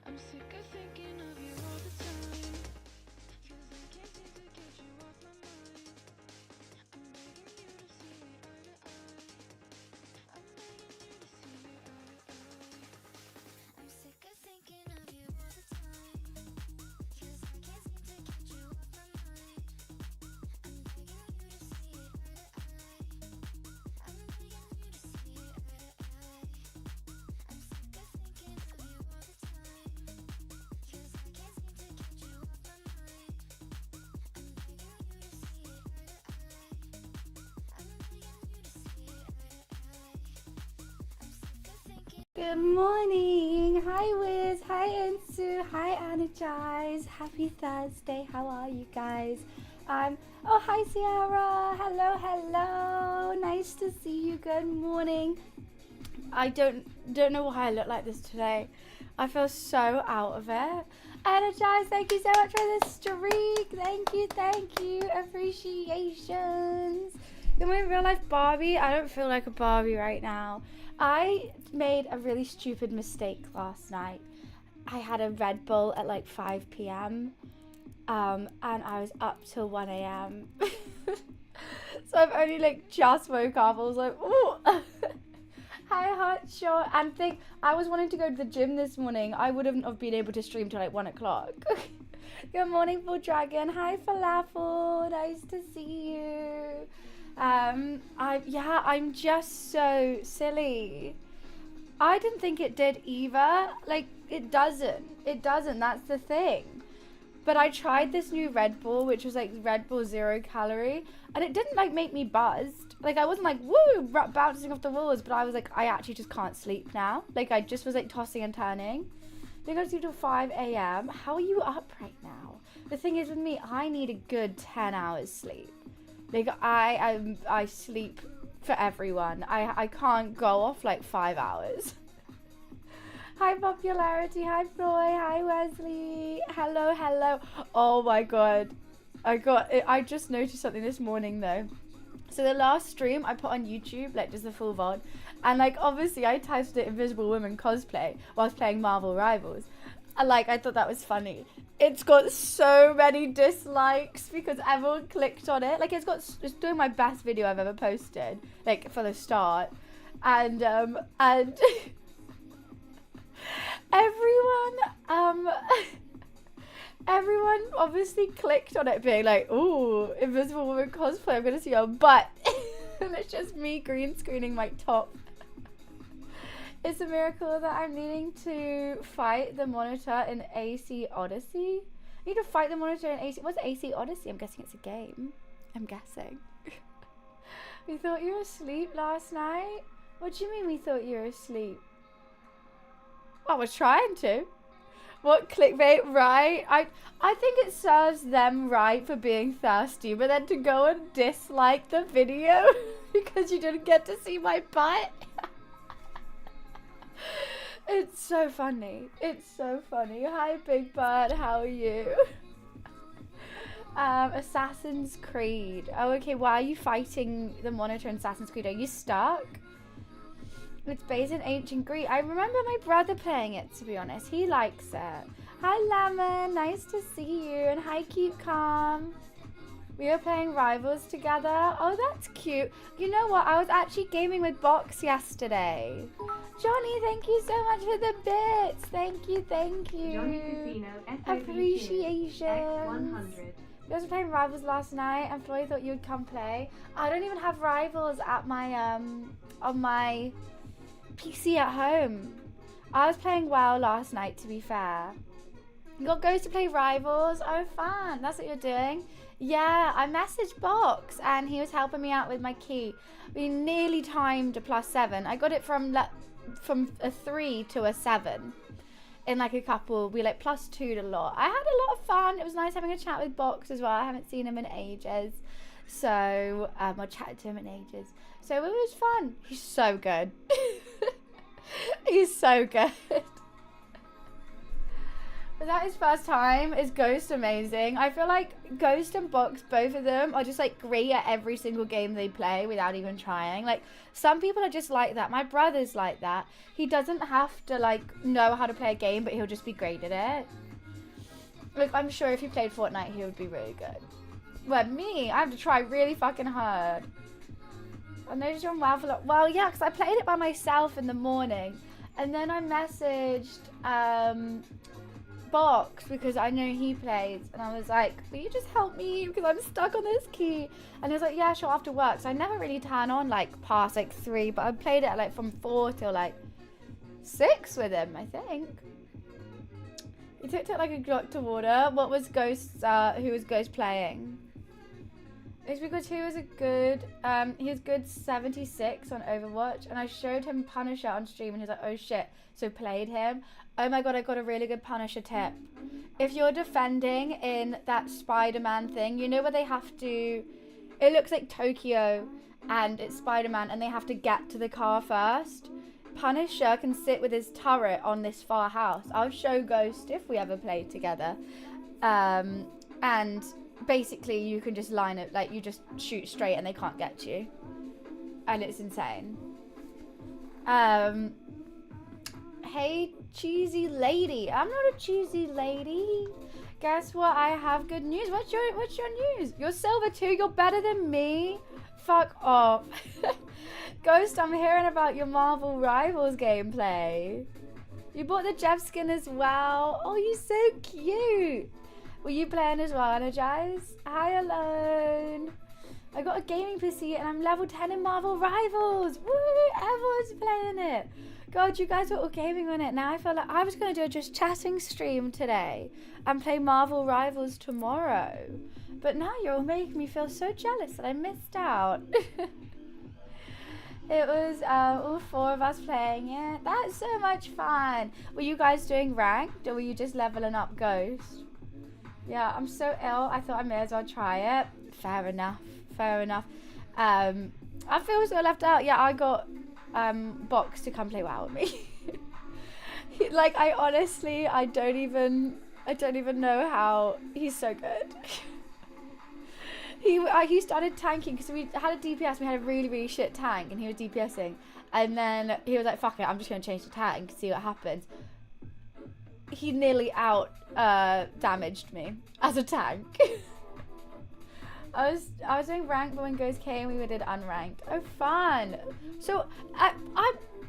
I'm sick of thinking of you all the time. 'Cause I can't seem to get you off my mind. I'm begging you to see me eye to eye. I'm begging you to see me eye to eye. I'm sick of thinking of you all the time. 'Cause I can't seem to get you off my mind. I'm begging you to see it eye to eye. I'm begging you to see it eye to eye. I'm sick of thinking of you all the time. 'Cause I can't seem to get you off my mind. I'm begging you to see it eye to eye. I'm begging you to see it eye to eye. I'm sick of thinking. Good morning. Hi Wiz. Hi Insu. Hi Energize. Happy Thursday. How are you guys? Oh hi Sierra. Hello. Nice to see you. Good morning. I don't know why I look like this today. I feel so out of it. Energize, thank you so much for the streak. Thank you. Appreciations. You're my real life Barbie. I don't feel like a Barbie right now. I made a really stupid mistake last night. I had a Red Bull at like 5 p.m. And I was up till 1 a.m. So I've only like just woke up. I was like, ooh. Hi Hotshot. And I was wanting to go to the gym this morning. I wouldn't have been able to stream till like 1 o'clock. Good morning, Full Dragon. Hi Falafel. Nice to see you. I'm just so silly. I didn't think it did either. Like, it doesn't. That's the thing. But I tried this new Red Bull, which was like Red Bull 0 calorie, and it didn't like make me buzzed. Like, I wasn't like, woo, bouncing off the walls, but I was like, I actually just can't sleep now. Like, I just was like tossing and turning. I go to sleep till 5 a.m. How are you up right now? The thing is with me, I need a good 10 hours sleep. Like, I sleep for everyone. I can't go off like 5 hours. Hi Popularity, hi Floy, hi Wesley, hello. Oh my god, I just noticed something this morning though. So the last stream I put on YouTube, like just the full VOD, and like obviously I titled it Invisible Woman Cosplay whilst playing Marvel Rivals. And like I thought that was funny. It's got so many dislikes because everyone clicked on it. Like it's doing my best video I've ever posted, like for the start. And everyone obviously clicked on it being like, ooh, Invisible Woman cosplay, I'm gonna see your butt. And it's just me green screening my top. It's a miracle that I'm needing to fight the monitor in AC Odyssey. I need to fight the monitor in AC. What's AC Odyssey? I'm guessing it's a game. I'm guessing. We thought you were asleep last night? What do you mean we thought you were asleep? I was trying to. What clickbait, right? I think it serves them right for being thirsty, but then to go and dislike the video because you didn't get to see my butt. It's so funny. Hi Big Bird, how are you? Assassin's Creed. Oh, okay, why are you fighting the monitor in Assassin's Creed? Are you stuck? It's based in ancient Greece. I remember my brother playing it, to be honest. He likes it. Hi Lemon, nice to see you. And hi Keep Calm. We were playing Rivals together. Oh, that's cute. You know what? I was actually gaming with Box yesterday. Johnny, thank you so much for the bits. Thank you. Johnny Casino, Appreciation. X100. We was playing Rivals last night, and Floyd thought you would come play. I don't even have Rivals at my on my PC at home. I was playing WoW last night, to be fair. You got Ghost to play Rivals? Oh, fun. That's what you're doing? Yeah, I messaged Box and he was helping me out with my key. We nearly timed a +7. I got it from a 3 to a 7 in like a couple. We like +2'd a lot. I had a lot of fun. It was nice having a chat with Box as well. I haven't seen him in ages. So, I chatted to him in ages. So it was fun. He's so good. He's so good. Is that his first time? Is Ghost amazing? I feel like Ghost and Box, both of them are just like great at every single game they play without even trying. Like some people are just like that. My brother's like that. He doesn't have to like know how to play a game, but he'll just be great at it. Like I'm sure if he played Fortnite, he would be really good. But me, I have to try really fucking hard. I noticed you're on WoW for well, yeah, because I played it by myself in the morning, and then I messaged Box because I know he plays, and I was like, will you just help me because I'm stuck on this key? And he was like, yeah, sure, after work. So I never really turn on like past like 3, but I played it like from 4 till like 6 with him, I think. He took it like a Glock to water. What was Ghost, who was Ghost playing? It's because he was he was good 76 on Overwatch, and I showed him Punisher on stream, and he was like, oh shit, so played him. Oh my god, I got a really good Punisher tip. If you're defending in that Spider-Man thing, you know where they have to, it looks like Tokyo, and it's Spider-Man, and they have to get to the car first. Punisher can sit with his turret on this far house. I'll show Ghost if we ever play together. And basically you can just line it, like you just shoot straight and they can't get you. And it's insane. Hey, cheesy lady. I'm not a cheesy lady. Guess what? I have good news. What's your news? You're silver too. You're better than me. Fuck off. Ghost, I'm hearing about your Marvel Rivals gameplay. You bought the Jeff skin as well. Oh, you're so cute. Were you playing as well, Energize? Hi, Alone. I got a gaming PC and I'm level 10 in Marvel Rivals. Woo! Everyone's playing it. God, you guys are all gaming on it. Now I feel like I was going to do a just chatting stream today and play Marvel Rivals tomorrow. But now you're all making me feel so jealous that I missed out. It was all 4 of us playing it. That's so much fun. Were you guys doing ranked or were you just leveling up Ghost? Yeah, I'm so ill. I thought I may as well try it. Fair enough. Fair enough. I feel so left out. Yeah, I got Box to come play WoW with me. Like I honestly, I don't even know how he's so good. He started tanking because we had a DPS. We had a really, really shit tank, and he was DPSing. And then he was like, "Fuck it, I'm just gonna change the tank and see what happens." He nearly out damaged me as a tank. I was doing ranked, but when Ghost came, we did unranked. Oh, fun! So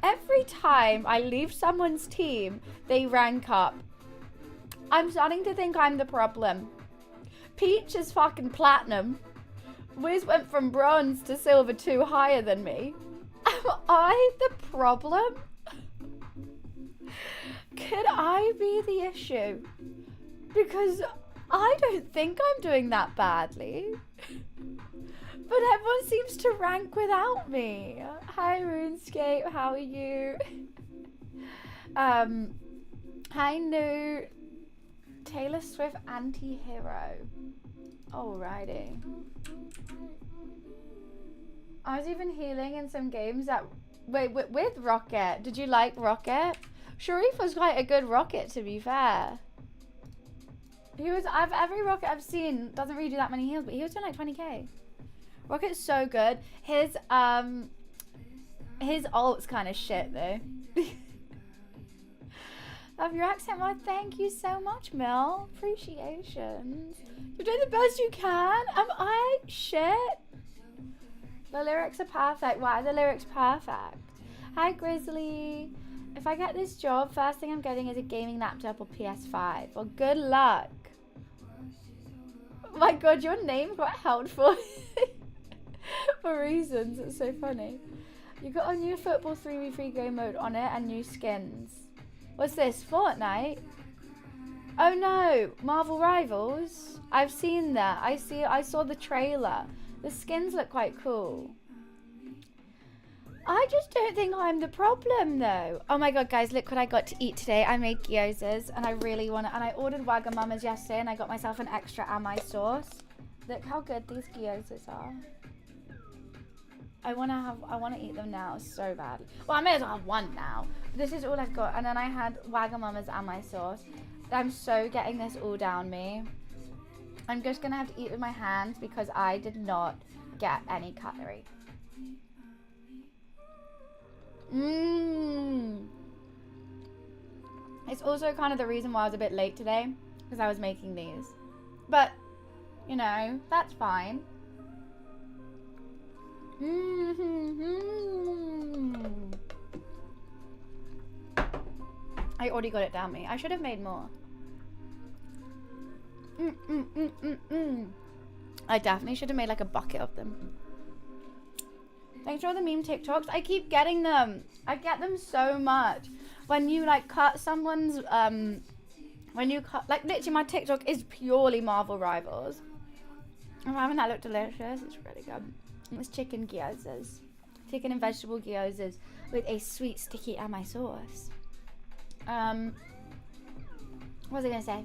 every time I leave someone's team, they rank up. I'm starting to think I'm the problem. Peach is fucking platinum. Wiz went from bronze to silver 2 higher than me. Am I the problem? Could I be the issue? Because I don't think I'm doing that badly. But everyone seems to rank without me. Hi RuneScape, how are you? Hi new Taylor Swift anti-hero. Alrighty. I was even healing in some games that... Wait, with Rocket. Did you like Rocket? Sharif was quite a good Rocket, to be fair. He was... every Rocket I've seen doesn't really do that many heals, but he was doing like 20k. Rocket's so good. His ult's kind of shit, though. Love your accent. Well, thank you so much, Mel. Appreciations. You're doing the best you can. Am I shit? The lyrics are perfect. Why are the lyrics perfect? Hi, Grizzly. If I get this job, first thing I'm getting is a gaming laptop or PS5. Well, good luck. Oh my god, your name got held for for reasons. It's so funny. You got a new football 3v3 game mode on it and new skins. What's this? Fortnite? Oh no, Marvel Rivals. I've seen that. I saw the trailer. The skins look quite cool. I just don't think I'm the problem though. Oh my god, guys, look what I got to eat today. I made gyozas and I really want to, and I ordered Wagamama's yesterday and I got myself an extra Amai sauce. Look how good these gyozas are. I want to eat them now so badly. Well, I may as well have one now. But this is all I've got. And then I had Wagamama's Amai sauce. I'm so getting this all down me. I'm just gonna have to eat with my hands because I did not get any cutlery. It's also kind of the reason why I was a bit late today, because I was making these. But, you know, that's fine. I already got it down me. I should have made more. I definitely should have made like a bucket of them. Thanks for all the meme TikToks. I keep getting them. I get them so much. When you like cut someone's, when you cut, like literally my TikTok is purely Marvel Rivals. I'm having that look delicious. It's really good. It's chicken gyozas. Chicken and vegetable gyozas with a sweet sticky ami sauce. What was I gonna say?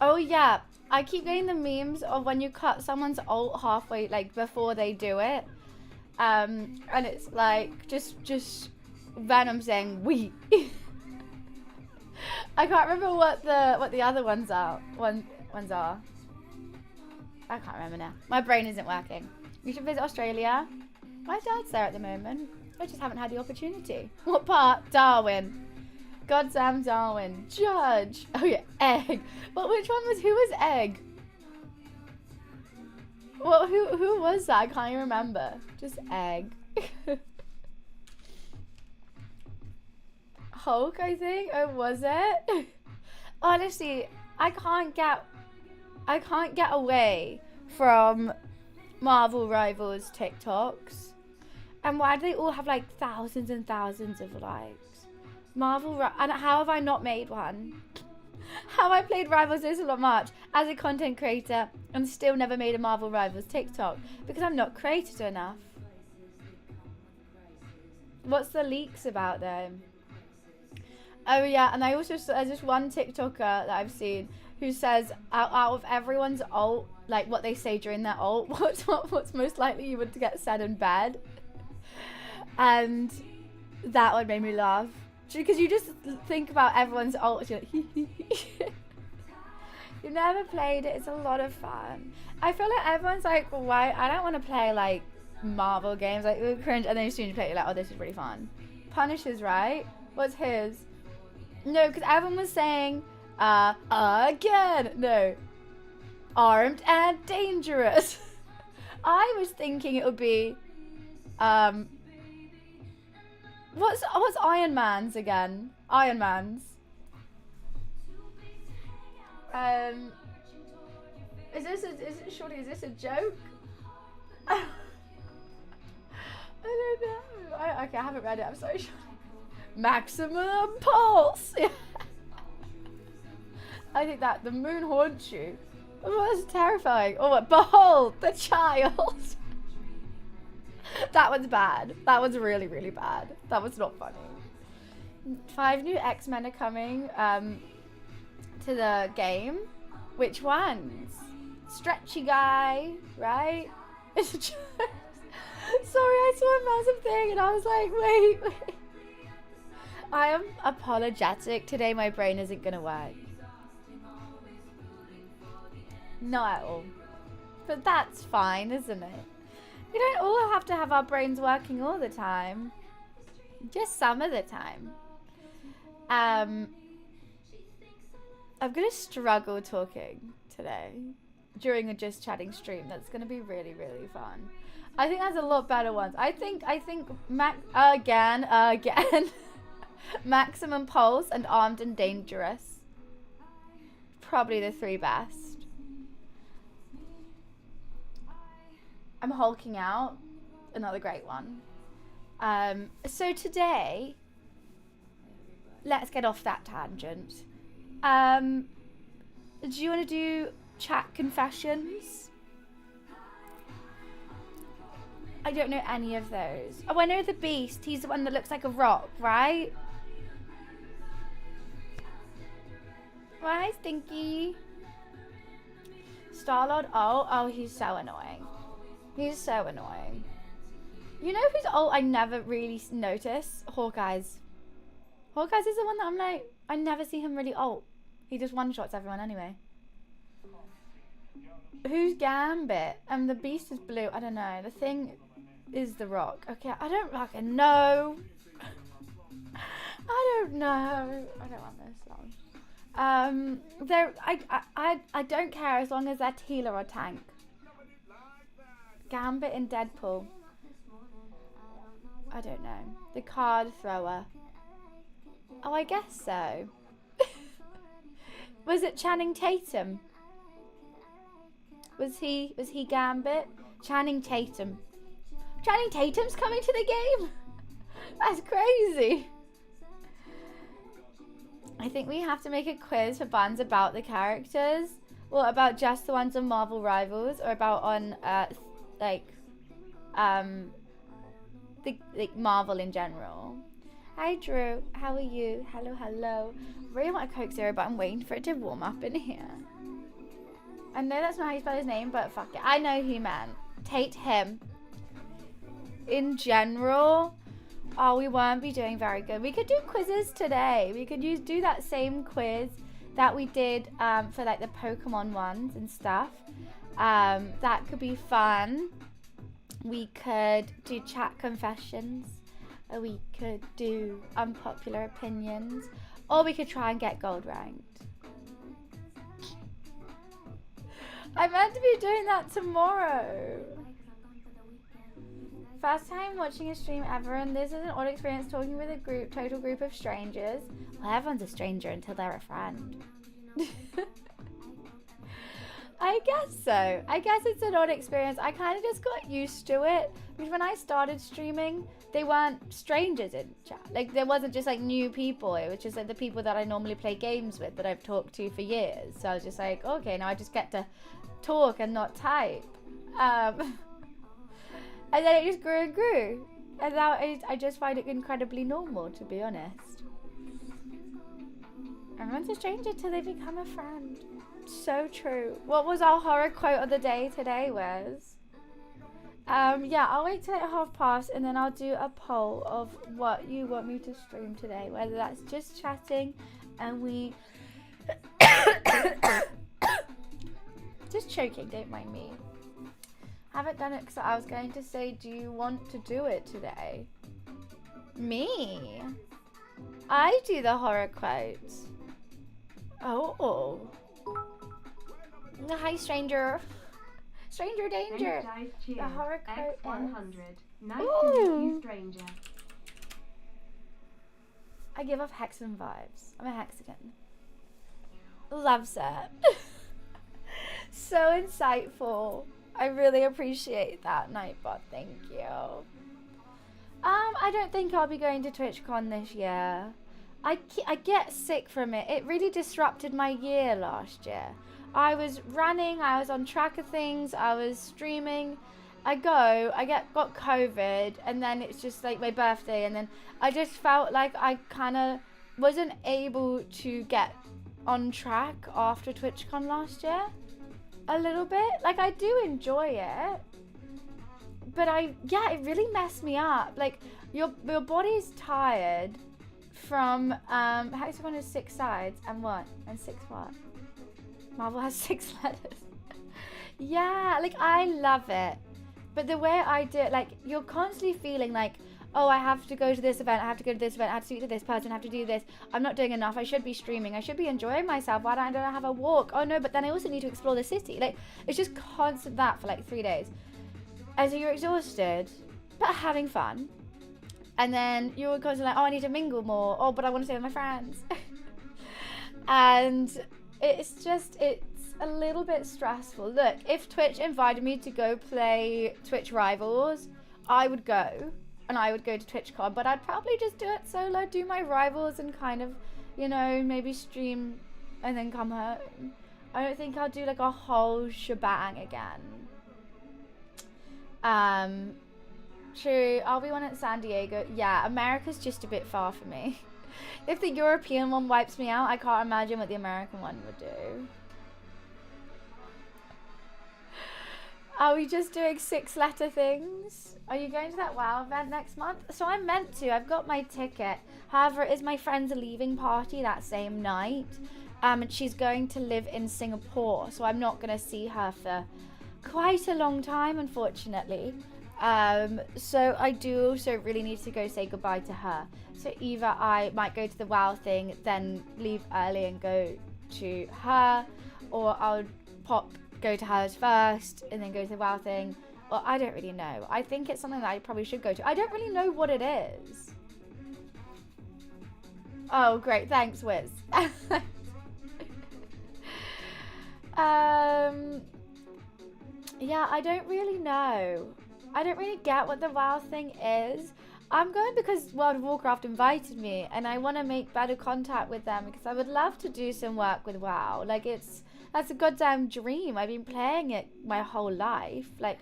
Oh yeah, I keep getting the memes of when you cut someone's ult halfway, like before they do it. And it's like just Venom saying we. I can't remember what the other ones are. Ones are. I can't remember now. My brain isn't working. You should visit Australia. My dad's there at the moment. I just haven't had the opportunity. What part? Darwin. Goddamn Darwin. Judge. Oh yeah, Egg. But which one was, who was Egg? Well, who was that? I can't even remember. Just Egg. Hulk, I think. Oh, was it? Honestly, I can't get away from Marvel Rivals TikToks. And why do they all have like thousands and thousands of likes? And how have I not made one? How have I played Rivals this much as a content creator and still never made a Marvel Rivals TikTok? Because I'm not creative enough. What's the leaks about though? Oh yeah, and I also, there's this one TikToker that I've seen who says out of everyone's ult, like what they say during their ult, what's most likely you would to get said in bed. And that one made me laugh. Because you just think about everyone's ult, you're like, You've never played it, it's a lot of fun. I feel like everyone's like, why? I don't want to play like Marvel games, like cringe, and then as soon as you play it, you're like, oh, this is really fun. Punisher's right? What's his? No, because everyone was saying, again. No. Armed and dangerous. I was thinking it would be, what's Iron Man's again? Iron Man's. Is this a joke? I don't know. Okay, I haven't read it. I'm sorry, Shorty. Maximum pulse. I think that the moon haunts you. Oh, that's terrifying. Oh, behold the child. That one's bad. That one's really, really bad. That was not funny. 5 new X-Men are coming to the game. Which ones? Stretchy guy, right? It's a joke. Sorry, I saw a massive thing and I was like, wait. I am apologetic. Today my brain isn't going to work. Not at all. But that's fine, isn't it? We don't all have to have our brains working all the time. Just some of the time. I'm going to struggle talking today during a just chatting stream. That's going to be really, really fun. I think there's a lot better ones. I think again, Maximum Pulse and Armed and Dangerous. Probably the 3 best. I'm hulking out. Another great one. So today, let's get off that tangent. Do you want to do chat confessions? I don't know any of those. Oh, I know the Beast. He's the one that looks like a rock, right? Why, Stinky? Star-Lord, oh, he's so annoying. He's so annoying. You know whose ult I never really notice? Hawkeye's. Hawkeye's is the one that I'm like, I never see him really ult. He just one-shots everyone anyway. Who's Gambit? The beast is blue. I don't know. The thing is the rock. Okay, I don't fucking know. I don't know. I don't want this song. I don't care as long as they're healer or tank. Gambit in Deadpool. I don't know. The card thrower. Oh, I guess so. Was it Channing Tatum? Was he Gambit? Channing Tatum. Channing Tatum's coming to the game? That's crazy. I think we have to make a quiz for bands about the characters. Well, about just the ones on Marvel Rivals, or about on Marvel in general. Hi Drew, how are you? Hello, hello. Really want a Coke Zero, but I'm waiting for it to warm up in here. I know that's not how you spell his name, but fuck it. I know who meant. Tate him. In general, we won't be doing very good. We could do quizzes today. We could do that same quiz that we did for like the Pokemon ones and stuff. That could be fun. We could do chat confessions. Or we could do unpopular opinions. Or we could try and get gold ranked. I meant to be doing that tomorrow. First time watching a stream ever, and this is an odd experience talking with a total group of strangers. Well, everyone's a stranger until they're a friend. I guess so. I guess it's an odd experience. I kind of just got used to it. Because when I started streaming, they weren't strangers in chat. Like, there wasn't just like new people. It was just like the people that I normally play games with that I've talked to for years. So I was just like, okay, now I just get to talk and not type. And then it just grew and grew. And now I just find it incredibly normal, to be honest. Everyone's a stranger till they become a friend. So true. What was our horror quote of the day today, Wes? Yeah, I'll wait till past and then I'll do a poll of what you want me to stream today. Whether that's just chatting and we... just choking, don't mind me. Haven't done it because I was going to say, do you want to do it today? Me? I do the horror quotes. Oh. Hi, stranger. Stranger danger. The horror quote X100. Nice Ooh. to meet you, stranger. I give off Hexen vibes. I'm a Hexagon. Loves it. So insightful. I really appreciate that, Nightbot. Thank you. I don't think I'll be going to TwitchCon this year. I get sick from it. It really disrupted my year last year. I was running, I was on track of things, I was streaming. I got COVID, and then it's just like my birthday, and then I just felt like I kind of wasn't able to get on track after TwitchCon last year. A little bit. Like, I do enjoy it, but it really messed me up. Like, your body's tired from Hexagon has 6 sides and what? And 6 what? Marvel has 6 letters. Yeah, like, I love it. But the way I do it, like, you're constantly feeling like, oh, I have to go to this event, I have to go to this event, I have to speak to this person, I have to do this. I'm not doing enough, I should be streaming, I should be enjoying myself, why don't I have a walk? Oh no, but then I also need to explore the city. Like, it's just constant that for like 3 days. And so you're exhausted, but having fun. And then you're constantly like, oh, I need to mingle more. Oh, but I want to stay with my friends. And it's a little bit stressful. Look, if Twitch invited me to go play Twitch Rivals, I would go. And I would go to TwitchCon, but I'd probably just do it solo, do my Rivals and kind of, you know, maybe stream and then come home. I don't think I'll do like a whole shebang again. True, I'll be one at San Diego. Yeah, America's just a bit far for me. If the European one wipes me out, I can't imagine what the American one would do. Are we just doing 6-letter things? Are you going to that WoW event next month? So I'm meant to. I've got my ticket. However, it is my friend's leaving party that same night. And she's going to live in Singapore, so I'm not going to see her for quite a long time, unfortunately. So I do also really need to go say goodbye to her. So either I might go to the WoW thing, then leave early and go to her, or I'll go to hers first and then go to the WoW thing. Or I don't really know. I think it's something that I probably should go to. I don't really know what it is. Oh, great. Thanks, Wiz. Yeah, I don't really know. I don't really get what the WoW thing is. I'm going because World of Warcraft invited me, and I want to make better contact with them because I would love to do some work with WoW. Like, that's a goddamn dream. I've been playing it my whole life. Like,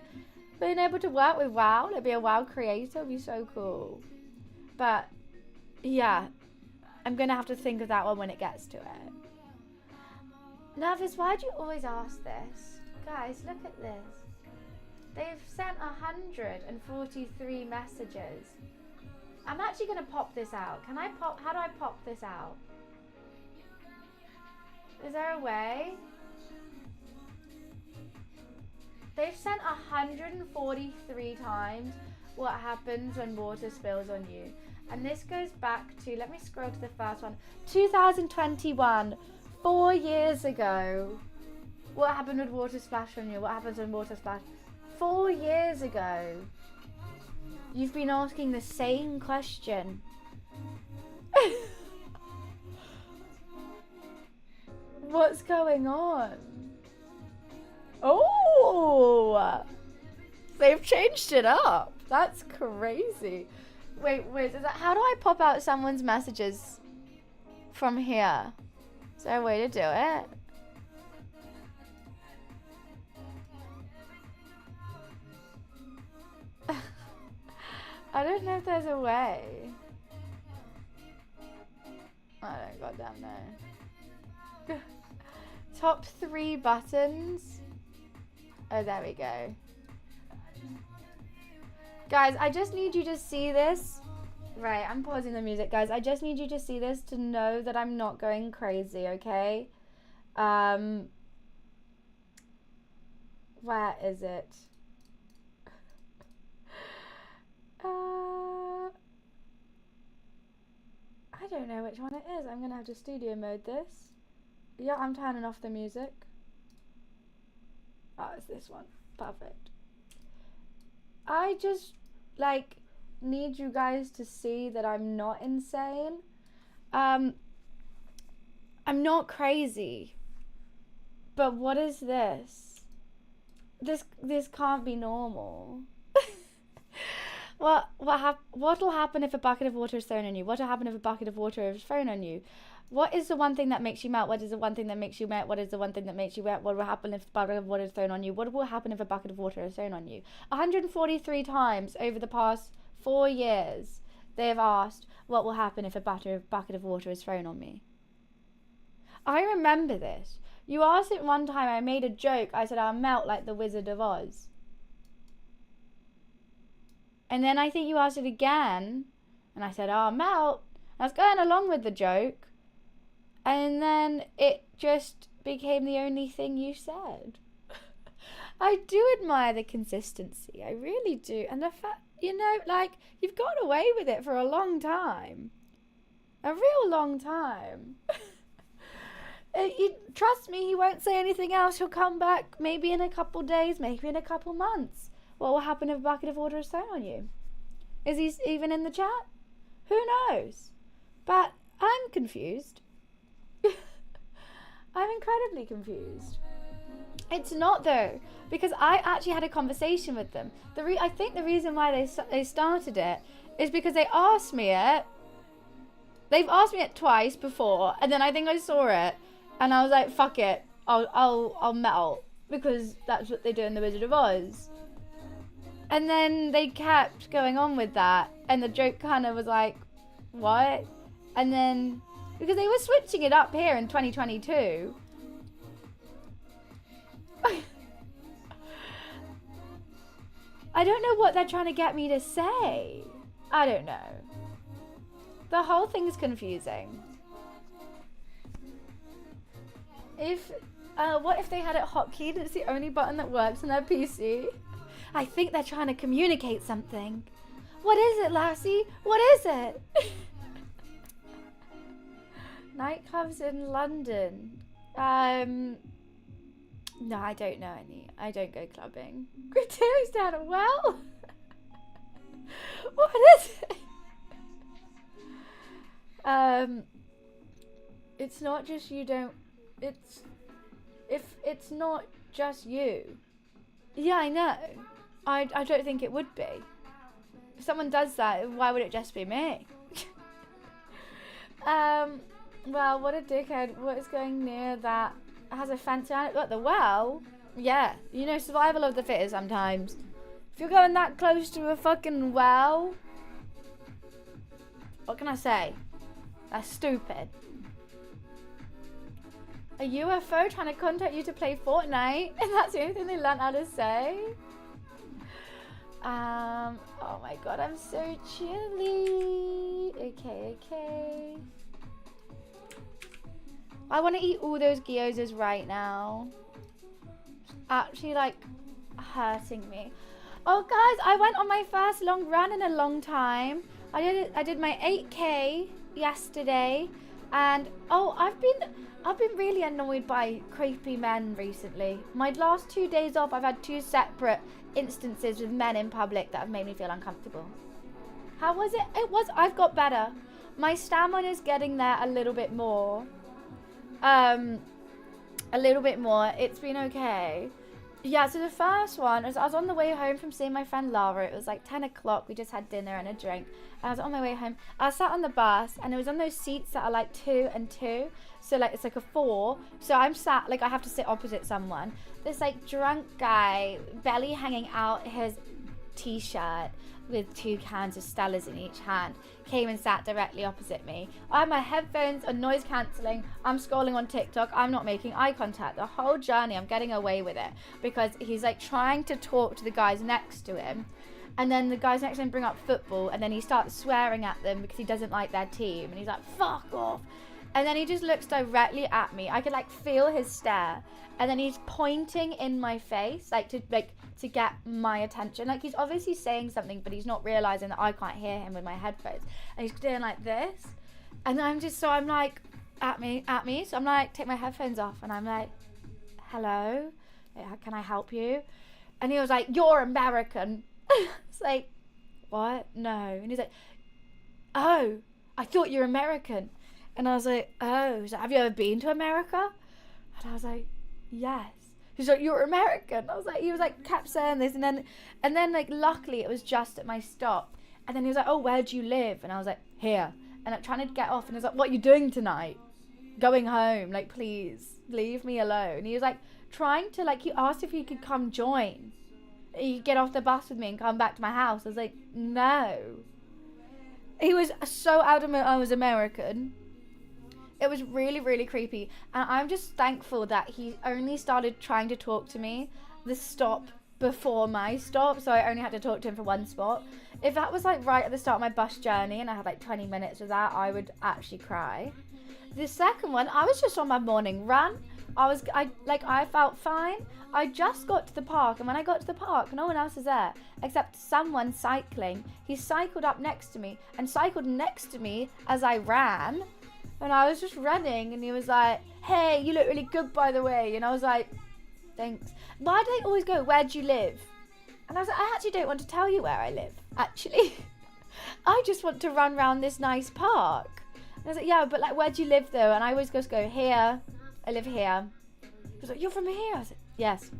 being able to work with WoW, like be a WoW creator would be so cool. But, yeah, I'm going to have to think of that one when it gets to it. Nervous, why do you always ask this? Guys, look at this. They've sent 143 messages. I'm actually going to pop this out. How do I pop this out? Is there a way? They've sent 143 times what happens when water spills on you. And this goes back to, let me scroll to the first one. 2021, 4 years ago. What happened with water splash on you? What happens when water splash? 4 years ago. You've been asking the same question. What's going on? Oh! They've changed it up. That's crazy. Wait, how do I pop out someone's messages from here? Is there a way to do it? I don't know if there's a way. I don't goddamn know. Top 3 buttons. Oh, there we go. Guys, I just need you to see this. Right, I'm pausing the music, guys. I just need you to see this to know that I'm not going crazy, okay? Where is it? I don't know which one it is. I'm gonna have to studio mode this. Yeah, I'm turning off the music. Oh, it's this one. Perfect. I just, like, need you guys to see that I'm not insane. I'm not crazy. But what is this? This can't be normal. What'll happen if a bucket of water is thrown on you? What'll happen if a bucket of water is thrown on you? What is the one thing that makes you melt? What is the one thing that makes you melt? What is the one thing that makes you wet? What will happen if a bucket of water is thrown on you? What will happen if a bucket of water is thrown on you? 143 times over the past 4 years, they have asked, what will happen if a bucket of water is thrown on me? I remember this. You asked it one time, I made a joke. I said, I'll melt like the Wizard of Oz. And then I think you asked it again, and I said, I'll melt. I was going along with the joke. And then it just became the only thing you said. I do admire the consistency. I really do. And the fact, you know, like, you've got away with it for a long time. A real long time. Trust me, he won't say anything else. He'll come back maybe in a couple days, maybe in a couple months. What will happen if a bucket of water is thrown on you? Is he even in the chat? Who knows? But I'm confused. I'm incredibly confused. It's not though, because I actually had a conversation with them. I think the reason why they started it is because they asked me it. They've asked me it twice before, and then I think I saw it, and I was like, "Fuck it, I'll melt," because that's what they do in The Wizard of Oz. And then they kept going on with that, and the joke kind of was like, "What?" And then, because they were switching it up here in 2022. I don't know what they're trying to get me to say. I don't know. The whole thing is confusing. What if they had it hotkeyed and it's the only button that works on their PC? I think they're trying to communicate something. What is it, Lassie? What is it? Nightclubs in London. No, I don't know any. I don't go clubbing. Gratuito's down a well? What is it? It's not just you don't... It's not just you. Yeah, I know. I don't think it would be. If someone does that, why would it just be me? Well, what a dickhead. What is going near that has a fancy on it? What, the well? Yeah, you know, survival of the fittest sometimes. If you're going that close to a fucking well, what can I say? That's stupid. A UFO trying to contact you to play Fortnite, and that's the only thing they learned how to say. Oh my god, I'm so chilly. Okay. I want to eat all those gyozas right now. It's actually like hurting me. Oh guys, I went on my first long run in a long time. I did my 8K yesterday, and I've been really annoyed by creepy men recently. My last 2 days off, I've had 2 separate instances with men in public that have made me feel uncomfortable. How was it? I've got better. My stamina's getting there a little bit more. It's been okay. Yeah, so the first one was I was on the way home from seeing my friend Lara. It was like 10 o'clock. We just had dinner and a drink. And I was on my way home. I sat on the bus, and it was on those seats that are like 2 and 2. So like it's like a 4. So I'm sat, like I have to sit opposite someone. This like drunk guy, belly hanging out his t-shirt with 2 cans of Stella's in each hand, came and sat directly opposite me. I have my headphones on noise cancelling. I'm scrolling on TikTok. I'm not making eye contact. The whole journey I'm getting away with it because he's like trying to talk to the guys next to him, and then the guys next to him bring up football, and then he starts swearing at them because he doesn't like their team, and he's like, fuck off. And then he just looks directly at me. I could like feel his stare, and then he's pointing in my face to get my attention. Like he's obviously saying something, but he's not realizing that I can't hear him with my headphones. And he's doing like this, and I'm like, at me. So I'm like, take my headphones off, and I'm like, hello, can I help you? And he was like, you're American. It's like, what? No. And he's like, oh, I thought you're American. And I was like, oh. He's like, have you ever been to America? And I was like, yes. He's like, you're American. I was like, he was like, kept saying this, and then like, luckily it was just at my stop. And then he was like, oh, where do you live? And I was like, here. And I'm trying to get off, and he was like, what are you doing tonight? Going home, like, please leave me alone. And he was like trying to, like, he asked if he could come join. He could get off the bus with me and come back to my house. I was like, no. He was so adamant I was American. It was really, really creepy. And I'm just thankful that he only started trying to talk to me the stop before my stop. So I only had to talk to him for one spot. If that was like right at the start of my bus journey and I had like 20 minutes of that, I would actually cry. The second one, I was just on my morning run. I felt fine. I just got to the park, and when I got to the park, no one else is there except someone cycling. He cycled up next to me and cycled next to me as I ran. And I was just running, and he was like, hey, you look really good, by the way. And I was like, thanks. Why do they always go, where do you live? And I was like, I actually don't want to tell you where I live, actually. I just want to run around this nice park. And I was like, yeah, but like, where do you live, though? And I always just go, here. I live here. He was like, you're from here? I was like, yes.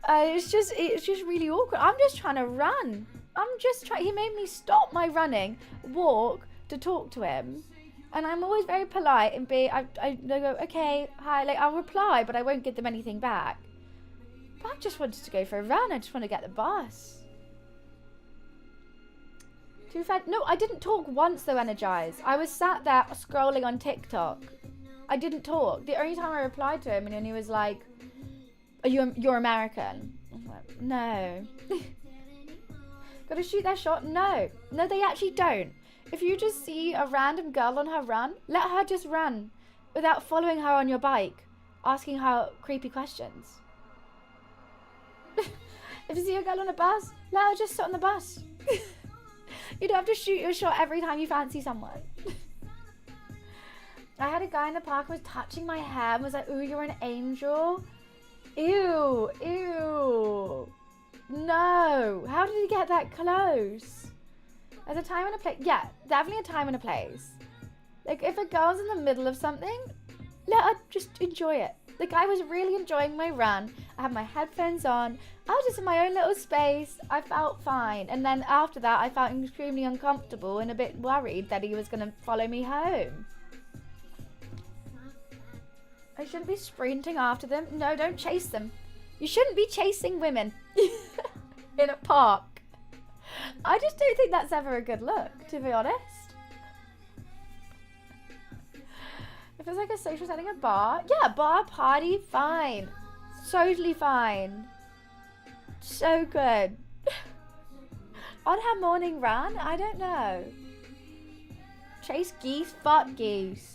It's just really awkward. I'm just trying to run. He made me stop my running, walk to talk to him. And I'm always very polite and I go, okay, hi, like I'll reply, but I won't give them anything back. But I just wanted to go for a run. I just want to get the bus. No, I didn't talk once though, Energized. I was sat there scrolling on TikTok. I didn't talk. The only time I replied to him, and he was like, you're American. I was like, no. Gotta shoot their shot? No, they actually don't. If you just see a random girl on her run, let her just run. without following her on your bike, asking her creepy questions. If you see a girl on a bus, let her just sit on the bus. You don't have to shoot your shot every time you fancy someone. I had a guy in the park who was touching my hair and was like, ooh, you're an angel. Ew, ew. No. How did he get that close? There's a time and a place. Yeah, definitely a time and a place. Like, if a girl's in the middle of something, let her just enjoy it. The guy was really enjoying my run. I had my headphones on. I was just in my own little space. I felt fine. And then after that, I felt extremely uncomfortable and a bit worried that he was going to follow me home. I shouldn't be sprinting after them. No, don't chase them. You shouldn't be chasing women in a park. I just don't think that's ever a good look, to be honest. If it's like a social setting, a bar. Yeah, bar, party, fine. Totally fine. So good. On her morning run? I don't know. Chase geese? Fuck geese.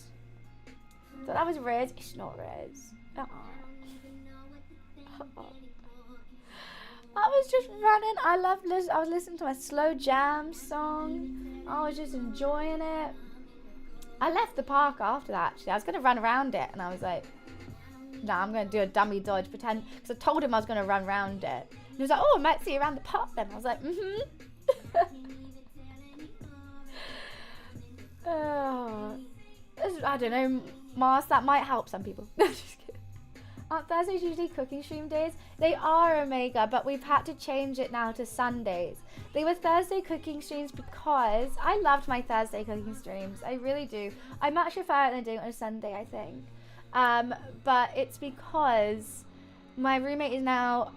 Thought that was Riz. It's not Riz. I was just running. I was listening to my slow jam song. I was just enjoying it. I left the park after that, actually. I was going to run around it, and I was like, nah, I'm going to do a dummy dodge, pretend, because I told him I was going to run around it. And he was like, oh, I might see you around the park then. I was like, oh, I don't know, Mars, that might help some people. No, just kidding. Aren't Thursdays usually cooking stream days? They are, Omega, but we've had to change it now to Sundays. They were Thursday cooking streams because I loved my Thursday cooking streams. I really do. I much prefer it than doing it on a Sunday, I think. But it's because my roommate is now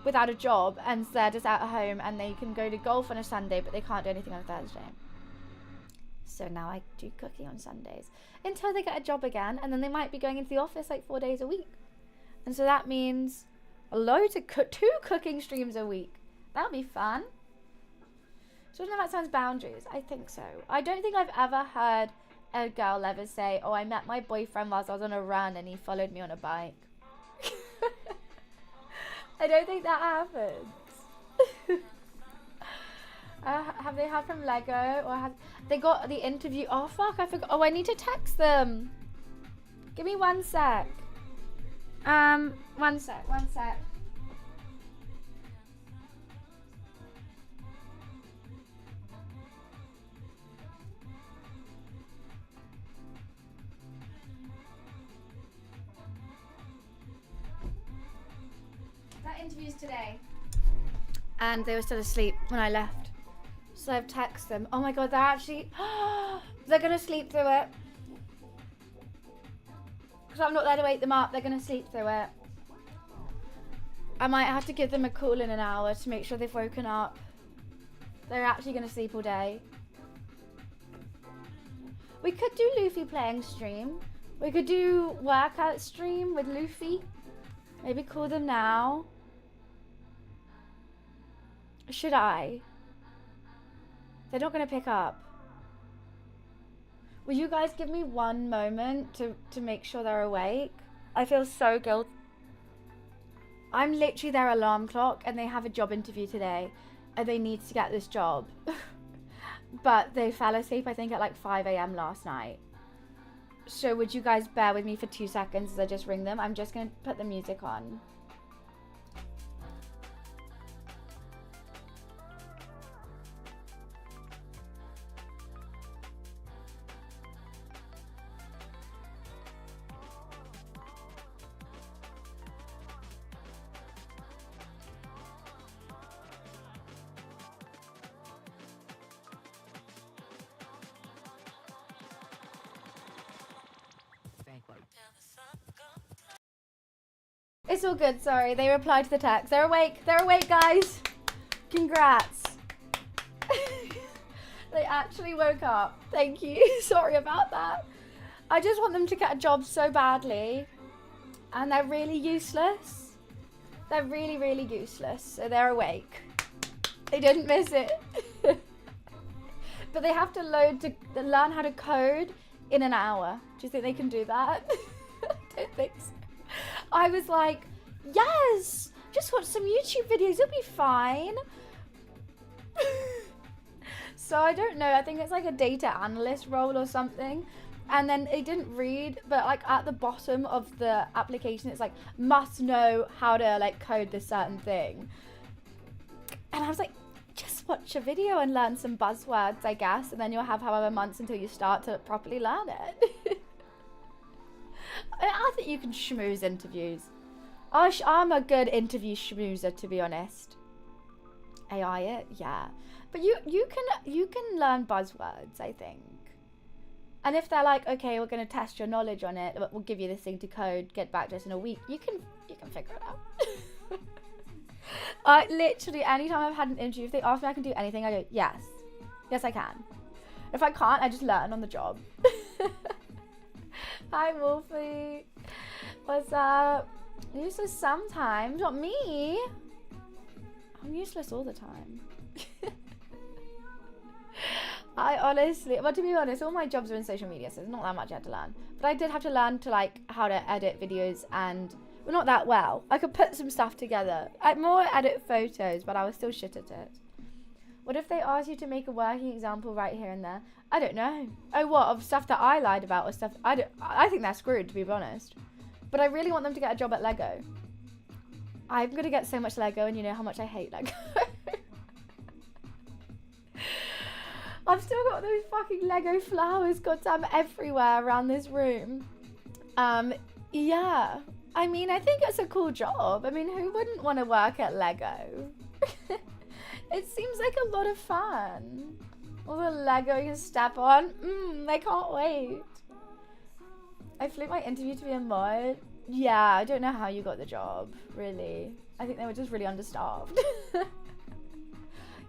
without a job and they're just out at home and they can go to golf on a Sunday, but they can't do anything on a Thursday. So now I do cooking on Sundays until they get a job again, and then they might be going into the office like 4 days a week. And so that means two cooking streams a week. That'll be fun. So I don't know if that sounds boundaries. I think so. I don't think I've ever heard a girl ever say, oh, I met my boyfriend whilst I was on a run and he followed me on a bike. I don't think that happens. Have they had from Lego, or have they got the interview? Oh fuck, I forgot. Oh, I need to text them. Give me 1 sec. 1 sec. That interview's today. And they were still asleep when I left. So I've texted them. Oh my god, they're actually... they're going to sleep through it. Because I'm not there to wake them up. They're going to sleep through it. I might have to give them a call in an hour to make sure they've woken up. They're actually going to sleep all day. We could do Luffy playing stream. We could do workout stream with Luffy. Maybe call them now. Should I? They're not going to pick up. Will you guys give me 1 moment to make sure they're awake? I feel so guilty. I'm literally their alarm clock and they have a job interview today and they need to get this job. But they fell asleep, I think, at like 5 a.m. last night. So would you guys bear with me for 2 seconds as I just ring them? I'm just going to put the music on. It's all good, sorry. They replied to the text. They're awake. They're awake, guys. Congrats. They actually woke up. Thank you. Sorry about that. I just want them to get a job so badly. And they're really useless. They're really, really useless. So they're awake. They didn't miss it. But they have to learn how to code in an hour. Do you think they can do that? I don't think so. I was like, yes, just watch some YouTube videos, you'll be fine. So I don't know, I think it's like a data analyst role or something. And then it didn't read, but like at the bottom of the application, it's like, must know how to like code this certain thing. And I was like, just watch a video and learn some buzzwords, I guess. And then you'll have however months until you start to properly learn it. I think you can schmooze interviews. I'm a good interview schmoozer, to be honest. AI it, yeah. But you can learn buzzwords, I think. And if they're like, okay, we're gonna test your knowledge on it, but we'll give you this thing to code, get back to us in a week, you can figure it out. Literally, anytime I've had an interview, if they ask me if I can do anything, I go, yes. Yes, I can. If I can't, I just learn on the job. Hi, Wolfie. What's up? Useless sometimes, not me. I'm useless all the time. I honestly, but to be honest, all my jobs are in social media, so there's not that much I had to learn. But I did have to learn to like how to edit videos, and well, not that well. I could put some stuff together. I more edit photos, but I was still shit at it. What if they asked you to make a working example right here and there? I don't know. Oh, what, of stuff that I lied about or stuff? I think they're screwed, to be honest. But I really want them to get a job at Lego. I'm gonna get so much Lego, and you know how much I hate Lego. I've still got those fucking Lego flowers, goddamn, everywhere around this room. Yeah. I mean, I think it's a cool job. I mean, who wouldn't want to work at Lego? It seems like a lot of fun. All the Lego you step on. I can't wait. I flew my interview to be a mod. Yeah, I don't know how you got the job, really. I think they were just really understaffed.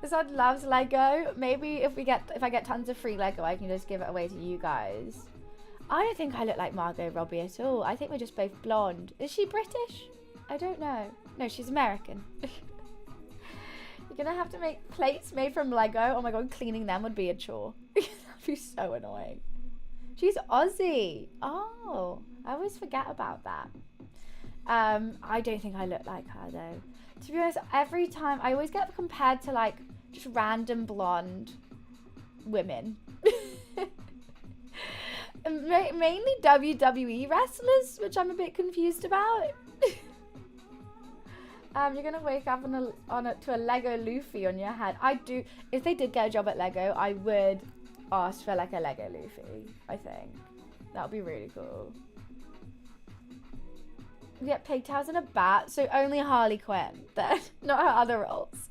This one loves Lego. Maybe if I get tons of free Lego, I can just give it away to you guys. I don't think I look like Margot Robbie at all. I think we're just both blonde. Is she British? I don't know. No, she's American. You're gonna have to make plates made from Lego. Oh my god, cleaning them would be a chore. That'd be so annoying. She's Aussie. Oh, I always forget about that. I don't think I look like her though. To be honest, every time I always get compared to like just random blonde women. Mainly WWE wrestlers, which I'm a bit confused about. You're gonna wake up to a Lego Luffy on your head. I do. If they did get a job at Lego, I would ask for like a Lego Luffy. I think that would be really cool. We get pigtails and a bat, so only Harley Quinn, then not her other roles.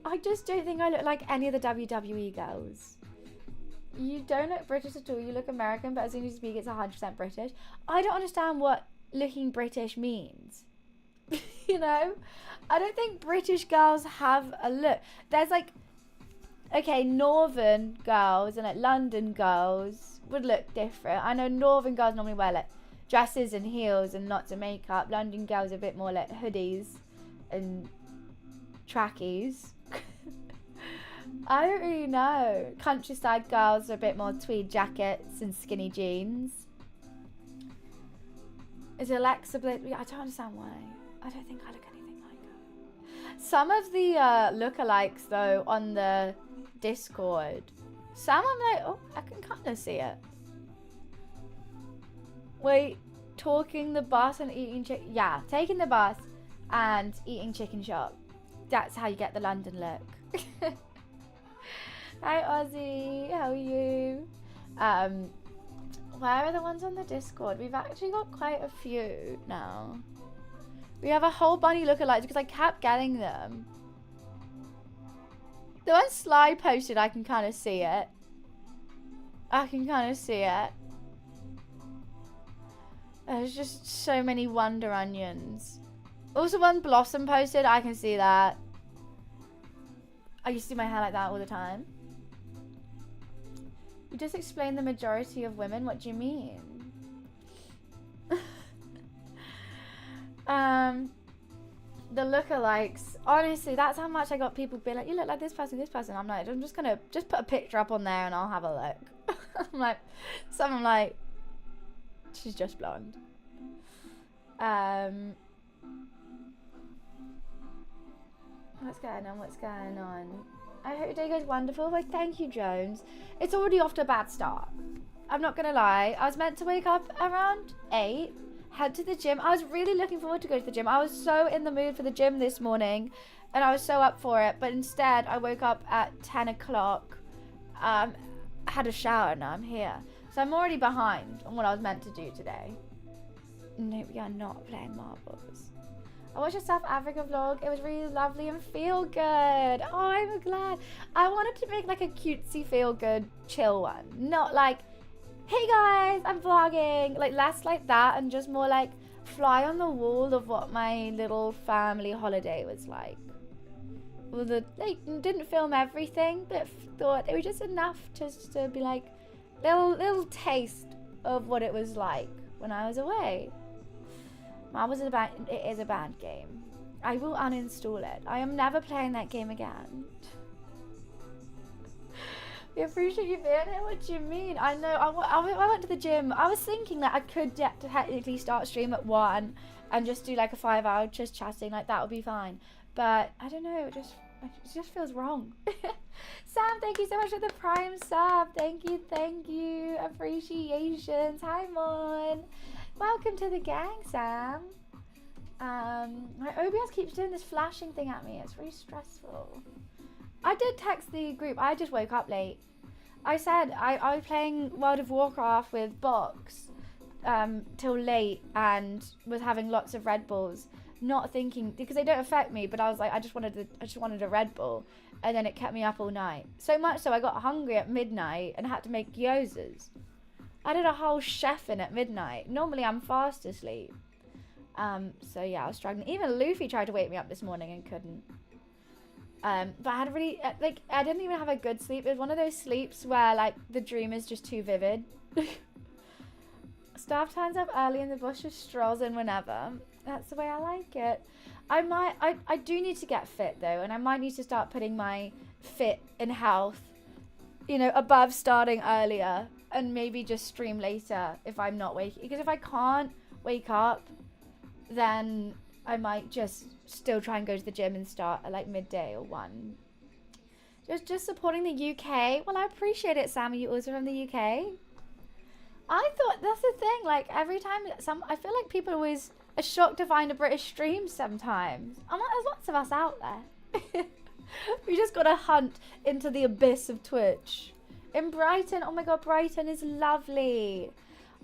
I just don't think I look like any of the WWE girls. You don't look British at all. You look American, but as soon as you speak, it's 100% British. I don't understand what looking British means. You know? I don't think British girls have a look. There's like, okay, northern girls and like London girls would look different. I know northern girls normally wear like dresses and heels and lots of makeup. London girls are a bit more like hoodies and trackies. I don't really know. Countryside girls are a bit more tweed jackets and skinny jeans. Is Alexa Bliss? I don't understand why. I don't think I look anything like her. Some of the lookalikes though on the Discord, some I'm like, oh, I can kind of see it. Wait, talking the bus and eating chicken? Yeah, taking the bus and eating chicken shop. That's how you get the London look. Hi Ozzy, how are you? Where are the ones on the Discord? We've actually got quite a few now. We have a whole bunny lookalikes because I kept getting them. The one Sly posted, I can kind of see it. I can kind of see it. There's just so many Wonder Onions. Also, one Blossom posted, I can see that. I used to do my hair like that all the time. You just explained the majority of women. What do you mean? the lookalikes. Honestly, that's how much I got people being like, you look like this person, this person. I'm like, I'm just gonna just put a picture up on there and I'll have a look. I'm like, someone like, she's just blonde. What's going on? What's going on? I hope your day goes wonderful. Like, thank you, Jones. It's already off to a bad start. I'm not gonna lie. I was meant to wake up around 8, head to the gym. I was really looking forward to go to the gym. I was so in the mood for the gym this morning, and I was so up for it. But instead, I woke up at 10 o'clock, had a shower, and now I'm here. So I'm already behind on what I was meant to do today. No, we are not playing marbles. I watched a South Africa vlog. It was really lovely and feel good. Oh, I'm glad. I wanted to make like a cutesy feel good chill one. Not like, hey guys, I'm vlogging. Like less like that and just more like fly on the wall of what my little family holiday was like. Well, didn't film everything, but thought it was just enough just to be like little taste of what it was like when I was away. Marbles is a bad, it is a bad game. I will uninstall it. I am never playing that game again. We appreciate you being here. What do you mean? I know. I went to the gym. I was thinking that I could technically start stream at 1 and just do like a 5-hour just chatting. Like that would be fine. But I don't know. It just feels wrong. Sam, thank you so much for the Prime sub. Thank you. Appreciations. Hi, Mon. Welcome to the gang, Sam. My OBS keeps doing this flashing thing at me. It's really stressful. I did text the group. I just woke up late. I said I was playing World of Warcraft with Box till late and was having lots of Red Bulls, not thinking because they don't affect me. But I was like, I just wanted a Red Bull, and then it kept me up all night. So much so I got hungry at midnight and had to make gyozas. I did a whole chefing at midnight. Normally I'm fast asleep. So yeah, I was struggling. Even Luffy tried to wake me up this morning and couldn't. But I had a really, I didn't even have a good sleep. It was one of those sleeps where like the dream is just too vivid. Staff turns up early in the bush, just strolls in whenever. That's the way I like it. I do need to get fit though, and I might need to start putting my fit and health, above starting earlier. And maybe just stream later if I'm not waking. Because if I can't wake up, then I might just still try and go to the gym and start at like midday or 1. Just supporting the UK. Well, I appreciate it, Sam. Are you also from the UK? I thought that's the thing. Like every time I feel like people always are shocked to find a British stream sometimes. I'm like, there's lots of us out there. We just got to hunt into the abyss of Twitch. In Brighton, oh my god, Brighton is lovely.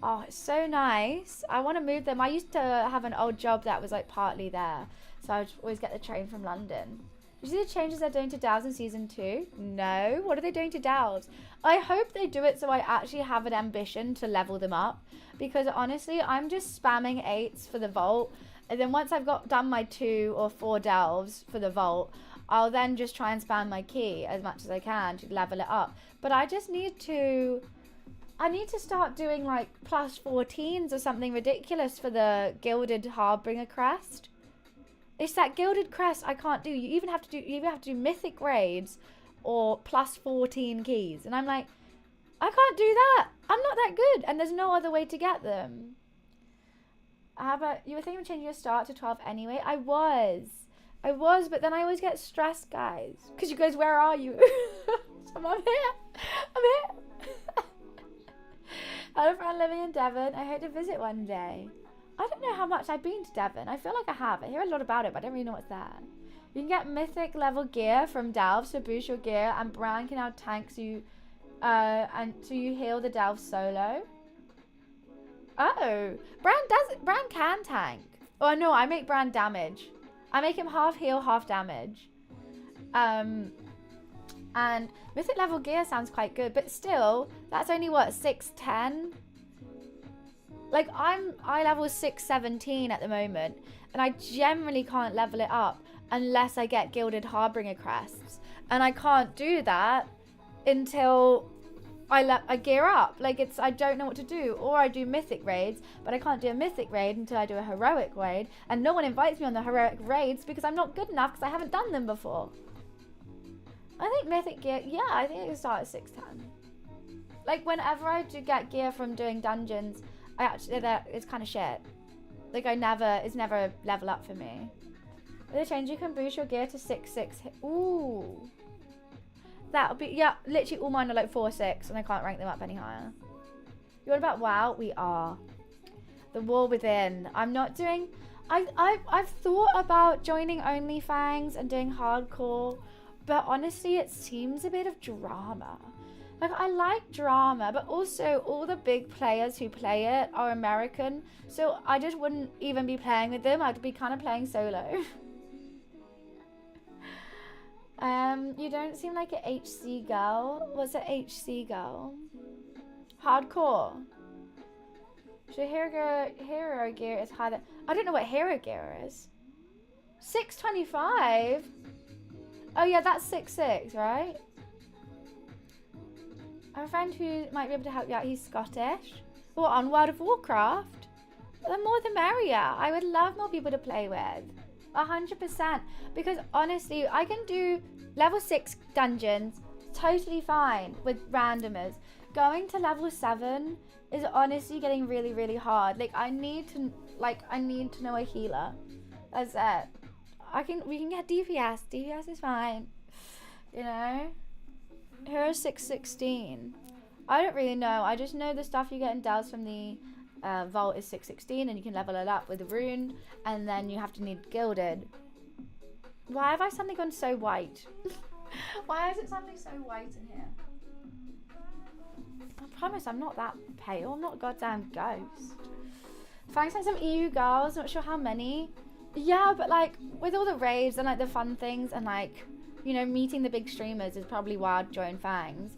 Oh, it's so nice. I want to move them. I used to have an old job that was like partly there, so I would always get the train from London. Did you see the changes they're doing to Delves in season 2? No. What are they doing to Delves? I hope they do it so I actually have an ambition to level them up, because honestly, I'm just spamming 8s for the vault, and then once I've done my 2 or 4 Delves for the vault, I'll then just try and spam my key as much as I can to level it up. But I just need to start doing like plus 14s or something ridiculous for the Gilded Harbinger crest. It's that Gilded crest I can't do. You either have to do mythic raids or plus 14 keys. And I'm like, I can't do that. I'm not that good. And there's no other way to get them. How about, you were thinking of changing your start to 12 anyway? I was, but then I always get stressed, guys. Because you guys, where are you? I'm here. I have a friend living in Devon. I hope to visit one day. I don't know how much I've been to Devon. I feel like I have. I hear a lot about it, but I don't really know what's there. You can get mythic level gear from Delves to boost your gear, and Bran can now tank you heal the Delves solo. Oh, Bran can tank. Oh no, I make Bran damage. I make him half heal, half damage. And mythic level gear sounds quite good, but still, that's only what, 610? Like I level 617 at the moment, and I generally can't level it up unless I get Gilded Harbinger crests. And I can't do that until I gear up. Like I don't know what to do. Or I do mythic raids, but I can't do a mythic raid until I do a heroic raid. And no one invites me on the heroic raids because I'm not good enough because I haven't done them before. I think mythic gear, yeah, I think it can start at 610. Like whenever I do get gear from doing dungeons, it's kind of shit. Like it's never level up for me. With a change, you can boost your gear to 6-6. Ooh. That'll be, yeah, literally all mine are like 4-6 and I can't rank them up any higher. You want about WoW? We are. The War Within. I'm not doing, I've thought about joining OnlyFans and doing hardcore, but honestly it seems a bit of drama. Like I like drama, but also all the big players who play it are American, so I just wouldn't even be playing with them. I'd be kind of playing solo. You don't seem like an HC girl. What's an HC girl? Hardcore. So hero gear is higher. I don't know what hero gear is. 625. Oh yeah, that's 6-6, right? I have a friend who might be able to help you out. He's Scottish. Or on World of Warcraft. The more the merrier. I would love more people to play with. 100%. Because honestly, I can do level 6 dungeons totally fine with randomers. Going to level 7 is honestly getting really, really hard. Like I need to know a healer. That's it. We can get DPS. DPS is fine. You know? Hero 616. I don't really know. I just know the stuff you get in Dells from the vault is 616 and you can level it up with a rune and then you have to need gilded. Why have I suddenly gone so white? Why is it suddenly so white in here? I promise I'm not that pale. I'm not a goddamn ghost. Frank sent some EU girls, not sure how many. Yeah, but like with all the raids and like the fun things and like, you know, meeting the big streamers is probably why I'd join Fangs.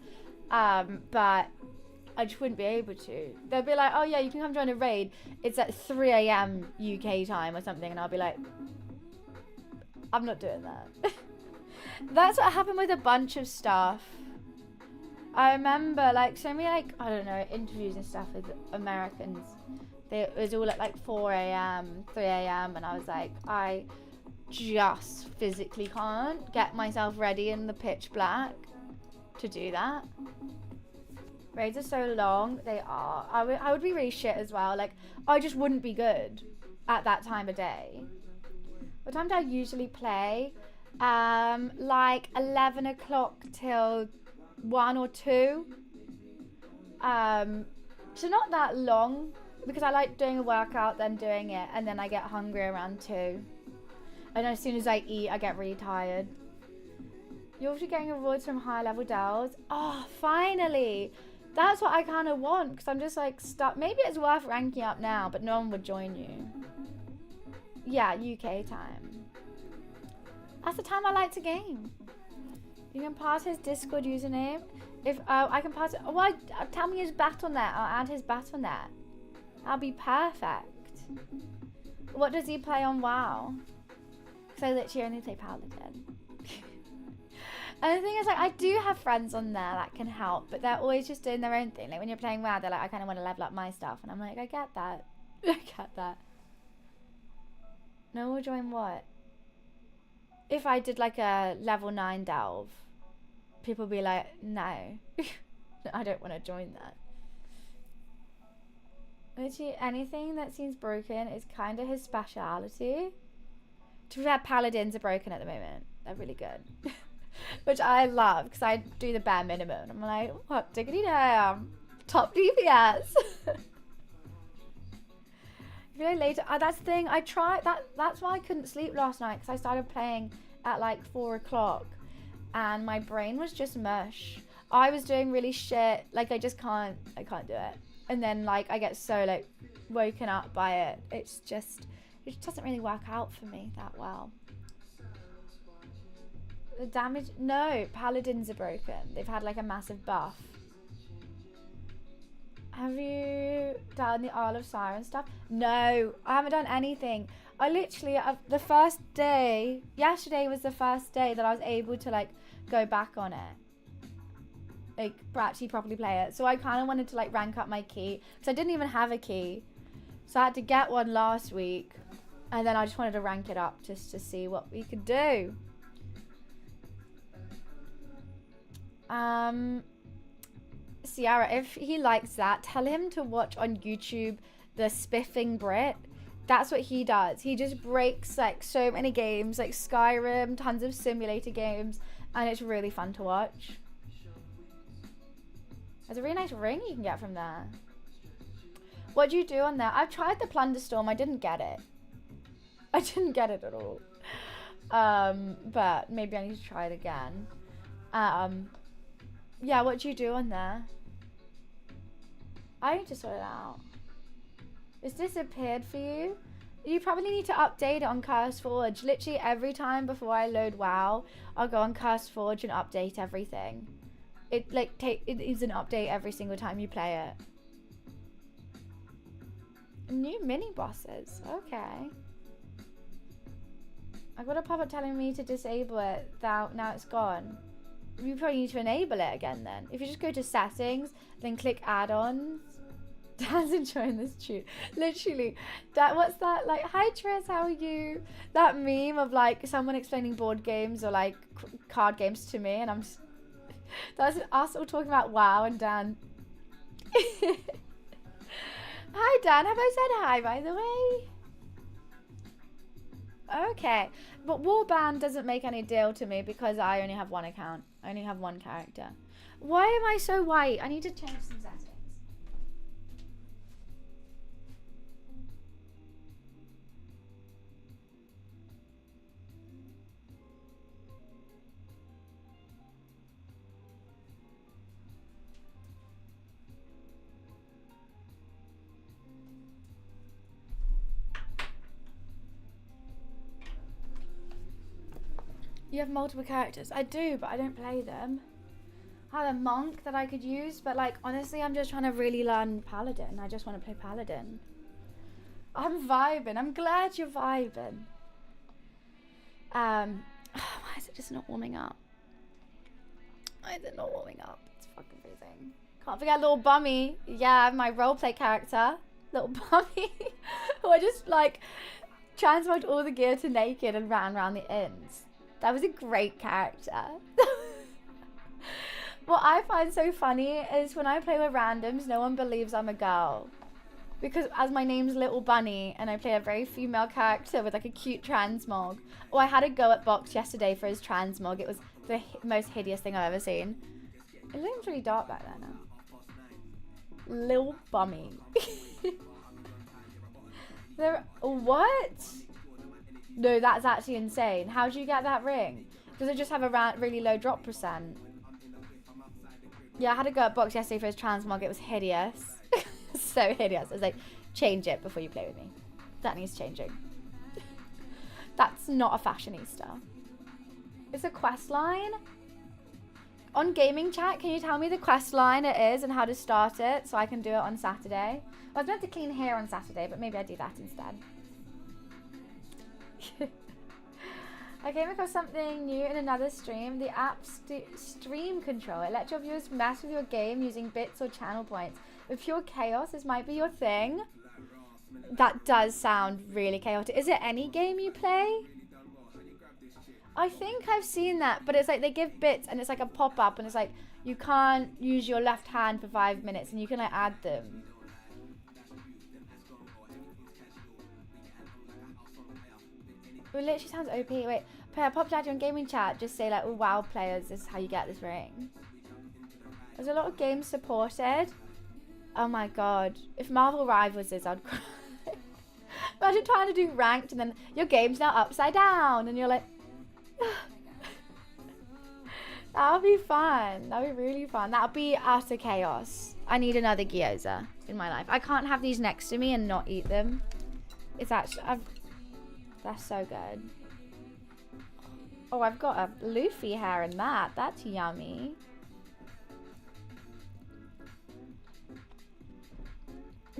But I just wouldn't be able to. They'll be like, oh yeah, you can come join a raid. It's at 3 a.m. UK time or something. And I'll be like, I'm not doing that. That's what happened with a bunch of stuff. I remember like so many like, I don't know, interviews and stuff with Americans. It was all at like 4 a.m., 3 a.m. And I was like, I just physically can't get myself ready in the pitch black to do that. Raids are so long. They are. I would be really shit as well. Like, I just wouldn't be good at that time of day. What time do I usually play? Like 11 o'clock till 1 or 2. So not that long because I like doing a workout, then doing it, and then I get hungry around 2. And as soon as I eat, I get really tired. You're also getting rewards from higher level dells. Oh, finally. That's what I kind of want because I'm just like stuck. Maybe it's worth ranking up now, but no one would join you. Yeah, UK time. That's the time I like to game. You can pass his Discord username. If I can pass it. Oh, tell me his Battle.net. I'll add his Battle.net. That'll be perfect. What does he play on WoW? Because I literally only play Paladin. And the thing is, like, I do have friends on there that can help, but they're always just doing their own thing. Like, when you're playing WoW, they're like, I kind of want to level up my stuff. And I'm like, I get that. I get that. No one will join what? If I did, like, a level 9 delve, people would be like, no. I don't want to join that. Literally, anything that seems broken is kind of his speciality. To be fair, Paladins are broken at the moment. They're really good. Which I love because I do the bare minimum. I'm like, what diggity damn, top DPS. If you know later, that's the thing. I tried that. That's why I couldn't sleep last night because I started playing at like 4 o'clock, and my brain was just mush. I was doing really shit. Like I can't do it. And then like I get so like woken up by it. It just doesn't really work out for me that well. The damage, no, Paladins are broken. They've had like a massive buff. Have you done the Isle of Siren stuff? No, I haven't done anything. I literally, the first day, yesterday was the first day that I was able to like go back on it. like actually properly play it. So I kind of wanted to like rank up my key because I didn't even have a key. So I had to get one last week, and then I just wanted to rank it up just to see what we could do. Ciara, if he likes that, tell him to watch on YouTube the Spiffing Brit. That's what he does. He just breaks like so many games, like Skyrim, tons of simulator games, and it's really fun to watch. There's a really nice ring you can get from there. What do you do on there? I've tried the Plunderstorm. I didn't get it. I didn't get it at all. But maybe I need to try it again. Yeah, what do you do on there? I need to sort it out. It's disappeared for you. You probably need to update it on CurseForge. Literally every time before I load WoW, I'll go on CurseForge and update everything. It is an update every single time you play it. New mini bosses. Okay. I got a pop-up telling me to disable it. Now it's gone. You probably need to enable it again then. If you just go to settings, then click add-ons. Dan's enjoying this tune. Literally, what's that? Like, hi Tris, how are you? That meme of like someone explaining board games or like card games to me, and I'm just, that's us all talking about WoW and Dan. Hi Dan, have I said hi by the way? Okay, but Warband doesn't make any deal to me because I only have one account. I only have one character. Why am I so white? I need to change some settings. You have multiple characters. I do, but I don't play them. I have a monk that I could use, but like honestly, I'm just trying to really learn Paladin. I just want to play Paladin. I'm vibing. I'm glad you're vibing. Why is it just not warming up? Why is it not warming up? It's fucking freezing. Can't forget Little Bummy. Yeah, my roleplay character, Little Bummy, who I just like transferred all the gear to naked and ran around the inns. That was a great character. What I find so funny is when I play with randoms, no one believes I'm a girl. Because as my name's Little Bunny and I play a very female character with like a cute transmog. Oh, I had a go at Box yesterday for his transmog. It was the most hideous thing I've ever seen. It looks really dark back there now. Lil Bummy. What? No, that's actually insane. How do you get that ring? Does it just have a really low drop percent? Yeah, I had a go at Box yesterday for his transmog. It was hideous. So hideous. I was like, change it before you play with me. That needs changing. That's not a fashionista. It's a quest line. On gaming chat, can you tell me the quest line it is and how to start it so I can do it on Saturday? I was meant to clean hair on Saturday, but maybe I do that instead. I came across something new in another stream. The app Stream Control. It lets your viewers mess with your game using bits or channel points. With pure chaos, this might be your thing. That does sound really chaotic. Is it any game you play? I think I've seen that, but it's like they give bits and it's like a pop-up and it's like you can't use your left hand for 5 minutes and you can like add them. It literally sounds OP. Wait, pop chat on gaming chat. Just say like, oh, WoW players, this is how you get this ring. There's a lot of games supported. Oh my god. If Marvel Rivals is, I'd cry. Imagine trying to do ranked and then your game's now upside down and you're like, that would be fun. That would be really fun. That would be utter chaos. I need another gyoza in my life. I can't have these next to me and not eat them. It's actually, that's so good. Oh, I've got a Luffy hair in that. That's yummy.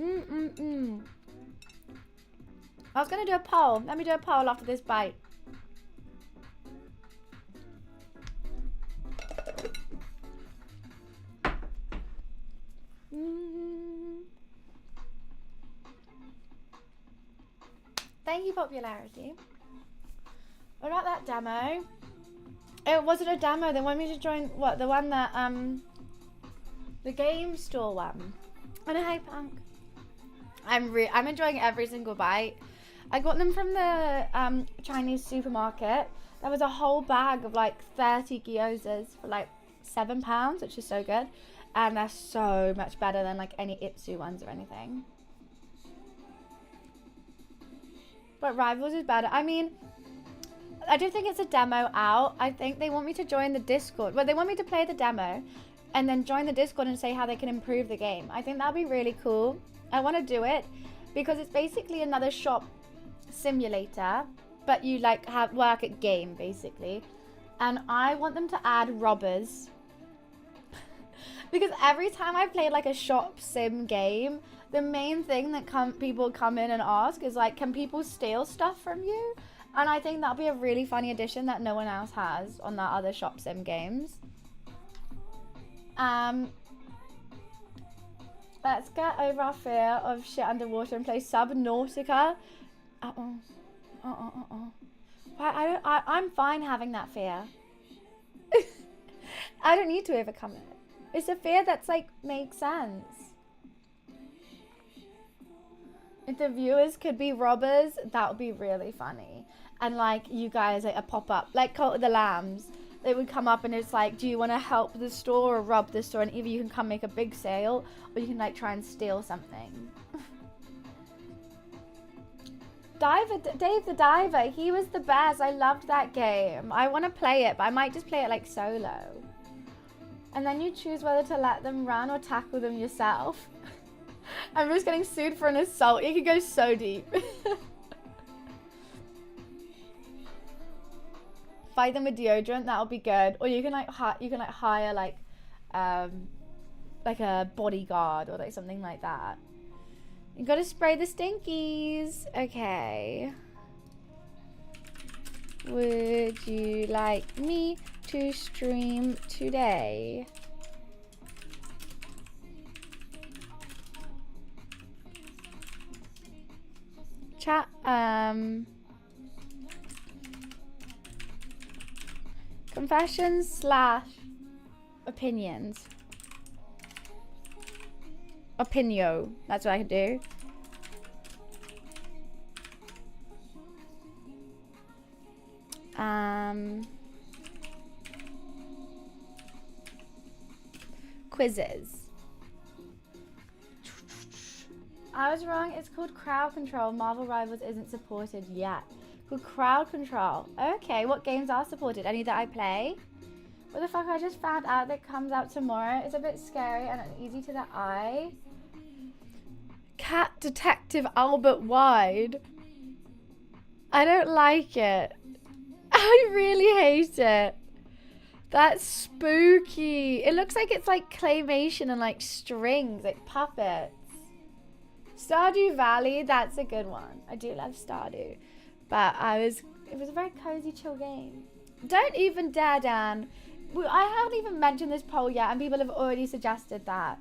I was going to do a poll. Let me do a poll after this bite. Thank you, popularity. What about that demo? It wasn't a demo. They want me to join what? The one that the game store one. Oh no, hey Punk. I'm enjoying every single bite. I got them from the Chinese supermarket. There was a whole bag of like 30 gyozas for like £7, which is so good. And they're so much better than like any Itsu ones or anything. But Rivals is better. I mean, I don't think it's a demo out. I think they want me to join the Discord. Well, they want me to play the demo and then join the Discord and say how they can improve the game. I think that'd be really cool. I want to do it because it's basically another shop simulator, but you like work at game basically. And I want them to add robbers. Because every time I play like a shop sim game, the main thing that people come in and ask is like, can people steal stuff from you? And I think that'll be a really funny addition that no one else has on that other shop sim games. Let's get over our fear of shit underwater and play Subnautica. I'm fine having that fear. I don't need to overcome it. It's a fear that's like makes sense. If the viewers could be robbers, that would be really funny. And like you guys, like a pop-up, like Cult of the Lambs, they would come up and it's like, do you want to help the store or rob the store? And either you can come make a big sale or you can like try and steal something. Dave the Diver, he was the best. I loved that game. I want to play it, but I might just play it like solo. And then you choose whether to let them run or tackle them yourself. I'm just getting sued for an assault. You could go so deep. Fight them with deodorant. That'll be good. Or you can like hire like a bodyguard or like something like that. You gotta spray the stinkies. Okay. Would you like me to stream today? Chat, confessions / opinions. Opinio, that's what I could do. Quizzes. I was wrong. It's called crowd control. Marvel Rivals isn't supported yet. Called crowd control. Okay, what games are supported? Any that I play? What the fuck? I just found out that comes out tomorrow. It's a bit scary and uneasy to the eye. Cat Detective Albert Wide. I don't like it. I really hate it. That's spooky. It looks like it's like claymation and like strings, like puppets. Stardew Valley, that's a good one. I do love Stardew. But it was a very cozy, chill game. Don't even dare, Dan. I haven't even mentioned this poll yet and people have already suggested that.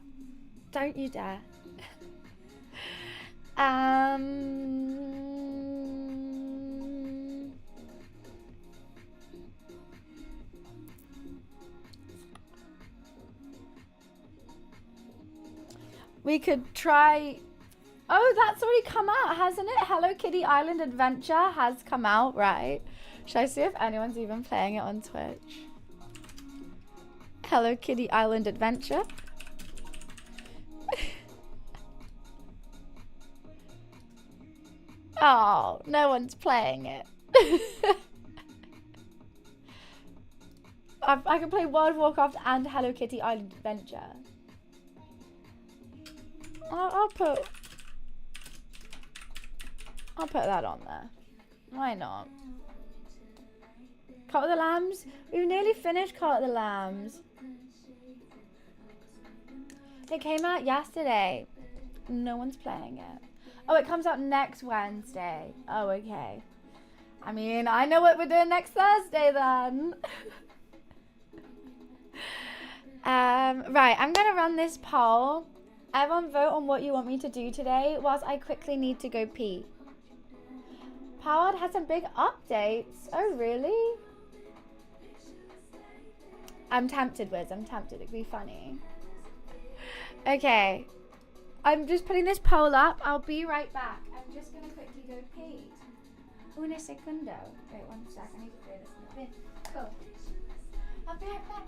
Don't you dare. We could try... Oh, that's already come out, hasn't it? Hello Kitty Island Adventure has come out, right? Should I see if anyone's even playing it on Twitch? Hello Kitty Island Adventure. Oh, no one's playing it. I can play World of Warcraft and Hello Kitty Island Adventure. I'll put that on there. Why not? Cult of the Lambs? We've nearly finished Cult of the Lambs. It came out yesterday. No one's playing it. Oh, it comes out next Wednesday. Oh, okay. I mean, I know what we're doing next Thursday then. Right, I'm gonna run this poll. Everyone vote on what you want me to do today whilst I quickly need to go pee. Howard had some big updates. Oh, really? I'm tempted, Wiz. I'm tempted. It'd be funny. Okay. I'm just putting this poll up. I'll be right back. I'm just going to quickly go pee. Una segundo. Wait, 1 sec. I need to clear this in the bin. Cool. I'll be right back.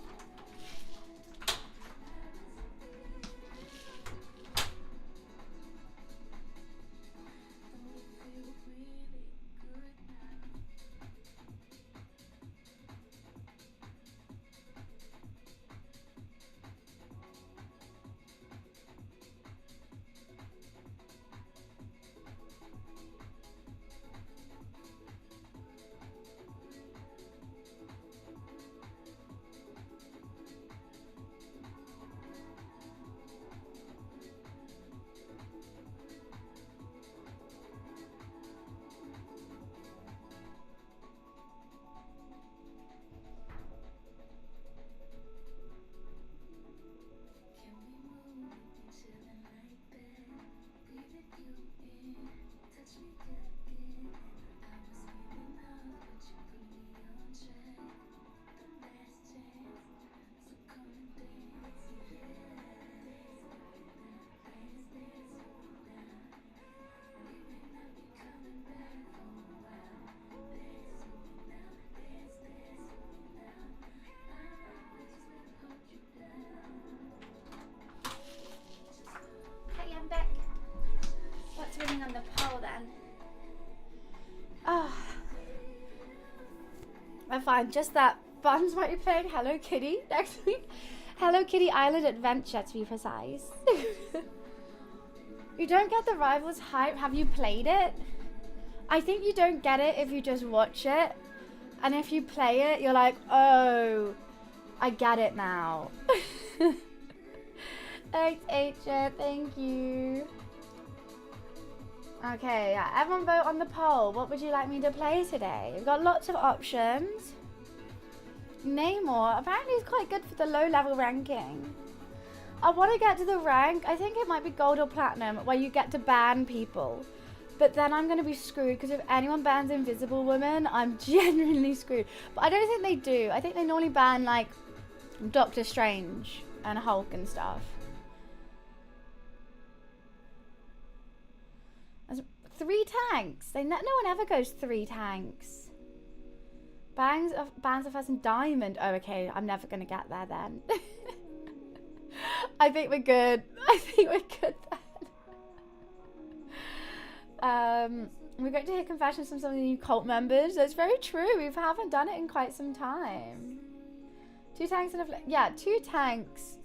On the poll then. Oh, I find just that Buns might be playing Hello Kitty next week. Hello Kitty Island Adventure, to be precise. You don't get the Rivals hype. Have you played it? I think you don't get it if you just watch it, and if you play it, you're like, oh, I get it now. Thanks, Asia. Thank you. Okay, yeah, everyone vote on the poll. What would you like me to play today? We've got lots of options. Namor, apparently he's quite good for the low level ranking. I want to get to the rank, I think it might be gold or platinum, where you get to ban people. But then I'm going to be screwed, because if anyone bans Invisible Woman, I'm genuinely screwed. But I don't think they do. I think they normally ban, like, Doctor Strange and Hulk and stuff. That's 3 tanks. No one ever goes 3 tanks. Bans of us in Diamond. Oh, okay. I'm never going to get there then. I think we're good. I think we're good then. We're going to hear confessions from some of the new cult members. That's very true. We haven't done it in quite some time. 2 tanks and a yeah, 2 tanks.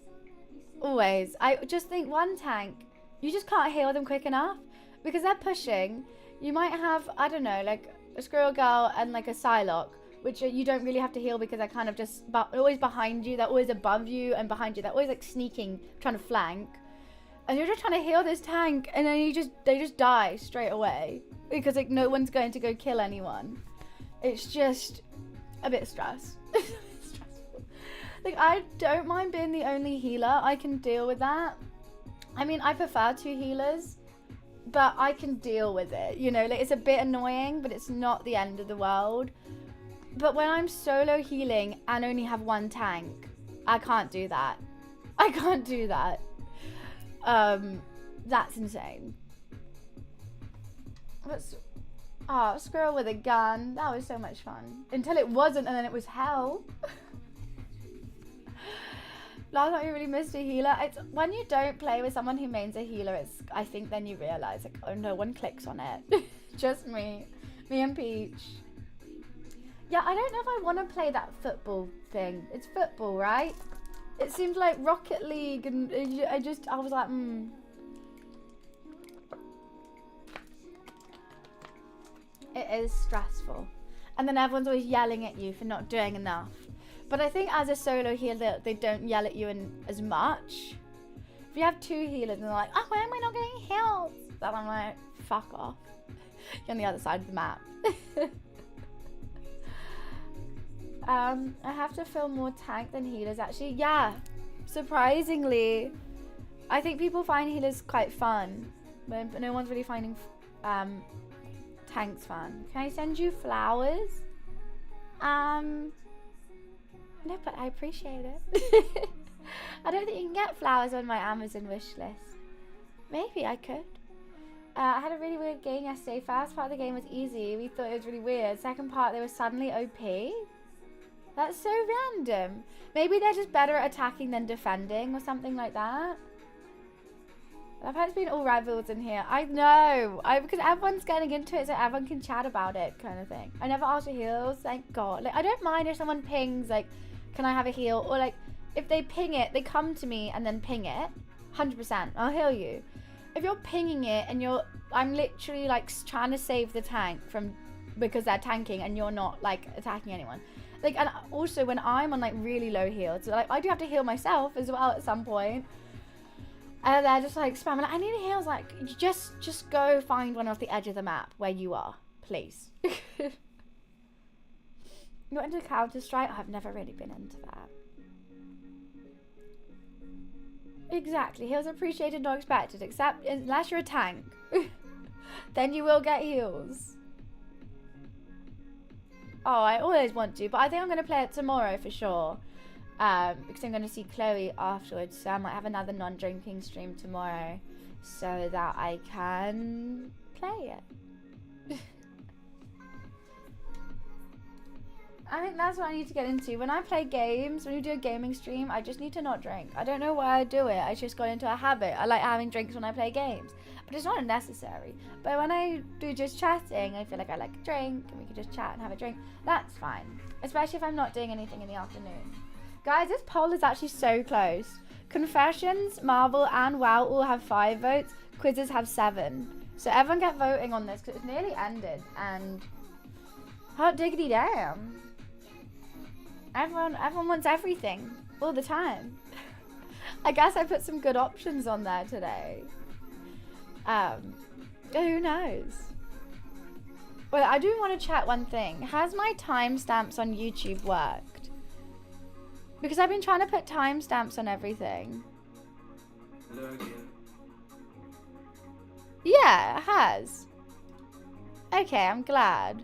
Always. I just think 1 tank, you just can't heal them quick enough because they're pushing. You might have, I don't know, like a Squirrel Girl and like a Psylocke, which you don't really have to heal because they're kind of just always behind you. They're always above you and behind you. They're always like sneaking, trying to flank. And you're just trying to heal this tank, and then they just die straight away because like no one's going to go kill anyone. It's just a bit stressful. Like, I don't mind being the only healer. I can deal with that. I mean, I prefer 2 healers, but I can deal with it. You know, like it's a bit annoying, but it's not the end of the world. But when I'm solo healing and only have 1 tank, I can't do that. I can't do that. That's insane. Oh, Squirrel with a gun. That was so much fun. Until it wasn't, and then it was hell. Last time you really missed a healer. It's when you don't play with someone who mains a healer, I think then you realise, like, oh, no one clicks on it. Just me and Peach. Yeah, I don't know if I want to play that football thing. It's football, right? It seemed like Rocket League, and I was like, It is stressful. And then everyone's always yelling at you for not doing enough. But I think as a solo healer, they don't yell at you as much. If you have 2 healers and they're like, oh, why am I not getting healed? Then I'm like, fuck off. You're on the other side of the map. I have to feel more tank than healers, actually. Yeah, surprisingly. I think people find healers quite fun, but no one's really finding Thanks, Fan. Can I send you flowers? No, but I appreciate it. I don't think you can get flowers on my Amazon wish list. Maybe I could. I had a really weird game yesterday. First part of the game was easy. We thought it was really weird. Second part, they were suddenly OP. That's so random. Maybe they're just better at attacking than defending or something like that. I've had it's been all rivals in here. I know. Because everyone's getting into it so everyone can chat about it kind of thing. I never asked for heals, thank God. Like, I don't mind if someone pings, like, can I have a heal? Or, like, if they ping it, they come to me and then ping it. 100%. I'll heal you. If you're pinging it and I'm literally, like, trying to save the tank because they're tanking and you're not, like, attacking anyone. Like, and also when I'm on, like, really low heals, so, like, I do have to heal myself as well at some point. And they're just like spamming, like, I need a heal. I was like, just go find one off the edge of the map where you are, please. You're into Counter-Strike? I've never really been into that. Exactly, heals appreciated, not expected, except unless you're a tank. Then you will get heals. Oh, I always want to, but I think I'm going to play it tomorrow for sure. Because I'm going to see Chloe afterwards, so I might have another non-drinking stream tomorrow so that I can play it. I think that's what I need to get into. When I play games, when you do a gaming stream, I just need to not drink. I don't know why I do it. I just got into a habit. I like having drinks when I play games, but it's not necessary. But when I do just chatting, I feel like I like a drink and we can just chat and have a drink. That's fine, especially if I'm not doing anything in the afternoon. Guys, this poll is actually so close. Confessions, Marvel, and WoW all have 5 votes. Quizzes have 7. So everyone get voting on this because it's nearly ended. And hot diggity damn. Everyone wants everything all the time. I guess I put some good options on there today. Who knows? Well, I do want to chat one thing. Has my timestamps on YouTube worked? Because I've been trying to put timestamps on everything. Hello again. Yeah, it has. Okay, I'm glad.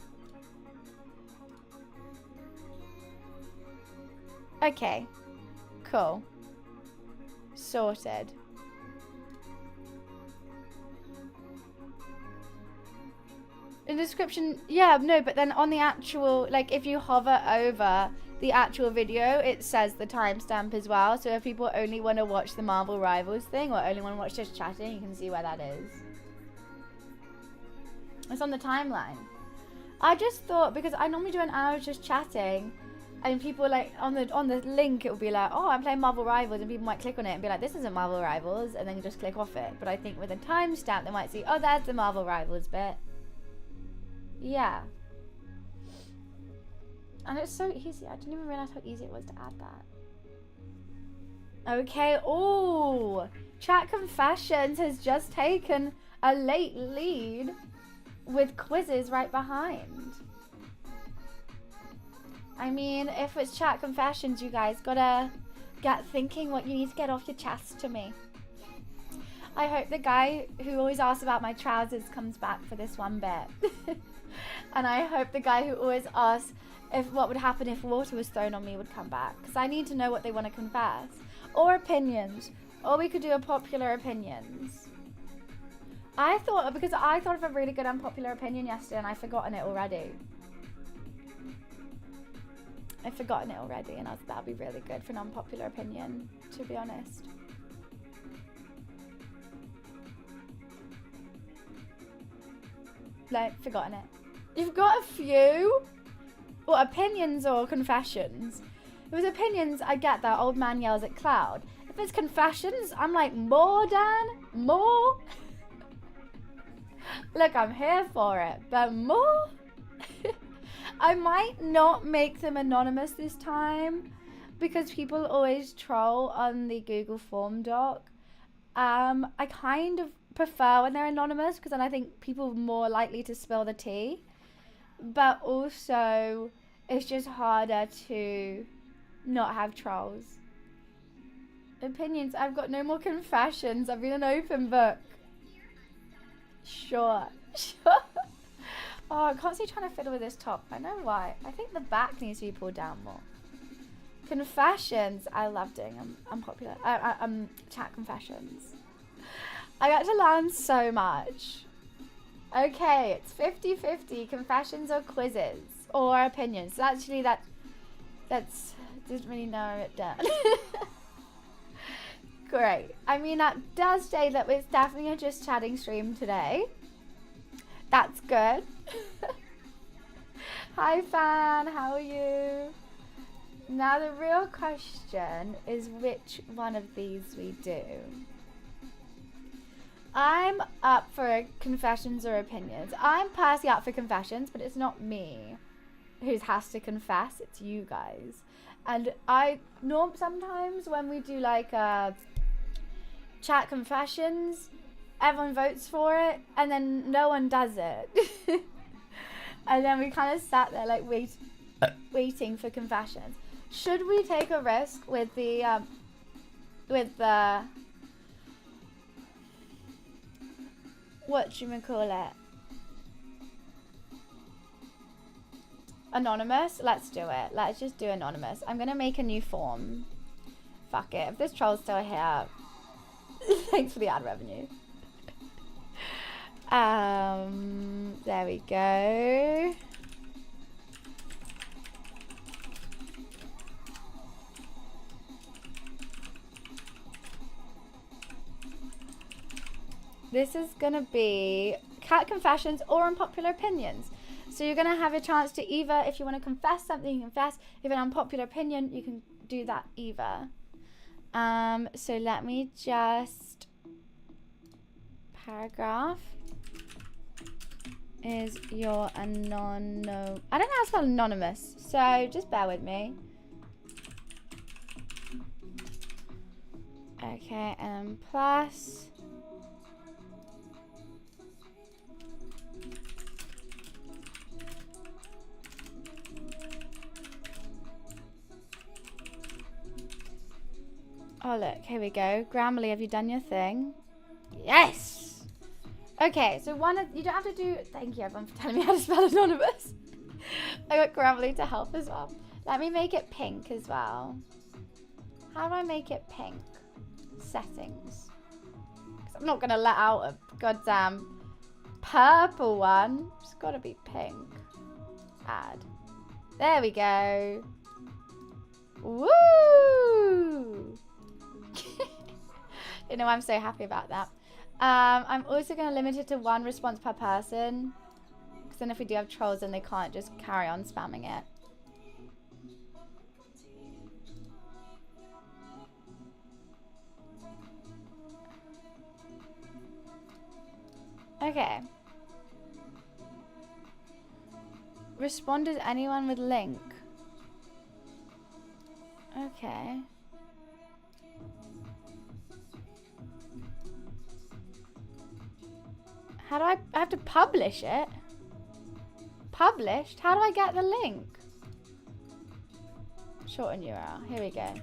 Okay, cool. Sorted. In the description, yeah, no, but then on the actual, like, if you hover over the actual video, it says the timestamp as well. So if people only want to watch the Marvel Rivals thing or only want to watch just chatting, you can see where that is. It's on the timeline. I just thought, because I normally do an hour just chatting, and people like on the link it will be like, oh, I'm playing Marvel Rivals, and people might click on it and be like, this isn't Marvel Rivals, and then you just click off it. But I think with a timestamp they might see, oh, there's the Marvel Rivals bit. Yeah. And it's so easy. I didn't even realize how easy it was to add that. Okay. Oh, Chat Confessions has just taken a late lead with quizzes right behind. I mean, if it's Chat Confessions, you guys gotta get thinking what you need to get off your chest to me. I hope the guy who always asks about my trousers comes back for this one bit. And I hope the guy who always asks what would happen if water was thrown on me would come back. Because I need to know what they want to confess. Or opinions. Or we could do unpopular opinions. I thought of a really good unpopular opinion yesterday and I've forgotten it already. And I was that'd be really good for an unpopular opinion, to be honest. Like, forgotten it. You've got a few? What, opinions or confessions? If it was opinions, I get that. Old man yells at cloud. If it's confessions, I'm like, more, Dan? More? Look, I'm here for it, but more? I might not make them anonymous this time because people always troll on the Google form doc. I kind of prefer when they're anonymous because then I think people are more likely to spill the tea. But also, it's just harder to not have trolls. Opinions, I've got no more confessions. I've been an open book. Sure. Oh, I'm constantly trying to fiddle with this top. I know why. I think the back needs to be pulled down more. Confessions. I love doing unpopular. Chat confessions. I got to learn so much. Okay, it's 50-50. Confessions or quizzes or opinions. So actually, that's didn't really narrow it down. Great. I mean, that does say that it's definitely a just chatting stream today. That's good. Hi, fan. How are you? Now, the real question is which one of these we do. I'm up for confessions or opinions. I'm personally up for confessions, but it's not me who has to confess. It's you guys. And sometimes when we do like chat confessions, everyone votes for it, and then no one does it. And then we kind of sat there like waiting for confessions. Should we take a risk with the whatchamacallit? Anonymous? Let's do it. Let's just do anonymous. I'm gonna make a new form. Fuck it. If this troll's still here, thanks for the ad revenue. There we go. This is gonna be cat confessions or unpopular opinions. So you're gonna have a chance to either, if you want to confess something, you can confess. If an unpopular opinion, you can do that either. So let me just paragraph is your I don't know how to spell anonymous, so just bear with me. Okay, and plus oh look, here we go. Grammarly, have you done your thing? Yes! Okay, so you don't have to do, thank you everyone for telling me how to spell anonymous. I got Grammarly to help as well. Let me make it pink as well. How do I make it pink? Settings. Because I'm not going to let out a goddamn purple one. It's got to be pink. Add. There we go. Woo! You know, I'm so happy about that. I'm also going to limit it to 1 response per person. Because then if we do have trolls, then they can't just carry on spamming it. Okay. Respond as anyone with link. Okay. How do I have to publish it? Published? How do I get the link? Shorten URL. Here we go.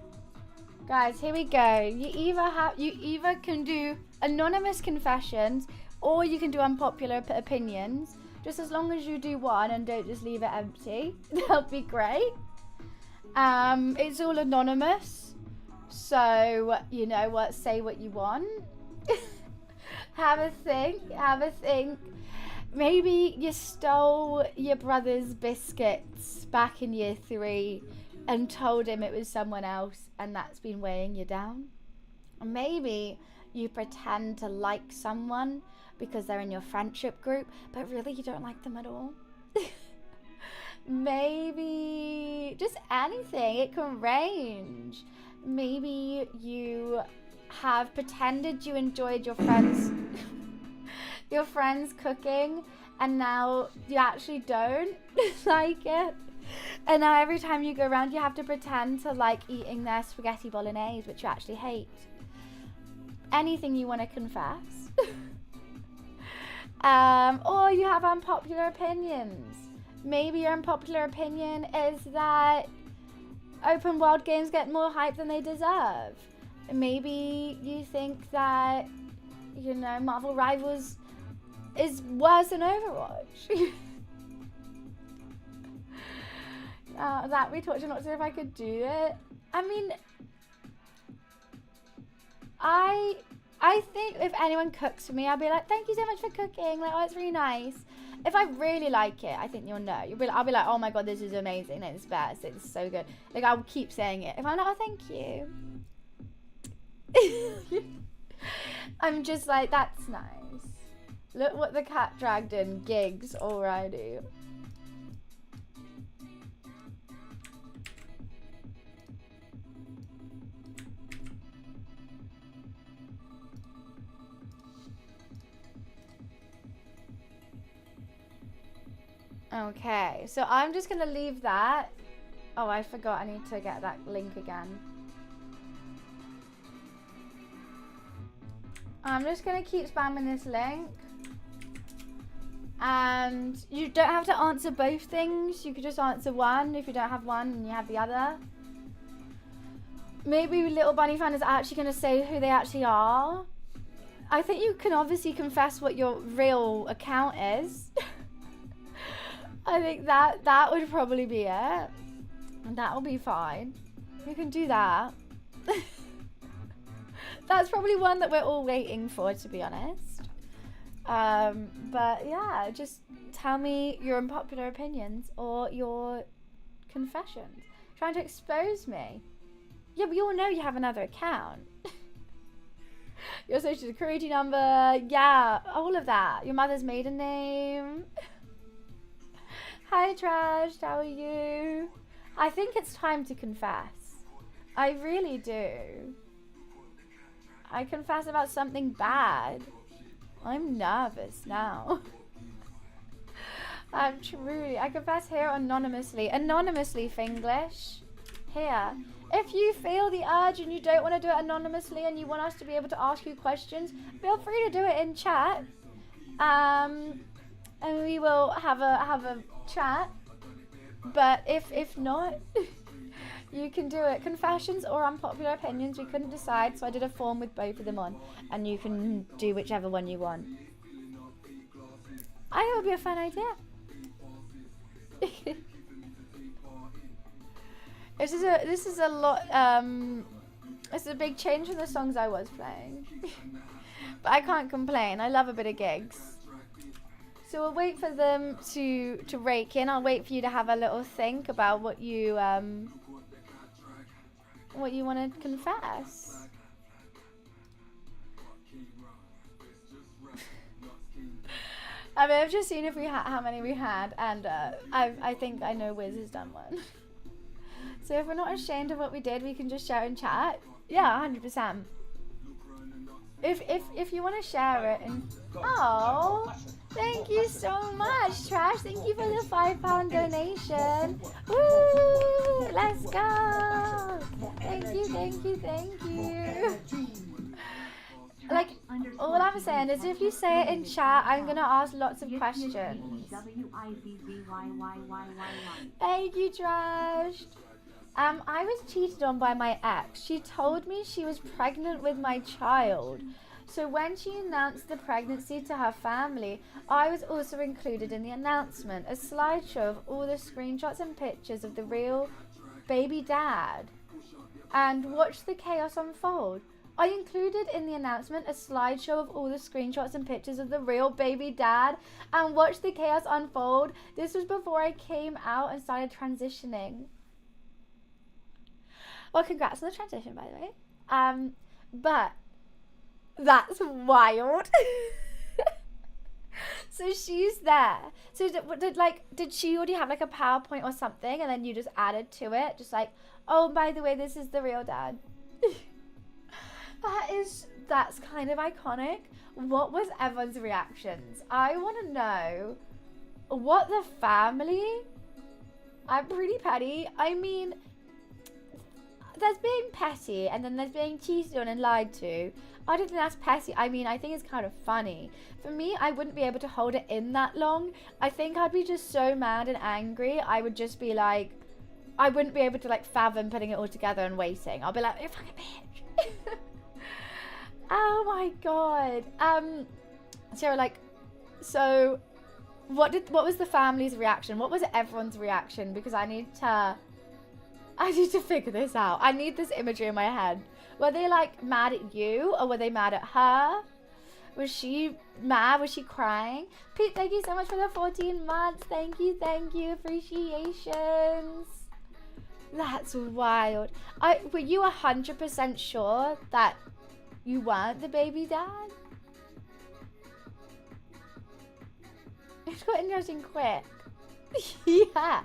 Guys, here we go. You either can do anonymous confessions or you can do unpopular opinions. Just as long as you do one and don't just leave it empty. That'll be great. It's all anonymous. So, you know what, say what you want. Have a think. Maybe you stole your brother's biscuits back in year 3 and told him it was someone else and that's been weighing you down. Or maybe you pretend to like someone because they're in your friendship group, but really you don't like them at all. Maybe just anything, it can range. Maybe you have pretended you enjoyed your friends cooking and now you actually don't like it, and now every time you go around you have to pretend to like eating their spaghetti bolognese, which you actually hate. Anything you want to confess. Or you have unpopular opinions. Maybe your unpopular opinion is that open world games get more hype than they deserve. Maybe you think that, you know, Marvel Rivals is worse than Overwatch. That we talked to not sure if I could do it. I mean, I think if anyone cooks for me, I'll be like, thank you so much for cooking. Like, oh, it's really nice. If I really like it, I think you'll know. I'll be like, oh my god, this is amazing. Like, it's best. It's so good. Like, I'll keep saying it. If I'm like, oh, thank you. I'm just like, that's nice. Look what the cat dragged in. Gigs already. Okay, so I'm just gonna leave that. Oh, I forgot. I need to get that link again. I'm just gonna keep spamming this link. And you don't have to answer both things. You could just answer one if you don't have one and you have the other. Maybe Little Bunny Fan is actually gonna say who they actually are. I think you can obviously confess what your real account is. I think that would probably be it. And that will be fine. You can do that. That's probably one that we're all waiting for, to be honest. But yeah, just tell me your unpopular opinions or your confessions. Trying to expose me. Yeah, we all know you have another account. Your social security number. Yeah, all of that. Your mother's maiden name. Hi Trash, how are you? I think it's time to confess. I really do. I confess about something bad. I'm nervous now. I confess here anonymously. Anonymously, Finglish. Here. If you feel the urge and you don't want to do it anonymously and you want us to be able to ask you questions, feel free to do it in chat. And we will have a chat. But if not, you can do it. Confessions or unpopular opinions, we couldn't decide, so I did a form with both of them on, and you can do whichever one you want. I think it would be a fun idea. This is a lot. This is a big change from the songs I was playing, but I can't complain. I love a bit of gigs. So we'll wait for them to rake in. I'll wait for you to have a little think about what you want to confess. I mean, I've just seen if we how many we had, and I think I know Wiz has done one. So if we're not ashamed of what we did, we can just share in chat. Yeah, 100%. If you want to share it and oh, thank you so much, Trash. Thank you for the £5 donation. Woo! Let's go. Thank you. Like, all I'm saying is if you say it in chat, I'm gonna ask lots of questions. Thank you, Trash. I was cheated on by my ex. She told me she was pregnant with my child. So when she announced the pregnancy to her family, I was also included in the announcement, a slideshow of all the screenshots and pictures of the real baby dad. And watch the chaos unfold. I included in the announcement a slideshow of all the screenshots and pictures of the real baby dad and watch the chaos unfold. This was before I came out and started transitioning. Well, congrats on the transition, by the way. But that's wild. So she's there. So did she already have like a PowerPoint or something, and then you just added to it, just like, oh, by the way, this is the real dad. That's kind of iconic. What was everyone's reactions? I want to know what the family. I'm pretty petty. I mean, there's being petty and then there's being cheated on and lied to. I don't think that's petty. I mean, I think it's kind of funny. For me, I wouldn't be able to hold it in that long. I think I'd be just so mad and angry. I would just be like, I wouldn't be able to like fathom putting it all together and waiting. I'll be like, you fucking bitch. Oh my god. So What was the family's reaction? What was everyone's reaction? Because I need to figure this out. I need this imagery in my head. Were they like mad at you, or were they mad at her? Was she mad? Was she crying? Pete, thank you so much for the 14 months. Thank you. Appreciations. That's wild. Were you 100% sure that you weren't the baby dad? It got interesting quick. Yeah.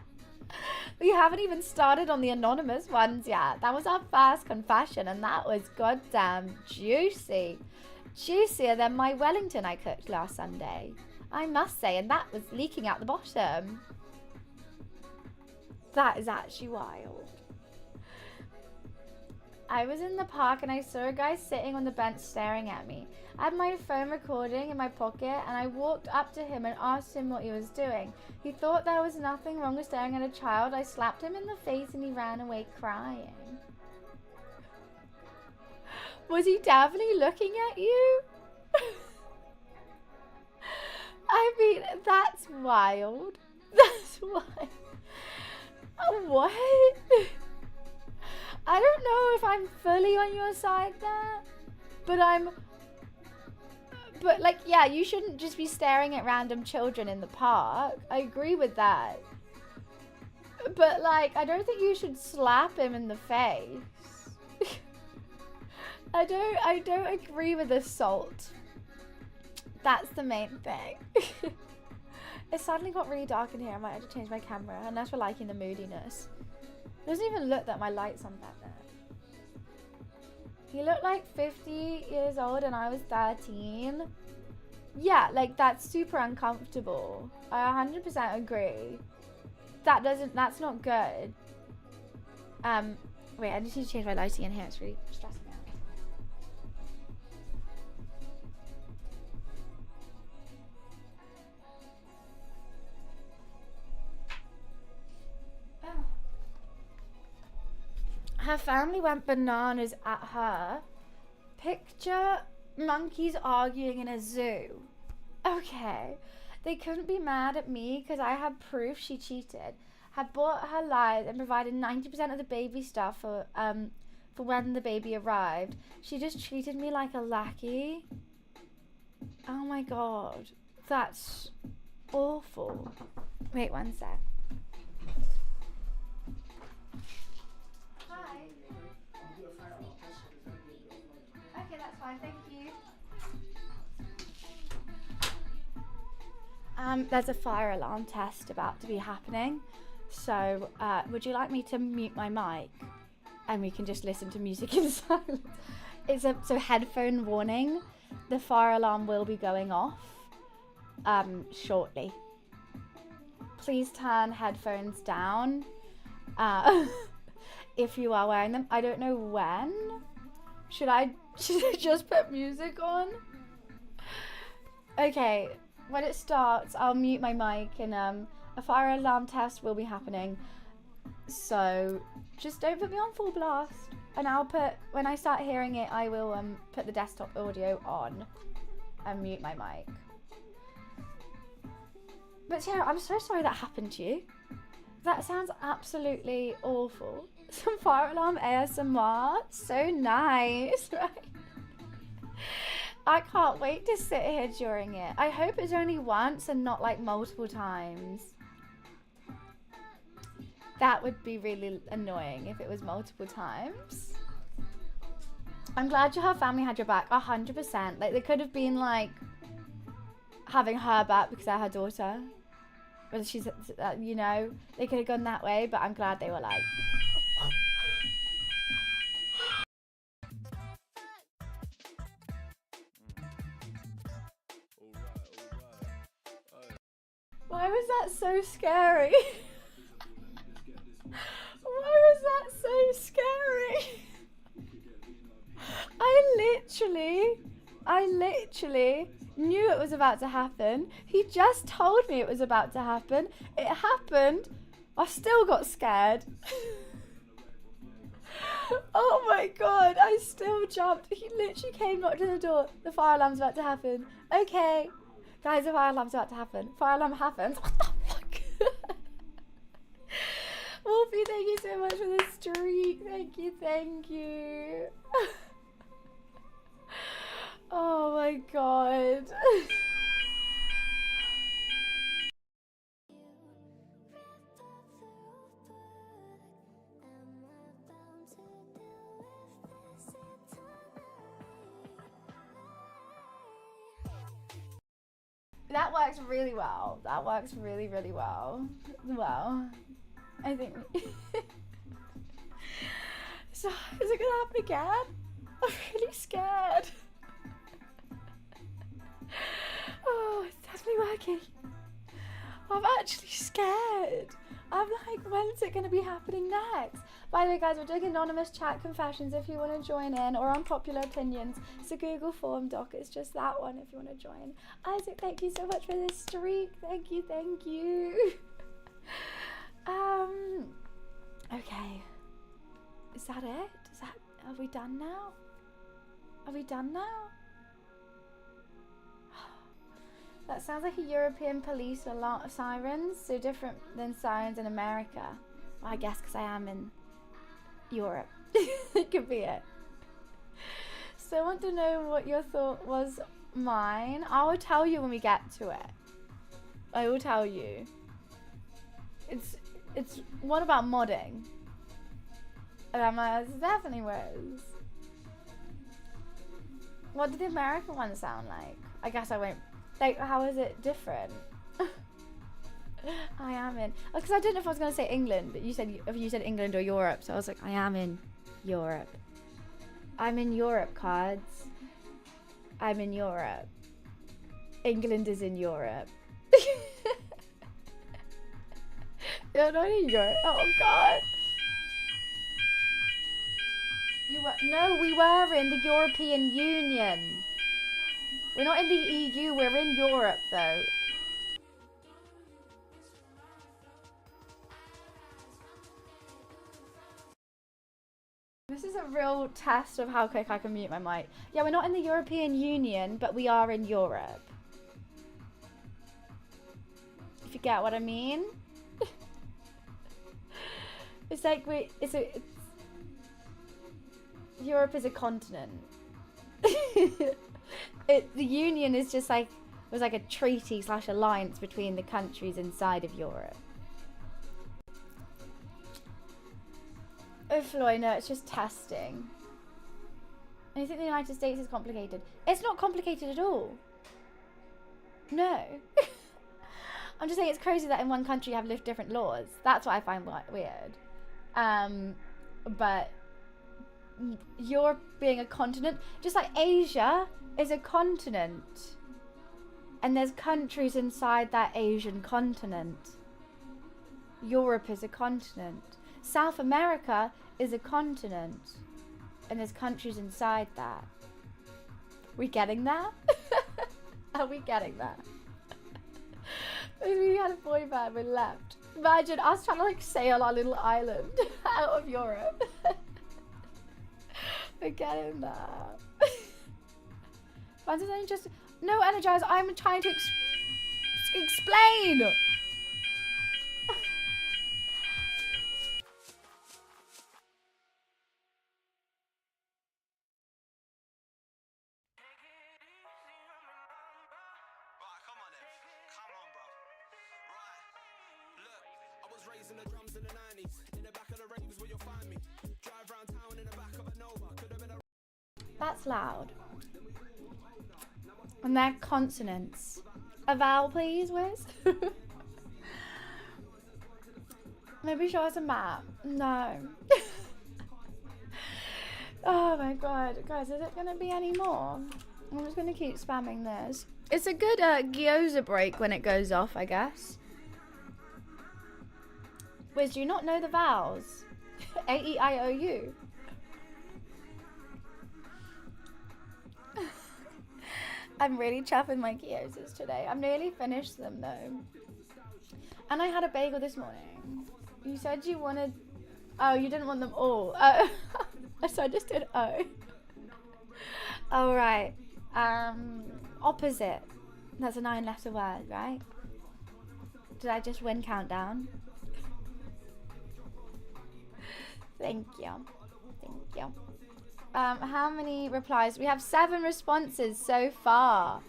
We haven't even started on the anonymous ones yet. That was our first confession, and that was goddamn juicy. Juicier than my Wellington I cooked last Sunday, I must say, and that was leaking out the bottom. That is actually wild. I was in the park and I saw a guy sitting on the bench staring at me. I had my phone recording in my pocket and I walked up to him and asked him what he was doing. He thought there was nothing wrong with staring at a child. I slapped him in the face and he ran away crying. Was he definitely looking at you? I mean, that's wild. That's wild. What? I don't know if I'm fully on your side there, but like, yeah, you shouldn't just be staring at random children in the park. I agree with that. But like, I don't think you should slap him in the face. I don't agree with assault. That's the main thing. It suddenly got really dark in here. I might have to change my camera, unless we're liking the moodiness. It doesn't even look that my light's on back there. He looked like 50 years old and I was 13. Yeah, like that's super uncomfortable. I 100% agree. That's not good. Wait, I just need to change my lighting in here. It's really stressing me out. Her family went bananas at her. Picture monkeys arguing in a zoo. Okay. They couldn't be mad at me because I had proof she cheated. Had bought her lies and provided 90% of the baby stuff for when the baby arrived. She just treated me like a lackey. Oh my god. That's awful. Wait one sec. Hi. Okay, that's fine, thank you. There's a fire alarm test about to be happening. So, would you like me to mute my mic? And we can just listen to music in silence. So headphone warning. The fire alarm will be going off shortly. Please turn headphones down. If you are wearing them. I don't know when. Should I just put music on? Okay, when it starts, I'll mute my mic and a fire alarm test will be happening. So just don't put me on full blast. And when I start hearing it, I will put the desktop audio on and mute my mic. But Sarah, I'm so sorry that happened to you. That sounds absolutely awful. Some fire alarm ASMR. So nice, right? I can't wait to sit here during it. I hope it's only once and not like multiple times. That would be really annoying if it was multiple times. I'm glad her family had your back, 100%. Like, they could have been like having her back because they're her daughter. Whether she's, you know, they could have gone that way, but I'm glad they were like. Why was that so scary? Why was that so scary? I literally knew it was about to happen. He just told me it was about to happen. It happened. I still got scared. Oh my god, I still jumped. He literally came, knocked on the door. The fire alarm's about to happen. Okay. Guys, a fire alarm's about to happen. Fire alarm happens. What the fuck? Wolfie, thank you so much for the streak. Thank you, thank you. Oh my god. That works really well. That works really, really well. Well, I think so, is it gonna happen again? I'm really scared. Oh, it's definitely working. I'm actually scared. I'm like, when's it gonna be happening next? By the way, guys, we're doing anonymous chat confessions if you want to join in, or unpopular opinions. It's a Google form doc. It's just that one if you want to join. Isaac, thank you so much for this streak. Thank you, thank you. Okay. Is that it? Are we done now? Are we done now? That sounds like a European police alarm sirens, so different than sirens in America. Well, I guess because I am in Europe. It could be it. So I want to know what your thought was. Mine, I will tell you when we get to it. I will tell you. It's one about modding. And I'm like, this definitely was. What did the American one sound like? I guess I won't. Like, how is it different? I am in. Because I didn't know if I was going to say England, but you said England or Europe, so I was like, I am in Europe. I'm in Europe, cards. I'm in Europe. England is in Europe. You're not in Europe. Oh God. No, we were in the European Union. We're not in the EU, we're in Europe though. This is a real test of how quick I can mute my mic. Yeah, we're not in the European Union, but we are in Europe. If you get what I mean. It's like Europe is a continent. The Union is just like, was like a treaty / alliance between the countries inside of Europe. Oh, Floyd, no, it's just testing. And you think the United States is complicated? It's not complicated at all. No. I'm just saying it's crazy that in one country you have different laws. That's what I find weird. But Europe being a continent, just like Asia is a continent. And there's countries inside that Asian continent. Europe is a continent. South America is a continent. And there's countries inside that. We getting that? Are we getting that? We had a boy band, we left. Imagine us trying to like sail our little island out of Europe. We're getting that. Fancy's only just... No, Energize, I'm trying to explain! That's loud. And they're consonants. A vowel, please, Wiz. Maybe show us a map. No. Oh my god. Guys, is it going to be any more? I'm just going to keep spamming this. It's a good gyoza break when it goes off, I guess. Wiz, do you not know the vowels? A-E-I-O-U. I'm really chuffing my gyozas today. I'm nearly finished them though. And I had a bagel this morning. You said you wanted... Oh, you didn't want them all. So I just did O. Oh, right. Opposite. That's a 9-letter word, right? Did I just win countdown? Thank you. Thank you. How many replies? We have 7 responses so far.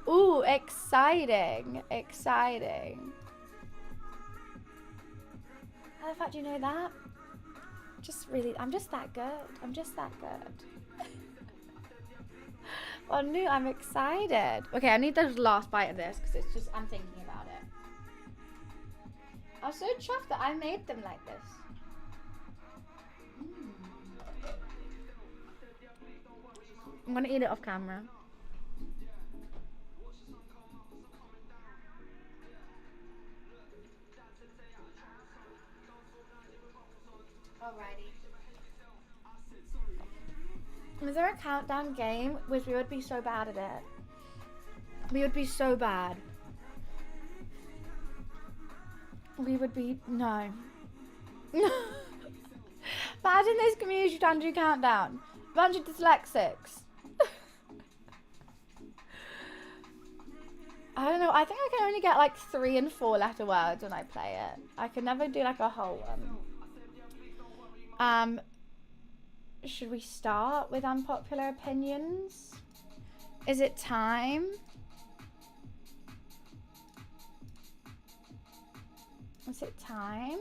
Ooh, exciting. Exciting. How the fuck do you know that? I'm just that good. I'm just that good. Well, no, I'm excited. Okay, I need the last bite of this because it's just, I'm thinking about it. I was so chuffed that I made them like this. I'm gonna eat it off camera. Alrighty. Is there a countdown game? Which we would be so bad at it. We would be so bad. We would be, no. Imagine this community trying to do countdown. Bunch of dyslexics. I don't know, I think I can only get like 3 and 4 letter words when I play it. I can never do like a whole one. Should we start with unpopular opinions? Is it time? Is it time?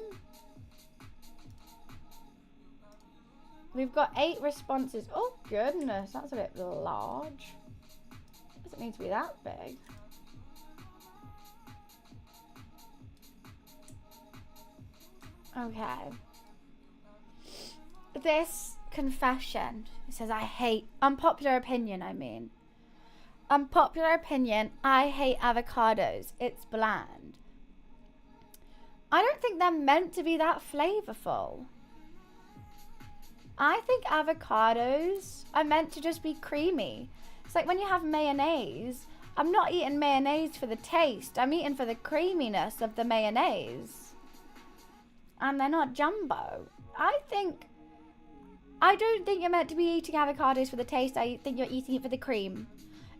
We've got 8 responses. Oh goodness, that's a bit large. Doesn't need to be that big. Okay. This confession, it says I hate, unpopular opinion I mean. Unpopular opinion, I hate avocados. It's bland. I don't think they're meant to be that flavorful. I think avocados are meant to just be creamy. It's like when you have mayonnaise, I'm not eating mayonnaise for the taste. I'm eating for the creaminess of the mayonnaise. And they're not jumbo. I don't think you're meant to be eating avocados for the taste. I think you're eating it for the cream.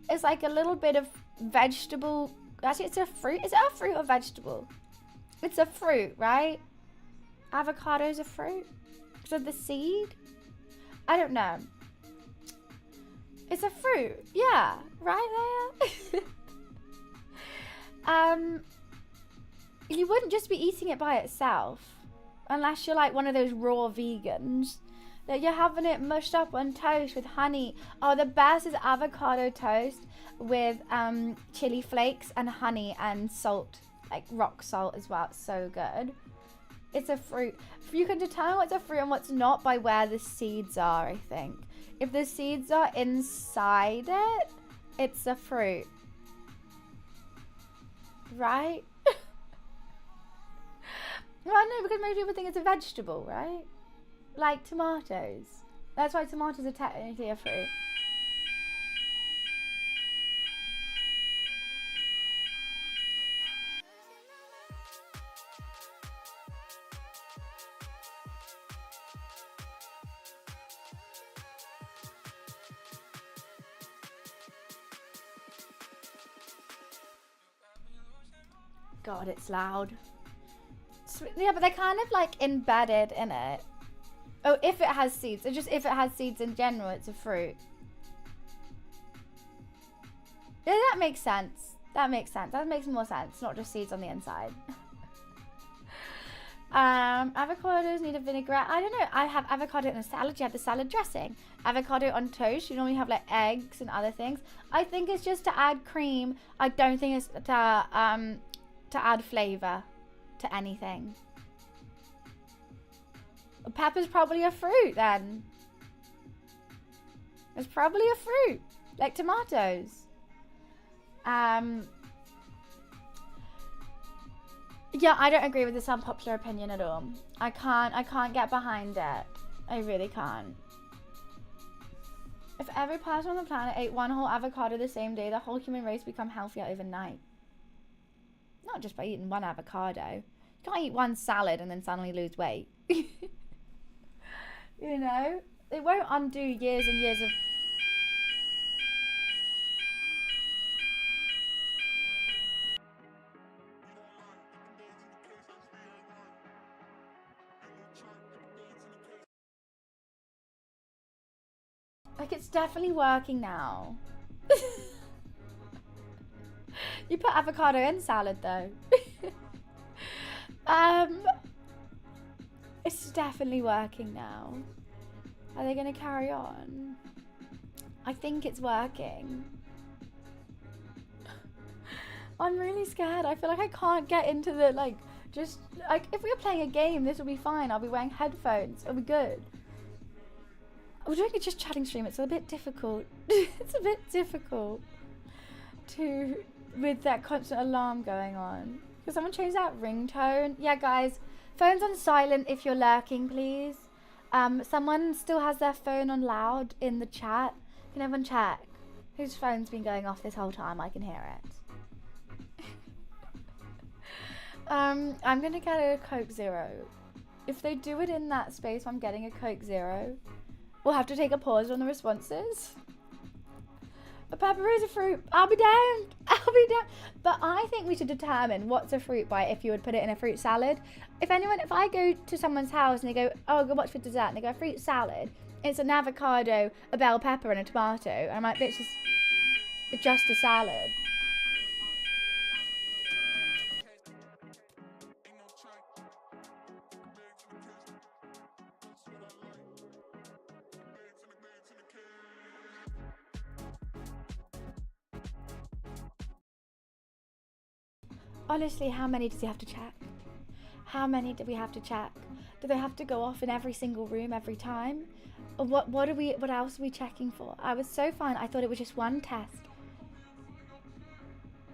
It's like a little bit of vegetable. Actually, it's a fruit. Is it a fruit or vegetable? It's a fruit, right? Avocado's a fruit? Because of the seed? I don't know. It's a fruit. Yeah. Right there. You wouldn't just be eating it by itself. Unless you're like one of those raw vegans. That you're having it mushed up on toast with honey. Oh, the best is avocado toast with chili flakes and honey and salt. Like rock salt as well. It's so good. It's a fruit. You can determine what's a fruit and what's not by where the seeds are, I think. If the seeds are inside it, it's a fruit. Right? Well, no, because most people think it's a vegetable, right? Like tomatoes. That's why tomatoes are technically a fruit. God, it's loud. Yeah, but they're kind of like embedded in it. Oh, if it has seeds. It's just if it has seeds in general, it's a fruit. Yeah, that makes sense. That makes sense. That makes more sense. Not just seeds on the inside. Avocados need a vinaigrette. I don't know. I have avocado in a salad. You have the salad dressing. Avocado on toast. You normally have like eggs and other things. I think it's just to add cream. I don't think it's to add flavor to anything. Pepper's probably a fruit then. It's probably a fruit. Like tomatoes. Yeah, I don't agree with this unpopular opinion at all. I can't get behind it. I really can't. If every person on the planet ate one whole avocado the same day, the whole human race would become healthier overnight. Not just by eating one avocado. You can't eat one salad and then suddenly lose weight. You know? It won't undo years and years of... Like, it's definitely working now. You put avocado in salad, though. It's definitely working now. Are they going to carry on? I think it's working. I'm really scared. I feel like I can't get into the, like, just, like, if we were playing a game, this will be fine. I'll be wearing headphones. It'll be good. We're doing a just chatting stream. It's a bit difficult. It's a bit difficult with that constant alarm going on. Can someone change that ringtone? Yeah, guys, phones on silent if you're lurking, please. Someone still has their phone on loud in the chat. Can everyone check? Whose phone's been going off this whole time? I can hear it. I'm gonna get a Coke Zero. If they do it in that space, I'm getting a Coke Zero. We'll have to take a pause on the responses. A pepper is a fruit. I'll be damned. I'll be damned. But I think we should determine what's a fruit by if you would put it in a fruit salad. If I go to someone's house and they go, oh, go watch for dessert, and they go, fruit salad, it's an avocado, a bell pepper, and a tomato. And I'm like, bitch, it's just a salad. Honestly, how many does he have to check? How many do we have to check? Do they have to go off in every single room every time? Or what else are we checking for? I was so fine. I thought it was just one test. Is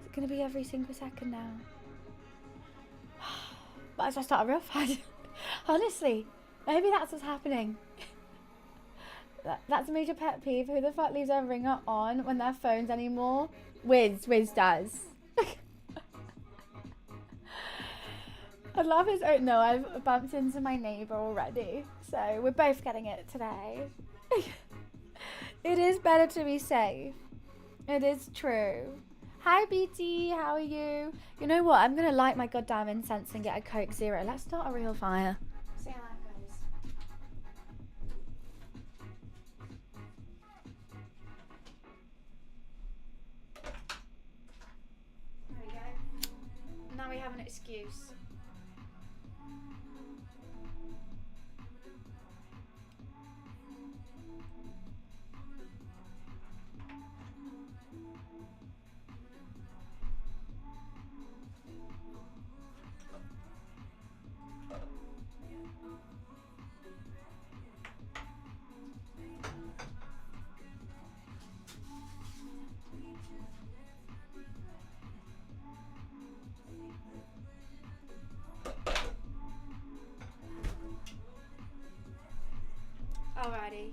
it gonna be every single second now? Might as well start a real fight. Honestly, maybe that's what's happening. That's a major pet peeve. Who the fuck leaves their ringer on when their phones anymore? Wiz does. I love his. Oh no, I've bumped into my neighbour already, so we're both getting it today. It is better to be safe. It is true. Hi BT, how are you? You know what? I'm gonna light my goddamn incense and get a Coke Zero. Let's start a real fire. See how that goes. There we go. Now we have an excuse. Alrighty.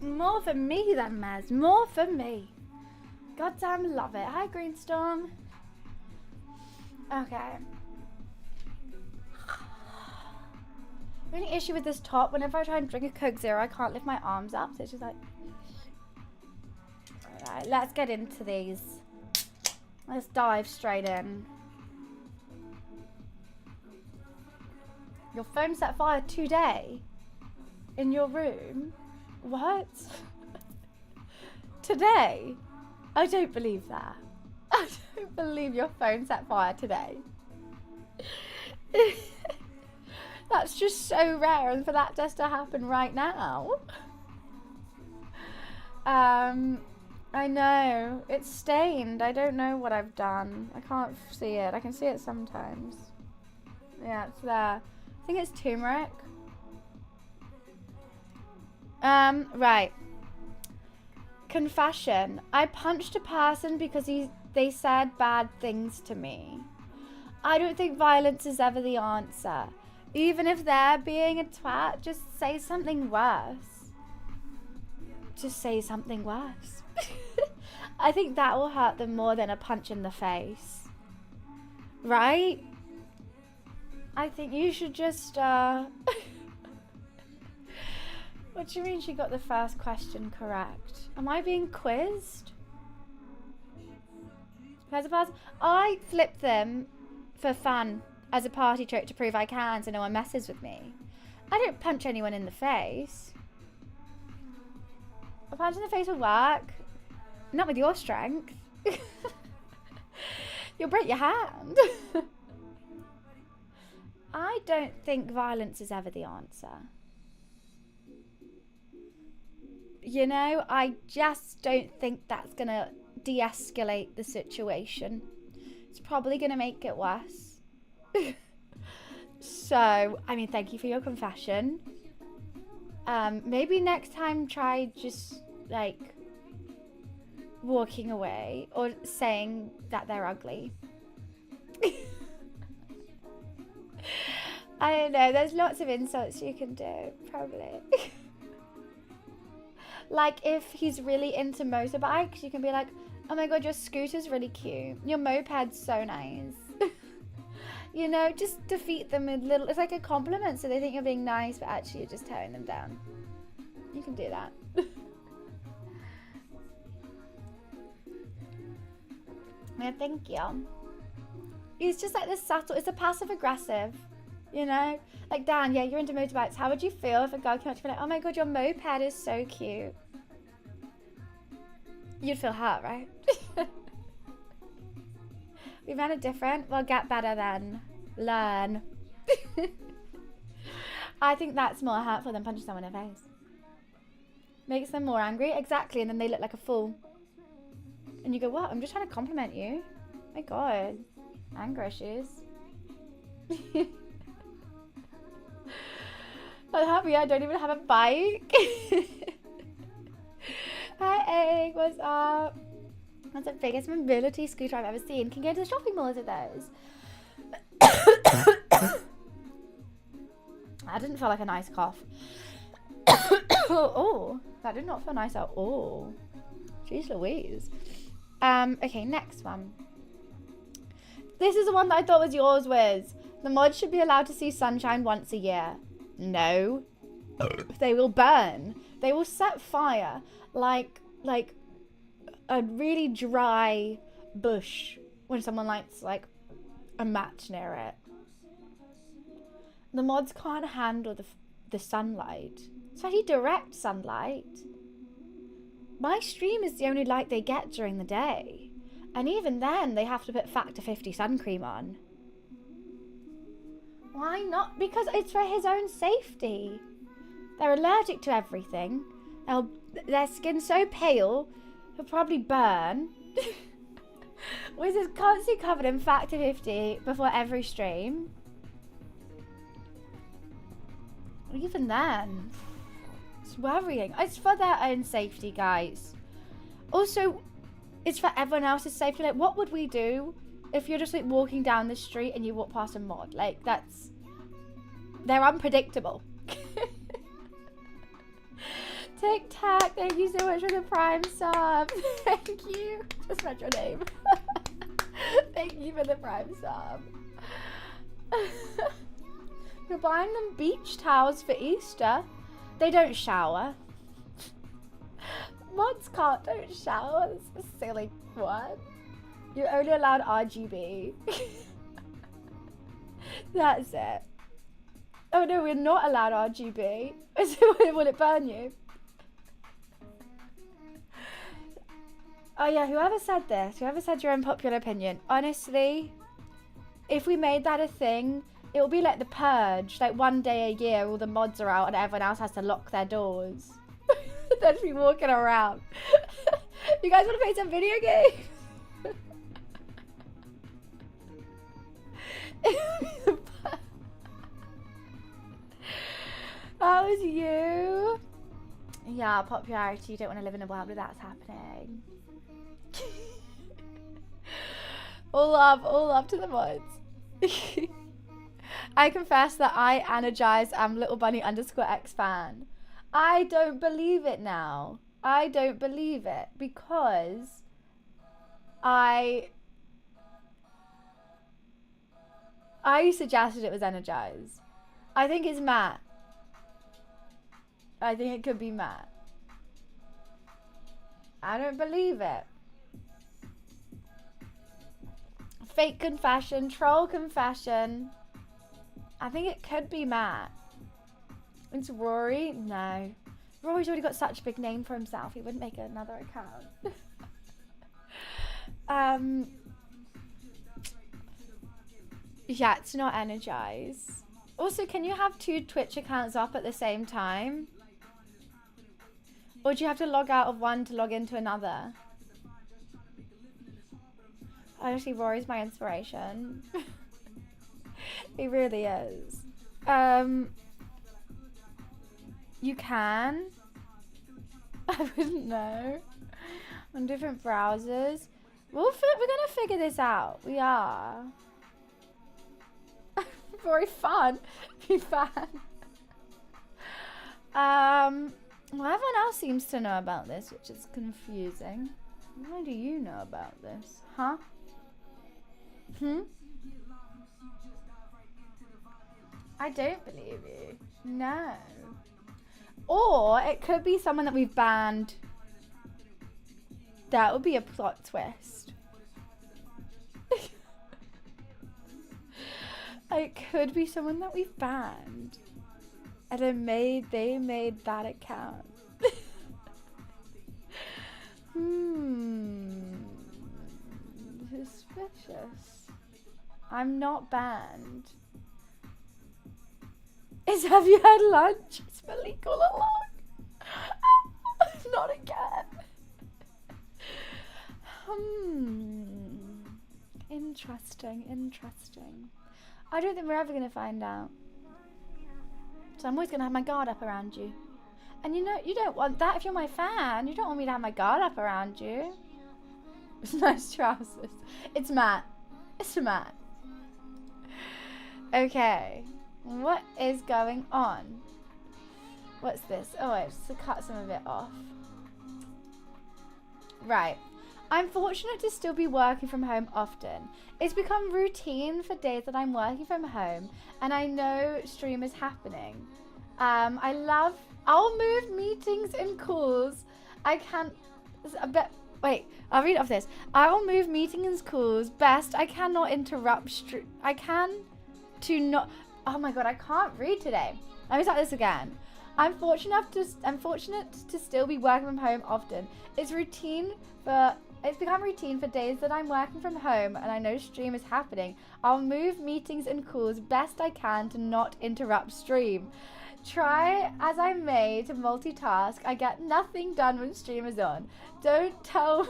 More for me then, Maz. More for me. Goddamn love it. Hi, Greenstorm. Okay. The only issue with this top, whenever I try and drink a Coke Zero, I can't lift my arms up. So it's just like... Alright, let's get into these. Let's dive straight in. Your phone set fire today? In your room? What? Today? I don't believe that. I don't believe your phone set fire today. That's just so rare, and for that just to happen right now. I know. It's stained. I don't know what I've done. I can't see it. I can see it sometimes. Yeah, it's there. I think it's turmeric. Right. Confession. I punched a person because they said bad things to me. I don't think violence is ever the answer. Even if they're being a twat, just say something worse. Just say something worse. I think that will hurt them more than a punch in the face. Right? I think you should just, What do you mean she got the first question correct? Am I being quizzed? I flip them for fun as a party trick to prove I can so no one messes with me. I don't punch anyone in the face. A punch in the face will work. Not with your strength. You'll break your hand. I don't think violence is ever the answer. You know, I just don't think that's gonna de-escalate the situation. It's probably gonna make it worse. So, I mean, thank you for your confession. Maybe next time try just like walking away or saying that they're ugly. I don't know, there's lots of insults you can do, probably. Like if he's really into motorbikes, you can be like, oh my god, your scooter's really cute. Your moped's so nice. You know, just defeat them with little, it's like a compliment so they think you're being nice, but actually you're just tearing them down. You can do that. Yeah, thank you. It's just like this subtle, it's a passive aggressive, you know? Like, Dan, yeah, you're into motorbikes. How would you feel if a guy came up to you like, oh my god, your moped is so cute? You'd feel hurt, right? We've had it different. Well, get better then. Learn. I think that's more hurtful than punching someone in the face. Makes them more angry. Exactly. And then they look like a fool. And you go, what? I'm just trying to compliment you. My god. Anger issues. I'm happy I don't even have a bike. Hi, Egg. What's up? That's the biggest mobility scooter I've ever seen. Can you go to the shopping malls with those? That didn't feel like a nice cough. Oh, that did not feel nice at all. Jeez Louise. Okay, next one. This is the one that I thought was yours, Wiz. The mods should be allowed to see sunshine once a year. No. They will burn. They will set fire like a really dry bush when someone lights like a match near it. The mods can't handle the sunlight, especially direct sunlight. My stream is the only light they get during the day, and even then they have to put factor 50 sun cream on. Why not? Because it's for his own safety. They're allergic to everything. Their skin's so pale, he'll probably burn. Wiz is constantly covered in factor 50 before every stream. Even then, it's worrying. It's for their own safety, guys. Also, it's for everyone else's safety. Like, what would we do if you're just like walking down the street and you walk past a mod? Like, they're unpredictable. Tic Tac, thank you so much for the Prime sub. Thank you. Just read your name. Thank you for the Prime sub. You're buying them beach towels for Easter. They don't shower. Mods don't shower. That's a silly one. You're only allowed RGB. That's it. Oh no, we're not allowed RGB. Will it burn you? Oh yeah, whoever said this, whoever said your unpopular opinion, honestly, if we made that a thing, it will be like the Purge, like one day a year all the mods are out and everyone else has to lock their doors. They'll just be walking around. You guys want to play some video games? That was you. Yeah, popularity. You don't want to live in a world where that's happening. all love to the mods. I confess that I energize am little bunny _x fan. I don't believe it now. I don't believe it because I suggested it was energized. I think it's Matt. I think it could be Matt. I don't believe it. Fake confession, troll confession. I think it could be Matt. It's Rory? No. Rory's already got such a big name for himself. He wouldn't make another account. Yeah, it's not energize. Also, can you have 2 Twitch accounts up at the same time? Or do you have to log out of one to log into another? Honestly, Rory's my inspiration. He really is. You can. I wouldn't know. On different browsers. We're gonna figure this out. We are. Very fun. Be fun. Well, everyone else seems to know about this, which is confusing. Why do you know about this? Huh? I don't believe you. No. Or it could be someone that we've banned. That would be a plot twist. It could be someone that we've banned. And they made that account. Suspicious. I'm not banned. Have you had lunch? It's Malik all along. Not again. Interesting. I don't think we're ever going to find out. So I'm always going to have my guard up around you. And you know, you don't want that if you're my fan. You don't want me to have my guard up around you. It's nice trousers. It's Matt. It's Matt. Okay. What is going on? What's this? Oh, I just to cut some of it off. Right. I'm fortunate to still be working from home often. It's become routine for days that I'm working from home and I know stream is happening. I'll move meetings and calls. Wait, I'll read off this. I'll move meetings and calls. Best, I cannot interrupt oh my god, I can't read today. Let me start this again. I'm fortunate to still be working from home often. It's become routine for days that I'm working from home and I know stream is happening. I'll move meetings and calls best I can to not interrupt stream. Try as I may to multitask, I get nothing done when stream is on. Don't tell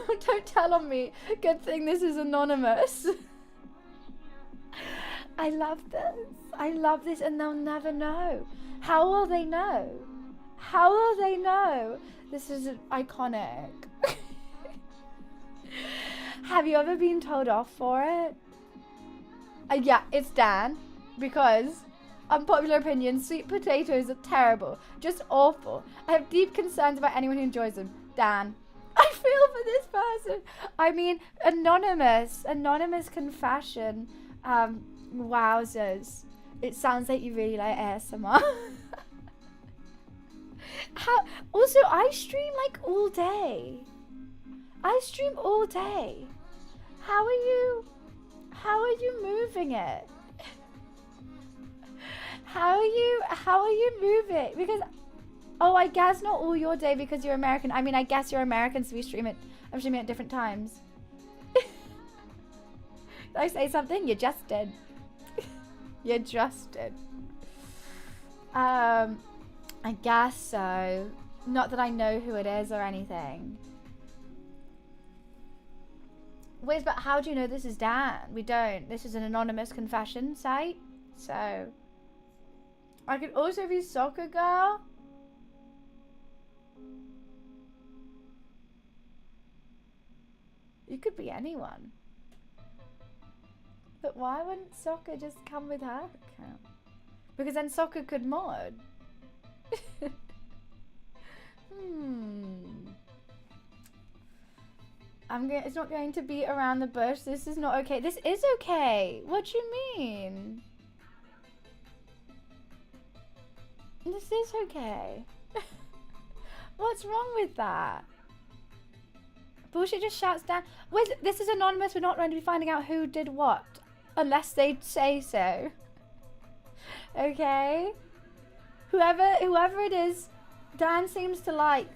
on me. Good thing this is anonymous. I love this and they'll never know. How will they know? This is iconic. Have you ever been told off for it? Yeah, it's Dan. Because, unpopular opinion, sweet potatoes are terrible. Just awful. I have deep concerns about anyone who enjoys them. Dan. I feel for this person. I mean, anonymous confession. Wowzers. It sounds like you really like ASMR. Also, I stream like all day. How are you moving it? How are you moving? Because, I guess not all your day because you're American. I mean, I guess you're American, so I'm streaming at different times. Did I say something? You just did. You just did. I guess so. Not that I know who it is or anything. Wait, but how do you know this is Dan? We don't. This is an anonymous confession site. So, I could also be soccer girl. You could be anyone. But why wouldn't soccer just come with her account? Because then soccer could mod. It's not going to be around the bush. This is not okay. This is okay. What do you mean? This is okay. What's wrong with that? Bullshit just shouts down. Wait, this is anonymous. We're not going to be finding out who did what. Unless they say so. Okay? Whoever it is, Dan seems to like.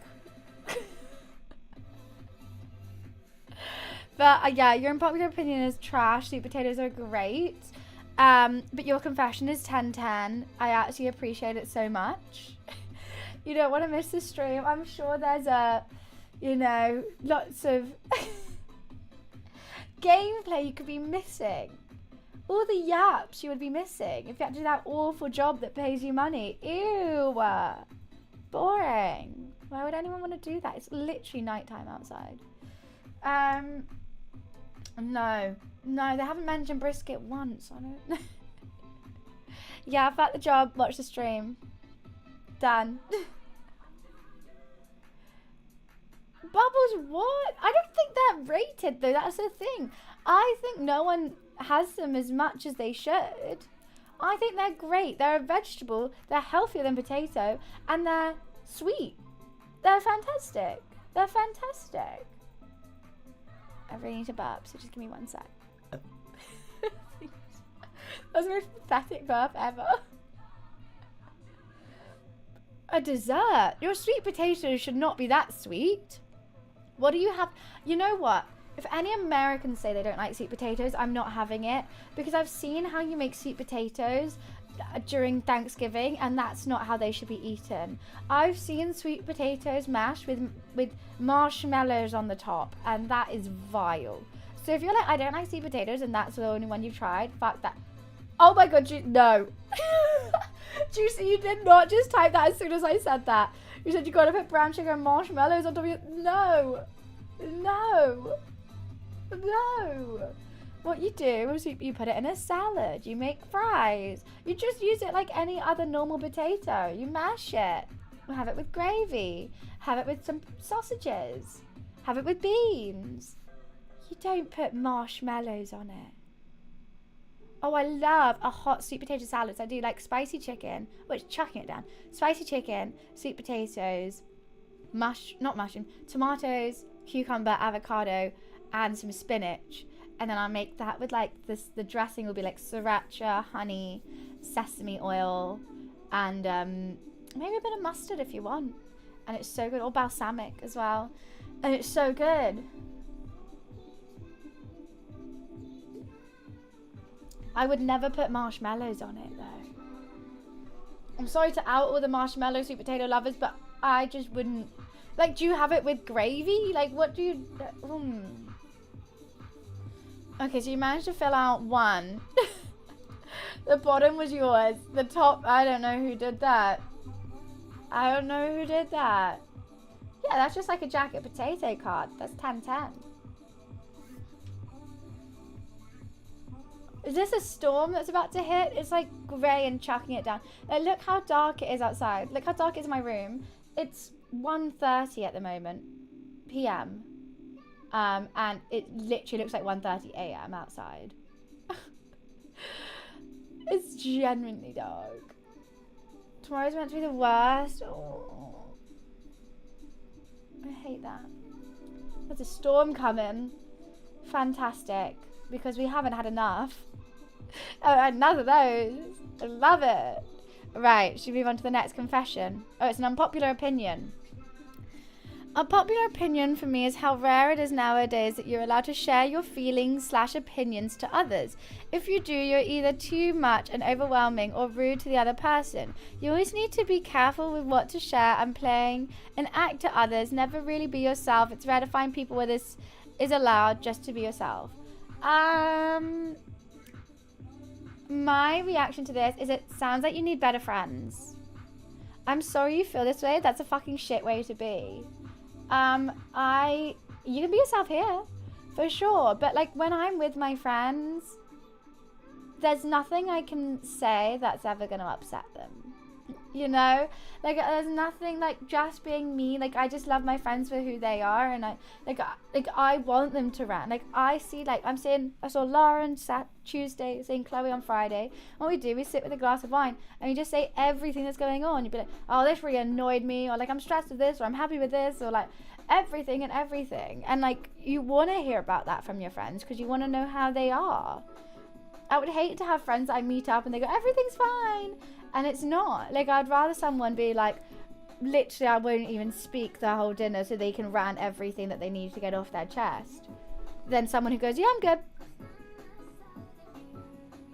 But yeah, your unpopular opinion is trash. Sweet potatoes are great. But your confession is 10/10. I actually appreciate it so much. You don't want to miss the stream. I'm sure there's lots of gameplay you could be missing. All the yaps you would be missing if you had to do that awful job that pays you money. Ew. Boring. Why would anyone want to do that? It's literally nighttime outside. No, they haven't mentioned brisket once. I don't. Yeah, fuck the job. Watch the stream. Done. Bubbles, what? I don't think they're rated though. That's the thing. I think no one has them as much as they should. I think they're great. They're a vegetable. They're healthier than potato, and they're sweet. They're fantastic. They're fantastic. I really need to burp, so just give me 1 sec. That was the most pathetic burp ever. A dessert? Your sweet potatoes should not be that sweet. What do you have? You know what? If any Americans say they don't like sweet potatoes, I'm not having it. Because I've seen how you make sweet potatoes during Thanksgiving, and that's not how they should be eaten. I've seen sweet potatoes mashed with marshmallows on the top, and that is vile. So if you're like, I don't like sweet potatoes, and that's the only one you've tried, fuck that. Oh my god, no. Juicy, you did not just type that as soon as I said that. You said you gotta put brown sugar and marshmallows on top of your... No. What you do is you put it in a salad. You make fries. You just use it like any other normal potato. You mash it. Have it with gravy. Have it with some sausages. Have it with beans. You don't put marshmallows on it. Oh, I love a hot sweet potato salad. So I do like spicy chicken. Which, chucking it down. Spicy chicken, sweet potatoes, not mushroom, tomatoes, cucumber, avocado, and some spinach. And then I'll make that with like this. The dressing will be like sriracha, honey, sesame oil, and maybe a bit of mustard if you want. And it's so good. Or balsamic as well. And it's so good. I would never put marshmallows on it though. I'm sorry to out all the marshmallow sweet potato lovers, but I just wouldn't. Like, do you have it with gravy? Like, what do you... Okay, so you managed to fill out one. The bottom was yours. The top, I don't know who did that. Yeah, that's just like a jacket potato card. That's 10/10. Is this a storm that's about to hit? It's like grey and chucking it down. Like, look how dark it is outside. Look how dark it is in my room. It's 1:30 at the moment, PM. And it literally looks like 1:30 AM outside. It's genuinely dark. Tomorrow's meant to be the worst. Oh, I hate that. There's a storm coming. Fantastic. Because we haven't had enough. Oh, another of those. I love it. Right, should we move on to the next confession? Oh, it's an unpopular opinion. A popular opinion for me is how rare it is nowadays that you're allowed to share your feelings / opinions to others. If you do, you're either too much and overwhelming or rude to the other person. You always need to be careful with what to share and playing an act to others. Never really be yourself. It's rare to find people where this is allowed, just to be yourself. My reaction to this is it sounds like you need better friends. I'm sorry you feel this way. That's a fucking shit way to be. You can be yourself here, for sure. But like when I'm with my friends, there's nothing I can say that's ever going to upset them. You know, like there's nothing, like just being me. Like I just love my friends for who they are, and I want them to rant. Like I saw Lauren Tuesday, seeing Chloe on Friday. What we do, we sit with a glass of wine and we just say everything that's going on. You'd be like, oh, this really annoyed me, or like I'm stressed with this, or I'm happy with this, or like everything. And like you want to hear about that from your friends because you want to know how they are. I would hate to have friends that I meet up and they go, everything's fine. And it's not. Like, I'd rather someone be like, literally, I won't even speak the whole dinner so they can rant everything that they need to get off their chest, than someone who goes, yeah, I'm good.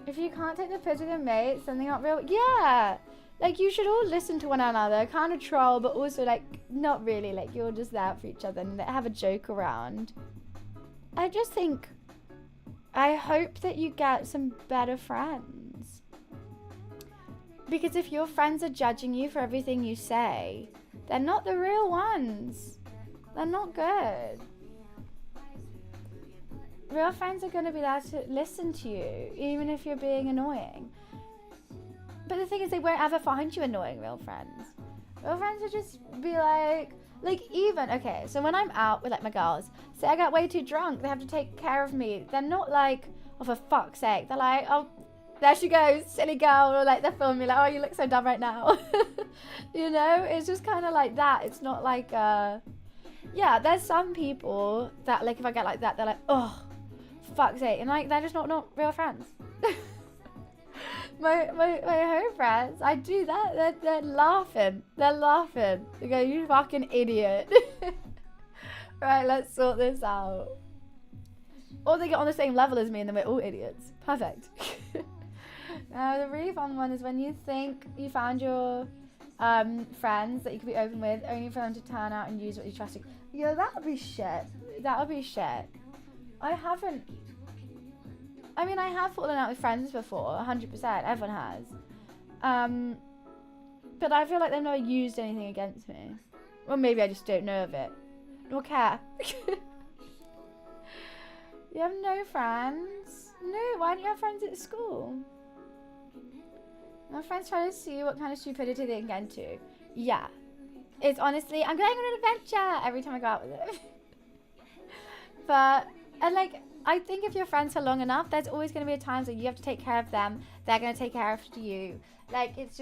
If you can't take the piss with your mate, something not real. Yeah. Like, you should all listen to one another. Kind of troll, but also, like, not really. Like, you're just there for each other and have a joke around. I just think, I hope that you get some better friends. Because if your friends are judging you for everything you say, they're not the real ones. They're not good. Real friends are going to be there to listen to you, even if you're being annoying. But the thing is, they won't ever find you annoying, real friends. Real friends will just be like even, okay, so when I'm out with like my girls, say I get way too drunk, they have to take care of me. They're not like, oh, for fuck's sake. They're like, oh, there she goes, silly girl. Or like, they're filming me like, oh, you look so dumb right now. You know, it's just kind of like that. It's not like, yeah, there's some people that like, if I get like that, they're like, oh, fuck's sake. And like, they're just not real friends. My home friends, I do that. They're laughing. They're laughing. They go, you fucking idiot. Right, let's sort this out. Or they get on the same level as me and then we're all idiots. Perfect. Now, the really fun one is when you think you found your friends that you could be open with, only for them to turn out and use what you're trusting. Yeah, that would be shit. That would be shit. I have fallen out with friends before, 100%. Everyone has. But I feel like they've never used anything against me. Or maybe I just don't know of it. Nor care. You have no friends? No, why don't you have friends at school? My friends try to see what kind of stupidity they can get into. Yeah. It's honestly, I'm going on an adventure every time I go out with them. But, and like, I think if you're friends for long enough, there's always going to be a time that you have to take care of them. They're going to take care of you. Like, it's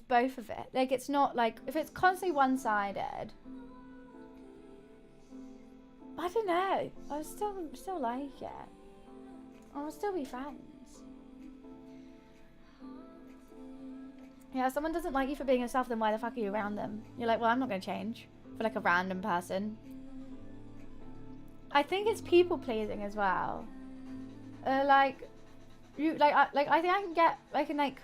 both of it. Like, it's not like, if it's constantly one-sided, I don't know. I would still like it. I would still be friends. Yeah, if someone doesn't like you for being yourself, then why the fuck are you around them? You're like, well, I'm not going to change for like a random person. I think it's people pleasing as well. I think I can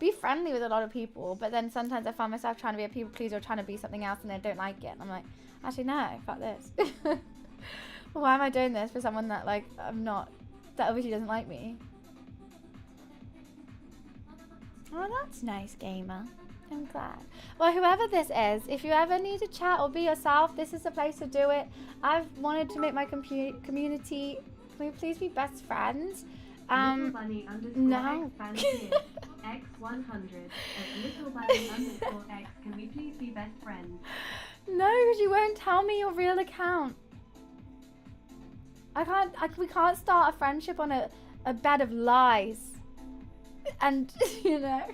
be friendly with a lot of people, but then sometimes I find myself trying to be a people pleaser or trying to be something else and they don't like it. And I'm like, actually no, fuck this. Why am I doing this for someone that like that obviously doesn't like me? Oh, that's nice, gamer. I'm glad. Well, whoever this is, if you ever need to chat or be yourself, this is the place to do it. I've wanted to make my community, can we please be best friends? Little bunny underscore no. X fans here. X100. Little bunny underscore X. Can we please be best friends? No, because you won't tell me your real account. We can't start a friendship on a bed of lies. And, you know.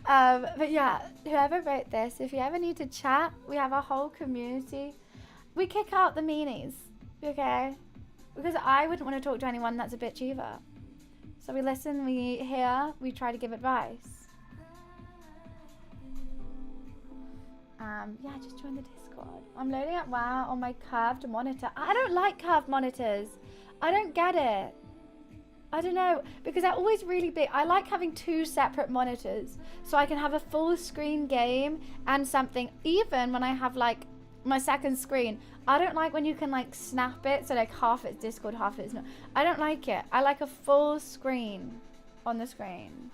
But yeah, whoever wrote this, if you ever need to chat, we have a whole community. We kick out the meanies, okay? Because I wouldn't want to talk to anyone that's a bitch either. So we listen, we hear, we try to give advice. Yeah, just join the Discord. I'm loading up WoW on my curved monitor. I don't like curved monitors. I don't get it. I don't know, because they're always really big. I like having two separate monitors so I can have a full screen game and something. Even when I have like my second screen, I don't like when you can like snap it so like half it's Discord, half it's not. I don't like it. I like a full screen on the screen.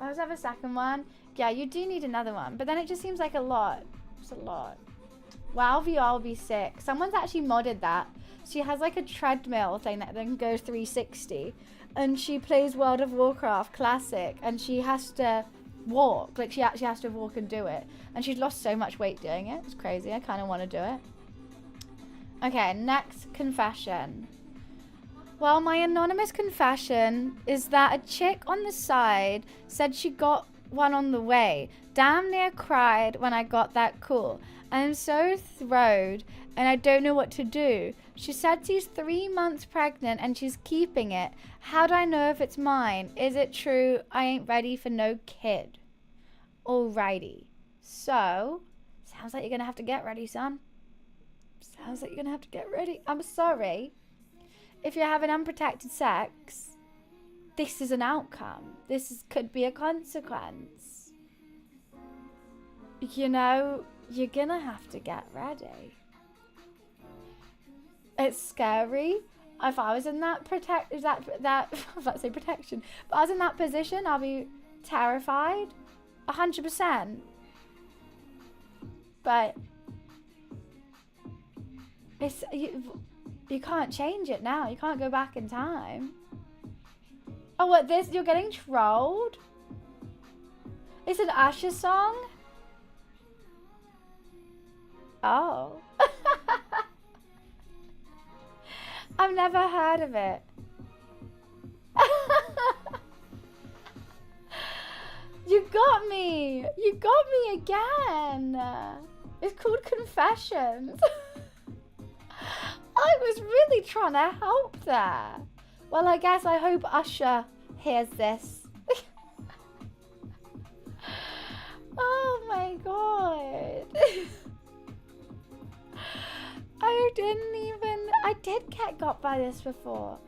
I always have a second one. Yeah, you do need another one, but then it just seems like a lot. It's a lot. Wow, VR will be sick. Someone's actually modded that. She has like a treadmill thing that then goes 360. And she plays World of Warcraft Classic. And she has to walk. Like, she actually has to walk and do it. And she's lost so much weight doing it. It's crazy. I kind of want to do it. Okay, next confession. Well, my anonymous confession is that a chick on the side said she got one on the way. Damn near cried when I got that call. I'm so thrilled and I don't know what to do. She said she's 3 months pregnant and she's keeping it. How do I know if it's mine? Is it true I ain't ready for no kid? Alrighty. So, sounds like you're gonna have to get ready, son. Sounds like you're gonna have to get ready. I'm sorry. If you're having unprotected sex, this is an outcome. Could be a consequence. You know, you're gonna have to get ready. It's scary. If I was in that I was about to say protection. But I was in that position, I'll be terrified. 100%. But it's you can't change it now. You can't go back in time. Oh, what this? You're getting trolled? It's an Usher song? Oh. I've never heard of it. You got me. You got me again. It's called Confessions. I was really trying to help there. Well, I guess I hope Usher hears this. Oh my god. I did get got by this before.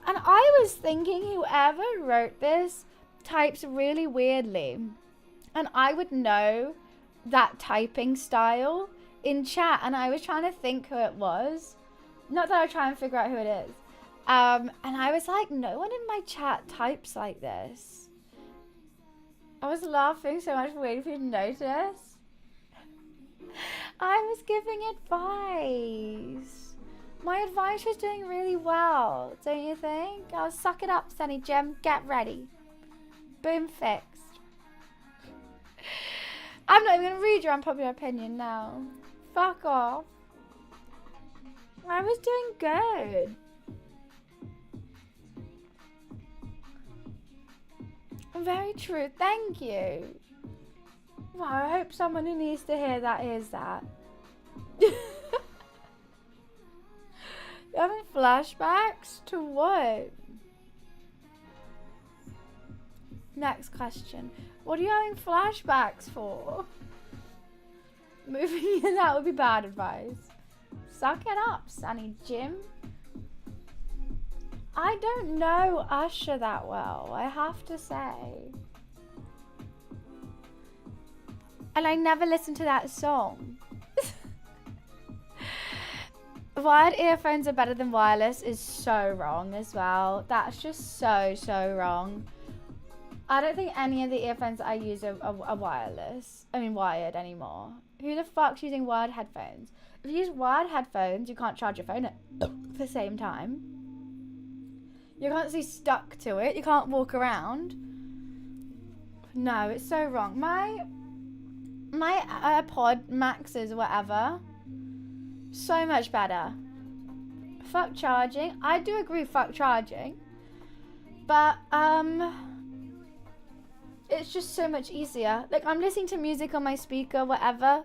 And I was thinking whoever wrote this types really weirdly. And I would know that typing style in chat. And I was trying to think who it was. Not that I try and figure out who it is. And I was like, no one in my chat types like this. I was laughing so much waiting for you to notice. I was giving advice. My advice was doing really well, don't you think? I'll suck it up, Sunny Gem. Get ready. Boom, fixed. I'm not even going to read your unpopular opinion now. Fuck off. I was doing good. Very true. Thank you. Well, I hope someone who needs to hear that hears that. You're having flashbacks to what? Next question. What are you having flashbacks for? Moving in that would be bad advice. Suck it up, Sunny Jim. I don't know Usher that well, I have to say. And I never listened to that song. Wired earphones are better than wireless is so wrong as well. That's just so wrong. I don't think any of the earphones I use are wireless. I mean wired anymore. Who the fuck's using wired headphones? If you use wired headphones, you can't charge your phone at the same time. You're constantly stuck to it. You can't walk around. No, it's so wrong. My AirPod Maxes or whatever, so much better. Fuck charging. I do agree, fuck charging. But it's just so much easier. Like, I'm listening to music on my speaker, whatever.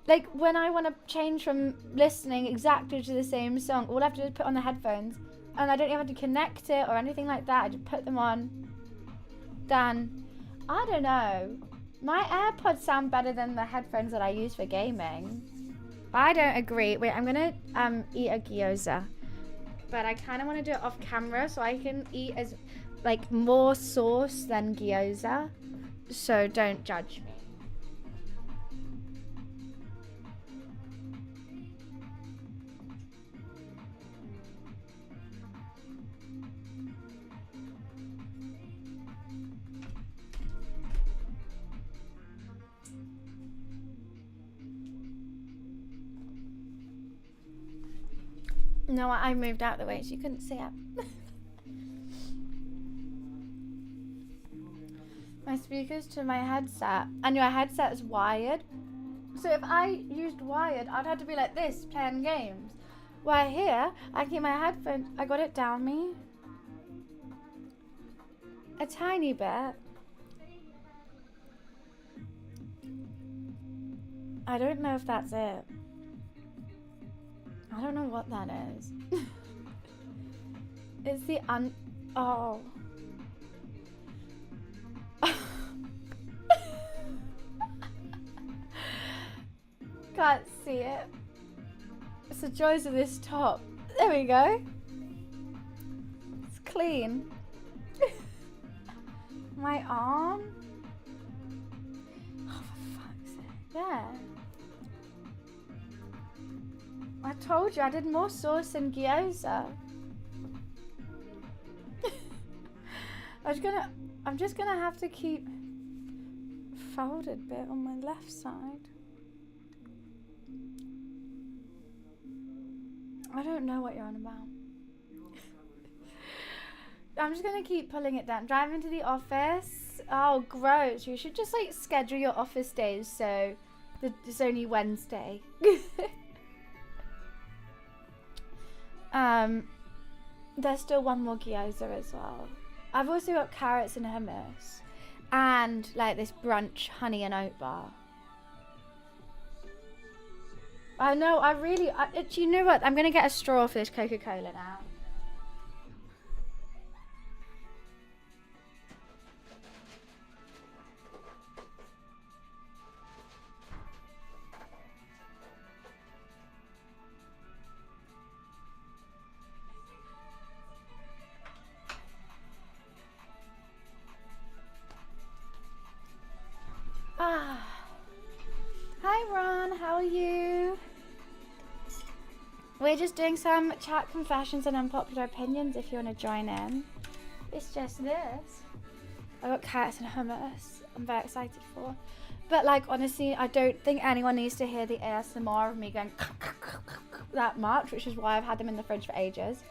Like, when I want to change from listening exactly to the same song, all I have to do is put on the headphones. And I don't even have to connect it or anything like that. I just put them on. Done. I don't know. My AirPods sound better than the headphones that I use for gaming. I don't agree. Wait, I'm gonna eat a gyoza. But I kind of want to do it off camera so I can eat as like more sauce than gyoza. So don't judge me. No, I moved out the way so you couldn't see it. My speakers to my headset, and your headset is wired. So if I used wired, I'd have to be like this, playing games. Where here, I keep my headphones, I got it down me. A tiny bit. I don't know if that's it. I don't know what that is. It's the oh. Can't see it. It's the joys of this top. There we go. It's clean. My arm? Oh, for fuck's sake. Yeah. I told you I did more sauce than gyoza. I'm just gonna have to keep folded bit on my left side. I don't know what you're on about. I'm just gonna keep pulling it down. Driving to the office. Oh, gross. You should just like schedule your office days so it's only Wednesday. There's still one more gyoza as well. I've also got carrots and hummus and like this brunch honey and oat bar. I know, you know what? I'm gonna get a straw for this Coca-Cola now. Hi Ron, how are you? We're just doing some chat confessions and unpopular opinions if you want to join in. It's just this. I got carrots and hummus. I'm very excited for. But like honestly, I don't think anyone needs to hear the ASMR of me going that much, which is why I've had them in the fridge for ages.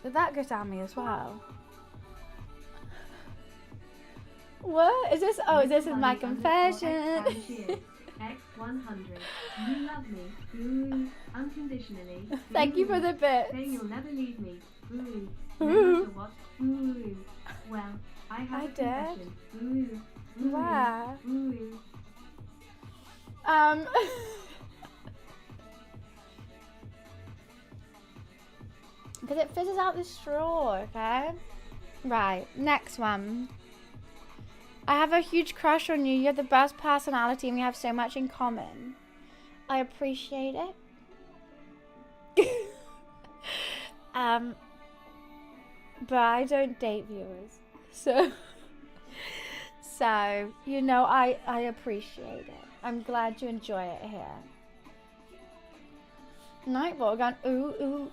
Did that go down me as well? What is this? Oh, this is my confession. X100. You love me. Ooh, unconditionally. Thank you for the bits. Saying you'll never leave me. Ooh. Ooh. No matter what. Ooh. Well, I have a did. confession. Ooh. Ooh. Where? Ooh. Because it fizzes out the straw, okay? Right, next one. I have a huge crush on you. You're the best personality and we have so much in common. I appreciate it. But I don't date viewers. So you know, I appreciate it. I'm glad you enjoy it here. Nightball gone, ooh.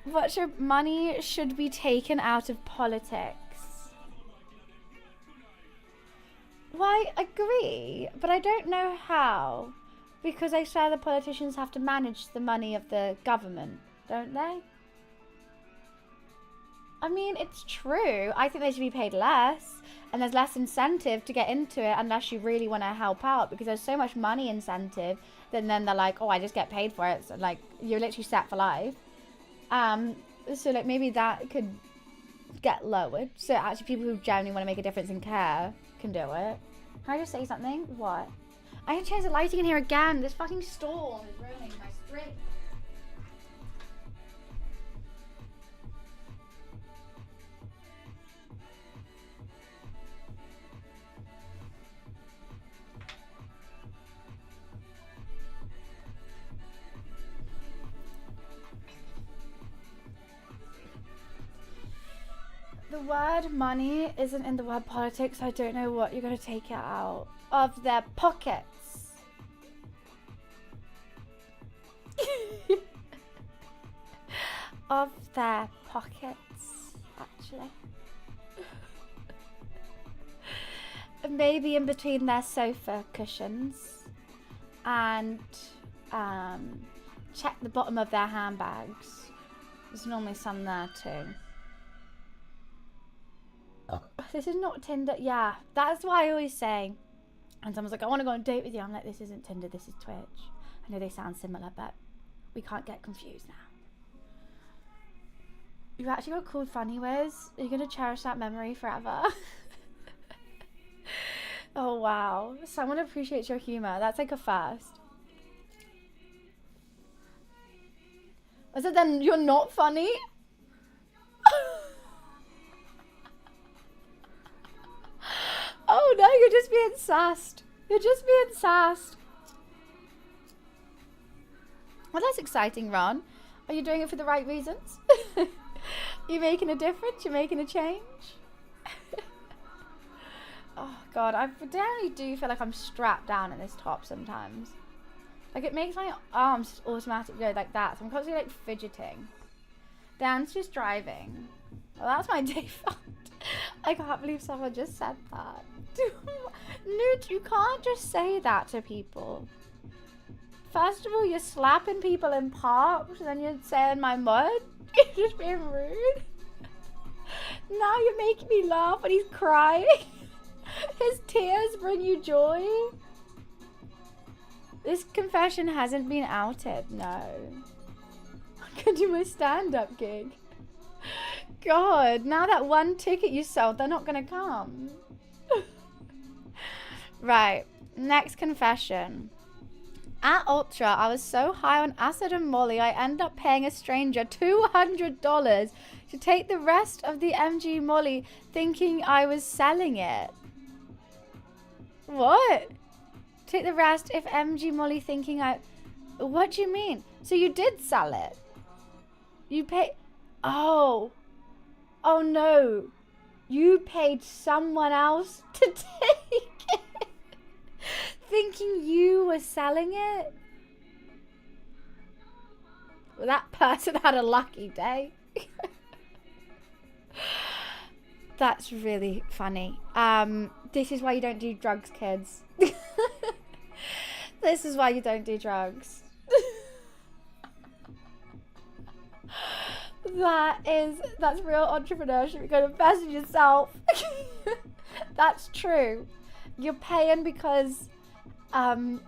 What's your money should be taken out of politics? Well, I agree, but I don't know how. Because I swear the politicians have to manage the money of the government, don't they? I mean, it's true. I think they should be paid less, and there's less incentive to get into it unless you really want to help out, because there's so much money incentive that then they're like, oh, I just get paid for it. So, like, you're literally set for life. So, like, maybe that could get lowered. So, actually, people who genuinely want to make a difference and care can do it. Can I just say something? What? I can change the lighting in here again. This fucking storm is ruining my stream. The word money isn't in the word politics. I don't know what you're going to take it out of their pockets. Of their pockets, actually. Maybe in between their sofa cushions. And check the bottom of their handbags. There's normally some there too. This is not Tinder. Yeah, that's what I always say. And someone's like, I want to go on a date with you. I'm like, this isn't Tinder, this is Twitch. I know they sound similar, but we can't get confused now. You actually got called funny, Wiz. Are you gonna cherish that memory forever? Oh wow. Someone appreciates your humor. That's like a first. I said then you're not funny? Oh no, you're just being sassed. You're just being sassed. Well, that's exciting, Ron. Are you doing it for the right reasons? You making a difference? You're making a change? Oh god, I generally do feel like I'm strapped down in this top sometimes. Like it makes my arms automatically go like that. So I'm constantly like fidgeting. Dan's just driving. Well, that's my default. I can't believe someone just said that. Nude, you can't just say that to people. First of all, you're slapping people in parks, and then you're saying my mud. You're just being rude. Now you're making me laugh when he's crying. His tears bring you joy. This confession hasn't been outed, no. I could do my stand-up gig. God, now that one ticket you sold, they're not gonna come. Right, next confession. At Ultra, I was so high on acid and molly, I ended up paying a stranger $200 to take the rest of the MG molly, thinking I was selling it. What? Take the rest if MG molly thinking I... What do you mean? So you did sell it? You paid... Oh. Oh no. You paid someone else to take it. Thinking you were selling it? Well, that person had a lucky day. That's really funny. This is why you don't do drugs, kids. This is why you don't do drugs. That's real entrepreneurship. You're going to invest in yourself. That's true. You're paying because then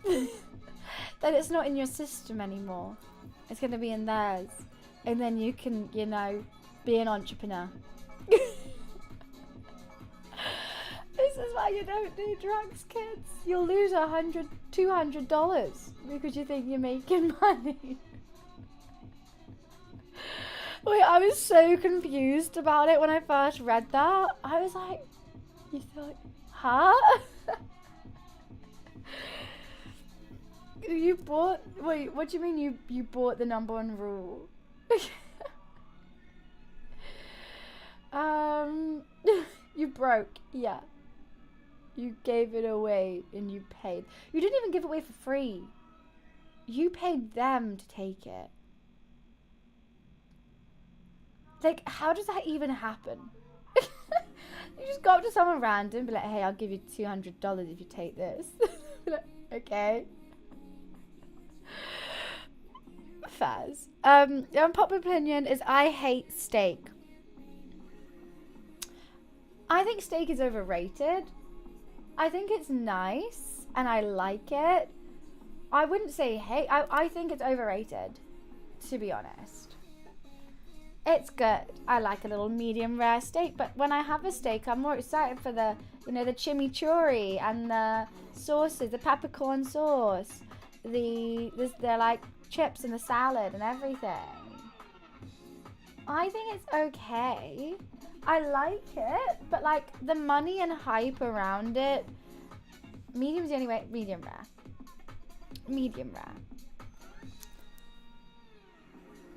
it's not in your system anymore. It's going to be in theirs. And then you can, you know, be an entrepreneur. This is why you don't do drugs, kids. You'll lose $100, $200 because you think you're making money. Wait, I was so confused about it when I first read that. I was like, you thought, huh? You bought, wait, what do you mean you bought the #1 rule? You broke, yeah. You gave it away and you paid. You didn't even give it away for free. You paid them to take it. Like, how does that even happen? You just go up to someone random and be like, hey, I'll give you $200 if you take this. Like, okay. Faz. The unpopular opinion is I hate steak. I think steak is overrated. I think it's nice and I like it. I wouldn't say hate. I think it's overrated, to be honest. It's good. I like a little medium rare steak, but when I have a steak, I'm more excited for the, you know, the chimichurri and the sauces, the peppercorn sauce, the like chips and the salad and everything. I think it's okay. I like it, but like the money and hype around it, medium's the only way. Medium rare. Medium rare.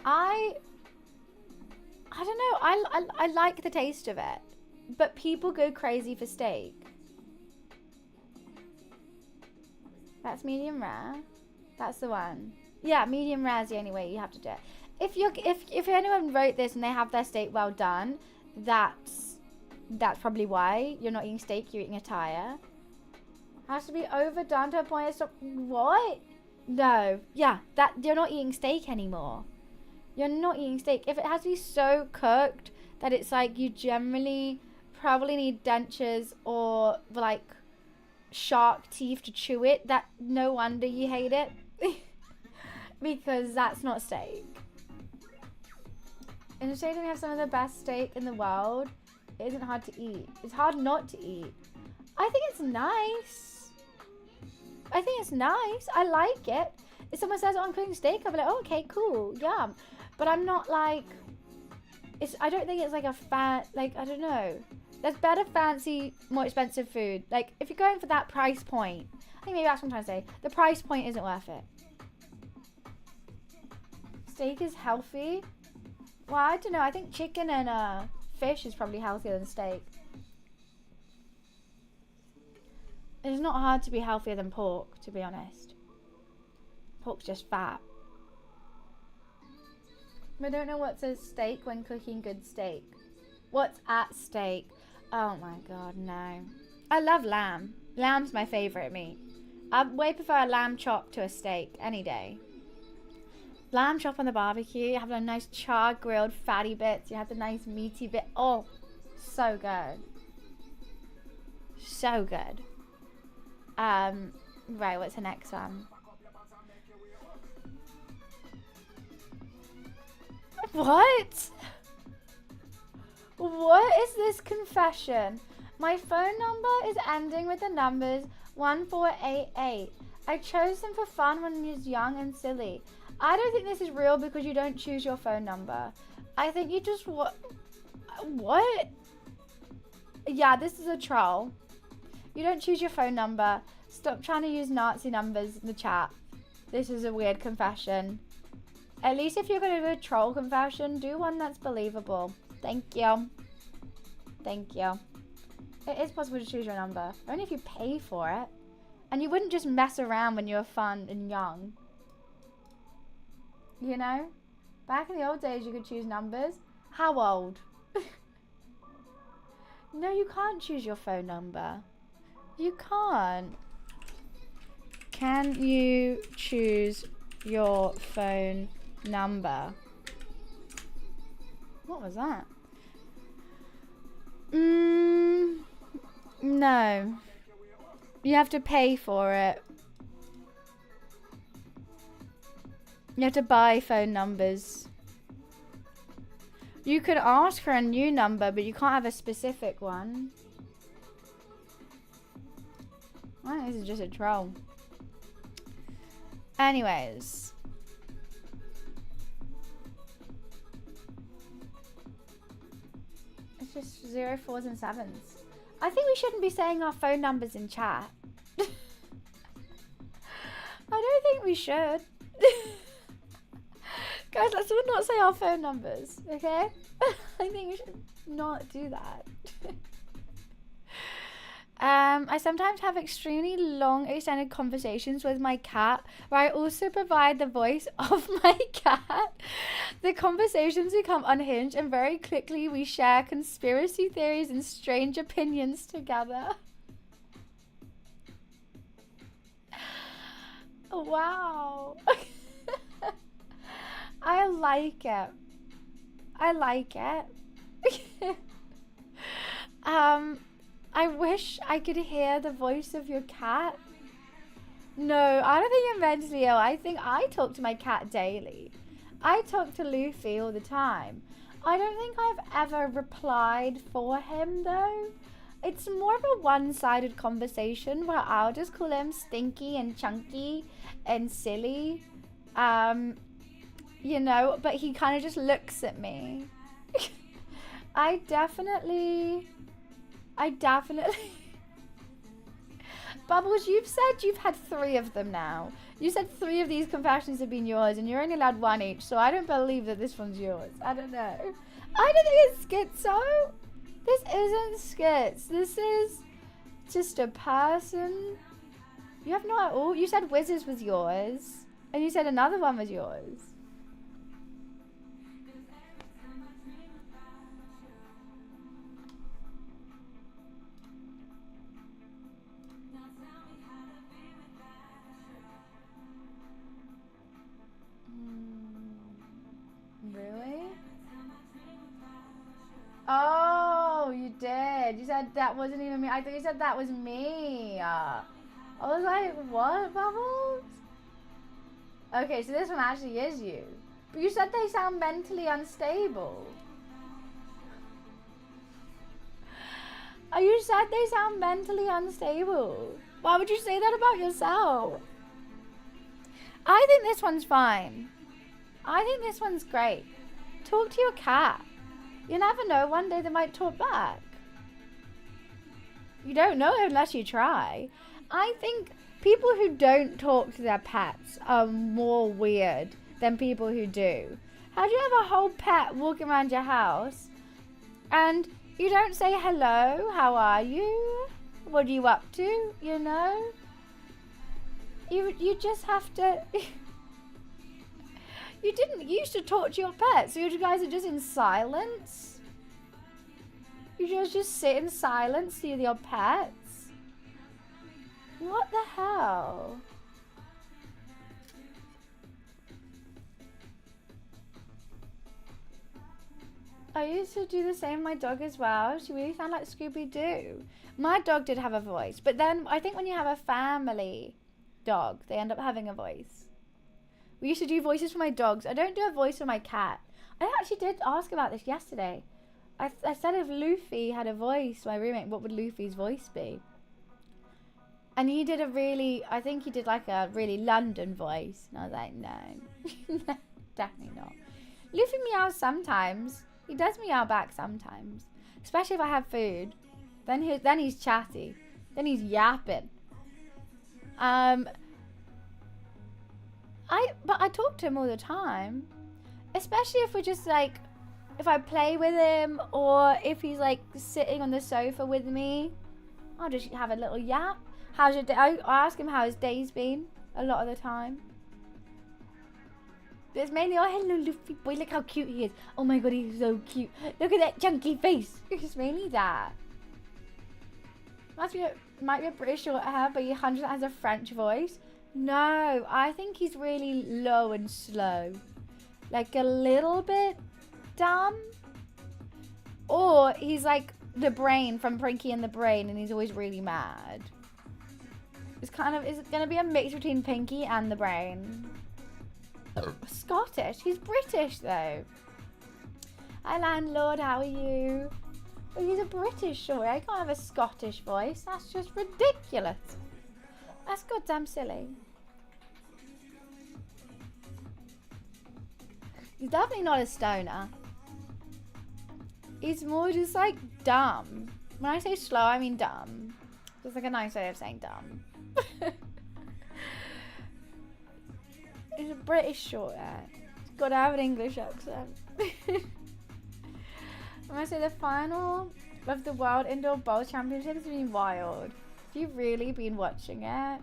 I don't know. I like the taste of it, but people go crazy for steak. That's medium rare. That's the one. Yeah, medium rare is the only way you have to do it. If anyone wrote this and they have their steak well done, that's probably why you're not eating steak. You're eating a tire. Has to be overdone to a point of stop. What? No. Yeah, that you're not eating steak anymore. You're not eating steak. If it has to be so cooked that it's like you generally probably need dentures or like shark teeth to chew it, that no wonder you hate it. Because that's not steak. In Australia, we have some of the best steak in the world. It isn't hard to eat. It's hard not to eat. I think it's nice. I think it's nice. I like it. If someone says, oh, I'm cooking steak, I'll be like, oh, okay, cool, yum. But I'm not like, I don't think it's like a like, I don't know. There's better fancy, more expensive food. Like, if you're going for that price point, I think maybe that's what I'm trying to say. The price point isn't worth it. Steak is healthy. Well, I don't know. I think chicken and fish is probably healthier than steak. It's not hard to be healthier than pork, to be honest. Pork's just fat. I don't know what's at stake when cooking good steak. What's at stake? Oh my god, no. I love lamb. Lamb's my favourite meat. I way prefer a lamb chop to a steak any day. Lamb chop on the barbecue, you have a nice char grilled fatty bits, you have the nice meaty bit. Oh, so good. So good. Right, what's the next one? What? What is this confession? My phone number is ending with the numbers 1488. I chose them for fun when I was young and silly. I don't think this is real because you don't choose your phone number. I think you just what? Yeah, this is a troll. You don't choose your phone number. Stop trying to use Nazi numbers in the chat. This is a weird confession. At least if you're going to do a troll confession, do one that's believable. Thank you. Thank you. It is possible to choose your number. Only if you pay for it. And you wouldn't just mess around when you were fun and young. You know? Back in the old days, you could choose numbers. How old? No, you can't choose your phone number. You can't. Can you choose your phone number? What was that? No. You have to pay for it. You have to buy phone numbers. You could ask for a new number, but you can't have a specific one. I think this is just a troll. Anyways. It's just 0, 4s and 7s. I think we shouldn't be saying our phone numbers in chat. I don't think we should. Guys, let's all not say our phone numbers, okay? I think we should not do that. I sometimes have extremely long extended conversations with my cat where I also provide the voice of my cat. The conversations become unhinged and very quickly we share conspiracy theories and strange opinions together. Wow. I like it. I like it. I wish I could hear the voice of your cat. No, I don't think I'm mentally ill. I think I talk to my cat daily. I talk to Luffy all the time. I don't think I've ever replied for him though. It's more of a one-sided conversation where I'll just call him stinky and chunky and silly. You know, but he kind of just looks at me. I definitely... Bubbles, you've said you've had 3 of them now. You said 3 of these confessions have been yours and you're only allowed 1 each, so I don't believe that this one's yours. I don't know. I don't think it's schizo. This isn't skits. This is just a person. You have no at all. You said Wizards was yours. And you said another one was yours. Really? Oh, you did. You said that wasn't even me. I thought you said that was me. I was like, what, Bubbles? Okay, so this one actually is you. But you said they sound mentally unstable. You said they sound mentally unstable. Why would you say that about yourself? I think this one's fine. I think this one's great. Talk to your cat. You never know, one day they might talk back. You don't know unless you try. I think people who don't talk to their pets are more weird than people who do. How do you have a whole pet walking around your house and you don't say hello, how are you? What are you up to? You know? You just have to... You didn't used to talk to your pets, so you guys are just in silence? You just sit in silence with your pets? What the hell? I used to do the same with my dog as well. She really sounded like Scooby-Doo. My dog did have a voice, but then I think when you have a family dog, they end up having a voice. We used to do voices for my dogs. I don't do a voice for my cat. I actually did ask about this yesterday. I said if Luffy had a voice, my roommate, what would Luffy's voice be? And he did I think he did like a really London voice. And I was like, no, definitely not. Luffy meows sometimes. He does meow back sometimes. Especially if I have food. Then he's chatty. Then he's yapping. But I talk to him all the time. Especially if we're just like, if I play with him or if he's like sitting on the sofa with me, I'll just have a little yap. How's your day? I ask him how his day's been a lot of the time. But it's mainly, oh, hello, Luffy boy, look how cute he is. Oh my god, he's so cute. Look at that chunky face. It's mainly that. Might be a British short hair, but he 100% has a French voice. No, I think he's really low and slow. Like a little bit dumb. Or he's like the brain from Pinky and the Brain and he's always really mad. It's going to be a mix between Pinky and the Brain. Scottish. He's British though. Hi landlord, how are you? Oh, he's a British short. I can't have a Scottish voice. That's just ridiculous. That's goddamn silly. He's definitely not a stoner. He's more just like dumb. When I say slow, I mean dumb. Just like a nice way of saying dumb. He's a British short hair. He's got to have an English accent. I'm going to say the final of the World Indoor Bowl Championship has been wild. Have you really been watching it?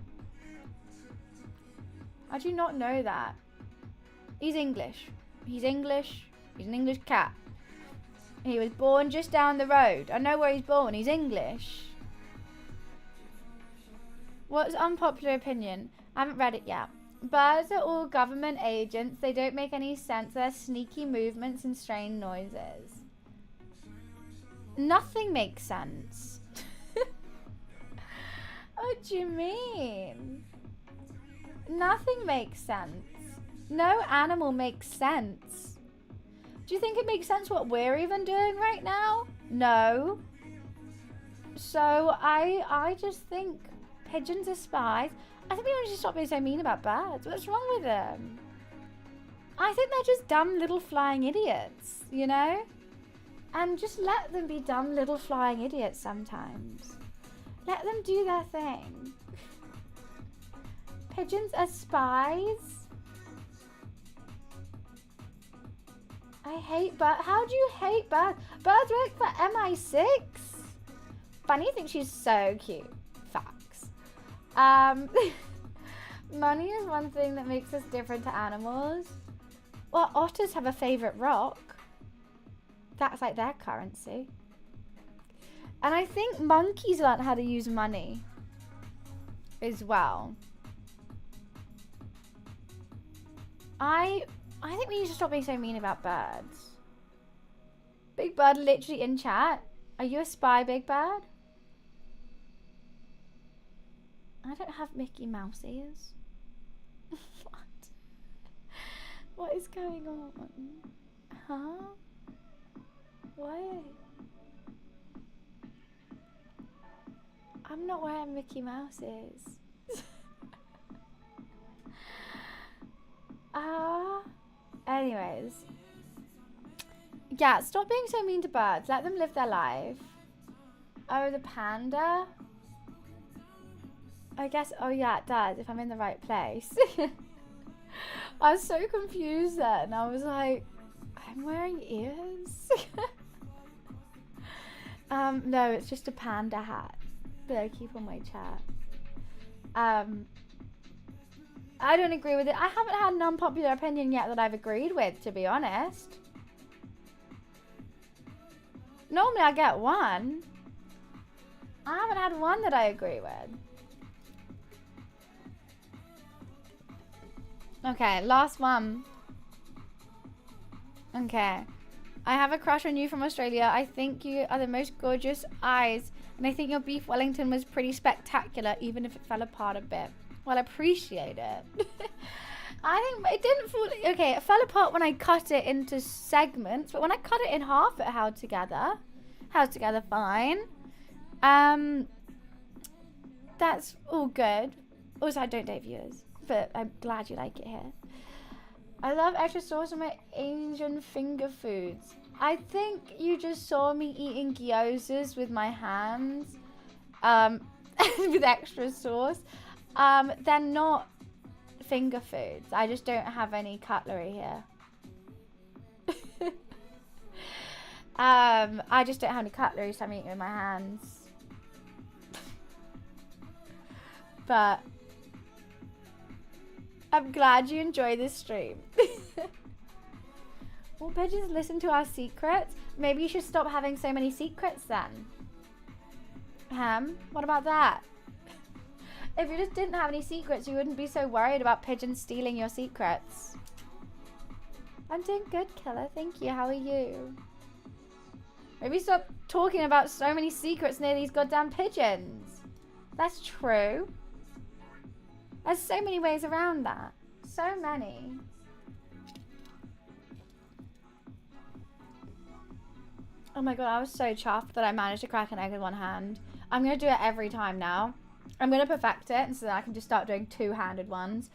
How do you not know that? He's English. He's English. He's an English cat. He was born just down the road. I know where he's born. He's English. What's unpopular opinion? I haven't read it yet. Birds are all government agents. They don't make any sense. They're sneaky movements and strange noises. Nothing makes sense. What do you mean? Nothing makes sense. No animal makes sense. Do you think it makes sense what we're even doing right now? No. So I just think pigeons are spies. I think we need to stop being so mean about birds. What's wrong with them? I think they're just dumb little flying idiots, you know? And just let them be dumb little flying idiots sometimes. Let them do their thing. Pigeons are spies? I hate birds. How do you hate birds? Birds work for MI6? Bunny thinks she's so cute. Facts. Money is one thing that makes us different to animals. Well, otters have a favourite rock. That's like their currency. And I think monkeys learned how to use money as well. I think we need to stop being so mean about birds. Big Bird literally in chat. Are you a spy, Big Bird? I don't have Mickey Mouse ears. What? What is going on? Huh? What? I'm not where Mickey Mouse is. Anyways. Yeah, stop being so mean to birds. Let them live their life. Oh, the panda? I guess, oh yeah, it does, if I'm in the right place. I was so confused then. I was like, I'm wearing ears? No, it's just a panda hat that I keep on my chat. I don't agree with it. I haven't had an unpopular opinion yet that I've agreed with, to be honest. Normally I get one. I haven't had one that I agree with. Okay, last one. Okay. I have a crush on you from Australia. I think you are the most gorgeous eyes. And I think your beef Wellington was pretty spectacular, even if it fell apart a bit. Well, I appreciate it. I think it didn't fall... Okay, it fell apart when I cut it into segments. But when I cut it in half, it held together. Held together fine. That's all good. Also, I don't date viewers. But I'm glad you like it here. I love extra sauce on my Asian finger foods. I think you just saw me eating gyozas with my hands. With extra sauce. They're not finger foods. I just don't have any cutlery here. I just don't have any cutlery, so I'm eating with my hands. But I'm glad you enjoy this stream. Will pigeons listen to our secrets? Maybe you should stop having so many secrets then. What about that? If you just didn't have any secrets, you wouldn't be so worried about pigeons stealing your secrets. I'm doing good, Killer. Thank you. How are you? Maybe stop talking about so many secrets near these goddamn pigeons. That's true. There's so many ways around that. So many. Oh my god, I was so chuffed that I managed to crack an egg with one hand. I'm going to do it every time now. I'm going to perfect it, and so that I can just start doing two-handed ones.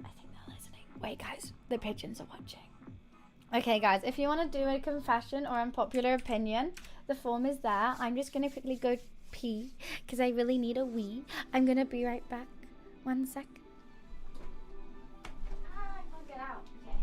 I think they're listening. Wait, guys. The pigeons are watching. Okay, guys. If you want to do a confession or unpopular opinion, the form is there. I'm just going to quickly go pee, because I really need a wee. I'm going to be right back. 1 sec. I can't get out. Okay.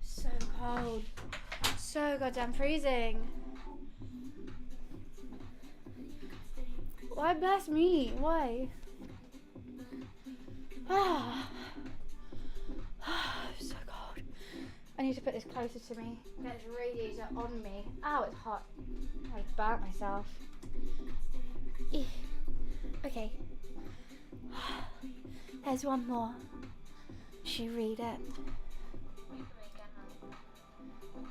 So cold. So goddamn freezing. Why bless me? Why? So cold. I need to put this closer to me. Get this radiator on me. Ow, it's hot. I burnt myself. Eeh. Okay. There's one more. Should read it.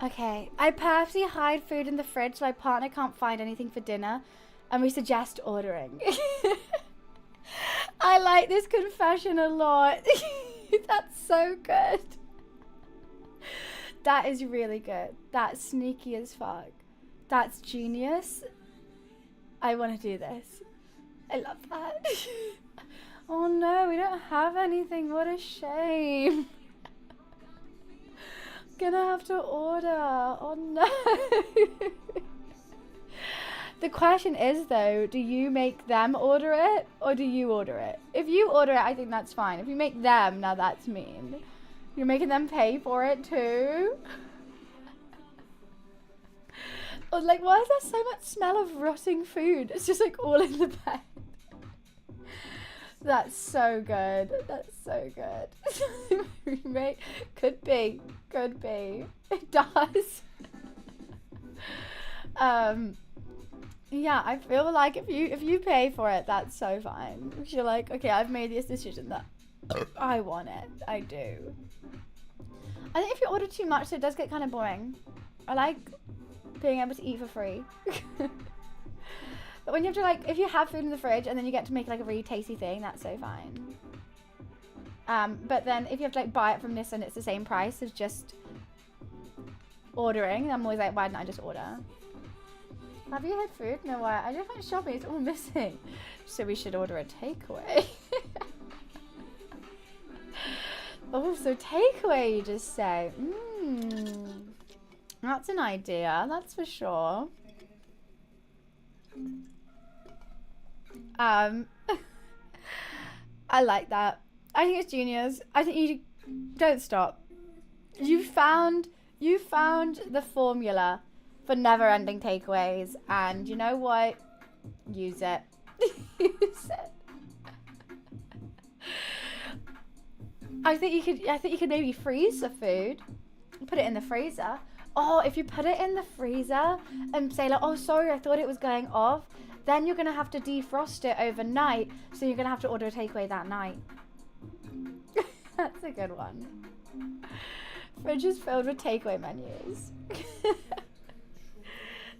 Okay. I purposely hide food in the fridge so my partner can't find anything for dinner, and we suggest ordering. I like this confession a lot. That's so good. That is really good. That's sneaky as fuck. That's genius. I want to do this. I love that. Oh no, we don't have anything. What a shame. Gonna have to order. Oh no. The question is though, do you make them order it or do you order it? If you order it, I think that's fine. If you make them, now that's mean. You're making them pay for it too? Or like, why is there so much smell of rotting food? It's just like all in the bed. That's so good. That's so good. Roommate, could be. It does. Yeah, I feel like if you pay for it, that's so fine. Because you're like, okay, I've made this decision that I want it. I do. I think if you order too much, it does get kind of boring. I like being able to eat for free. But when you have to like, if you have food in the fridge and then you get to make like a really tasty thing, that's so fine. But then if you have to like buy it from this and it's the same price as just ordering, I'm always like, why didn't I just order? Have you had food? No, why? I just went shopping, it's all missing. So we should order a takeaway. Oh, so takeaway you just say. That's an idea, that's for sure. I like that. I think it's genius. I think you don't stop. You found the formula for never-ending takeaways, and you know what? Use it. Use it. I think you could maybe freeze the food, put it in the freezer. Oh, if you put it in the freezer and say like, oh sorry, I thought it was going off, then you're gonna have to defrost it overnight, so you're gonna have to order a takeaway that night. That's a good one. Fridge is filled with takeaway menus.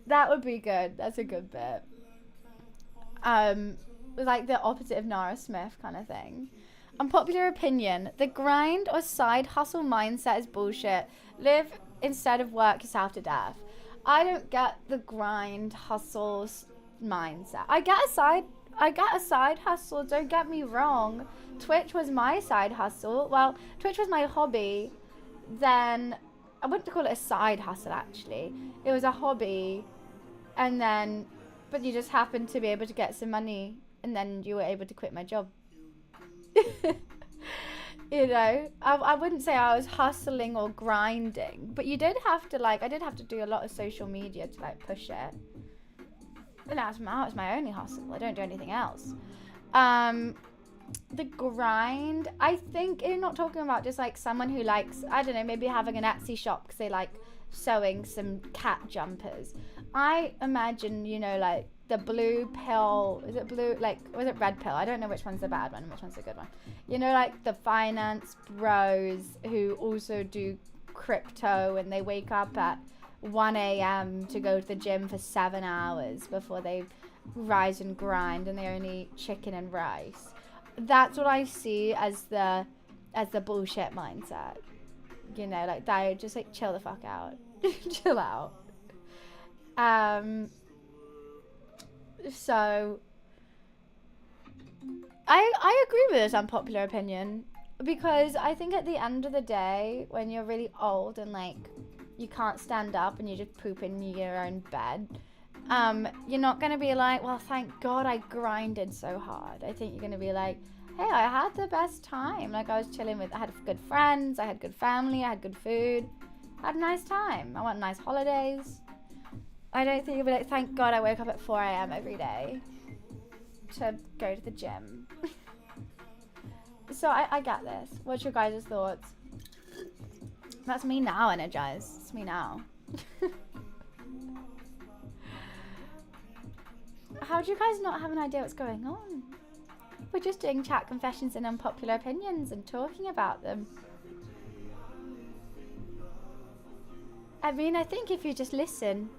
That would be good. That's a good bit. Like the opposite of Nara Smith kind of thing. Unpopular opinion: the grind or side hustle mindset is bullshit. Live instead of work yourself to death. I don't get the grind hustles mindset. I get a side hustle, don't get me wrong. Twitch was my side hustle. Well, Twitch was my hobby. Then I wouldn't call it a side hustle actually. It was a hobby, and then but you just happened to be able to get some money, and then you were able to quit my job. You know, I wouldn't say I was hustling or grinding, but you did have to like, I did have to do a lot of social media to like push it. And that's my only hustle. I don't do anything else. The grind, I think you're not talking about just like someone who likes, I don't know, maybe having an Etsy shop because they like sewing some cat jumpers. I imagine, you know, like the blue pill, is it blue, like, was it red pill? I don't know which one's the bad one and which one's the good one. You know, like the finance bros who also do crypto, and they wake up at 1 a.m. to go to the gym for 7 hours before they rise and grind, and they only eat chicken and rice. That's what I see as the bullshit mindset. You know, like that, just like chill the fuck out. Chill out. So I agree with this unpopular opinion, because I think at the end of the day, when you're really old and like you can't stand up and you just poop in your own bed, you're not going to be like, well, thank God I grinded so hard. I think you're going to be like, hey, I had the best time. Like I was chilling with, I had good friends, I had good family, I had good food, I had a nice time. I went on nice holidays. I don't think you'll be like, thank God I woke up at 4 a.m. every day to go to the gym. So I get this. What's your guys' thoughts? That's me now, Energized. It's me now. How do you guys not have an idea what's going on? We're just doing chat confessions and unpopular opinions and talking about them. I mean, I think if you just listen,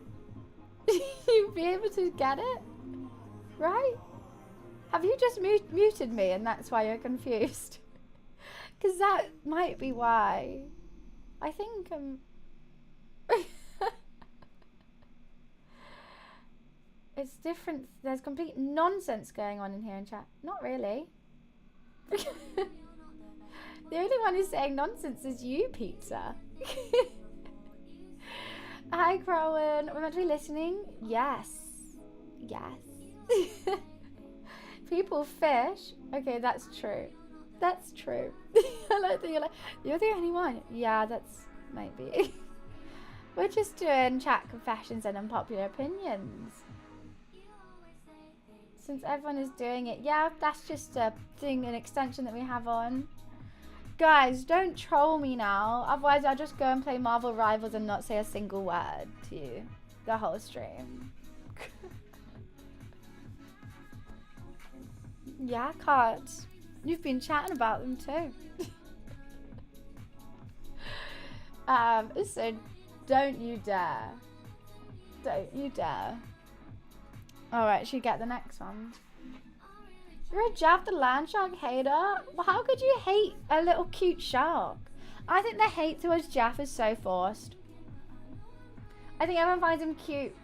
you'll be able to get it, right? Have you just muted me and that's why you're confused? Because that might be why. I think it's different. There's complete nonsense going on in here in chat. Not really. The only one who's saying nonsense is you, Pizza. Hi, Crowan. We're meant to be listening? Yes. Yes. People fish. Okay, that's true. That's true. I like that you're the only one. Yeah, that's maybe. We're just doing chat confessions and unpopular opinions. Since everyone is doing it, yeah, that's just a thing, an extension that we have on. Guys, don't troll me now. Otherwise, I'll just go and play Marvel Rivals and not say a single word to you the whole stream. Yeah, cards. You've been chatting about them too. So don't you dare. Don't you dare. Alright, should we get the next one? You're a Jav the land shark hater? Well, how could you hate a little cute shark? I think the hate towards Jav is so forced. I think everyone finds him cute.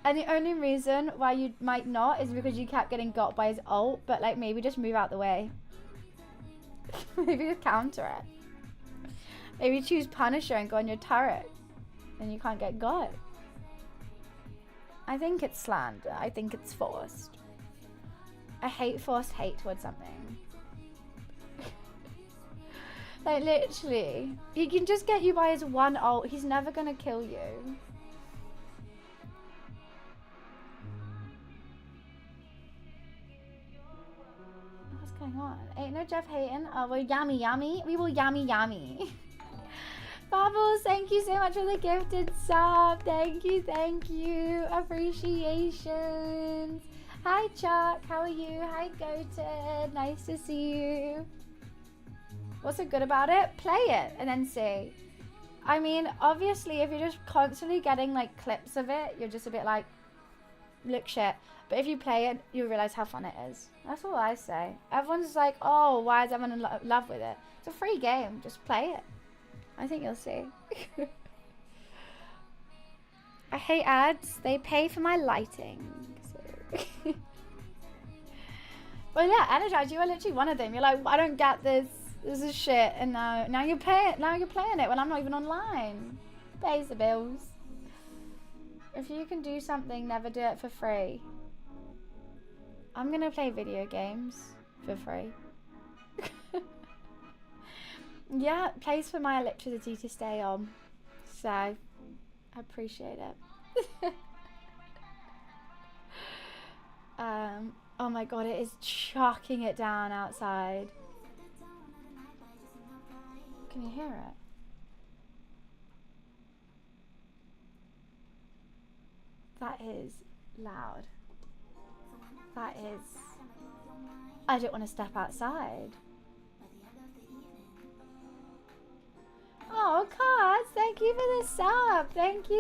And the only reason why you might not is because you kept getting got by his ult, but like maybe just move out the way. Maybe just counter it. Maybe choose Punisher and go on your turret. Then you can't get got. I think it's slander. I think it's forced. I hate forced hate towards something. Like literally. He can just get you by his one ult. He's never gonna kill you. What's going on? Ain't no Jeff hating. Oh, we're yummy. We will yummy. Bubbles, thank you so much for the gifted sub. Thank you. Appreciations. Hi Chuck, how are you? Hi Goated, nice to see you. What's so good about it? Play it and then see. I mean, obviously, if you're just constantly getting like clips of it, you're just a bit like, look shit. But if you play it, you realize how fun it is. That's all I say. Everyone's like, oh, why is everyone in love with it? It's a free game, just play it. I think you'll see. I hate ads. They pay for my lighting. So. Well, yeah, Energize, you are literally one of them. You're like, I don't get this. This is shit. And now you're playing. Now you're playing it when I'm not even online. Pays the bills. If you can do something, never do it for free. I'm gonna play video games for free. Yeah, it pays for my electricity to stay on. So, I appreciate it. Oh my god, it is chucking it down outside. Can you hear it? That is loud. That is... I don't want to step outside. Oh, cards, thank you for the sub. Thank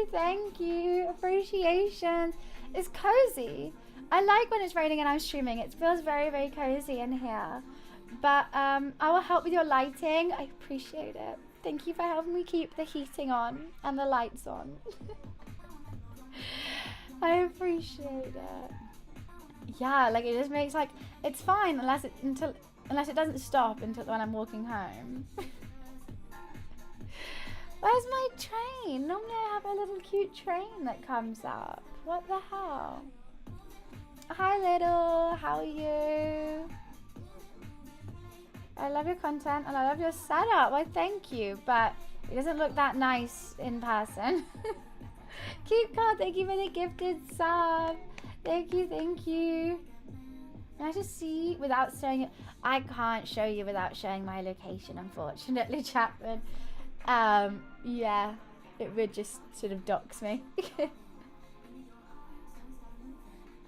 you. Appreciation. It's cozy. I like when it's raining and I'm streaming. It feels very, very cozy in here. But I will help with your lighting. I appreciate it. Thank you for helping me keep the heating on and the lights on. I appreciate it. Yeah, like it just makes like, it's fine unless it doesn't stop until when I'm walking home. Where's my train? Normally I have a little cute train that comes up. What the hell? Hi little, how are you? I love your content and I love your setup. Why, thank you, but it doesn't look that nice in person. Keep card, thank you for the gifted sub. Thank you. Can I just see without showing it? I can't show you without showing my location, unfortunately, Chapman. Yeah, it would just sort of dox me.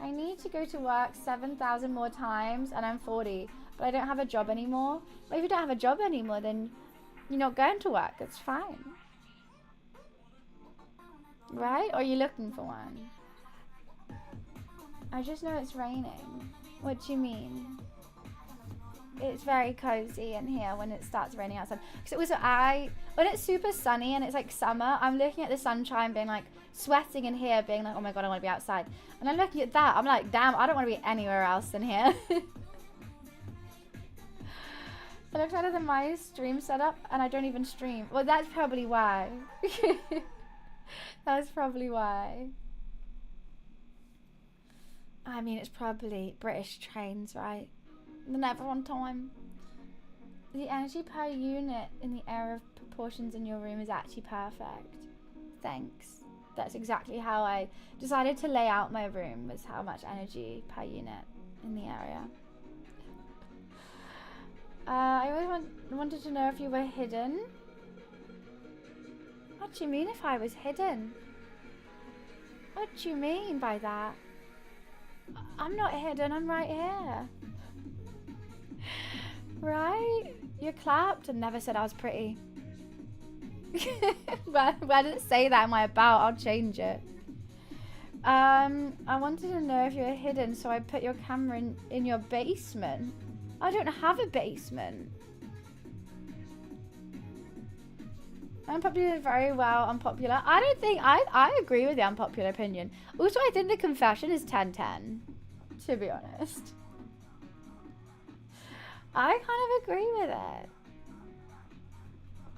I need to go to work 7,000 more times and I'm 40, but I don't have a job anymore. Well, if you don't have a job anymore, then you're not going to work. It's fine. Right? Or are you looking for one? I just know it's raining. What do you mean? It's very cozy in here when it starts raining outside. Because also when it's super sunny and it's like summer, I'm looking at the sunshine being like sweating in here, being like, oh my god, I want to be outside. And I'm looking at that, I'm like, damn, I don't want to be anywhere else than here. It looks better than my stream setup, and I don't even stream. Well, that's probably why. That's probably why. I mean, it's probably British trains, right? They're never on time. The energy per unit in the area of proportions in your room is actually perfect. Thanks. That's exactly how I decided to lay out my room, was how much energy per unit in the area. I always wanted to know if you were hidden. What do you mean if I was hidden? What do you mean by that? I'm not hidden, I'm right here. Right? You clapped and never said I was pretty. Where did it say that in my about? I'll change it. I wanted to know if you were hidden, so I put your camera in your basement. I don't have a basement. Unpopular very well, unpopular. I don't think, I agree with the unpopular opinion. Also, I think the confession is 10-10, to be honest. I kind of agree with it.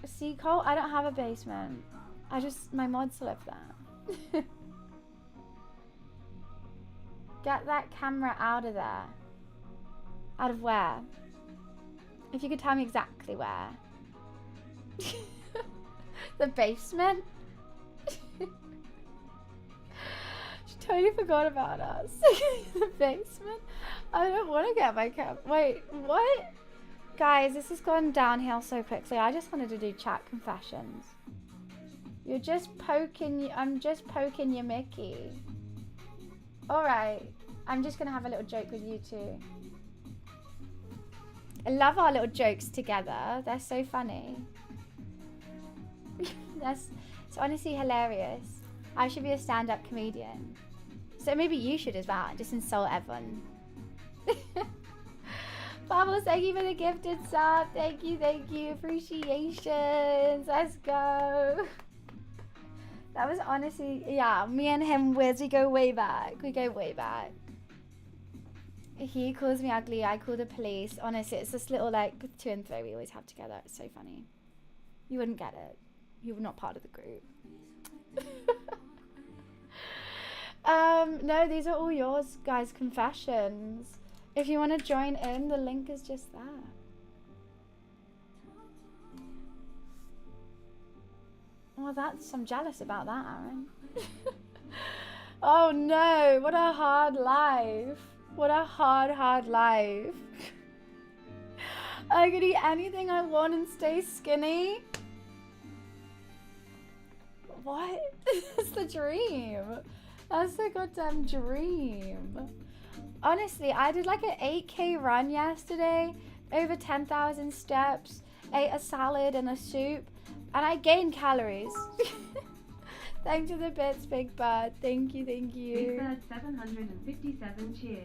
See, Cole, I don't have a basement. My mods live there. Get that camera out of there. Out of where? If you could tell me exactly where. The basement? She totally forgot about us. The basement? I don't want to get my camera. Wait, what? Guys, this has gone downhill so quickly. I just wanted to do chat confessions. You're just poking, I'm just poking your Mickey. Alright, I'm just going to have a little joke with you two. I love our little jokes together. They're so funny. It's honestly hilarious. I should be a stand-up comedian. So maybe you should as well. Just insult everyone. Bubbles, thank you for the gifted sub. Thank you, thank you. Appreciations. Let's go. That was honestly, yeah, me and him, Wiz, we go way back. We go way back. He calls me ugly, I call the police. Honestly, it's this little, like, 2 and 3 we always have together. It's so funny. You wouldn't get it. You were not part of the group. No, these are all yours, guys, confessions. If you want to join in, the link is just there. Well, I'm jealous about that, Aaron. Oh no, what a hard life. What a hard life. I could eat anything I want and stay skinny. What? That's the dream. That's the goddamn dream. Honestly, I did like an 8K run yesterday, over 10,000 steps, ate a salad and a soup, and I gained calories. Thanks for the bits, Big Bird. Thank you, thank you. Big Bird 757 cheers.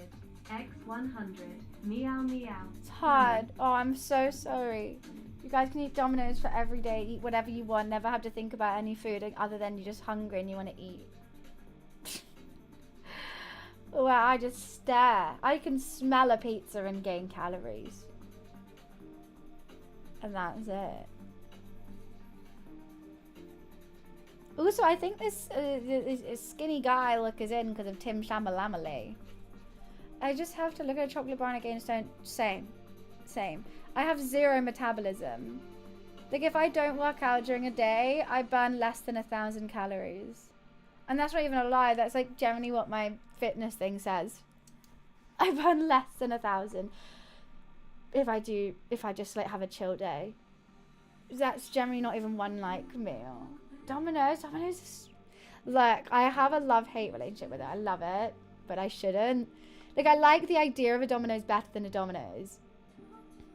X100. Meow meow. It's hard. Oh, I'm so sorry. You guys can eat Domino's for every day, eat whatever you want, never have to think about any food other than you're just hungry and you want to eat. Well, I just stare. I can smell a pizza and gain calories. And that's it. Also, I think this skinny guy look is in because of Tim Shamalamale. I just have to look at a chocolate bar again and don't... Same. I have 0 metabolism. Like, if I don't work out during a day, I burn less than 1,000 calories. And that's not even a lie. That's, like, generally what my fitness thing says. I burn less than 1,000 if I just, like, have a chill day. That's generally not even one, like, meal. Domino's is... Look, I have a love-hate relationship with it. I love it, but I shouldn't. Like, I like the idea of a Domino's better than a Domino's.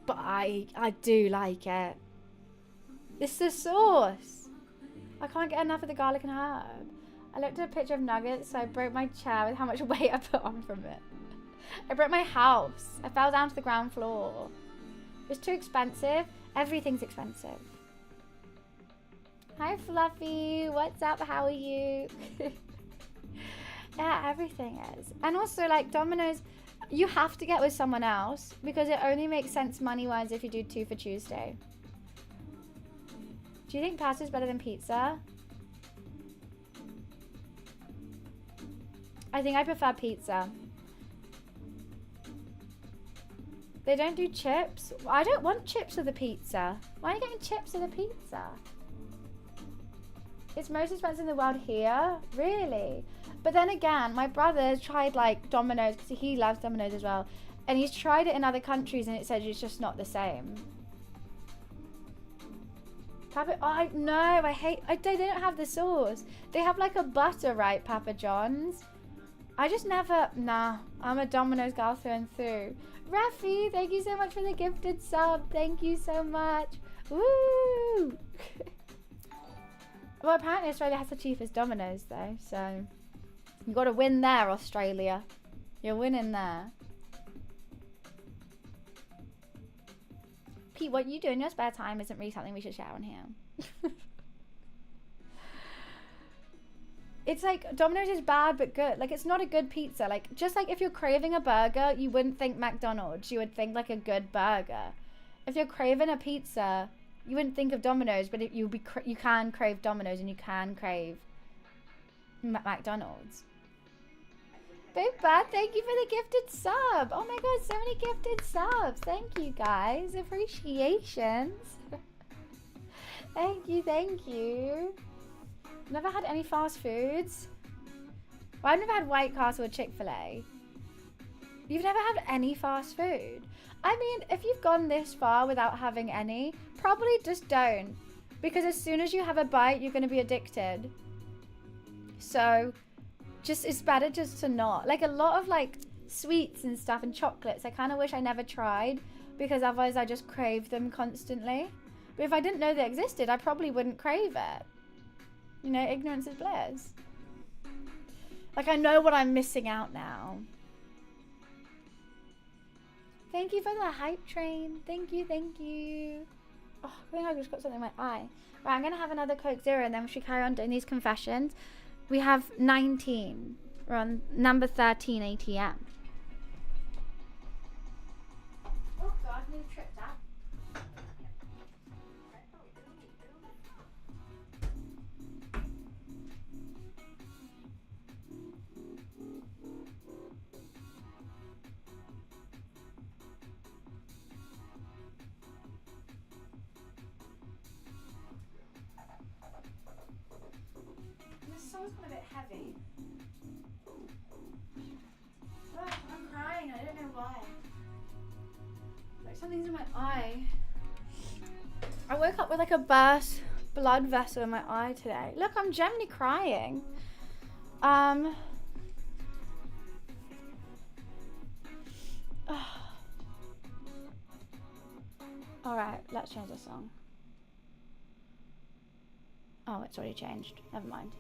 But I do like it. It's the sauce. I can't get enough of the garlic and herb. I looked at a picture of nuggets, so I broke my chair with how much weight I put on from it. I broke my house. I fell down to the ground floor. It's too expensive. Everything's expensive. Hi, Fluffy. What's up? How are you? Yeah, everything is. And also, like, Domino's, You have to get with someone else because it only makes sense money-wise if you do 2 for Tuesday. Do you think pasta is better than pizza? I think I prefer pizza. They don't do chips? I don't want chips with a pizza. Why are you getting chips with a pizza? It's most expensive in the world here? Really? But then again, my brother tried like Domino's because he loves Domino's as well. And he's tried it in other countries and it says it's just not the same. Papa, oh, no, I hate, they don't have the sauce. They have like a butter, right, Papa John's? I just never, nah, I'm a Domino's girl through and through. Rafi, thank you so much for the gifted sub. Thank you so much. Woo! Well, apparently Australia has the cheapest Domino's though, so you got to win there, Australia. You're winning there. Pete, what you do in your spare time isn't really something we should share on here. It's like Domino's is bad but good. Like, it's not a good pizza. Like, just like if you're craving a burger, you wouldn't think McDonald's. You would think like a good burger. If you're craving a pizza, you wouldn't think of Domino's, but you can crave Domino's and you can crave McDonald's. Big Bad, thank you for the gifted sub. Oh my god, so many gifted subs. Thank you guys. Appreciations. Thank you, thank you. Never had any fast foods. Well, I've never had White Castle or Chick-fil-A. You've never had any fast food? I mean, if you've gone this far without having any, probably just don't. Because as soon as you have a bite, you're going to be addicted. So, just it's better just to not. Like a lot of like sweets and stuff and chocolates, I kind of wish I never tried. Because otherwise I just crave them constantly. But if I didn't know they existed, I probably wouldn't crave it. You know, ignorance is bliss. Like, I know what I'm missing out now. Thank you for the hype train. Thank you, thank you. Oh, I think I just got something in my eye. Right, I'm going to have another Coke Zero and then we should carry on doing these confessions. We have 19. We're on number 13 ATM. Oh, God, I nearly tripped out. Someone's got a bit heavy. Oh, I'm crying. I don't know why. Like something's in my eye. I woke up with like a burst blood vessel in my eye today. Look, I'm genuinely crying. Oh. All right, let's change the song. Oh, it's already changed. Never mind.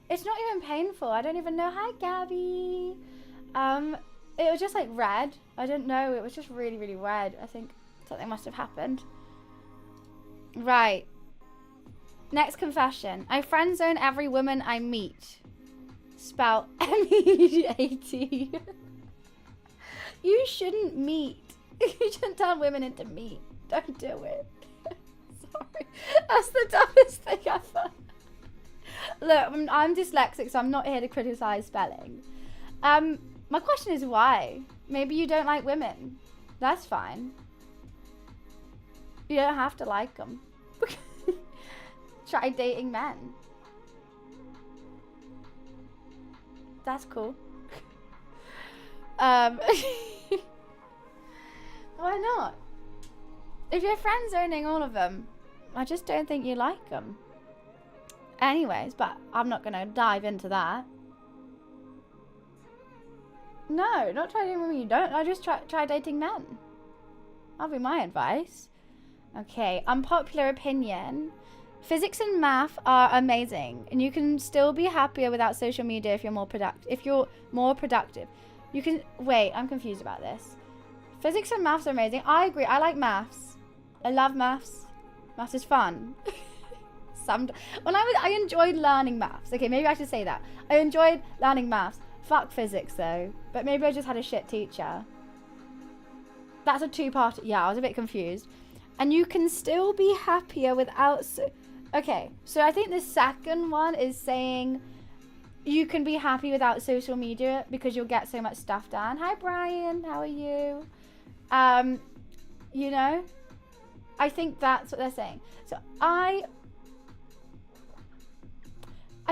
It's not even painful. I don't even know. Hi, Gabby. It was just like red. I didn't know. It was just really, really red. I think something must have happened. Right. Next confession. I friend zone every woman I meet. Spell M-E-A-T. You shouldn't meet. You shouldn't turn women into meat. Don't do it. Sorry. That's the dumbest thing ever. Look, I'm dyslexic, so I'm not here to criticize spelling. My question is why? Maybe you don't like women. That's fine. You don't have to like them. Try dating men. That's cool. Why not? If you're friend zoning all of them, I just don't think you like them. Anyways, but I'm not going to dive into that. No, not try dating women you don't. I just try dating men. That'll be my advice. Okay, unpopular opinion. Physics and math are amazing, and you can still be happier without social media if you're more productive. You can wait. I'm confused about this. Physics and maths are amazing. I agree. I like maths. I love maths. Maths is fun. I enjoyed learning maths. Okay, maybe I should say that. I enjoyed learning maths Fuck physics though. But maybe I just had a shit teacher. That's a two-part. Yeah, I was a bit confused. And you can still be happier without. Okay, so I think the second one is saying you can be happy without social media because you'll get so much stuff done. Hi Brian, how are you? You know, I think that's what they're saying. So I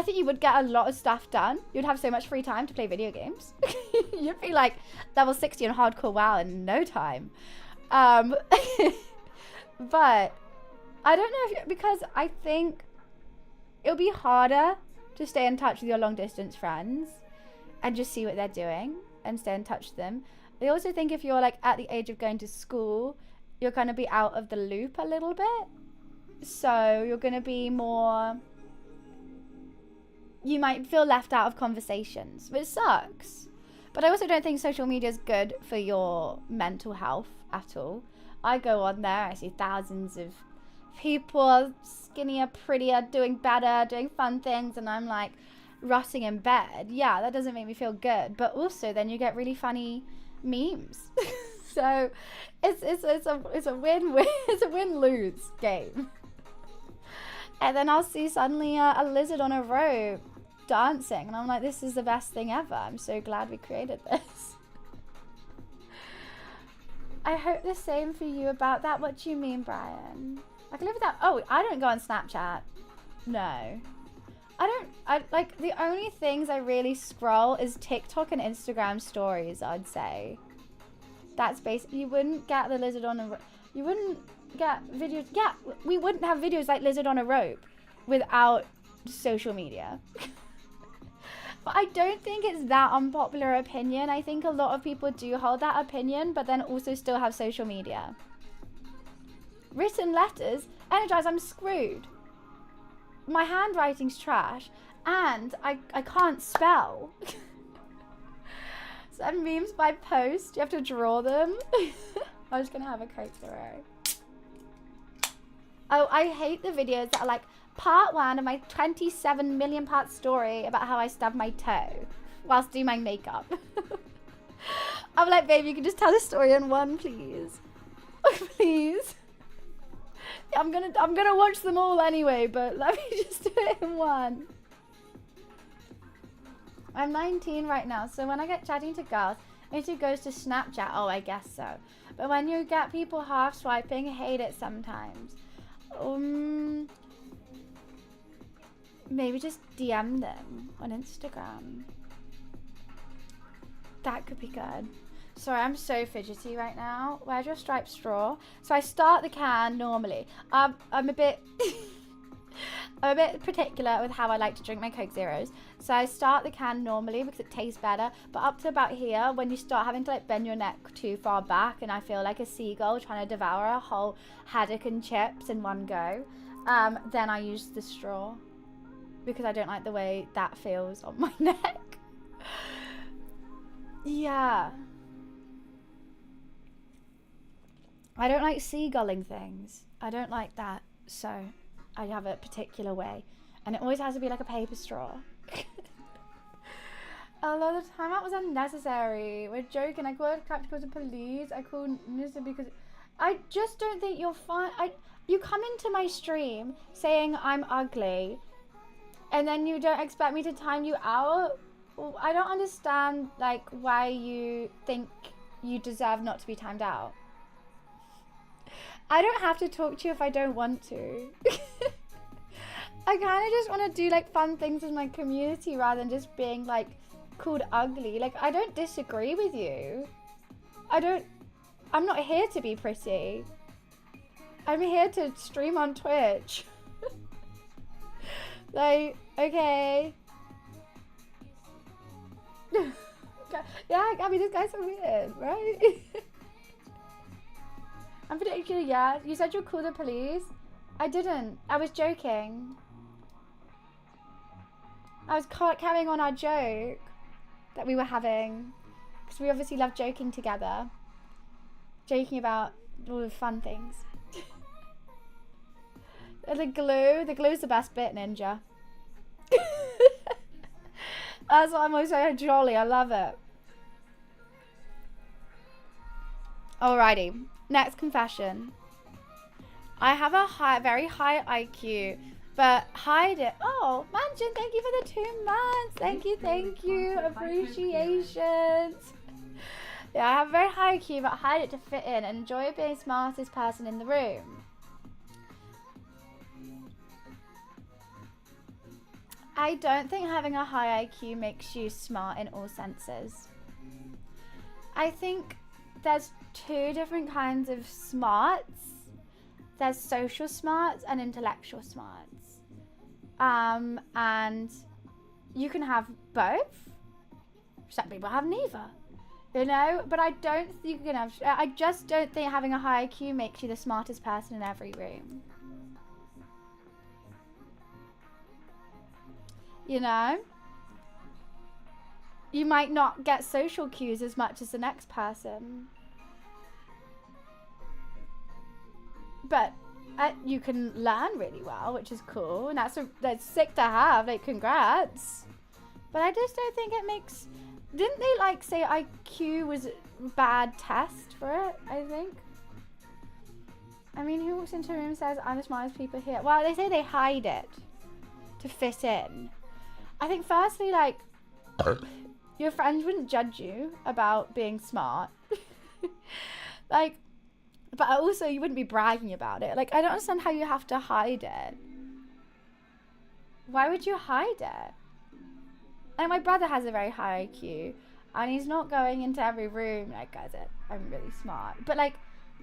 think you would get a lot of stuff done. You'd have so much free time to play video games. You'd be like level 60 on hardcore WoW in no time. But I don't know if because I think it'll be harder to stay in touch with your long distance friends and just see what they're doing and stay in touch with them. I also think if you're like at the age of going to school, you're going to be out of the loop a little bit. So you're going to be more, you might feel left out of conversations, which sucks. But I also don't think social media is good for your mental health at all. I go on there, I see thousands of people, skinnier, prettier, doing better, doing fun things, and I'm like rotting in bed. Yeah, that doesn't make me feel good. But also then you get really funny memes. So it's a win-win. It's a win-lose game. And then I'll see suddenly a lizard on a rope dancing, and I'm like, this is the best thing ever. I'm so glad we created this. I hope the same for you about that. What do you mean, Brian? I can live with that. Oh, I don't go on Snapchat. No. I like, the only things I really scroll is TikTok and Instagram stories, I'd say. That's basically, you wouldn't get the lizard on a, you wouldn't get videos. Yeah, we wouldn't have videos like lizard on a rope without social media. But I don't think it's that unpopular opinion. I think a lot of people do hold that opinion, but then also still have social media. Written letters, Energize, I'm screwed. My handwriting's trash, and I can't spell. Send memes by post, you have to draw them. I'm just gonna have a Coke Zero. Oh, I hate the videos that are like, part 1 of my 27 million part story about how I stubbed my toe whilst doing my makeup. I'm like, babe, you can just tell the story in one, please. Please. I'm gonna watch them all anyway, but let me just do it in one. I'm 19 right now, so when I get chatting to girls, it goes to Snapchat. Oh, I guess so. But when you get people half swiping, I hate it sometimes. Maybe just DM them on Instagram. That could be good. Sorry, I'm so fidgety right now. Where's your striped straw? So I start the can normally. I'm a bit I'm a bit particular with how I like to drink my Coke Zeros. So I start the can normally because it tastes better. But up to about here, when you start having to like bend your neck too far back and I feel like a seagull trying to devour a whole haddock and chips in one go, then I use the straw because I don't like the way that feels on my neck. Yeah. I don't like seagulling things. I don't like that. So I have a particular way. And it always has to be like a paper straw. A lot of the time that was unnecessary. We're joking. I called practical to police. I called Minister because I just don't think you're fine. You come into my stream saying I'm ugly and then you don't expect me to time you out. I don't understand like why you think you deserve not to be timed out. I don't have to talk to you if I don't want to. I kind of just want to do like fun things with my community rather than just being like called ugly. Like, I don't disagree with you. I'm not here to be pretty. I'm here to stream on Twitch. Like, okay. Yeah, Gabby, this guy's so weird, right? I'm particularly, yeah. You said you'll call the police. I didn't. I was joking. I was carrying on our joke that we were having. Because we obviously love joking together. Joking about all the fun things. The glue's the best bit, Ninja. That's what I'm always so jolly. I love it. Alrighty. Next confession. I have a very high IQ, but hide it. Oh, Mansion, thank you for the 2 months. Thank you. Appreciations. Yeah, I have a very high IQ, but hide it to fit in and enjoy being the smartest person in the room. I don't think having a high IQ makes you smart in all senses. I think there's 2 different kinds of smarts. There's social smarts and intellectual smarts. And you can have both. Some people have neither. You know, but I don't think you can have. I just don't think having a high IQ makes you the smartest person in every room. You know? You might not get social cues as much as the next person. But you can learn really well, which is cool. And that's sick to have. Like, congrats. But I just don't think it makes... Didn't they, like, say IQ was a bad test for it, I think? I mean, who walks into a room and says, I'm the smartest people here? Well, they say they hide it to fit in. I think, firstly, like, your friends wouldn't judge you about being smart. Like, but also you wouldn't be bragging about it. Like, I don't understand how you have to hide it. Why would you hide it? And my brother has a very high IQ, and he's not going into every room like, guys, I'm really smart. But like,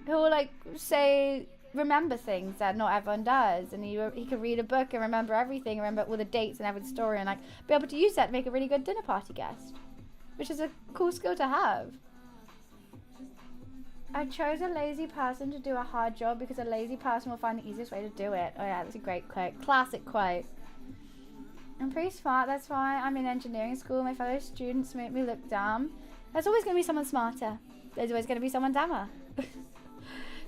he'll like say, remember things that not everyone does, and he can read a book and remember everything, remember all the dates and every story, and like be able to use that to make a really good dinner party guest, which is a cool skill to have. I chose a lazy person to do a hard job because a lazy person will find the easiest way to do it. Oh yeah, that's a great quote. Classic quote. I'm pretty smart, that's why I'm in engineering school. My fellow students make me look dumb. There's always going to be someone smarter. There's always going to be someone dumber.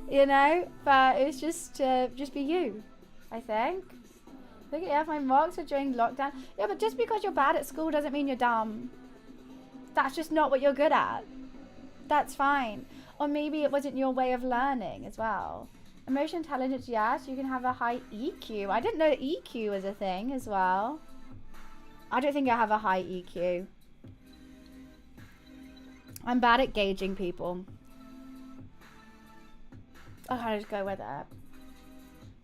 You know? But it's just be you, I think. Look at yeah, my marks are during lockdown. Yeah, but just because you're bad at school doesn't mean you're dumb. That's just not what you're good at. That's fine. Or maybe it wasn't your way of learning as well. Emotional intelligence, yes, you can have a high EQ. I didn't know that EQ was a thing as well. I don't think I have a high EQ. I'm bad at gauging people. I'll just go with it.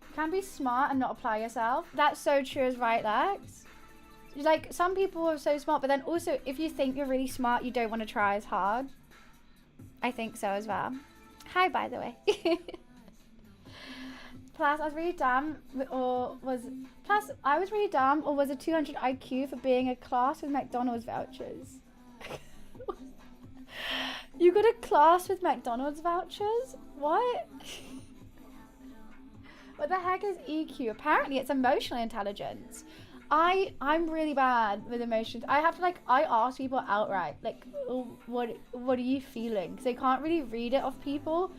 You can be smart and not apply yourself. That's so true as right, Lex. Like, some people are so smart, but then also, if you think you're really smart, you don't want to try as hard. I think so as well. Hi, by the way. Plus, I was really dumb, or was a 200 IQ for being a class with McDonald's vouchers. You got a class with McDonald's vouchers? What? What the heck is EQ? Apparently, it's emotional intelligence. I'm really bad with emotions. I have to I ask people outright, like, oh, what are you feeling? Because they can't really read it off people.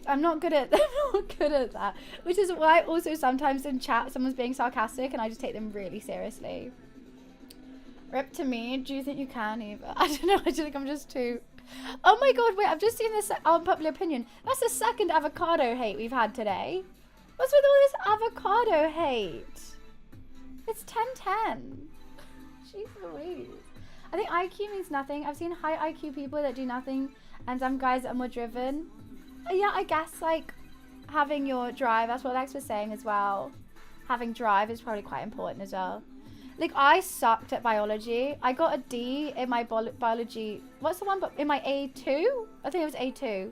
I'm not good at that. Which is why also sometimes in chat someone's being sarcastic and I just take them really seriously. Rip to me. Do you think you can, Eva? I don't know. I just think I'm just too... Oh my god, wait, I've just seen this unpopular opinion. That's the second avocado hate we've had today. What's with all this avocado hate? It's 10-10. Jeez Louise. I think IQ means nothing. I've seen high IQ people that do nothing and some guys that are more driven. Yeah, I guess having your drive, that's what Lex was saying as well. Having drive is probably quite important as well. Like, I sucked at biology. I got a D in my biology. What's the one? In my A2? I think it was A2.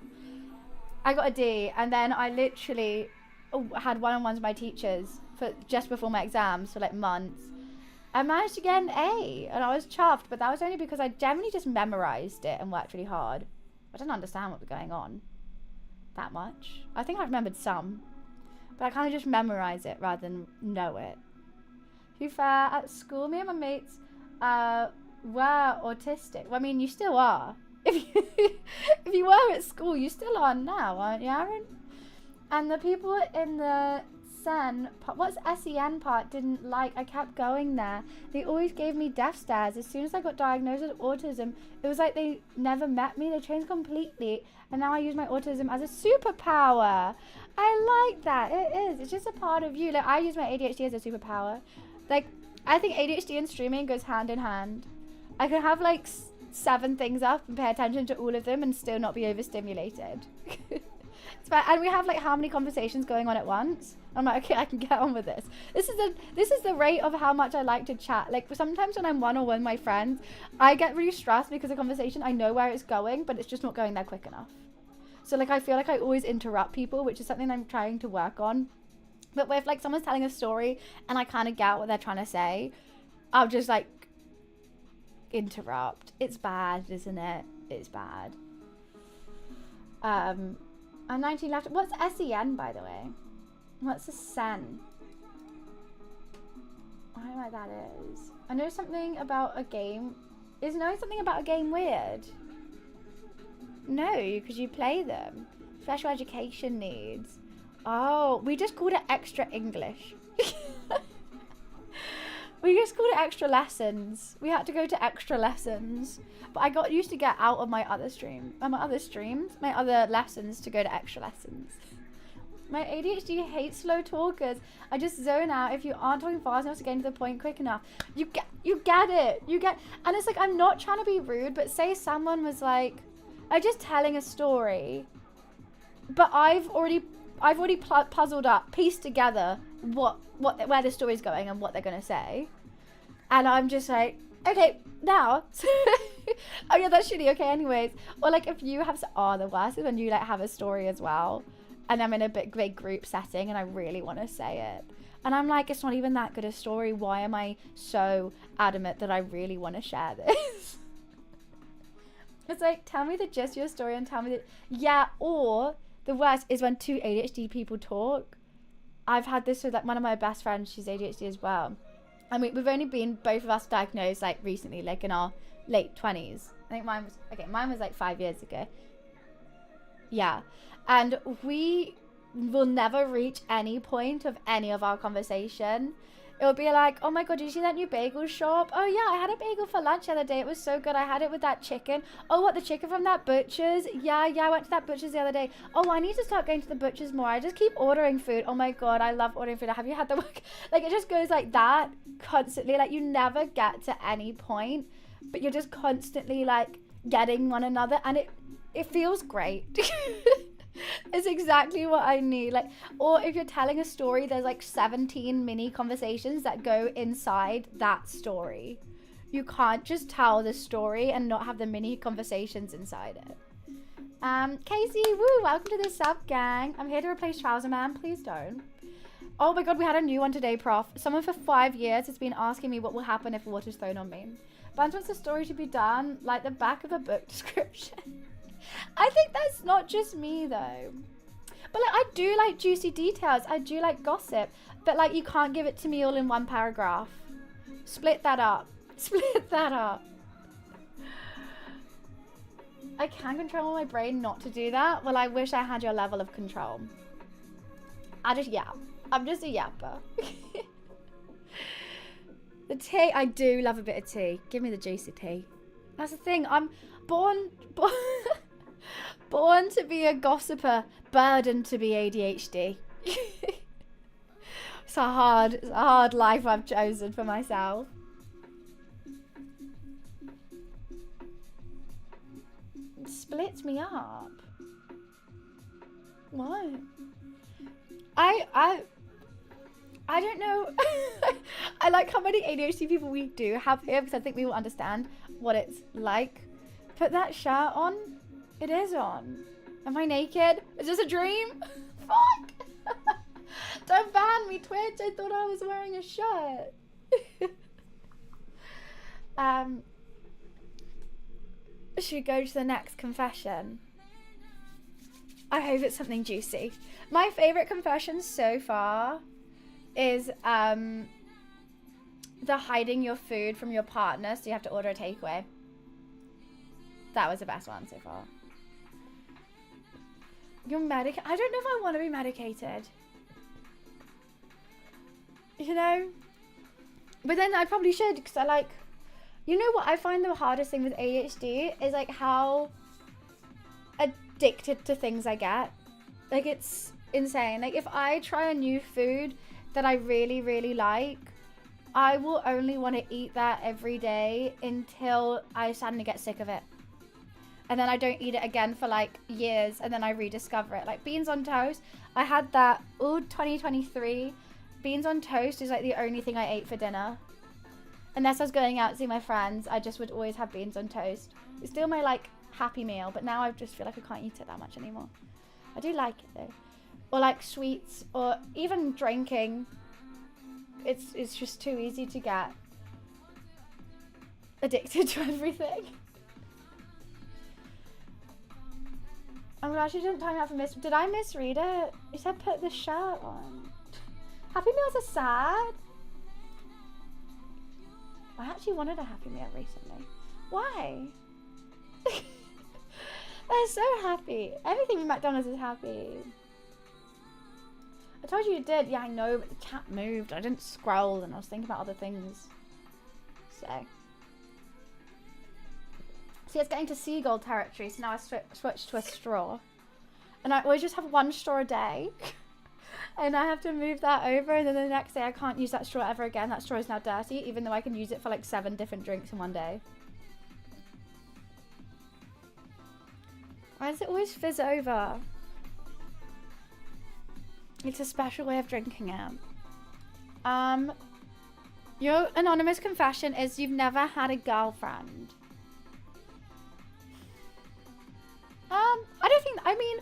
I got a D, and then I literally had one-on-ones with my teachers for just before my exams for months. I managed to get an A, and I was chuffed, but that was only because I generally just memorized it and worked really hard. I didn't understand what was going on that much. I think I remembered some, but I kind of just memorized it rather than know it. To be fair, at school, me and my mates were autistic. Well, I mean, you still are. If you were at school, you still are now, aren't you, Aaron? And the people in the What's SEN part didn't like? I kept going there. They always gave me death stares. As soon as I got diagnosed with autism, it was like they never met me. They changed completely, and now I use my autism as a superpower. I like that. It is. It's just a part of you. Like, I use my ADHD as a superpower. Like, I think ADHD and streaming goes hand in hand. I could have like 7 things up and pay attention to all of them and still not be overstimulated. And we have like how many conversations going on at once? I'm like, okay, I can get on with this. This is the rate of how much I like to chat. Like, sometimes when I'm one-on-one with my friends, I get really stressed because the conversation, I know where it's going, but it's just not going there quick enough. So like, I feel like I always interrupt people, which is something I'm trying to work on. But if like someone's telling a story and I kind of get what they're trying to say, I'll just like interrupt. It's bad, isn't it? It's bad. I'm 19 left. What's SEN, by the way? What's a sen? I don't know what that is. I know something about a game. Is knowing something about a game weird? No, because you play them. Special education needs. Oh, we just called it extra English. We just called it extra lessons. We had to go to extra lessons. But I got used to get out of my other lessons to go to extra lessons. My ADHD hates slow talkers. I just zone out if you aren't talking fast enough to get to the point quick enough. You get it. And it's like, I'm not trying to be rude, but say someone was like, I'm just telling a story, but I've already puzzled up, pieced together where the story's going and what they're gonna say, and I'm just like, okay, now. Oh yeah, that's shitty. Okay, anyways. Or like if you have, the worst is when you like have a story as well, and I'm in a big group setting and I really want to say it, and I'm like, it's not even that good a story. Why am I so adamant that I really want to share this? It's like, tell me the gist of your story and tell me yeah. Or the worst is when 2 ADHD people talk. I've had this with like one of my best friends. She's ADHD as well. And we've only been, both of us, diagnosed like recently, like in our late 20s. I think mine was like 5 years ago. Yeah. And we will never reach any point of any of our conversation. It'll be like, oh my god, did you see that new bagel shop? Oh yeah, I had a bagel for lunch the other day. It was so good. I had it with that chicken. Oh, what, the chicken from that butcher's? Yeah, I went to that butcher's the other day. Oh, I need to start going to the butcher's more. I just keep ordering food. Oh my god, I love ordering food. Have you had the work? Like, it just goes like that constantly. Like, you never get to any point, but you're just constantly like getting one another, and it feels great. It's exactly what I need. Like, or if you're telling a story, there's like 17 mini conversations that go inside that story. You can't just tell the story and not have the mini conversations inside it. Casey, woo, welcome to the sub gang. I'm here to replace Trouser Man. Please don't. Oh my god, we had a new one today, Prof. Someone for 5 years has been asking me what will happen if water's thrown on me. Bunch wants the story to be done like the back of a book description. I think that's not just me though. But like, I do like juicy details. I do like gossip. But like, you can't give it to me all in one paragraph. Split that up. Split that up. I can control my brain not to do that. Well, I wish I had your level of control. I just yap. I'm just a yapper. The tea. I do love a bit of tea. Give me the juicy tea. That's the thing. I'm born to be a gossiper, burdened to be ADHD. It's a hard life I've chosen for myself. It splits me up. What? I don't know. I like how many ADHD people we do have here, because I think we will understand what it's like. Put that shirt on. It is on. Am I naked? Is this a dream? Fuck! Don't ban me, Twitch. I thought I was wearing a shirt. Should we go to the next confession? I hope it's something juicy. My favorite confession so far is the hiding your food from your partner so you have to order a takeaway. That was the best one so far. You're medicated? I don't know if I want to be medicated. you know? But then I probably should, because I like, you know what I find the hardest thing with ADHD is like how addicted to things I get. Like it's insane. Like if I try a new food that I really, really like, I will only want to eat that every day until I suddenly get sick of it. And then I don't eat it again for like years, and then I rediscover it. Like beans on toast, I had that, 2023. Beans on toast is like the only thing I ate for dinner. Unless I was going out to see my friends, I just would always have beans on toast. It's still my like happy meal, but now I just feel like I can't eat it that much anymore. I do like it though. Or like sweets, or even drinking. It's just too easy to get addicted to everything. I'm glad she didn't time out for did I misread it? You said put the shirt on. Happy meals are sad. I actually wanted a Happy Meal recently. Why? They're so happy. Anything with McDonald's is happy. I told you did. Yeah, I know, but the chat moved. I didn't scroll and I was thinking about other things. So. See, it's getting to seagull territory, so now I switched to a straw. And I always just have one straw a day. And I have to move that over, and then the next day I can't use that straw ever again. That straw is now dirty, even though I can use it for like 7 different drinks in one day. Why does it always fizz over? It's a special way of drinking it. Your anonymous confession is you've never had a girlfriend. I don't think, I mean,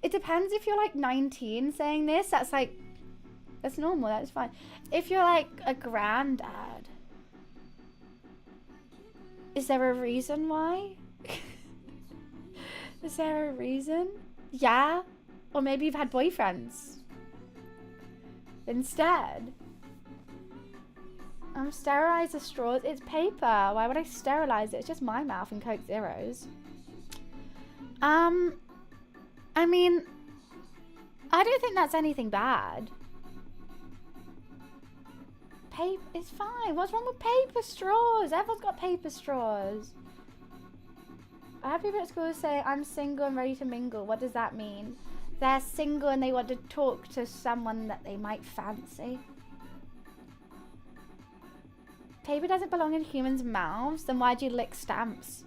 it depends if you're like 19 saying this, that's like, that's normal, that's fine. If you're like a granddad, is there a reason why? Is there a reason? Yeah. Or maybe you've had boyfriends instead. Sterilize the straws. It's paper. Why would I sterilize it? It's just my mouth and Coke Zeros. I mean, I don't think that's anything bad. Paper, it's fine. What's wrong with paper straws? Everyone's got paper straws. I have people at school say, I'm single and ready to mingle. What does that mean? They're single and they want to talk to someone that they might fancy. Paper doesn't belong in humans' mouths, then why'd you lick stamps?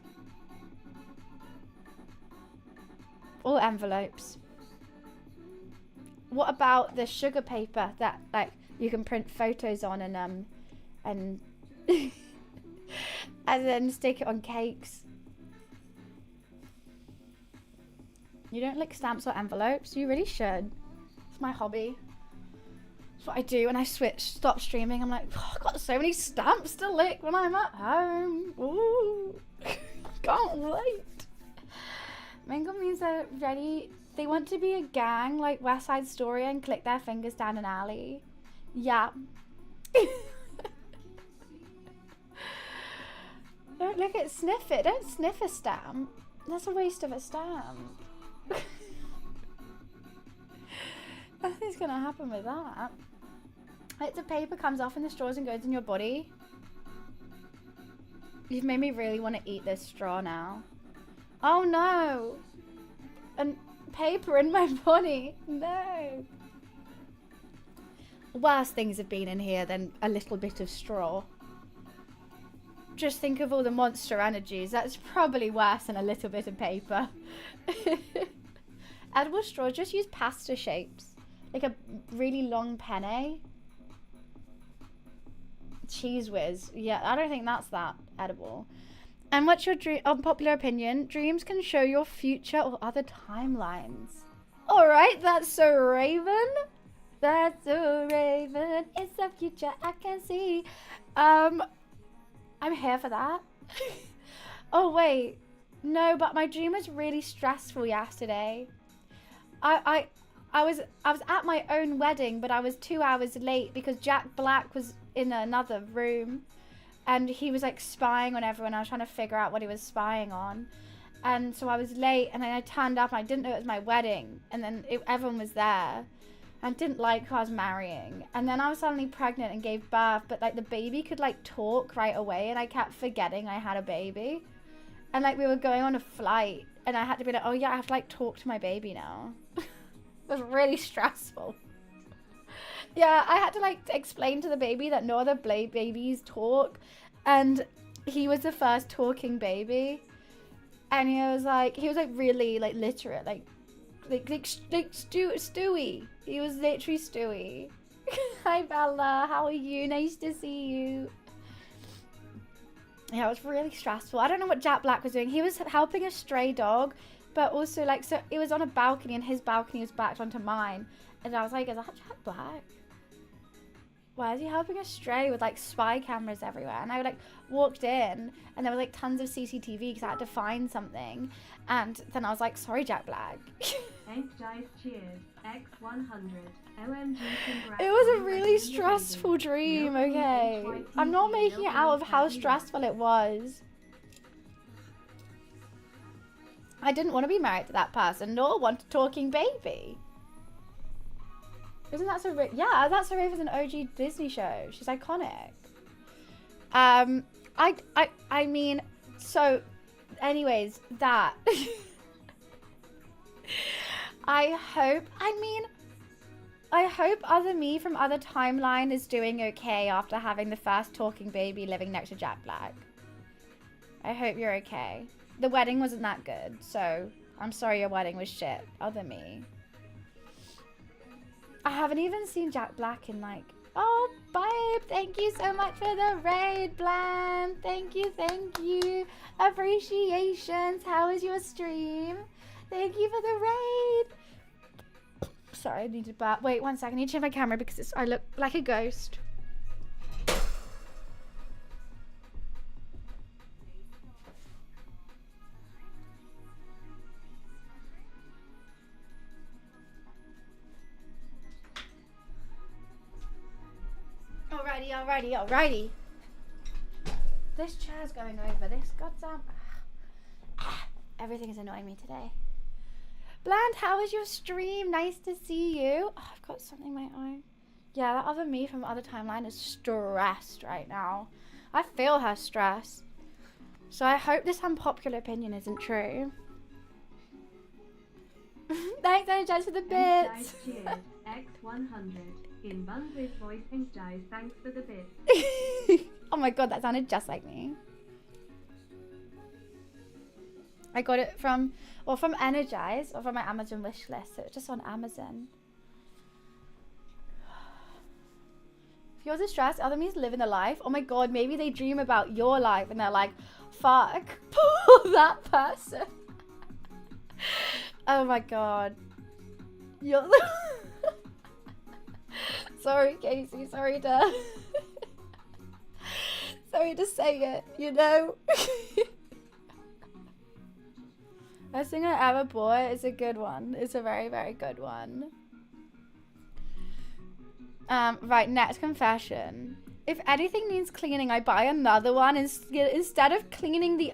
Or envelopes. What about the sugar paper that like you can print photos on and and then stick it on cakes? You don't lick stamps or envelopes. You really should. It's my hobby. That's what I do when I stop streaming. I'm like, oh, I've got so many stamps to lick when I'm at home. Ooh. Can't wait. Mingle means they're ready. They want to be a gang like West Side Story and click their fingers down an alley. Yeah. Don't look at sniff it. Don't sniff a stamp. That's a waste of a stamp. Nothing's gonna happen with that. Like the paper comes off and the straws and goes in your body. You've made me really want to eat this straw now. Oh no! And paper in my body. No. Worse things have been in here than a little bit of straw. Just think of all the monster energies. That's probably worse than a little bit of paper. Edible straw, just use pasta shapes. Like a really long penne. Cheese whiz. Yeah, I don't think that's that edible. And what's your unpopular opinion? Dreams can show your future or other timelines. Alright, that's so Raven. That's so Raven. It's the future I can see. I'm here for that. Oh wait. No, but my dream was really stressful yesterday. I was at my own wedding, but I was 2 hours late because Jack Black was in another room and he was like spying on everyone. I was trying to figure out what he was spying on. And so I was late, and then I turned up, and I didn't know it was my wedding. And then everyone was there. I didn't like who I was marrying. And then I was suddenly pregnant and gave birth, but like the baby could like talk right away, and I kept forgetting I had a baby. And like we were going on a flight, and I had to be like, oh yeah, I have to like talk to my baby now. It was really stressful. Yeah, I had to like explain to the baby that no other babies talk, and he was the first talking baby. And he was like really like literate, like Stewie. He was literally Stewie. Hi Bella, how are you? Nice to see you. Yeah, it was really stressful. I don't know what Jack Black was doing. He was helping a stray dog, but also like, so it was on a balcony, and his balcony was backed onto mine. And I was like, is that Jack Black? Why is he helping a stray with like spy cameras everywhere? And I like walked in, and there was like tons of CCTV because I had to find something. And then I was like, sorry, Jack Black. Thanks, guys. Cheers. X100. OMG, congrats. It was a on really your stressful baby. dream, No okay? HYTT, I'm not making it no out of how HYTT. stressful it was. I didn't want to be married to that person, nor want a talking baby. Isn't that so? Yeah, that's so Raven's an OG Disney show. She's iconic. I mean, so, anyways, that. I hope other me from other timeline is doing okay after having the first talking baby living next to Jack Black. I hope you're okay. The wedding wasn't that good, so I'm sorry your wedding was shit. Other me. I haven't even seen Jack Black in like... Oh, babe, thank you so much for the raid, Blam. Thank you, thank you. Appreciations. How was your stream? Thank you for the raid. Sorry, I need to burp. Wait, 1 second. I need to change my camera because I look like a ghost. Alrighty. This chair's going over. This goddamn... Everything is annoying me today. Bland, how was your stream? Nice to see you. Oh, I've got something in my eye. Yeah, that other me from the other timeline is stressed right now. I feel her stress. So I hope this unpopular opinion isn't true. Thanks, Energize, for the Thanks, bits. guys. Cheers. X100. In Buns with voice. Thanks, guys. Thanks for the bits. Oh my god, that sounded just like me. I got it from Energize or from my Amazon wish list. So it's just on Amazon. If yours is stressed, other means living a life. Oh my god, maybe they dream about your life and they're like, fuck, pull that person. Oh my god. You're sorry, Casey. Sorry to say it, you know. Best thing I ever bought is a good one. It's a very, very good one. Right, next confession. If anything needs cleaning, I buy another one instead of cleaning the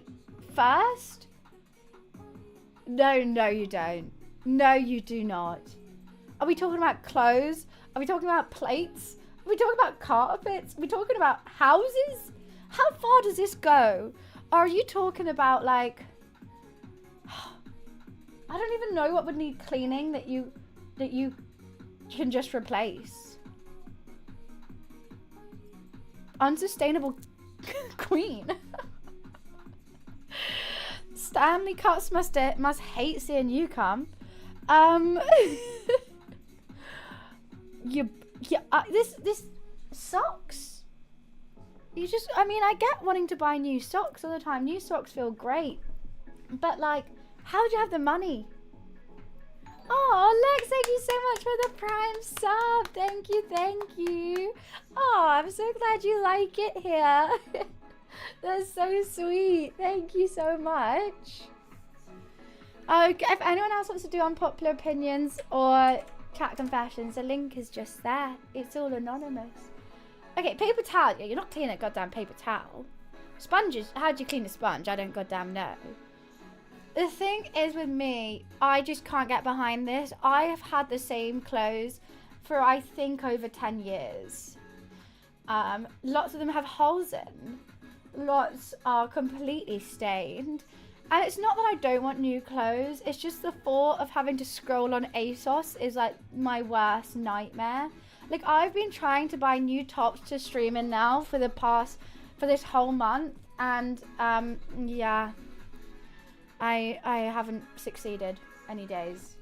first. No, you don't. No, you do not. Are we talking about clothes? Are we talking about plates? Are we talking about carpets? Are we talking about houses? How far does this go? Are you talking about like... I don't even know what would need cleaning that you can just replace. Unsustainable queen. Stanley Cups must hate seeing you come. This socks. I mean, I get wanting to buy new socks all the time. New socks feel great, but like, how do you have the money? Oh, Lex, thank you so much for the Prime sub. Thank you. Oh, I'm so glad you like it here. That's so sweet. Thank you so much. Okay, if anyone else wants to do unpopular opinions or chat confessions, the link is just there. It's all anonymous. Okay, paper towel. Yeah, you're not cleaning a goddamn paper towel. Sponges. How do you clean a sponge? I don't goddamn know. The thing is with me, I just can't get behind this. I have had the same clothes for I think over 10 years. Lots of them have holes in. Lots are completely stained. And it's not that I don't want new clothes. It's just the thought of having to scroll on ASOS is like my worst nightmare. Like I've been trying to buy new tops to stream in now for this whole month. And yeah, I haven't succeeded any days.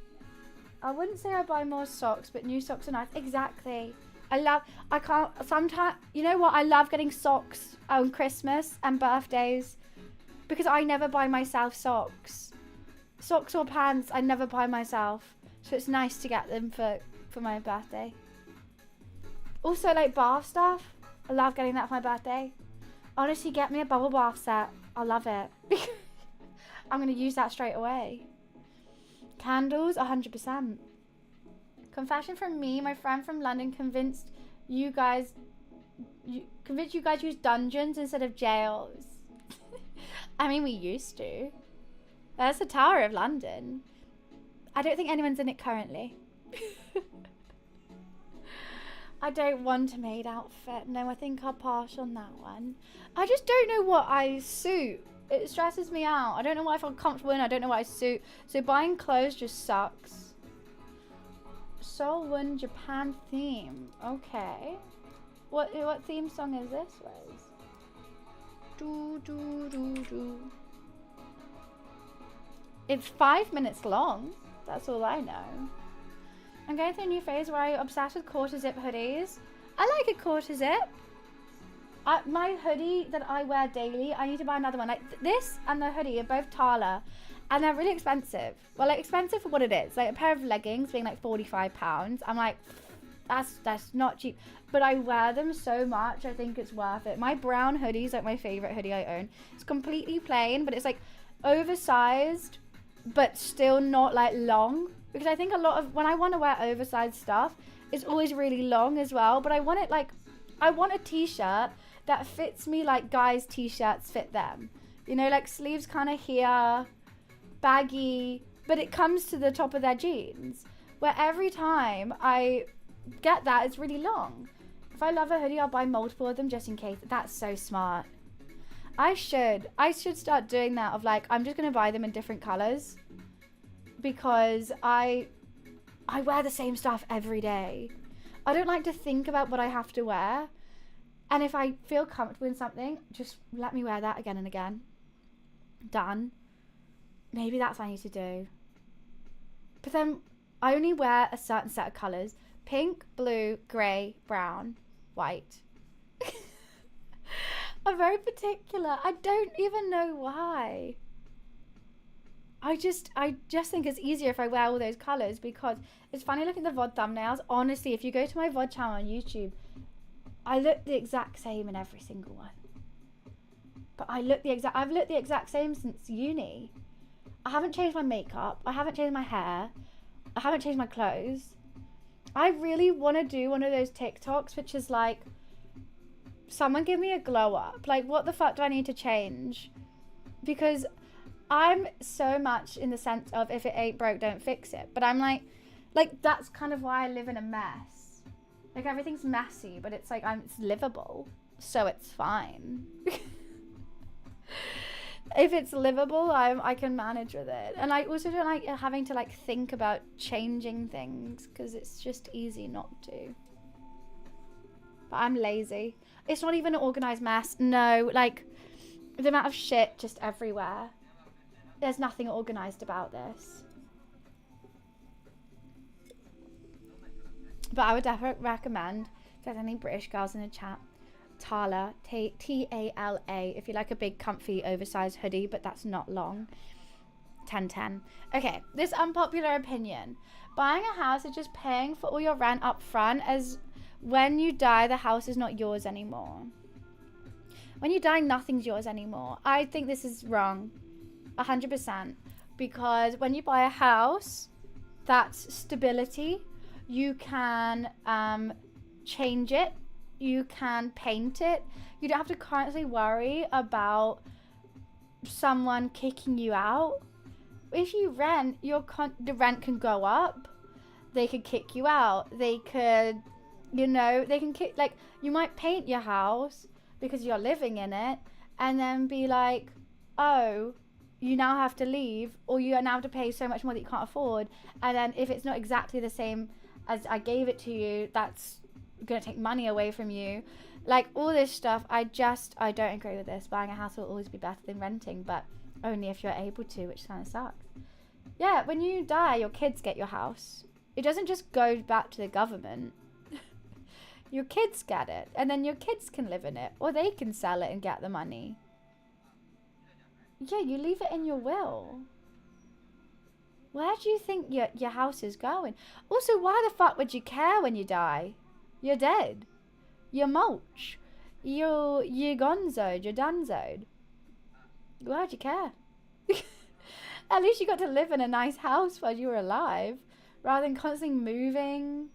I wouldn't say I buy more socks, but new socks are nice. Exactly. Sometimes, you know what? I love getting socks on Christmas and birthdays because I never buy myself socks. Socks or pants, I never buy myself. So it's nice to get them for my birthday. Also, like bath stuff. I love getting that for my birthday. Honestly, get me a bubble bath set. I love it. I'm going to use that straight away. Candles, 100%. Confession from me, my friend from London convinced you guys use dungeons instead of jails. I mean, we used to. There's the Tower of London. I don't think anyone's in it currently. I don't want a maid outfit. No, I think I'll pass on that one. I just don't know what I suit. It stresses me out. I don't know what I feel comfortable in. I don't know what I suit. So buying clothes just sucks. Seoul One Japan theme. Okay. What theme song is this, Rose? Do do do do. It's 5 minutes long. That's all I know. I'm going through a new phase where I'm obsessed with quarter zip hoodies. I like a quarter zip. My hoodie that I wear daily, I need to buy another one. Like this and the hoodie are both Tala, and they're really expensive. Well, like expensive for what it is. Like a pair of leggings being like £45. I'm like, that's not cheap. But I wear them so much, I think it's worth it. My brown hoodie is like my favorite hoodie I own. It's completely plain, but it's like oversized, but still not like long. Because I think a lot of when I want to wear oversized stuff, it's always really long as well. But I want it like, I want a t-shirt that fits me like guys' t-shirts fit them. You know, like sleeves kind of here, baggy, but it comes to the top of their jeans. Where every time I get that, it's really long. If I love a hoodie, I'll buy multiple of them just in case. That's so smart. I should start doing that of like, I'm just going to buy them in different colors. Because I wear the same stuff every day. I don't like to think about what I have to wear. And if I feel comfortable in something, just let me wear that again and again. Done. Maybe that's what I need to do. But then I only wear a certain set of colours. Pink, blue, grey, brown, white. I'm very particular. I don't even know why. I just think it's easier if I wear all those colours because it's funny looking at the VOD thumbnails. Honestly, if you go to my VOD channel on YouTube, I look the exact same in every single one. But I've looked the exact same since uni. I haven't changed my makeup. I haven't changed my hair. I haven't changed my clothes. I really want to do one of those TikToks, which is like, someone give me a glow up. Like, what the fuck do I need to change? Because I'm so much in the sense of if it ain't broke, don't fix it. But I'm like that's kind of why I live in a mess. Like everything's messy, but it's like it's livable, so it's fine. If it's livable, I can manage with it. And I also don't like having to like think about changing things because it's just easy not to. But I'm lazy. It's not even an organized mess. No, like the amount of shit just everywhere. There's nothing organized about this. But I would definitely recommend, if there's any British girls in the chat, Tala, T-A-L-A, if you like a big, comfy, oversized hoodie, but that's not long. 10-10. Okay, this unpopular opinion. Buying a house is just paying for all your rent up front, as when you die, the house is not yours anymore. When you die, nothing's yours anymore. I think this is wrong. 100%. Because when you buy a house, that's stability. You can change it. You can paint it. You don't have to constantly worry about someone kicking you out. If you rent, the rent can go up. They could kick you out. They could, you know, they can kick, like, you might paint your house because you're living in it and then be like, oh, you now have to leave, or you now have to pay so much more that you can't afford. And then if it's not exactly the same as I gave it to you, that's going to take money away from you. Like, all this stuff, I don't agree with this. Buying a house will always be better than renting, but only if you're able to, which kind of sucks. Yeah, when you die, your kids get your house. It doesn't just go back to the government. Your kids get it, and then your kids can live in it, or they can sell it and get the money. Yeah, you leave it in your will. Where do you think your house is going? Also, why the fuck would you care when you die? You're dead. You're mulch. You're gonzoed. You're donezoed. Why'd you care? At least you got to live in a nice house while you were alive, rather than constantly moving.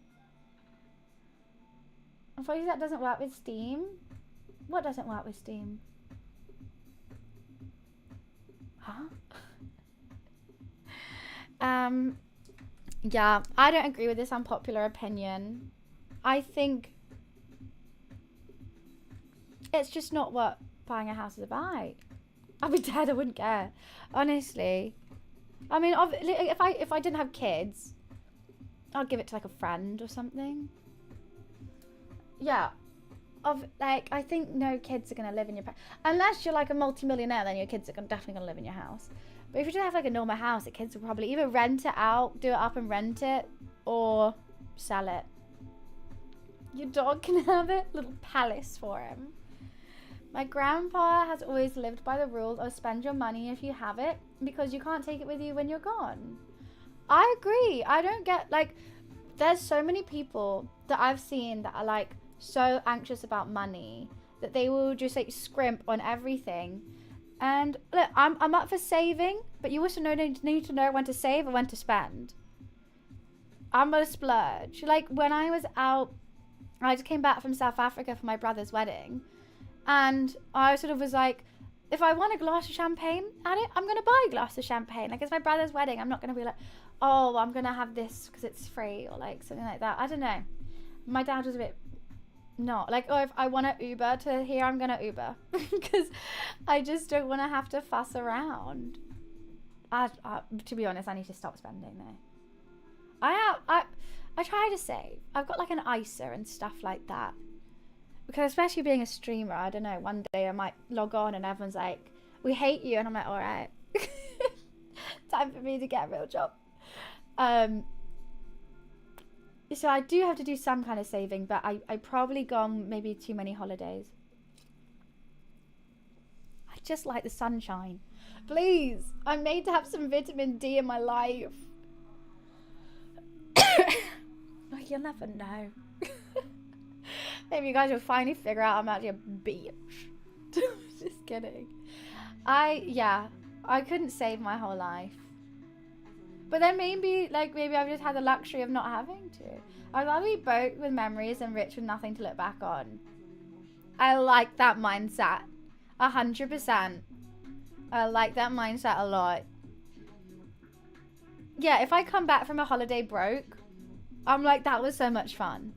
Unfortunately, that doesn't work with Steam. What doesn't work with Steam? Huh? Yeah, I don't agree with this unpopular opinion. I think it's just not what buying a house is about. I'd be dead, I wouldn't care. Honestly. I mean, if I didn't have kids, I'd give it to like a friend or something. Yeah. I think no kids are going to live in your... Unless you're like a multi-millionaire, then your kids are definitely going to live in your house. But if you just have like a normal house, the kids will probably either rent it out, do it up and rent it, or sell it. Your dog can have it. Little palace for him. My grandpa has always lived by the rules of spend your money if you have it, because you can't take it with you when you're gone. I agree. I don't get, like, there's so many people that I've seen that are like so anxious about money that they will just like scrimp on everything. And look, I'm up for saving, but you also need to know when to save and when to spend. I'm gonna splurge. Like, when I was out, I just came back from South Africa for my brother's wedding, and I sort of was like, if I want a glass of champagne at it, I'm gonna buy a glass of champagne. Like, it's my brother's wedding. I'm not gonna be like, oh, I'm gonna have this because it's free, or like something like that. I don't know. My dad was a bit not like, oh, if I want to Uber to here, I'm gonna Uber because I just don't want to have to fuss around. To be honest, I need to stop spending though. I try to save. I've got like an ISA and stuff like that, because especially being a streamer, I don't know, one day I might log on and everyone's like, we hate you, and I'm like, all right. Time for me to get a real job. So I do have to do some kind of saving, but I probably gone maybe too many holidays. I just like the sunshine. Please, I'm made to have some vitamin D in my life. Oh, you'll never know. Maybe you guys will finally figure out I'm actually a bitch. Just kidding. I couldn't save my whole life. But then maybe I've just had the luxury of not having to. I'd rather be broke with memories than rich with nothing to look back on. I like that mindset. 100%. I like that mindset a lot. Yeah, if I come back from a holiday broke, I'm like, that was so much fun.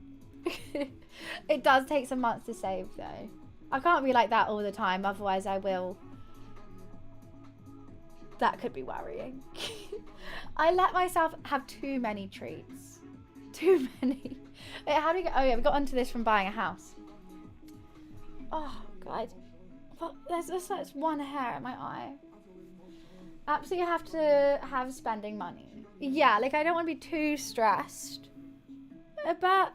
It does take some months to save though. I can't be like that all the time, otherwise I will. That could be worrying. I let myself have too many treats. Too many. Wait, how do we get... Oh yeah, we got onto this from buying a house. Oh god. There's just one hair in my eye. Absolutely have to have spending money. Yeah, like I don't want to be too stressed. But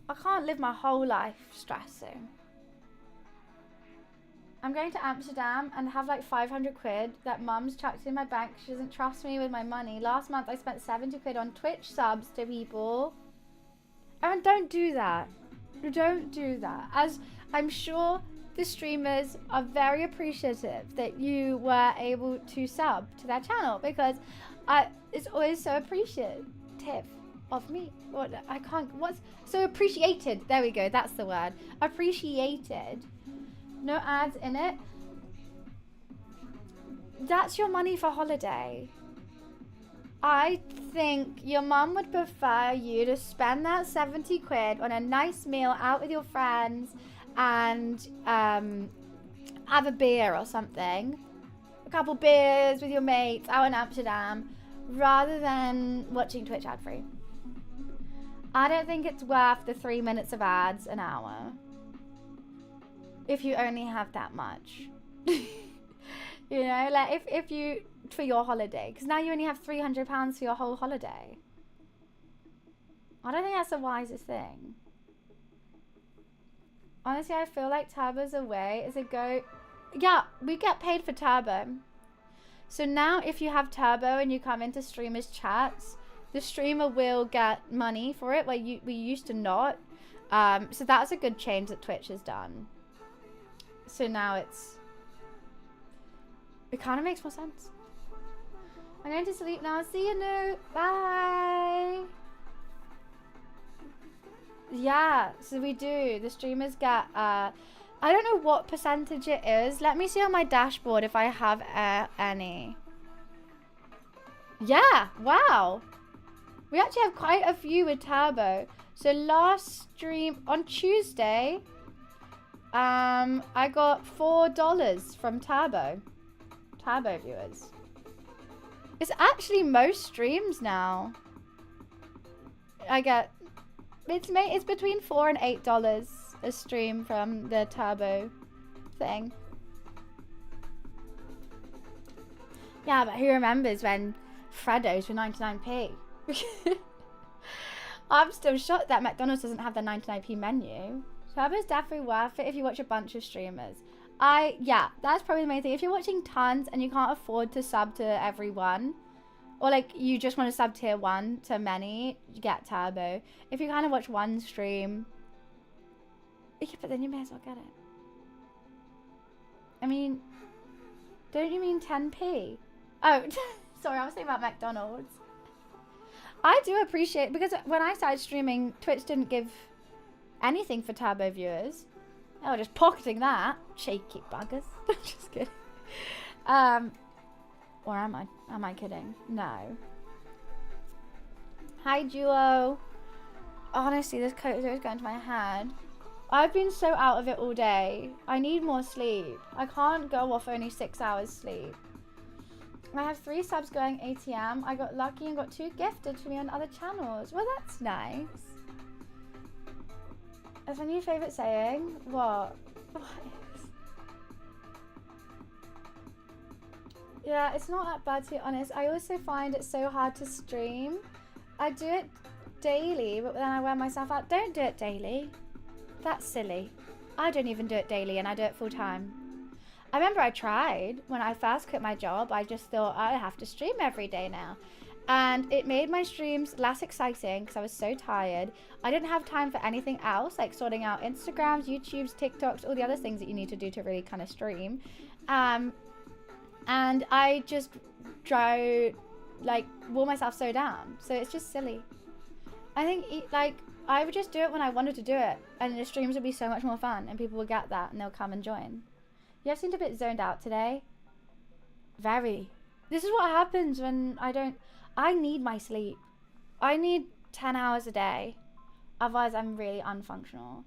I can't live my whole life stressing. I'm going to Amsterdam and have like 500 quid that mum's chucked in my bank. She doesn't trust me with my money. Last month I spent 70 quid on Twitch subs to people. And don't do that. Don't do that. As I'm sure the streamers are very appreciative that you were able to sub to their channel, because it's always so appreciative of me. What's so appreciated? There we go. That's the word. Appreciated. No ads in it. that's your money for holiday. I think your mum would prefer you to spend that 70 quid on a nice meal out with your friends and have a beer or something. A couple beers with your mates out in Amsterdam rather than watching Twitch ad free. I don't think it's worth the 3 minutes of ads an hour if you only have that much. You know, like if you, for your holiday, because now you only have £300 for your whole holiday. I don't think that's the wisest thing. Honestly, I feel like Turbo's a way is a go. Yeah, we get paid for Turbo. So now if you have Turbo and you come into streamers' chats, the streamer will get money for it, where we used to not. So that's a good change that Twitch has done. So now it kind of makes more sense. I'm going to sleep now. See you, no. Bye. Yeah, so we do. The streamers get, I don't know what percentage it is. Let me see on my dashboard if I have any. Yeah, wow. We actually have quite a few with Turbo. So last stream on Tuesday, I got $4 from Turbo viewers. It's actually most streams now. I get, it's between $4 and $8 a stream from the Turbo thing. Yeah, but who remembers when Freddos were 99p? I'm still shocked that McDonald's doesn't have the 99p menu. Turbo's definitely worth it if you watch a bunch of streamers. Yeah, that's probably the main thing. If you're watching tons and you can't afford to sub to everyone, or like you just want to sub tier 1 to many, you get Turbo. If you kind of watch one stream, yeah, but then you may as well get it. I mean, don't you mean 10p? Oh, sorry, I was thinking about McDonald's. I do appreciate, because when I started streaming, Twitch didn't give anything for Turbo viewers. They were just pocketing that. Cheeky buggers. Just kidding. Or am I? Am I kidding? No. Hi, Duo. Honestly, this coat is always going to my head. I've been so out of it all day. I need more sleep. I can't go off only 6 hours sleep. I have 3 subs going ATM. I got lucky and got 2 gifted to me on other channels. Well, that's nice. Is my new favourite saying? What? What is? Yeah, it's not that bad, to be honest. I also find it so hard to stream. I do it daily, but then I wear myself out. Don't do it daily. That's silly. I don't even do it daily, and I do it full time. I remember I tried. When I first quit my job, I just thought I have to stream every day now. And it made my streams less exciting because I was so tired. I didn't have time for anything else, like sorting out Instagrams, YouTubes, TikToks, all the other things that you need to do to really kind of stream. And I just wore myself so down. So it's just silly. I think I would just do it when I wanted to do it, and the streams would be so much more fun, and people will get that and they'll come and join. You guys seemed a bit zoned out today. Very. This is what happens when I need my sleep. I need 10 hours a day. Otherwise, I'm really unfunctional.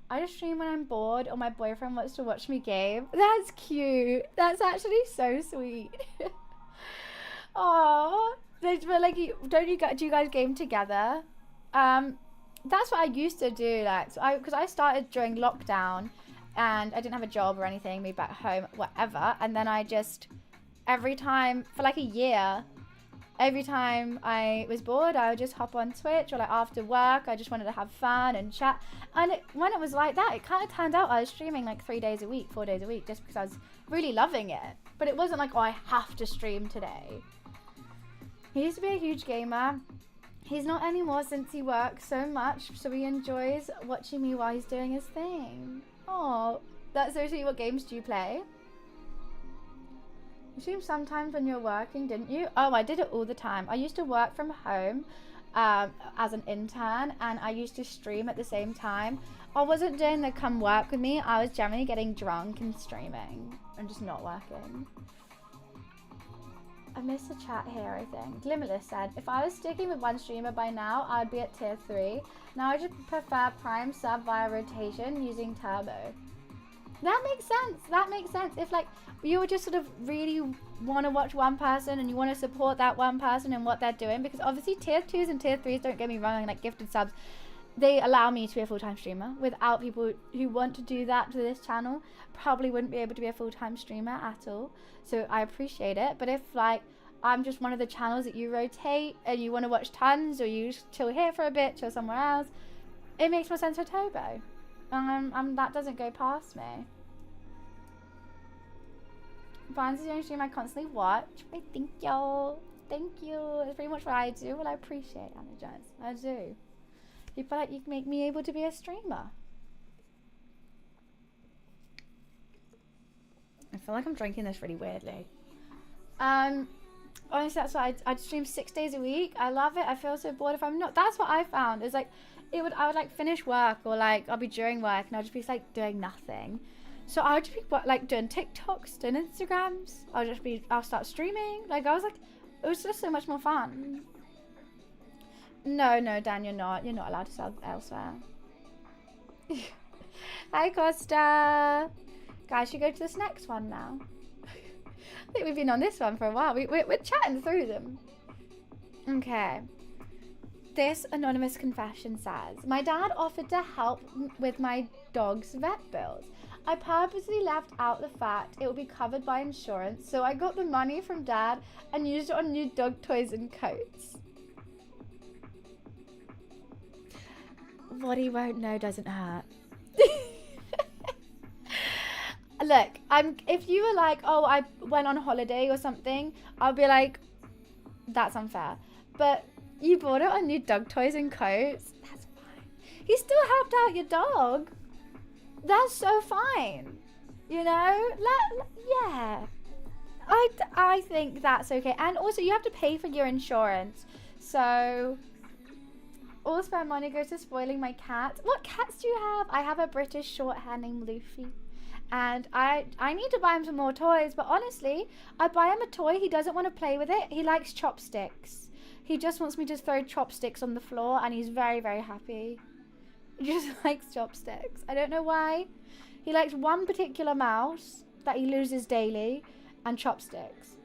I just stream when I'm bored or my boyfriend wants to watch me game. That's cute. That's actually so sweet. Aww. But like, do you guys game together? That's what I used to do. Like, because I started during lockdown and I didn't have a job or anything, moved back home, whatever. And then I just, every time, for like a year, every time I was bored, I would just hop on Twitch, or like after work, I just wanted to have fun and chat. And when it was like that, it kind of turned out I was streaming like 3 days a week, 4 days a week, just because I was really loving it. But it wasn't like, oh, I have to stream today. He used to be a huge gamer. He's not anymore since he works so much, so he enjoys watching me while he's doing his thing. Oh, that's so sweet. What games do you play? You stream sometimes when you're working, didn't you? Oh, I did it all the time. I used to work from home as an intern, and I used to stream at the same time. I wasn't doing the come work with me. I was generally getting drunk and streaming and just not working. I missed a chat here, I think. Limitless said, if I was sticking with one streamer by now, I'd be at tier 3. Now I just prefer prime sub via rotation using turbo. That makes sense. That makes sense. If like you would just sort of really want to watch one person and you want to support that one person and what they're doing, because obviously tier 2s and tier 3s, don't get me wrong, like gifted subs, they allow me to be a full-time streamer. Without people who want to do that to this channel, probably wouldn't be able to be a full-time streamer at all. So I appreciate it. But if like I'm just one of the channels that you rotate and you want to watch tons, or you chill here for a bit, chill somewhere else, it makes more sense for turbo. That doesn't go past me. Vines is the only stream I constantly watch. I thank you. Thank you. It's pretty much what I do. Well, I appreciate it, Anna Jones. I do. You feel like you can make me able to be a streamer. I feel like I'm drinking this really weirdly. Honestly, that's why I'd stream 6 days a week. I love it. I feel so bored if I'm not. That's what I found. Is like, I would like finish work, or like I'll be during work and I'll just be like doing nothing. So I would just be like doing TikToks, doing Instagrams. I'll start streaming. Like I was like, it was just so much more fun. No, Dan, you're not. You're not allowed to sell elsewhere. Hi, Costa. Guys, should go to this next one now. I think we've been on this one for a while. We're chatting through them. Okay. This anonymous confession says, my dad offered to help with my dog's vet bills. I purposely left out the fact it would be covered by insurance, so I got the money from dad and used it on new dog toys and coats. What he won't know doesn't hurt. Look, if you were like, oh, I went on holiday or something, I'll be like, that's unfair. But you bought it on new dog toys and coats, that's fine. He still helped out your dog. That's so fine. You know? Yeah. I think that's okay. And also, you have to pay for your insurance. So all spare money goes to spoiling my cat. What cats do you have? I have a British short hair named Luffy. And I need to buy him some more toys. But honestly, I buy him a toy. He doesn't want to play with it. He likes chopsticks. He just wants me to throw chopsticks on the floor. And he's very, very happy. He just likes chopsticks. I don't know why. He likes one particular mouse that he loses daily. And chopsticks.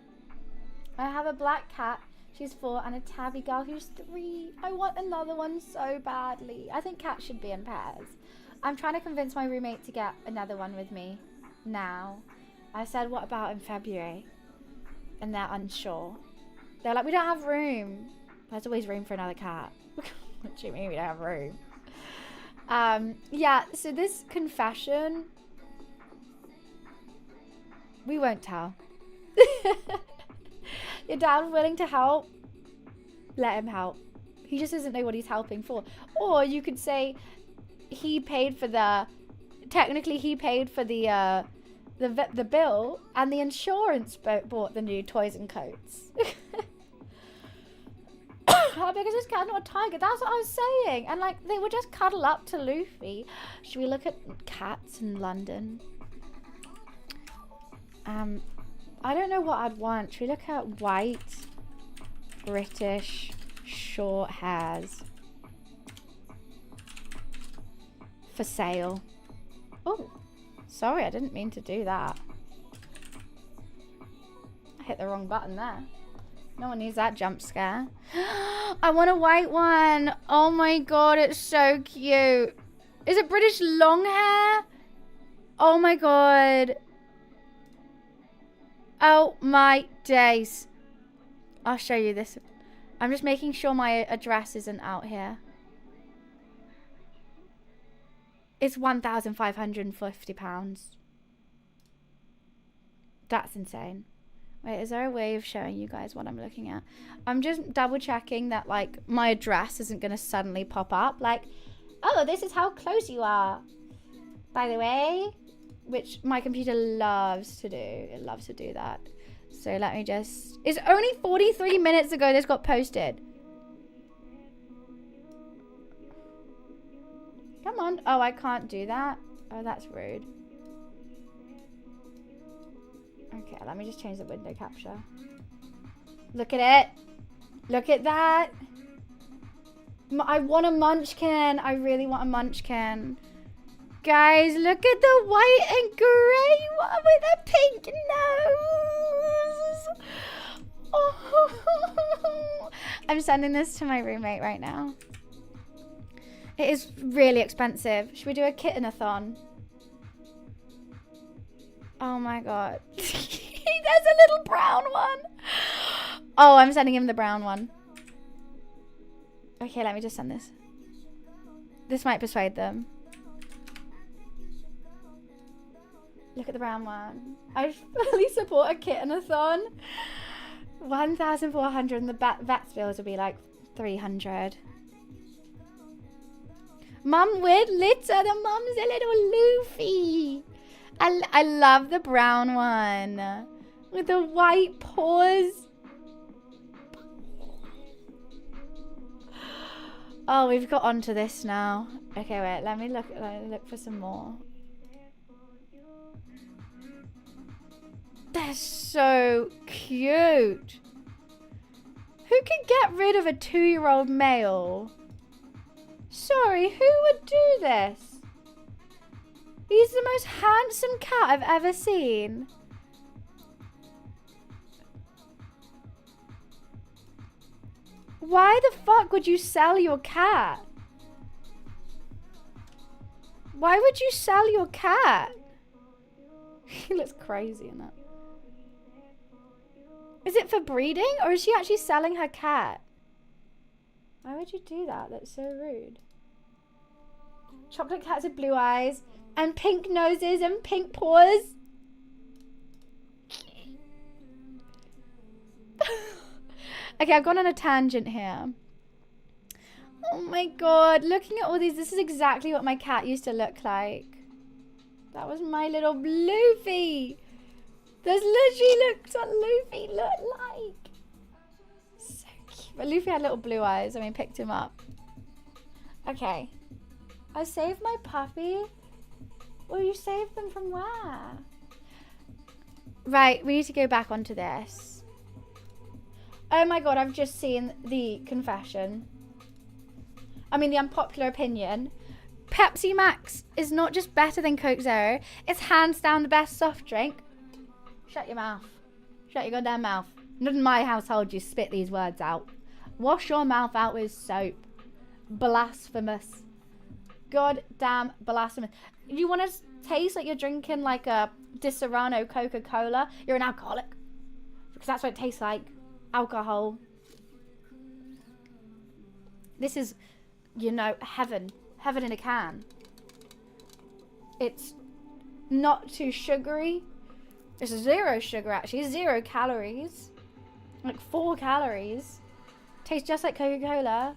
I have a black cat. She's 4, and a tabby girl who's 3. I want another one so badly. I think cats should be in pairs. I'm trying to convince my roommate to get another one with me now. I said, what about in February? And they're unsure. They're like, we don't have room. There's always room for another cat. What do you mean we don't have room? Yeah, so this confession, we won't tell. Your dad willing to help? Let him help. He just doesn't know what he's helping for. Or you could say he paid for technically he paid for the bill, and the insurance bought the new toys and coats. How big is this cat? Not a tiger. That's what I was saying. And like, they would just cuddle up to Luffy. Should we look at cats in London? I don't know what I'd want. Should we look at white British short hairs for sale? Oh, sorry, I didn't mean to do that. I hit the wrong button there. No one needs that jump scare. I want a white one. Oh my god, it's so cute. Is it British long hair? Oh my god. Oh my days. I'll show you this. I'm just making sure my address isn't out here. It's £1,550. That's insane. Wait, is there a way of showing you guys what I'm looking at? I'm just double checking that like my address isn't going to suddenly pop up. Like, oh, this is how close you are. By the way, which my computer loves to do. It loves to do that. So let me just... It's only 43 minutes ago this got posted. Come on. Oh, I can't do that. Oh, that's rude. Okay, let me just change the window capture. Look at it. Look at that. I want a munchkin. I really want a munchkin. Guys, look at the white and grey one with a pink nose. Oh. I'm sending this to my roommate right now. It is really expensive. Should we do a kitten-a-thon? Oh my god. There's a little brown one. Oh, I'm sending him the brown one. Okay, let me just send this. This might persuade them. Look at the brown one. I fully support a kitten-a-thon. 1,400 and the vet's bills will be like 300. Mum with litter. The mum's a little Luffy. I love the brown one. With the white paws. Oh, we've got onto this now. Okay, wait. Let me look for some more. They're so cute. Who can get rid of a 2-year-old male? Sorry, who would do this? He's the most handsome cat I've ever seen. Why the fuck would you sell your cat? Why would you sell your cat? He looks crazy in that. Is it for breeding or is she actually selling her cat? Why would you do that? That's so rude. Chocolate cats with blue eyes and pink noses and pink paws. Okay, I've gone on a tangent here. Oh my god, looking at all these, this is exactly what my cat used to look like. That was my little Luffy. This literally looks what Luffy looked like. So cute. But Luffy had little blue eyes and we picked him up. Okay. I saved my puppy. Well, you saved them from where? Right, we need to go back onto this. Oh my god, I've just seen the confession. I mean, the unpopular opinion. Pepsi Max is not just better than Coke Zero. It's hands down the best soft drink. Shut your mouth. Shut your goddamn mouth. Not in my household you spit these words out. Wash your mouth out with soap. Blasphemous. Goddamn blasphemous. You want to taste like you're drinking like a Di Serrano Coca-Cola? You're an alcoholic. Because that's what it tastes like. Alcohol. This is, you know, heaven. Heaven in a can. It's not too sugary. It's 0 sugar actually. 0 calories. Like 4 calories. Tastes just like Coca-Cola.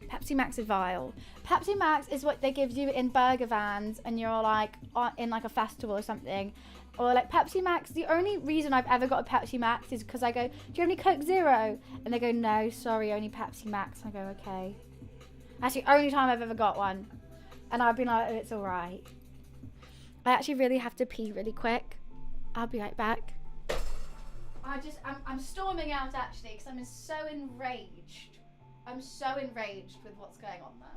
Pepsi Max is vile. Pepsi Max is what they give you in burger vans and you're like in like a festival or something. Or like Pepsi Max, the only reason I've ever got a Pepsi Max is because I go, do you have any Coke Zero? And they go, no, sorry, only Pepsi Max. And I go, okay. That's the only time I've ever got one. And I've been like, oh, it's alright. I actually really have to pee really quick. I'll be right back. I'm storming out actually because I'm so enraged. I'm so enraged with what's going on there.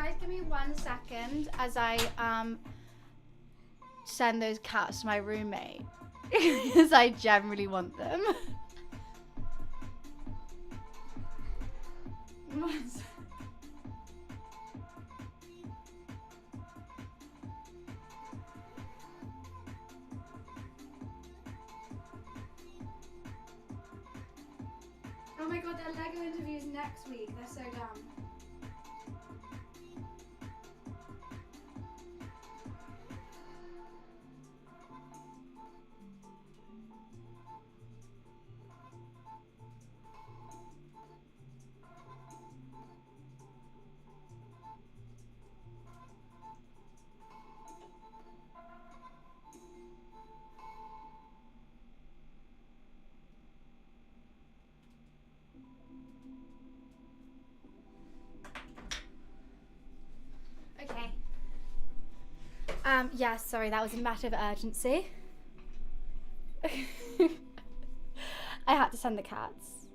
guys give me 1 second as I send those cats to my roommate because I generally want them. Oh my god, their Lego interviews next week. They're so dumb. Okay. Yeah, sorry, that was a matter of urgency. I had to send the cats.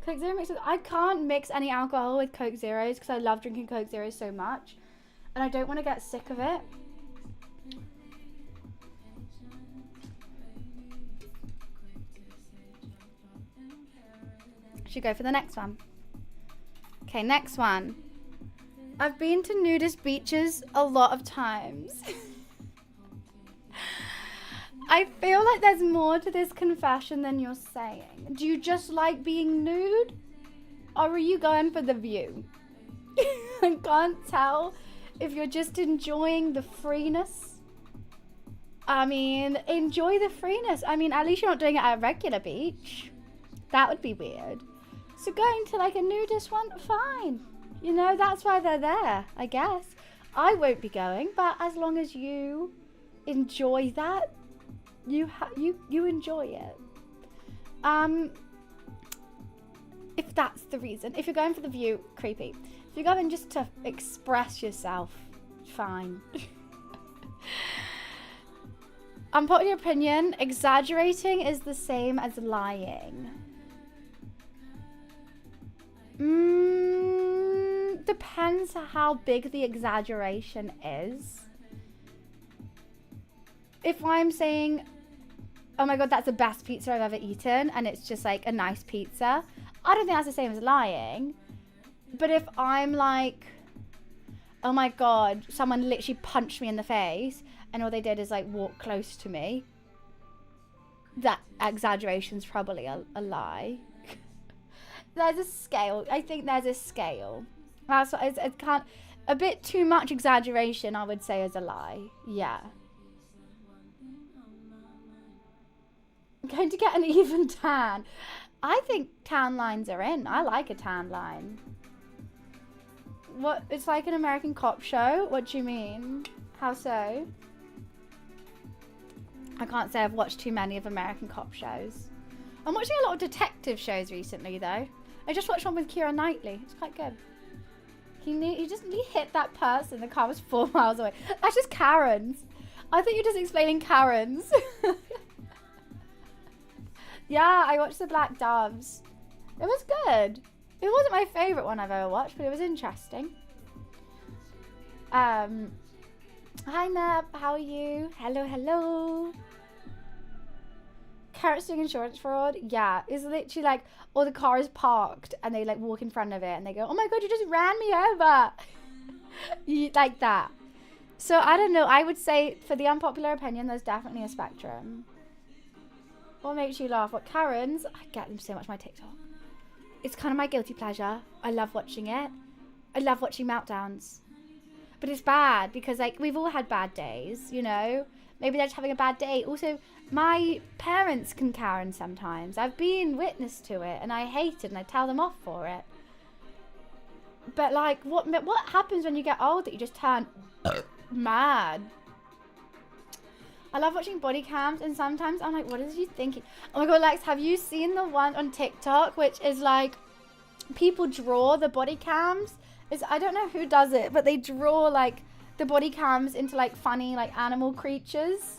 Coke Zero mixes. I can't mix any alcohol with Coke Zeros because I love drinking Coke Zeros so much. And I don't want to get sick of it. Should go for the next one. Okay, next one. I've been to nudist beaches a lot of times. I feel like there's more to this confession than you're saying. Do you just like being nude? Or are you going for the view? I can't tell if you're just enjoying the freeness. I mean, enjoy the freeness. I mean, at least you're not doing it at a regular beach. That would be weird. So going to like a nudist one, fine. You know, that's why they're there, I guess. I won't be going, but as long as you enjoy that, you enjoy it. If that's the reason. If you're going for the view, creepy. If you're going just to express yourself, fine. Unpopular opinion, exaggerating is the same as lying. Depends how big the exaggeration is. If I'm saying, oh my god, that's the best pizza I've ever eaten, and it's just like a nice pizza, I don't think that's the same as lying. But if I'm like, oh my god, someone literally punched me in the face, and all they did is like walk close to me, that exaggeration's probably a lie. There's a scale. I think there's a scale. That's what it can't. A bit too much exaggeration, I would say, is a lie. Yeah. I'm going to get an even tan. I think tan lines are in. I like a tan line. What? It's like an American cop show? What do you mean? How so? I can't say I've watched too many of American cop shows. I'm watching a lot of detective shows recently, though. I just watched one with Keira Knightley. It's quite good. He hit that person. The car was 4 miles away. That's just Karens. I think you're just explaining Karens. Yeah, I watched The Black Doves. It was good. It wasn't my favourite one I've ever watched, but it was interesting. Hi Neb, how are you? Hello, hello. Carrots doing insurance fraud? Yeah, it's literally like, or the car is parked and they like walk in front of it and they go, oh my god, you just ran me over. Like that. So I don't know, I would say for the unpopular opinion, there's definitely a spectrum. What makes you laugh? What, Karens? I get them so much on my TikTok. It's kind of my guilty pleasure. I love watching it. I love watching meltdowns. But it's bad because like we've all had bad days, you know? Maybe they're just having a bad day. Also, my parents can Karen sometimes. I've been witness to it and I hate it and I tell them off for it. But like, what happens when you get old that you just turn mad? I love watching body cams and sometimes I'm like, what is you thinking? Oh my god, Lex, have you seen the one on TikTok which is like, people draw the body cams? I don't know who does it, but they draw like the body cams into like funny like animal creatures.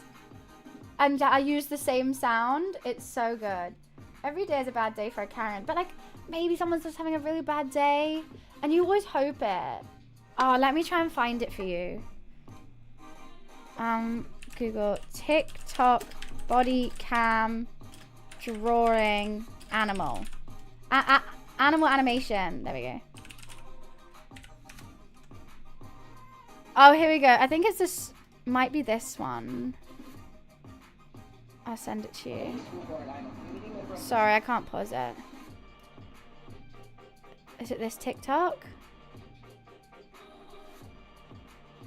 And I use the same sound. It's so good. Every day is a bad day for a Karen. But like, maybe someone's just having a really bad day, and you always hope it. Oh, let me try and find it for you. Google TikTok body cam drawing animal. Animal animation. There we go. Oh, here we go. I think it's this. Might be this one. I'll send it to you. Sorry, I can't pause it. Is it this TikTok?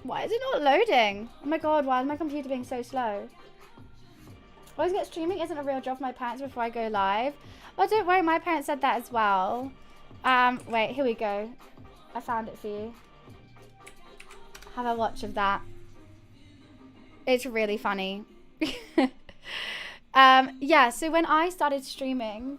Why is it not loading? Oh my god, why is my computer being so slow? I always get streaming isn't a real job for my parents before I go live. Oh, don't worry, my parents said that as well. Wait, here we go. I found it for you. Have a watch of that. It's really funny. Yeah, so when I started streaming,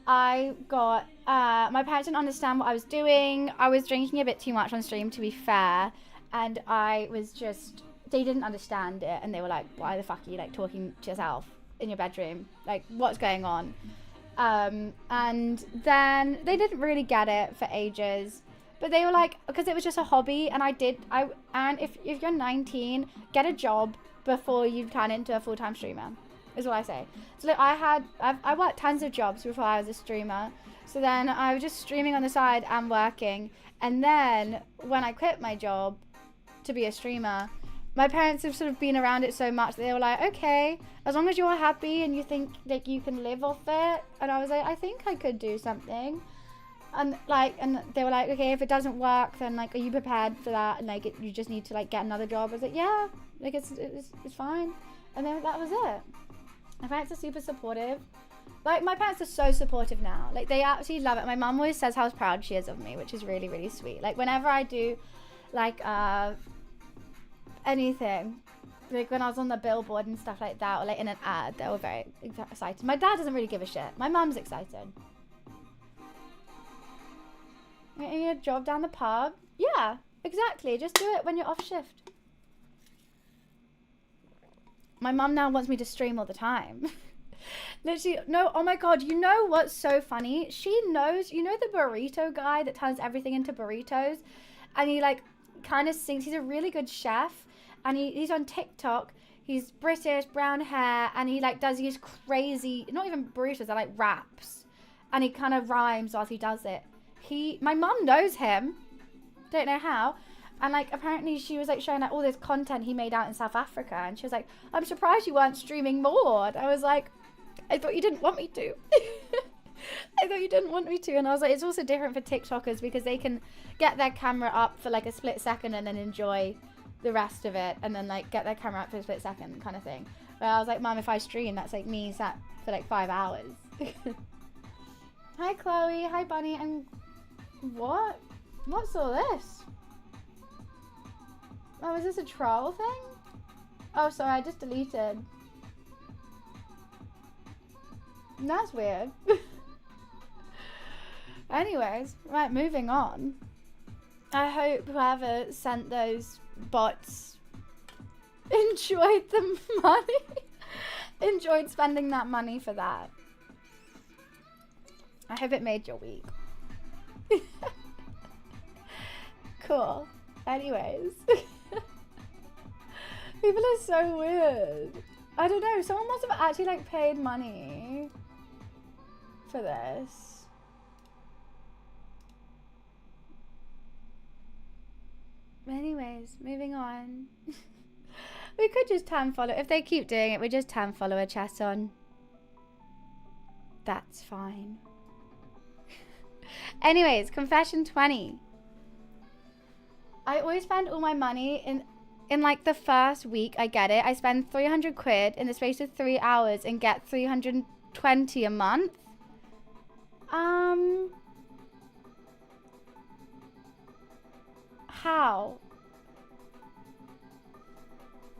I got, my parents didn't understand what I was doing. I was drinking a bit too much on stream, to be fair. And I was just, they didn't understand it. And they were like, why the fuck are you like talking to yourself in your bedroom? Like, what's going on? And then they didn't really get it for ages. But they were like, because it was just a hobby. And and if you're 19, get a job before you turn into a full-time streamer, is what I say. So like, I worked tons of jobs before I was a streamer. So then I was just streaming on the side and working. And then when I quit my job to be a streamer, my parents have sort of been around it so much that they were like, okay, as long as you're happy and you think like you can live off it. And I was like, I think I could do something. And like, and they were like, okay, if it doesn't work, then like, are you prepared for that? And like, you just need to like get another job. I was like, yeah, like it's fine. And then that was it. My parents are super supportive. Like, my parents are so supportive now. Like, they absolutely love it. My mum always says how proud she is of me, which is really, really sweet. Like, whenever I do, like, anything, like when I was on the billboard and stuff like that, or like in an ad, they were very excited. My dad doesn't really give a shit. My mum's excited. Getting a job down the pub? Yeah, exactly. Just do it when you're off shift. My mum now wants me to stream all the time. Literally, no, oh my god, you know what's so funny? She knows, you know the burrito guy that turns everything into burritos? And he like kind of sings, he's a really good chef. And he's on TikTok. He's British, brown hair, and he like does these crazy, not even burritos, they're like raps. And he kind of rhymes while he does it. My mum knows him. Don't know how. And like apparently she was like showing like all this content he made out in South Africa, and she was like, I'm surprised you weren't streaming more. And I was like, I thought you didn't want me to. I thought you didn't want me to. And I was like, it's also different for TikTokers because they can get their camera up for like a split second and then enjoy the rest of it, and then like get their camera up for a split second kind of thing. But I was like, Mum, if I stream, that's like me sat for like 5 hours. Hi Chloe, hi Bunny, and what? What's all this? Oh, is this a troll thing? Oh, sorry, I just deleted. That's weird. Anyways, right, moving on. I hope whoever sent those bots enjoyed the money. Enjoyed spending that money for that. I hope it made your week. Cool. Anyways. People are so weird. I don't know. Someone must have actually like paid money for this. Anyways, moving on. We could just tan follow. If they keep doing it, we just tan follow a chat on. That's fine. Anyways, confession 20. I always spend all my money in like the first week I get it. I spend 300 quid in the space of 3 hours and get 320 a month. How?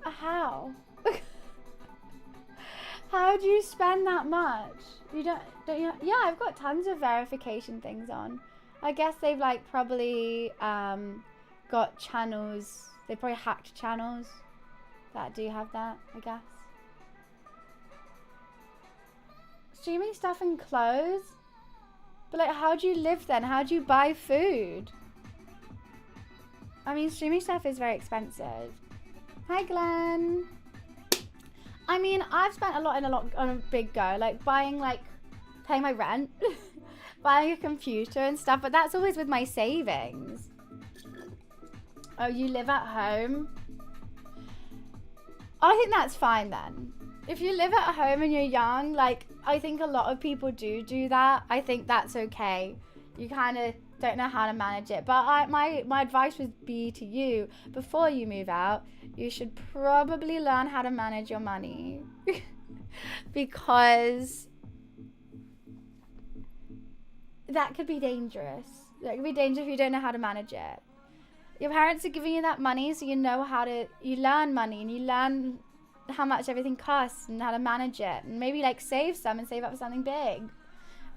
How? How do you spend that much? You don't you? Yeah, I've got tons of verification things on. I guess they've like probably got channels. They probably hacked channels that do have that, I guess. Streaming stuff and clothes. But like, how do you live then? How do you buy food? I mean, streaming stuff is very expensive. Hi, Glenn. I mean, I've spent on a big go, like paying my rent, buying a computer and stuff, but that's always with my savings. Oh, you live at home? I think that's fine then. If you live at home and you're young, like, I think a lot of people do that. I think that's okay. You kind of don't know how to manage it. But my advice would be to you, before you move out, you should probably learn how to manage your money. Because that could be dangerous. That could be dangerous if you don't know how to manage it. Your parents are giving you that money so you know you learn money and you learn how much everything costs and how to manage it. And maybe like save some and save up for something big.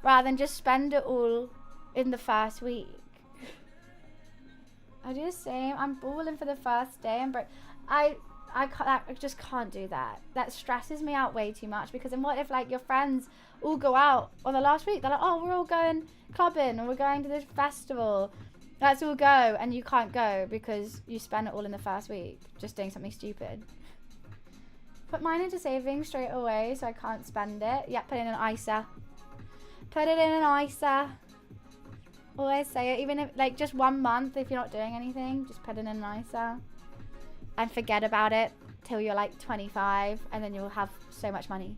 Rather than just spend it all in the first week. I do the same. I'm balling for the first day. I just can't do that. That stresses me out way too much, because then what if like your friends all go out on the last week? They're like, oh, we're all going clubbing or we're going to this festival. Let's all go, and you can't go because you spent it all in the first week just doing something stupid. Put mine into savings straight away so I can't spend it. Yeah, put it in an ISA. Put it in an ISA. Always say it, even if like just 1 month, if you're not doing anything, just put it in an ISA and forget about it till you're like 25, and then you'll have so much money.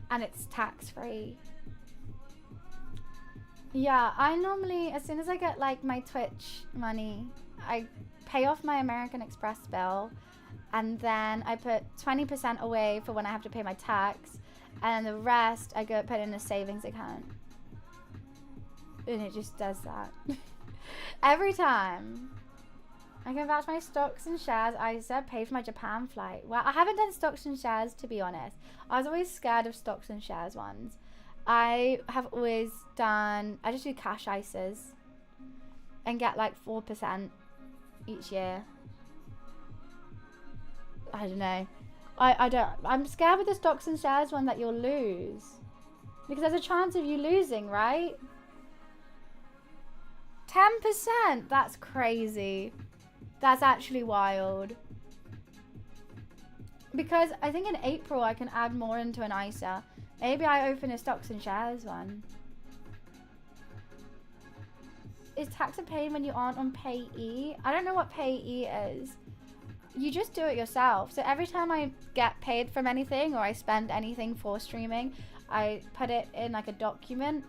And it's tax free. Yeah, I normally, as soon as I get like my Twitch money, I pay off my American Express bill, and then I put 20% away for when I have to pay my tax, and the rest I go put in a savings account. And it just does that. Every time. I can vouch my stocks and shares ISA paid for my Japan flight. Well, I haven't done stocks and shares, to be honest. I was always scared of stocks and shares ones. I have always done, I just do cash ISAs and get like 4% each year. I don't know. I'm scared with the stocks and shares one that you'll lose. Because there's a chance of you losing, right? 10%, that's crazy. That's actually wild. Because I think in April I can add more into an ISA. Maybe I open a stocks and shares one. Is tax paid when you aren't on payee? I don't know what payee is. You just do it yourself. So every time I get paid from anything or I spend anything for streaming, I put it in like a document,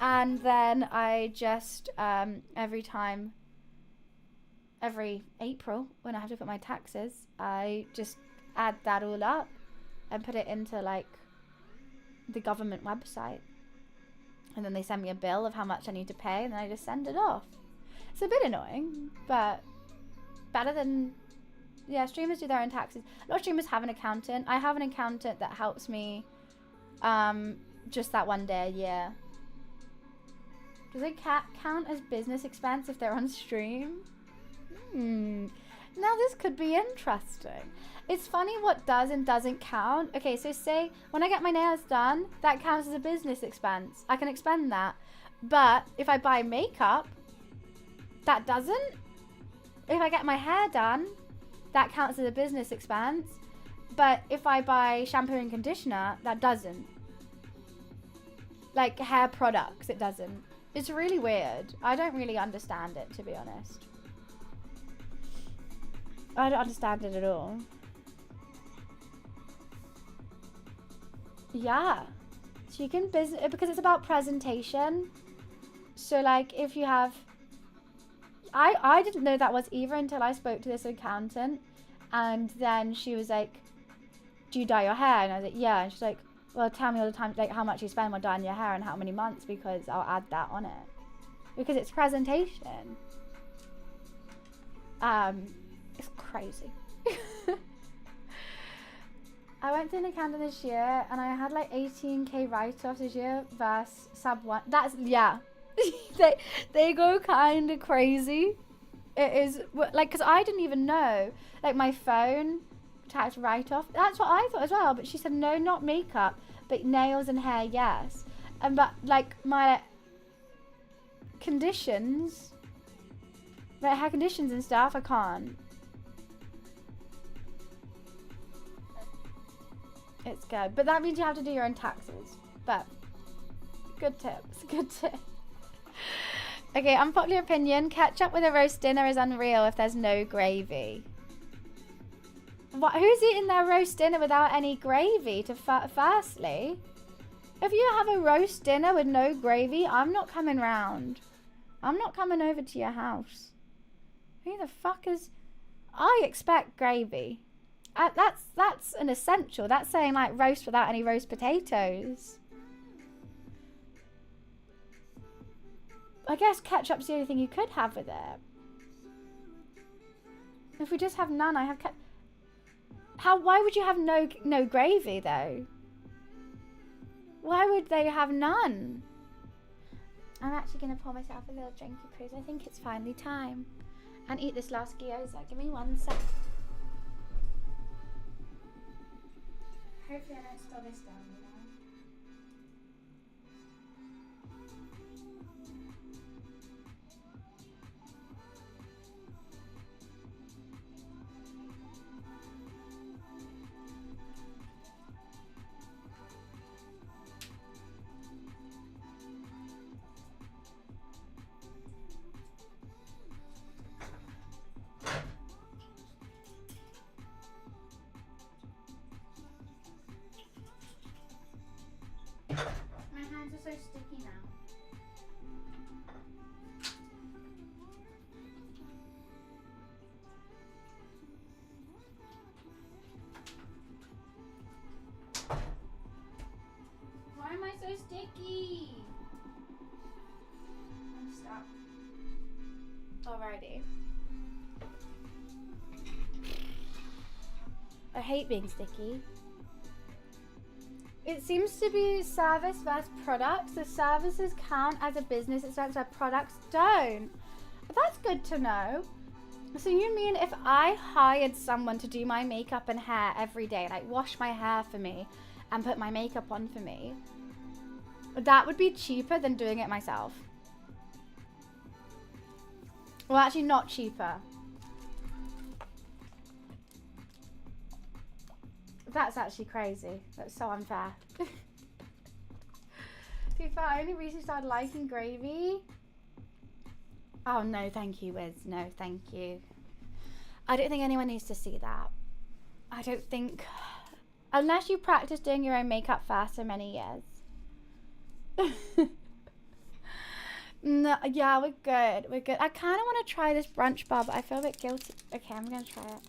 and then I just every April when I have to put my taxes, I just add that all up and put it into like the government website, and then they send me a bill of how much I need to pay, and then I just send it off. It's a bit annoying, but better than, yeah, streamers do their own taxes. A lot of streamers have an accountant. I have an accountant that helps me just that one day a year. Does it count as business expense if they're on stream? Now this could be interesting. It's funny what does and doesn't count. Okay, so say when I get my nails done, that counts as a business expense. I can expend that. But if I buy makeup, that doesn't. If I get my hair done, that counts as a business expense. But if I buy shampoo and conditioner, that doesn't. Like hair products, it doesn't. It's really weird. I don't really understand it, to be honest. I don't understand it at all. Yeah. So you can because it's about presentation. So like if you have, I didn't know that was either until I spoke to this accountant, and then she was like, do you dye your hair? And I was like, yeah. And she's like, well, tell me all the time like how much you spend on dyeing your hair and how many months, because I'll add that on it. Because it's presentation. It's crazy. I went to an accountant this year and I had like 18k write-offs this year versus sub 1. That's, yeah. they go kind of crazy. It is like, because I didn't even know, like my phone tax write-off, that's what I thought as well, but she said no, not makeup, but nails and hair, yes. And but like my conditions, like hair conditions and stuff, I can't. It's good, but that means you have to do your own taxes. But good tips, good tip. Okay, unpopular opinion: ketchup with a roast dinner is unreal if there's no gravy. What? Who's eating their roast dinner without any gravy? Firstly, if you have a roast dinner with no gravy, I'm not coming round. I'm not coming over to your house. Who the fuck is? I expect gravy. That's an essential. That's saying like roast without any roast potatoes. I guess ketchup's the only thing you could have with it. If we just have none, I have why would you have no gravy though? Why would they have none? I'm actually gonna pour myself a little drinky cruise. I think it's finally time. And eat this last gyoza. Give me 1 sec. Hopefully I don't spill this down, you know. My hands are so sticky now. Why am I so sticky? I'm stuck. Alrighty. I hate being sticky. It seems to be service versus products. The services count as a business expense where products don't. But that's good to know. So you mean if I hired someone to do my makeup and hair every day, like wash my hair for me and put my makeup on for me, that would be cheaper than doing it myself? Well, actually not cheaper. That's actually crazy. That's so unfair. To be fair, I only recently started liking gravy. Oh no, thank you, Wiz. No, thank you. I don't think anyone needs to see that. I don't think... Unless you practice doing your own makeup first for many years. No, yeah, we're good. We're good. I kind of want to try this brunch bar, but I feel a bit guilty. Okay, I'm going to try it.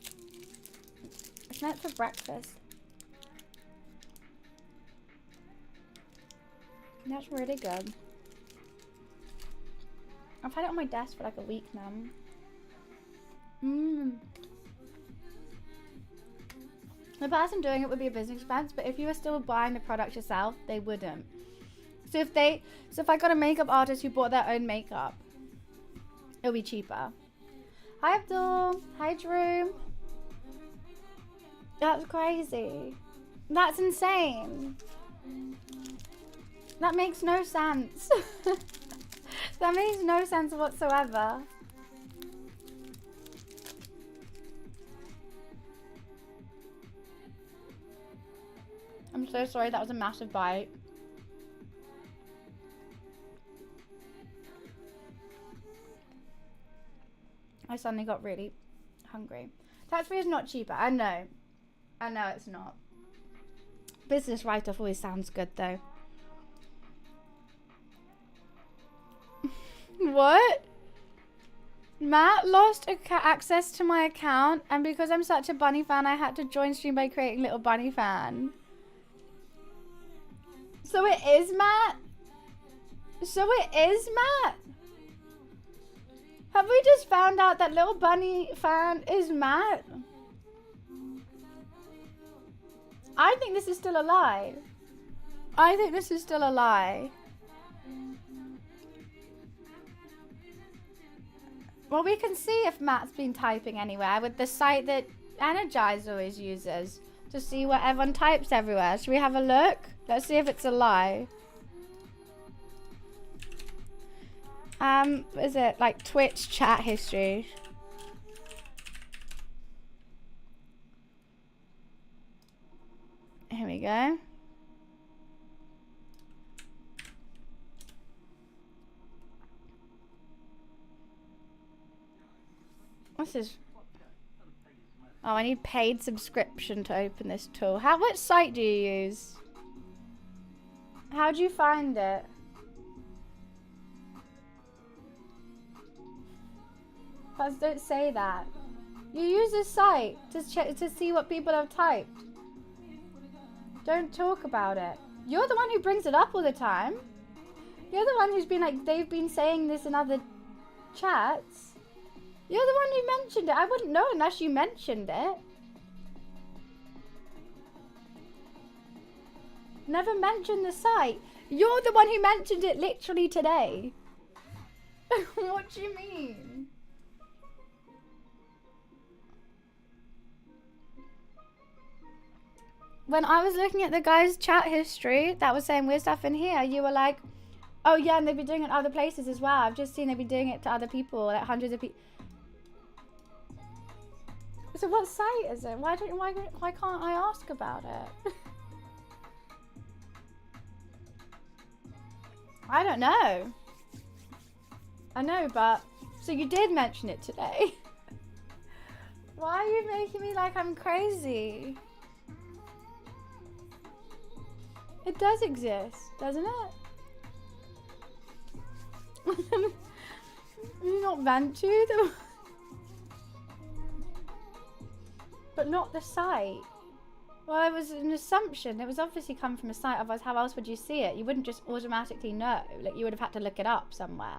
It's meant for breakfast. That's really good. I've had it on my desk for like a week now. The person doing it would be a business expense, but if you were still buying the product yourself, they wouldn't. So if I got a makeup artist who bought their own makeup, it'll be cheaper. Hi Abdul. Hi Drew. That's crazy. That's insane. That makes no sense. That makes no sense whatsoever. I'm so sorry, that was a massive bite. I suddenly got really hungry. Tax-free is not cheaper. I know it's not. Business write-off always sounds good though. What? Matt lost access to my account, and because I'm such a bunny fan, I had to join stream by creating little bunny fan. So it is Matt? So it is Matt? Have we just found out that little bunny fan is Matt? I think this is still a lie. I think this is still a lie. Well, we can see if Matt's been typing anywhere with the site that Energize always uses to see what everyone types everywhere. Should we have a look? Let's see if it's a lie. Is it like Twitch chat history? Here we go. What's this? Oh, I need paid subscription to open this tool. What site do you use? How do you find it? Buzz, don't say that. You use this site to check to see what people have typed. Don't talk about it. You're the one who brings it up all the time. You're the one who's been like, they've been saying this in other chats. You're the one who mentioned it. I wouldn't know unless you mentioned it. Never mentioned the site. You're the one who mentioned it literally today. What do you mean? When I was looking at the guy's chat history that was saying weird stuff in here, you were like, oh yeah, and they've been doing it in other places as well. I've just seen they've been doing it to other people, like hundreds of people. So what site is it? Why can't I ask about it? I don't know. I know, but so you did mention it today. Why are you making me like I'm crazy? It does exist, doesn't it? You're not meant to, but not the site. Well, it was an assumption. It was obviously come from a site, otherwise how else would you see it? You wouldn't just automatically know. Like, you would have had to look it up somewhere.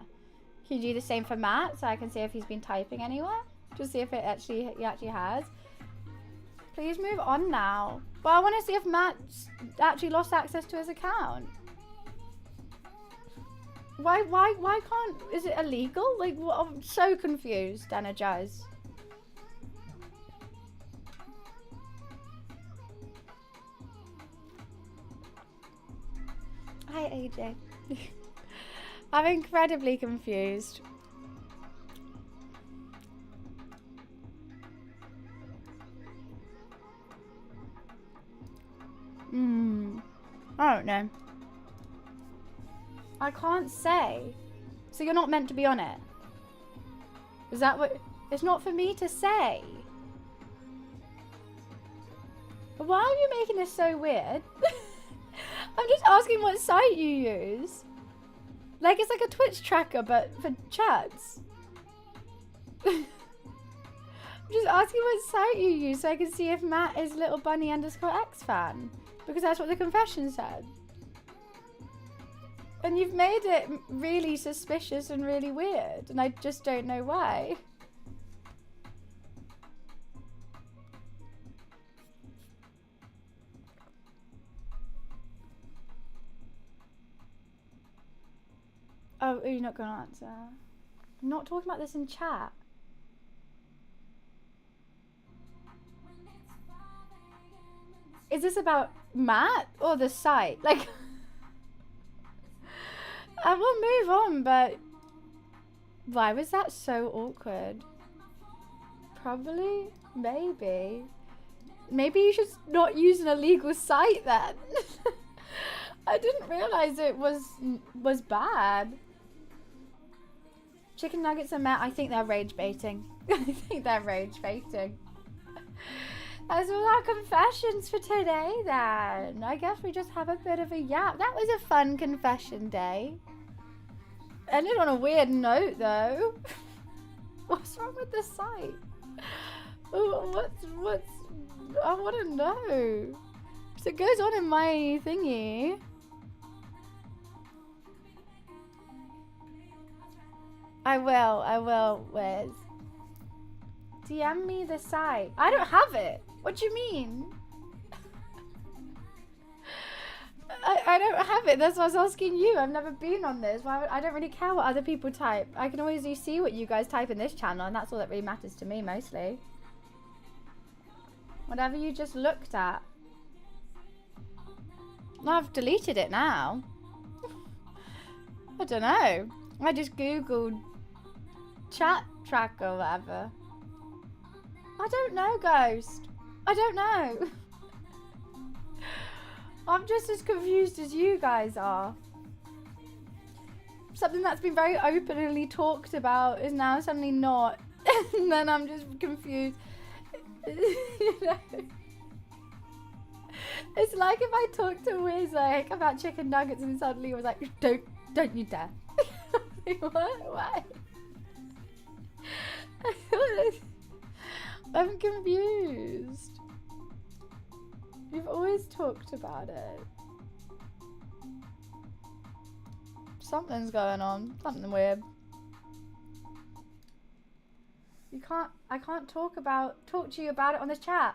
Can you do the same for Matt so I can see if he's been typing anywhere? Just see if it he actually has. Please move on now. Well, I want to see if Matt's actually lost access to his account. Why can't, is it illegal? Like, what, I'm so confused, Energize. Hi, AJ. I'm incredibly confused. I don't know. I can't say. So you're not meant to be on it? Is that what? It's not for me to say. Why are you making this so weird? I'm just asking what site you use. Like, it's like a Twitch tracker, but for chats. I'm just asking what site you use so I can see if Matt is littlebunny_x fan. Because that's what the confession said. And you've made it really suspicious and really weird. And I just don't know why. Oh, you're not going to answer. I'm not talking about this in chat. Is this about Matt or the site? Like, I will move on, but why was that so awkward? Probably, maybe. Maybe you should not use an illegal site then. I didn't realize it was bad. Chicken nuggets and Matt, I think they're rage baiting. I think they're rage baiting. That's all our confessions for today then. I guess we just have a bit of a yap. That was a fun confession day. Ended on a weird note though. What's wrong with the site? What's I want to know. So it goes on in my thingy. I will, Wiz. DM me the site. I don't have it. What do you mean? I don't have it. That's what I was asking you. I've never been on this. I don't really care what other people type. I can always see what you guys type in this channel, and that's all that really matters to me mostly. Whatever you just looked at. I've deleted it now. I don't know. I just googled chat track or whatever. I don't know, Ghost. I don't know. I'm just as confused as you guys are. Something that's been very openly talked about is now suddenly not. And then I'm just confused. You know? It's like if I talked to Wiz like about chicken nuggets and suddenly he was like, don't you dare. Like, what? Why? I'm confused. You've always talked about it. Something's going on. Something weird. I can't talk to you about it on this chat.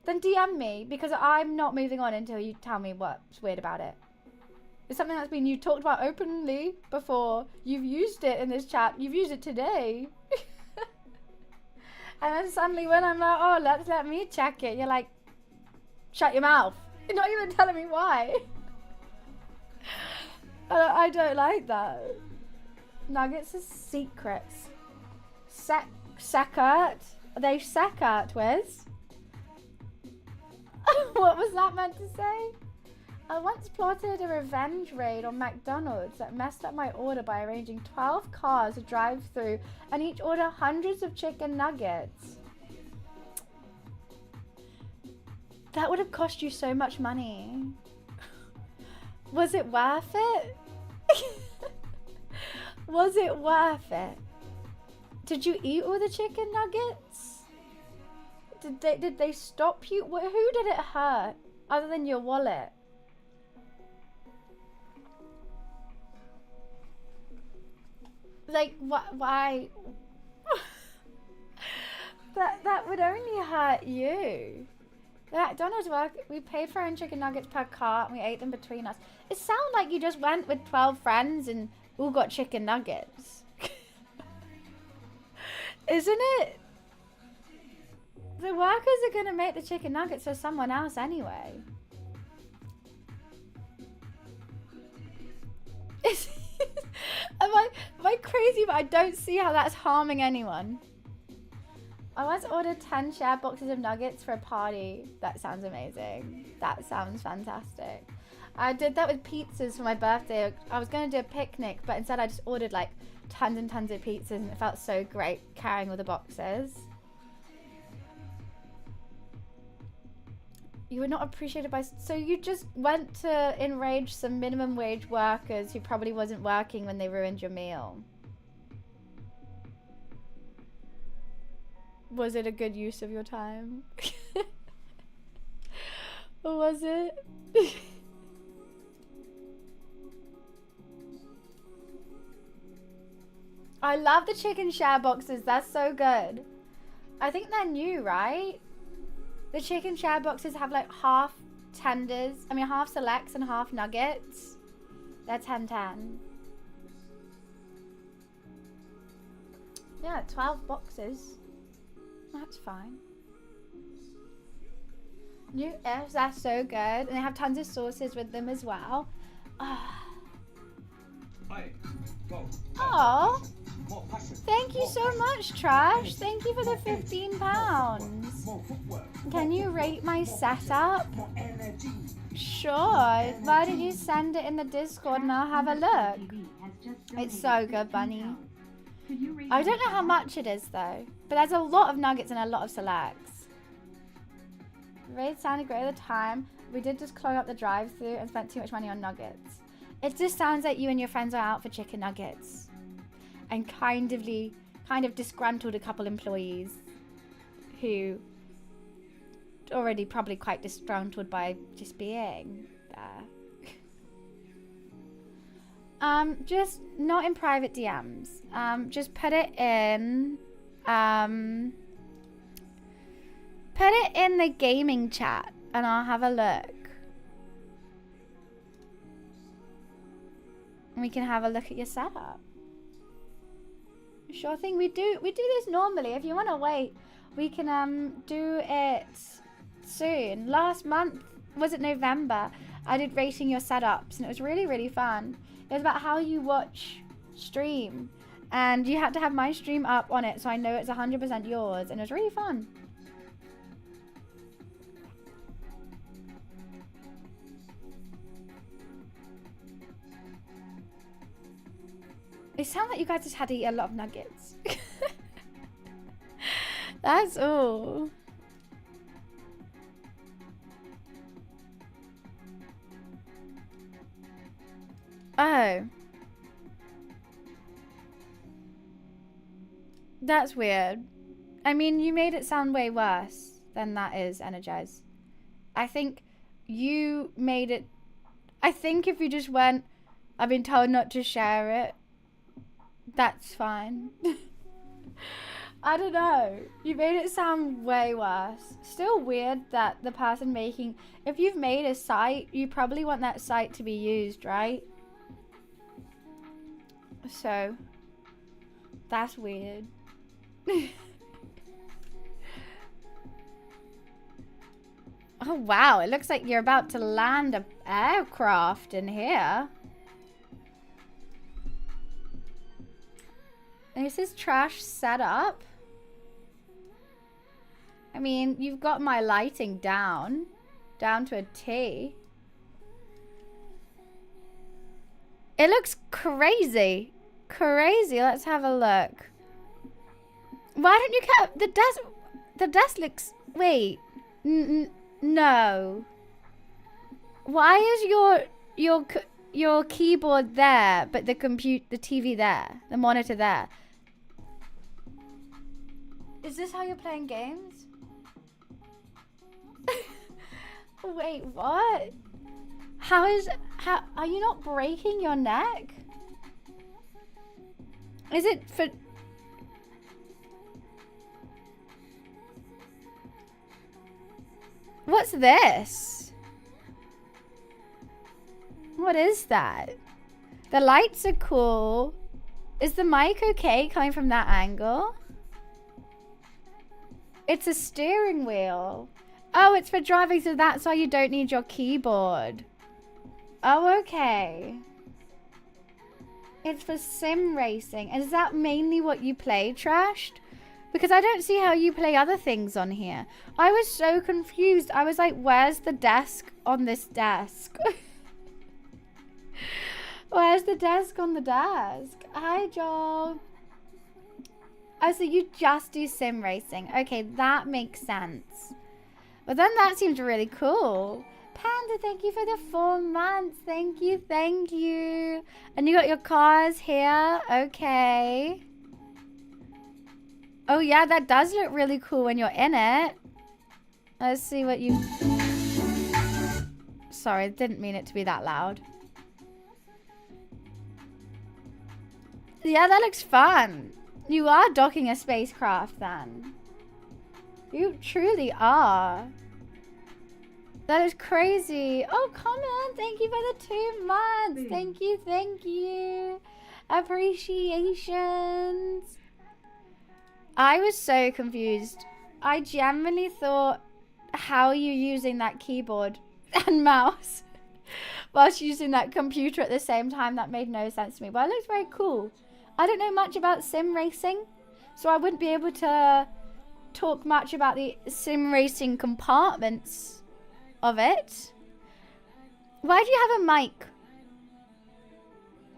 Then DM me, because I'm not moving on until you tell me what's weird about it. It's something that's been you talked about openly before. You've used it in this chat. You've used it today. And then suddenly when I'm like, oh, let me check it, you're like, shut your mouth. You're not even telling me why. I don't like that. Nuggets are secrets. Secret? Are they secret, Wiz? What was that meant to say? I once plotted a revenge raid on McDonald's that messed up my order by arranging 12 cars to drive through and each order hundreds of chicken nuggets. That would have cost you so much money. Was it worth it? Was it worth it? Did you eat all the chicken nuggets? Did they stop you? Who did it hurt other than your wallet? Like, why? that would only hurt you. The McDonald's work, we paid for our own chicken nuggets per cart and we ate them between us. It sounded like you just went with 12 friends and all got chicken nuggets. Isn't it? The workers are going to make the chicken nuggets for someone else anyway. Am I crazy? But I don't see how that's harming anyone. I once ordered 10 share boxes of nuggets for a party. That sounds amazing. That sounds fantastic. I did that with pizzas for my birthday. I was going to do a picnic, but instead I just ordered like tons and tons of pizzas and it felt so great carrying all the boxes. You were not appreciated by... So you just went to enrage some minimum wage workers who probably wasn't working when they ruined your meal. Was it a good use of your time? Or was it? I love the chicken share boxes. That's so good. I think they're new, right? The chicken share boxes have like half tenders. I mean, half selects and half nuggets. They're 10-10. Yeah, 12 boxes. That's fine. New F's, that's so good. And they have tons of sauces with them as well. Oh, thank you so much, Trash. Thank you for the £15. Can you rate my setup? Sure. Why don't you send it in the Discord and I'll have a look. It's so good, Bunny. I don't know how much it is though, but there's a lot of nuggets and a lot of selects. Raid sounded great at the time. We did just clog up the drive-thru and spent too much money on nuggets. It just sounds like you and your friends are out for chicken nuggets. And kind of disgruntled a couple employees who already probably quite disgruntled by just being there. Just not in private DMs. Just put it in the gaming chat and I'll have a look. And we can have a look at your setup. Sure thing. We do this normally. If you want to wait, we can do it soon. Last month, was it November? I did rating your setups and it was really, really fun. It was about how you watch stream. And you had to have my stream up on it, so I know it's 100% yours. And it was really fun. It sounds like you guys just had to eat a lot of nuggets. That's all. Oh. That's weird. I mean, you made it sound way worse than that is, Energize. I think you made it... I think if you just went, I've been told not to share it, that's fine. I don't know. You made it sound way worse. Still weird that the person making... If you've made a site, you probably want that site to be used, right? So, that's weird. Oh wow, it looks like you're about to land an aircraft in here. And is this trash set up? I mean, you've got my lighting down to a T. It looks crazy. Crazy. Let's have a look. Why don't you get the desk? The desk looks... Wait. No. Why is your keyboard there, but the TV there, the monitor there? Is this how you're playing games? Wait, what? How are you not breaking your neck? Is it for... What's this? What is that? The lights are cool. Is the mic okay coming from that angle? It's a steering wheel. Oh, it's for driving, so that's why you don't need your keyboard. Oh, okay. It's for sim racing. Is that mainly what you play, Trashed? Because I don't see how you play other things on here. I was so confused. I was like, where's the desk on this desk? Where's the desk on the desk? Hi, Joel. Oh, so you just do sim racing. Okay, that makes sense. Well, then that seems really cool. Panda, thank you for the 4 months. Thank you, thank you. And you got your cars here. Okay. Oh, yeah, that does look really cool when you're in it. Let's see what you... Sorry, I didn't mean it to be that loud. Yeah, that looks fun. You are docking a spacecraft then. You truly are. That is crazy. Oh, come on. Thank you for the 2 months. Thank you, thank you. Appreciations. I was so confused. I genuinely thought, how are you using that keyboard and mouse whilst using that computer at the same time? That made no sense to me. But it looks very cool. I don't know much about sim racing, so I wouldn't be able to talk much about the sim racing compartments of it. Why do you have a mic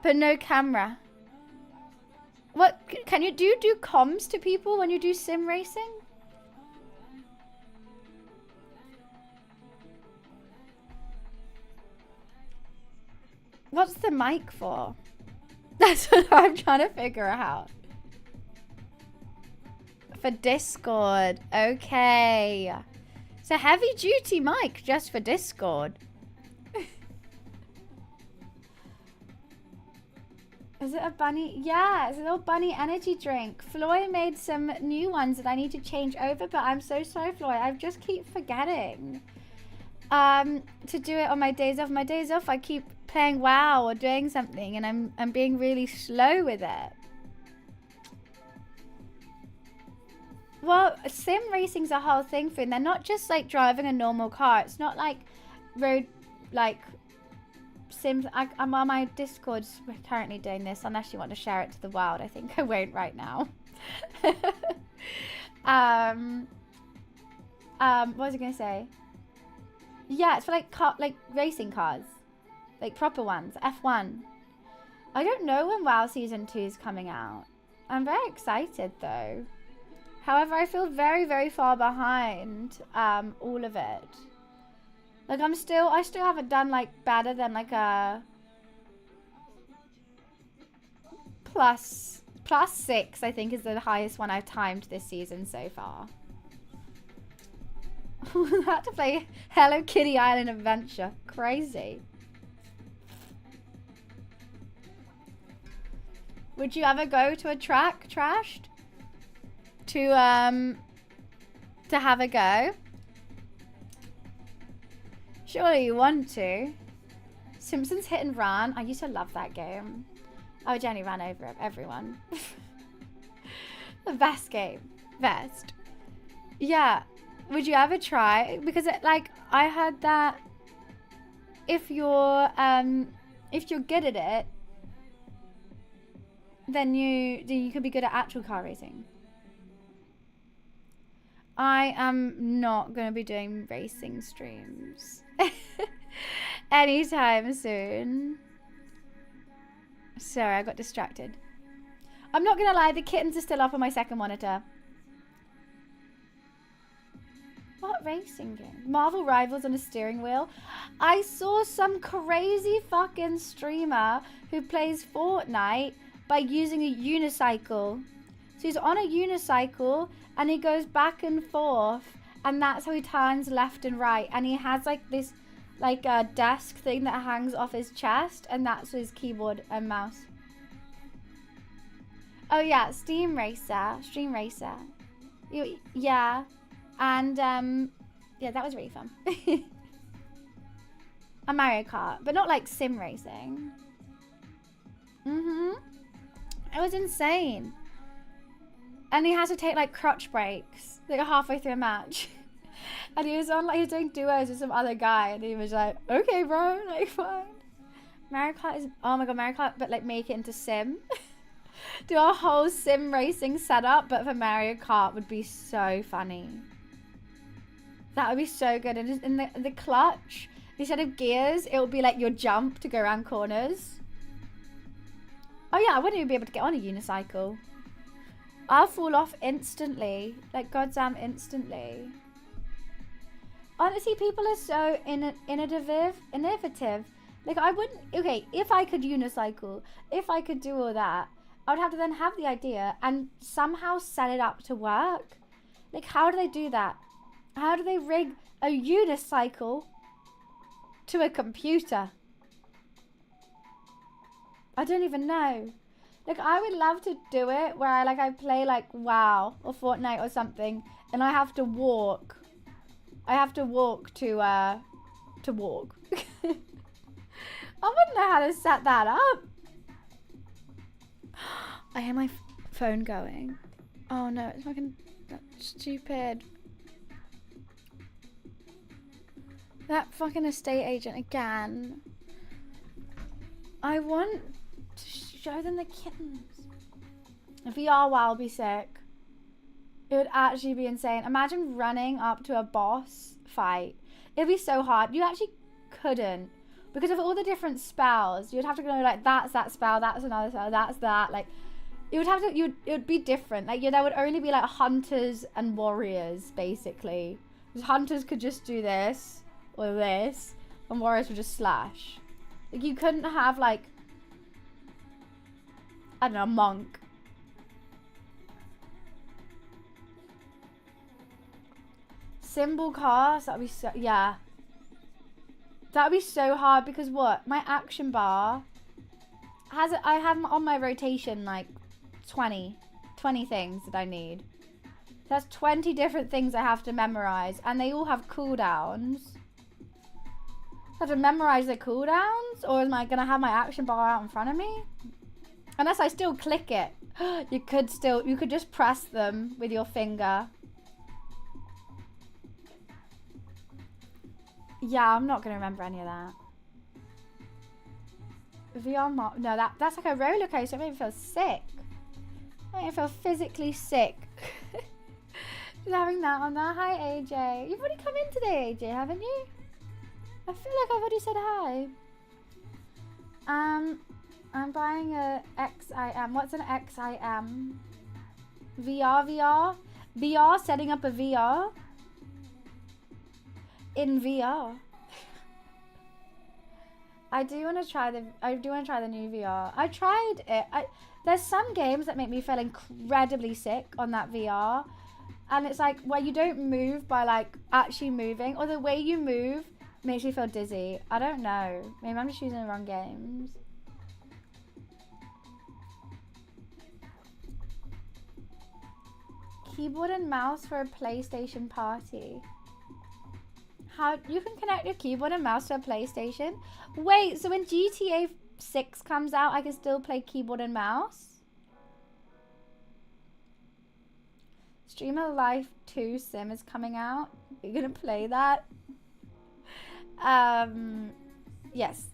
but no camera? What can you do comms to people when you do sim racing? What's the mic for? That's what I'm trying to figure out. For Discord. Okay. It's a heavy duty mic just for Discord. Is it a bunny? Yeah, it's a little bunny energy drink. Floy made some new ones that I need to change over, but I'm so sorry, Floy. I just keep forgetting to do it on my days off. My days off, I keep playing WoW or doing something, and I'm being really slow with it. Well, sim racing's a whole thing for, and they're not just like driving a normal car. It's not like road, like Sims. I'm on my Discord currently doing this. Unless you want to share it to the world, I think I won't right now. What was I gonna say? Yeah, it's for like racing cars, like proper ones, F1. I don't know when WoW Season 2 is coming out. I'm very excited though. However, I feel very, very far behind all of it. Like I still haven't done like better than like a plus 6, I think is the highest one I've timed this season so far. I had to play Hello Kitty Island Adventure. Crazy. Would you ever go to a track, Trashed? To have a go? Surely you want to. Simpsons Hit and Run. I used to love that game. I would generally run over everyone. The best game. Best. Yeah. Would you ever try? Because I heard that if you're good at it, then you could be good at actual car racing. I am not going to be doing racing streams anytime soon. Sorry, I got distracted. I'm not going to lie, the kittens are still up on my second monitor. What racing game? Marvel Rivals on a steering wheel? I saw some crazy fucking streamer who plays Fortnite by using a unicycle. So he's on a unicycle and he goes back and forth and that's how he turns left and right. And he has like this a desk thing that hangs off his chest and that's his keyboard and mouse. Oh yeah, Stream Racer. Yeah. And yeah, that was really fun. A Mario Kart, but not like sim racing. It was insane. And he had to take like crotch breaks, like halfway through a match. And he was doing duos with some other guy, and he was like, "Okay, bro, like fine." Mario Kart is, oh my god, Mario Kart, but like make it into sim. Do a whole sim racing setup, but for Mario Kart would be so funny. That would be so good. And in the clutch, instead of gears, it would be like your jump to go around corners. Oh yeah, I wouldn't even be able to get on a unicycle. I'll fall off instantly. Like goddamn instantly. Honestly, people are so innovative. Like I wouldn't, okay, if I could unicycle, if I could do all that, I would have to then have the idea and somehow set it up to work. Like how do they do that? How do they rig a unicycle to a computer? I don't even know. Like I would love to do it where I play like WoW or Fortnite or something and I have to walk. I have to walk to walk. I wouldn't know how to set that up. I hear my phone going. Oh no, it's fucking stupid. That fucking estate agent again. I want to show them the kittens. A VR WoW would be sick. It would actually be insane. Imagine running up to a boss fight. It'd be so hard. You actually couldn't. Because of all the different spells, you'd have to go like, that's that spell, that's another spell, that's that. Like, you would have to, it would be different. Like, there would only be like hunters and warriors, basically. Because hunters could just do this or this, and warriors would just slash. Like, you couldn't have like, I don't know, a monk. Symbol cast, that'd be so, yeah. That'd be so hard because what? My action bar has I have on my rotation like 20 things that I need. So that's 20 different things I have to memorize and they all have cooldowns. I have to memorize the cooldowns or am I gonna have my action bar out in front of me? Unless I still click it. You could just press them with your finger. Yeah, I'm not going to remember any of that. No, that's like a roller coaster. It made me feel sick. It made me feel physically sick. Just having that on there. Hi, AJ. You've already come in today, AJ, haven't you? I feel like I've already said hi. I'm buying a XIM. What's an XIM? VR? VR? Setting up a VR? In VR. I do want to try the new VR. I tried it. There's some games that make me feel incredibly sick on that VR. And it's like where you don't move by like actually moving, or the way you move makes you feel dizzy. I don't know. Maybe I'm just using the wrong games. Keyboard and mouse for a PlayStation party. How you can connect your keyboard and mouse to a PlayStation? Wait, so when GTA 6 comes out, I can still play keyboard and mouse? Streamer Life 2 Sim is coming out. You're gonna play that? Yes.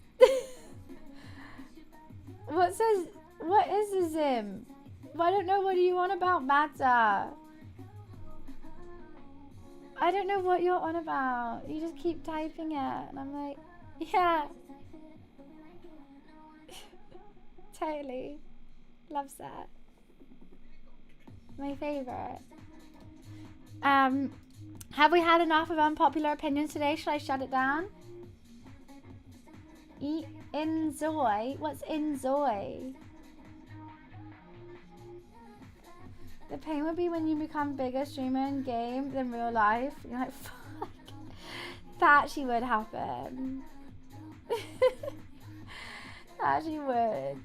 What is a Sim? I don't know. What do you want about, Matter? I don't know what you're on about. You just keep typing it, and I'm like, yeah. Totally. Loves that. My favorite. Have we had enough of unpopular opinions today? Should I shut it down? Enjoy? What's enjoy? The pain would be when you become bigger streamer in game than real life. You're like, fuck. That actually would happen. That actually would.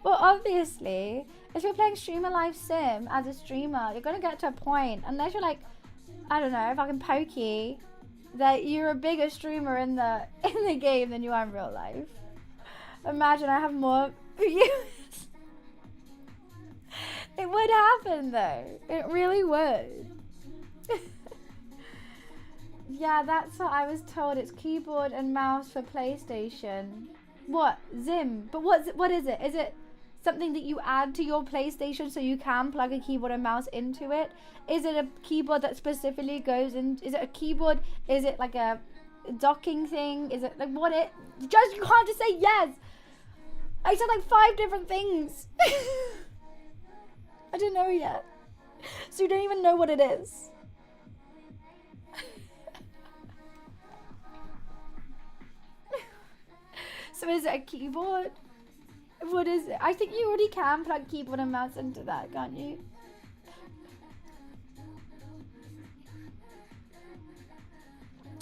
Well, obviously, if you're playing Streamer Live Sim as a streamer, you're gonna get to a point, unless you're like, I don't know, fucking pokey, that you're a bigger streamer in the game than you are in real life. Imagine I have more views. It would happen though. It really would. Yeah, that's what I was told. It's keyboard and mouse for PlayStation. What? Zim? But what is it? Is it something that you add to your PlayStation so you can plug a keyboard and mouse into it? Is it a keyboard that specifically goes in? Is it a keyboard? Is it like a docking thing? Is it like what it? Just, you can't just say yes. I said like 5 different things. I don't know yet. So you don't even know what it is. So is it a keyboard? What is it? I think you already can plug keyboard and mouse into that, can't you?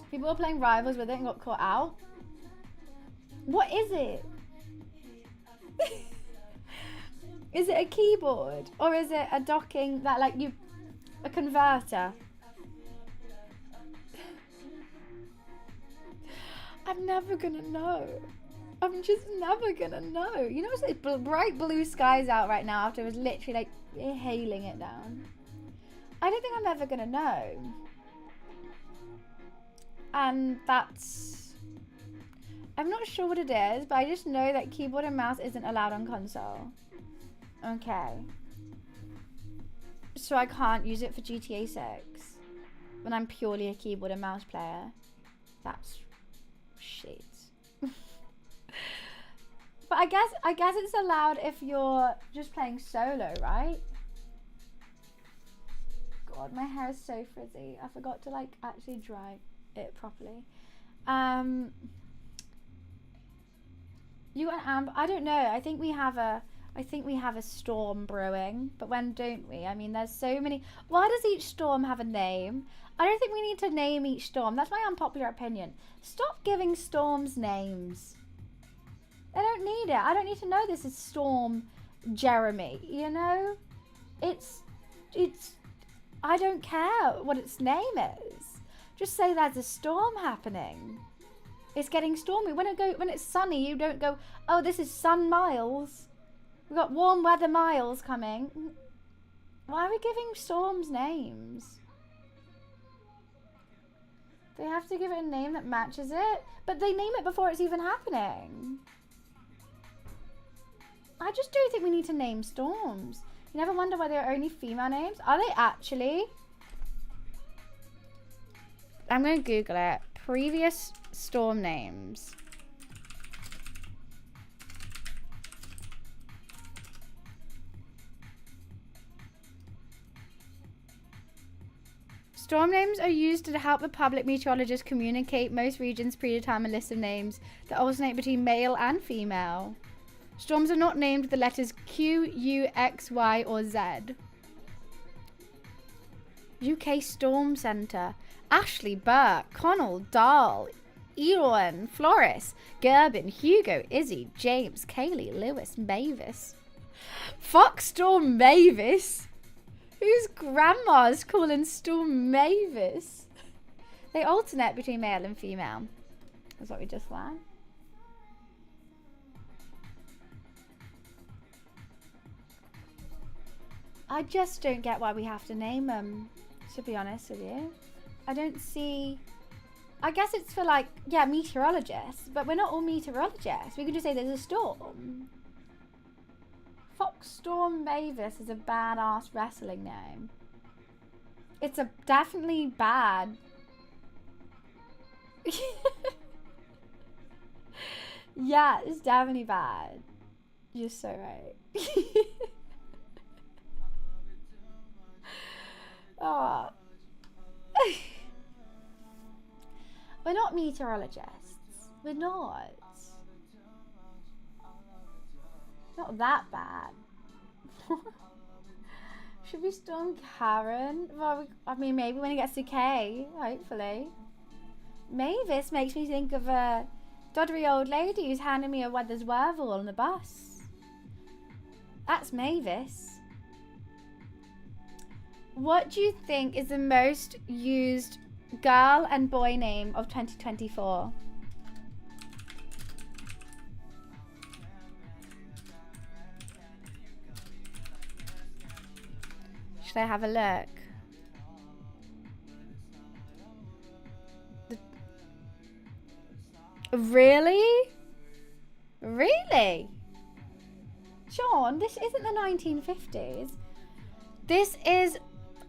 People were playing Rivals with it and got caught out. What is it? Is it a keyboard? Or is it a docking that like you... a converter? I'm never gonna know. I'm just never gonna know. You know, it's like bright blue skies out right now after it was literally like hailing it down. I don't think I'm ever gonna know. And that's... I'm not sure what it is, but I just know that keyboard and mouse isn't allowed on console. Okay. So I can't use it for GTA 6 when I'm purely a keyboard and mouse player. That's shit. But I guess it's allowed if you're just playing solo, right? God, my hair is so frizzy. I forgot to like actually dry it properly. You got an amber? I don't know. I think we have a storm brewing, but when don't we? I mean, there's so many. Why does each storm have a name? I don't think we need to name each storm. That's my unpopular opinion. Stop giving storms names. I don't need it. I don't need to know this is Storm Jeremy, you know? It's I don't care what its name is. Just say there's a storm happening. It's getting stormy. When it's sunny, you don't go, oh, this is Sun Miles. We've got warm weather Miles coming. Why are we giving storms names? They have to give it a name that matches it, but they name it before it's even happening. I just don't think we need to name storms. You never wonder why there are only female names? Are they actually? I'm going to Google it. Previous storm names. Storm names are used to help the public meteorologist communicate. Most regions predetermine lists of names that alternate between male and female. Storms are not named with the letters Q, U, X, Y, or Z. UK Storm Centre. Ashley, Burke, Connell, Dahl, Ewan, Floris, Gerbin, Hugo, Izzy, James, Kaylee, Lewis, Mavis. Fuck Storm Mavis. Whose grandma's calling Storm Mavis? They alternate between male and female. That's what we just learned. I just don't get why we have to name them, to be honest with you. I don't see... I guess it's for like, yeah, meteorologists, but we're not all meteorologists. We could just say there's a storm. Fox Storm Mavis is a badass wrestling name. It's a definitely bad. Yeah, it's definitely bad. You're so right. Oh. We're not meteorologists. We're not. Not that bad. Should we storm Karen? Well, I mean, maybe when it gets to K, hopefully. Mavis makes me think of a doddery old lady who's handing me a Weathers Werewolf on the bus. That's Mavis. What do you think is the most used girl and boy name of 2024? Should I have a look? Really? Really? Sean, this isn't the 1950s. This is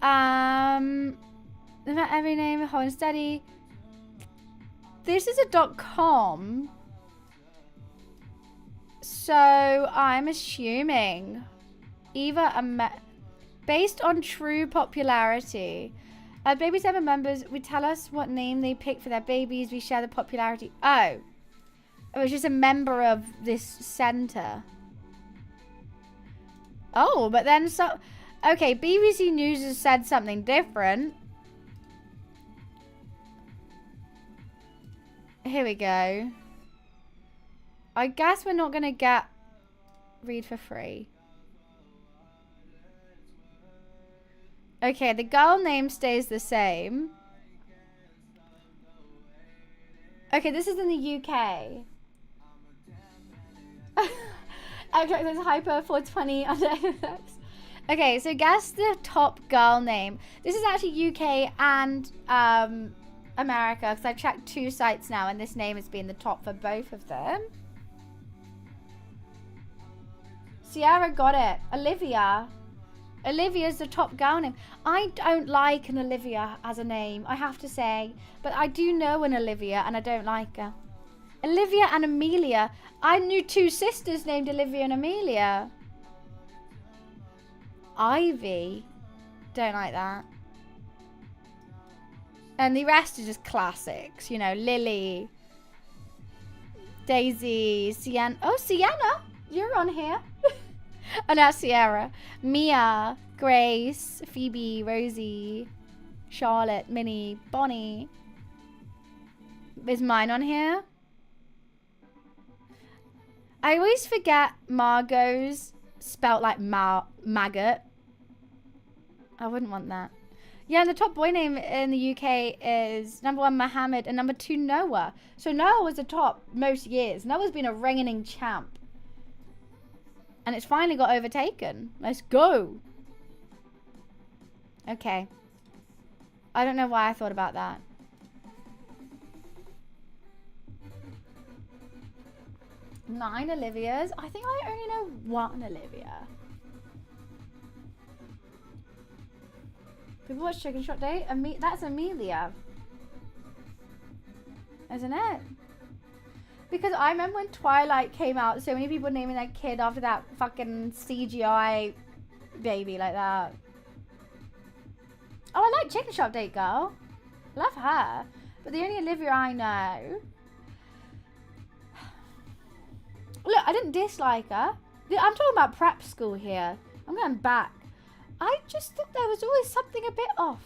not every name, hold and steady. This is a .com. So I'm assuming either based on true popularity. DemiSMP members would tell us what name they pick for their babies. We share the popularity. Oh. It was just a member of this center. Oh, but then so... Okay, BBC News has said something different. Here we go. I guess we're not going to get... Read for free. Okay, the girl name stays the same. Okay, this is in the UK. Actually, there's Hyper 420 under X. Okay, so guess the top girl name. This is actually UK and America, because I've checked 2 sites now, and this name has been the top for both of them. Sierra got it. Olivia. Olivia's the top girl name. I don't like an Olivia as a name, I have to say. But I do know an Olivia, and I don't like her. Olivia and Amelia. I knew 2 sisters named Olivia and Amelia. Ivy. Don't like that. And the rest are just classics. You know, Lily. Daisy. Sienna. Oh, Sienna. You're on here. Oh, no, Sierra. Mia. Grace. Phoebe. Rosie. Charlotte. Minnie. Bonnie. Is mine on here? I always forget Margot's spelt like maggot. I wouldn't want that. Yeah, and the top boy name in the UK is number 1 Mohammed and number 2 Noah. So Noah was the top most years. Noah's been a reigning champ. And it's finally got overtaken. Let's go. Okay. I don't know why I thought about that. 9 Olivias. I think I only know 1 Olivia. People watch Chicken Shop Day. That's Amelia, isn't it? Because I remember when Twilight came out, so many people naming their kid after that fucking CGI baby like that. Oh, I like Chicken Shop Date Girl. Love her. But the only Olivia I know... Look, I didn't dislike her. I'm talking about prep school here. I'm going back. I just thought there was always something a bit off.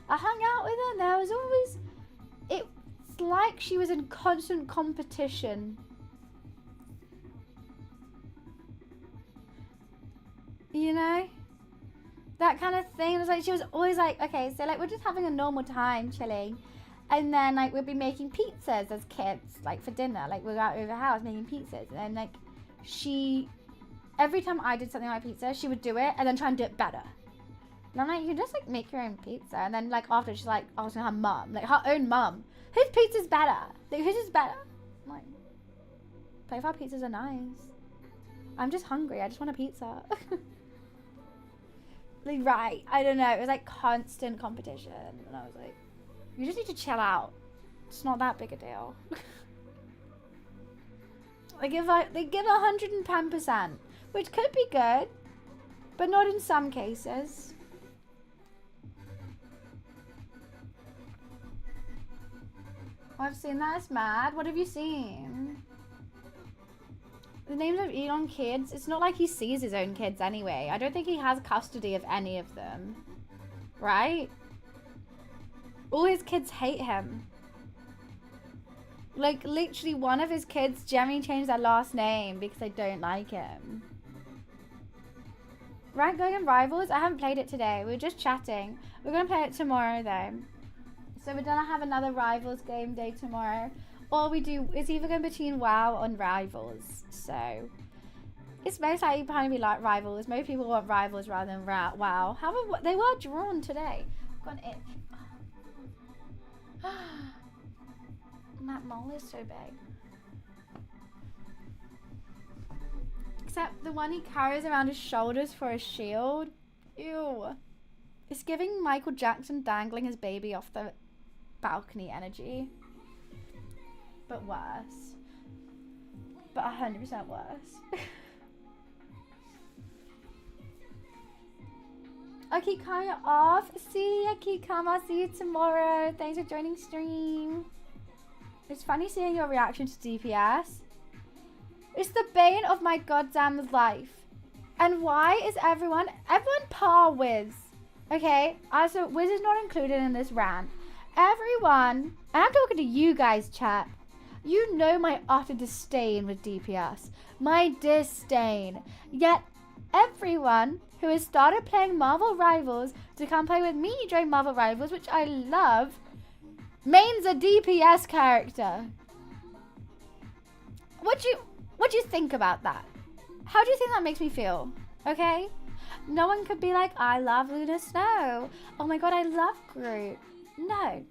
I hung out with her and there was always... It's like she was in constant competition. You know? That kind of thing. It was like she was always like, okay, so like we're just having a normal time chilling. And then like we'd be making pizzas as kids, like for dinner. Like we'd go out over the house making pizzas. And then like every time I did something like pizza, she would do it and then try and do it better. And I'm like, you can just like make your own pizza. And then like after she's like, oh, so her mum, like her own mum. Whose pizza's better? Like whose is better? I'm like, both our pizzas are nice. I'm just hungry. I just want a pizza. Like, right. I don't know. It was like constant competition. And I was like, you just need to chill out. It's not that big a deal. They give 110%, which could be good, but not in some cases. I've seen that. It's mad. What have you seen? The names of Elon kids, it's not like he sees his own kids anyway. I don't think he has custody of any of them. Right? All his kids hate him. Like, literally one of his kids generally changed their last name because they don't like him. Right, going in Rivals? I haven't played it today. We were just chatting. We're going to play it tomorrow, though. So we're going to have another Rivals game day tomorrow. All we do is either go between WoW and Rivals. So it's most likely probably be like Rivals. Most people want Rivals rather than WoW. However, they were drawn today. I've got an itch. That mole is so big. Except the one he carries around his shoulders for a shield. Ew. It's giving Michael Jackson dangling his baby off the balcony energy. But worse. But 100% worse. I keep coming off. See, I keep coming. I'll see you tomorrow. Thanks for joining stream. It's funny seeing your reaction to DPS. It's the bane of my goddamn life. And why is everyone par Wiz? Okay, also Wiz is not included in this rant. Everyone, and I'm talking to you guys, chat. You know my utter disdain with DPS. My disdain. Yet everyone who has started playing Marvel Rivals to come play with me during Marvel Rivals, which I love, mains a DPS character. What do you think about that? How do you think that makes me feel? Okay? No one could be like, I love Luna Snow. Oh my god, I love Groot. No.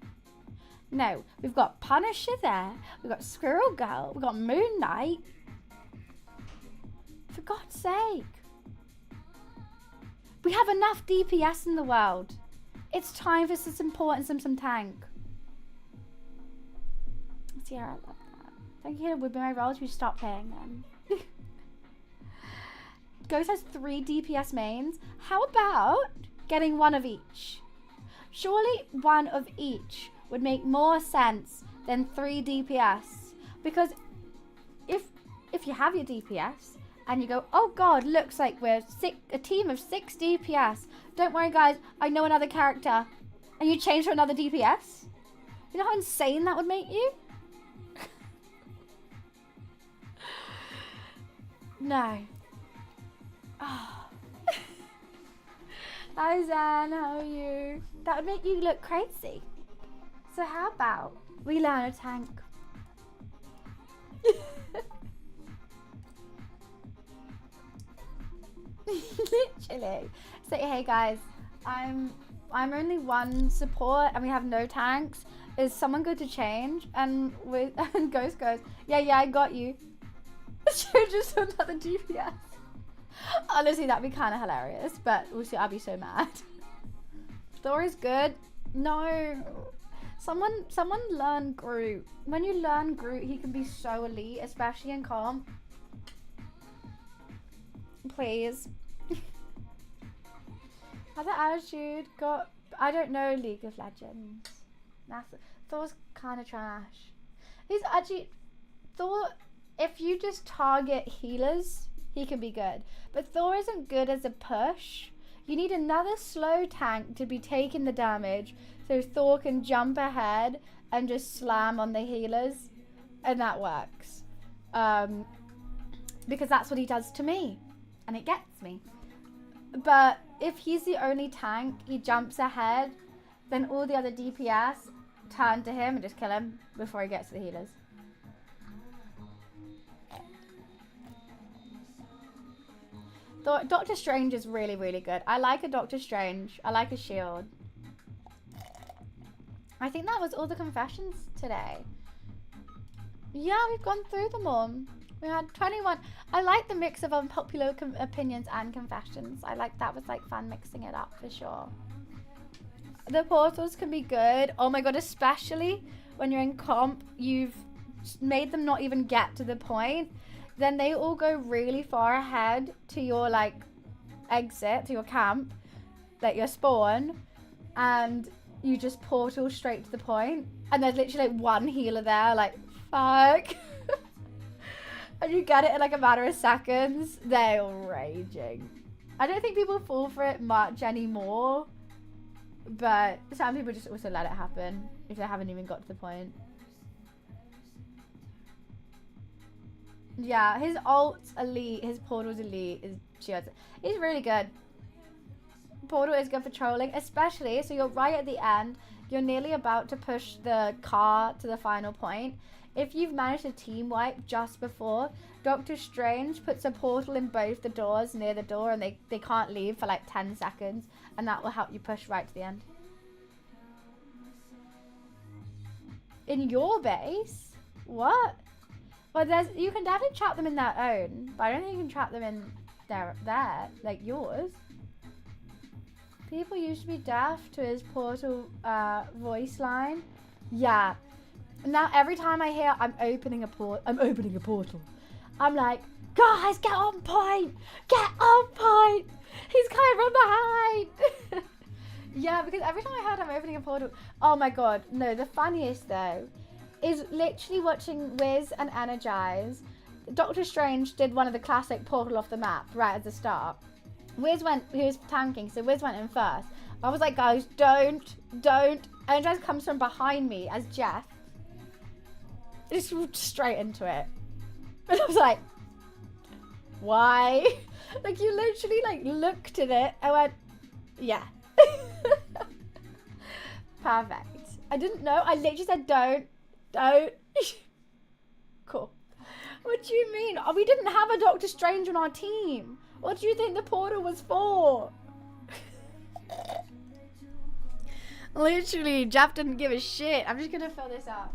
No. We've got Punisher there. We've got Squirrel Girl. We've got Moon Knight. For God's sake. We have enough DPS in the world. It's time for some support and some tank. Sierra, I love that. Thank you, would be my roles. We should stop playing them. Ghost has 3 DPS mains. How about getting one of each? Surely one of each would make more sense than 3 DPS. Because if you have your DPS and you go, oh god, looks like we're a team of 6 DPS. Don't worry guys, I know another character. And you change to another DPS. You know how insane that would make you? No. Oh. Hi Zan, how are you? That would make you look crazy. So how about we learn a tank? Literally. So hey guys, I'm only 1 support and we have no tanks. is someone good to change? And and Ghost goes, yeah, I got you. Just another DPS. Honestly, that'd be kind of hilarious, but also I'd be so mad. Thor is good. No. Someone learn Groot. When you learn Groot, he can be so elite, especially in comp. Please. Other attitude got, I don't know League of Legends. Thor's kind of trash. He's actually, Thor, if you just target healers, he can be good. But Thor isn't good as a push. You need another slow tank to be taking the damage so Thor can jump ahead and just slam on the healers. And that works. Because that's what he does to me. And it gets me. But if he's the only tank, he jumps ahead, then all the other DPS turn to him and just kill him before he gets to the healers. Doctor Strange is really, really good. I like a Doctor Strange. I like a shield. I think that was all the confessions today. Yeah, we've gone through them all. We had 21. I like the mix of unpopular opinions and confessions. I like that was like fun mixing it up for sure. The portals can be good. Oh my god, especially when you're in comp, you've made them not even get to the point. Then they all go really far ahead to your like exit, to your camp, like your spawn, and you just portal straight to the point. And there's literally like one healer there, like, fuck. And you get it in like a matter of seconds. They're raging. I don't think people fall for it much anymore, but some people just also let it happen if they haven't even got to the point. Yeah, his ult's elite, his portal's elite, his shields. He's really good. Portal is good for trolling, especially, so you're right at the end, you're nearly about to push the car to the final point. If you've managed to team wipe just before, Doctor Strange puts a portal in both the doors near the door and they can't leave for like 10 seconds, and that will help you push right to the end. In your base? What? Well, you can definitely trap them in their own, but I don't think you can trap them in there, like yours. People used to be deaf to his portal voice line. Yeah. Now every time I hear I'm opening a portal, I'm like, guys, get on point! Get on point! He's coming from behind! Yeah, because every time I heard I'm opening a portal, oh my god, no, the funniest though is literally watching Wiz and Energize. Doctor Strange did one of the classic portal off the map right at the start. Wiz he was tanking, so Wiz went in first. I was like, guys, don't. Energize comes from behind me as Jeff. Just straight into it. And I was like, why? Like, you literally, like, looked at it and went, yeah. Perfect. I didn't know. I literally said, don't. Cool. What do you mean? Oh, we didn't have a Doctor Strange on our team. What do you think the portal was for? Literally, Jeff didn't give a shit. I'm just gonna fill this up.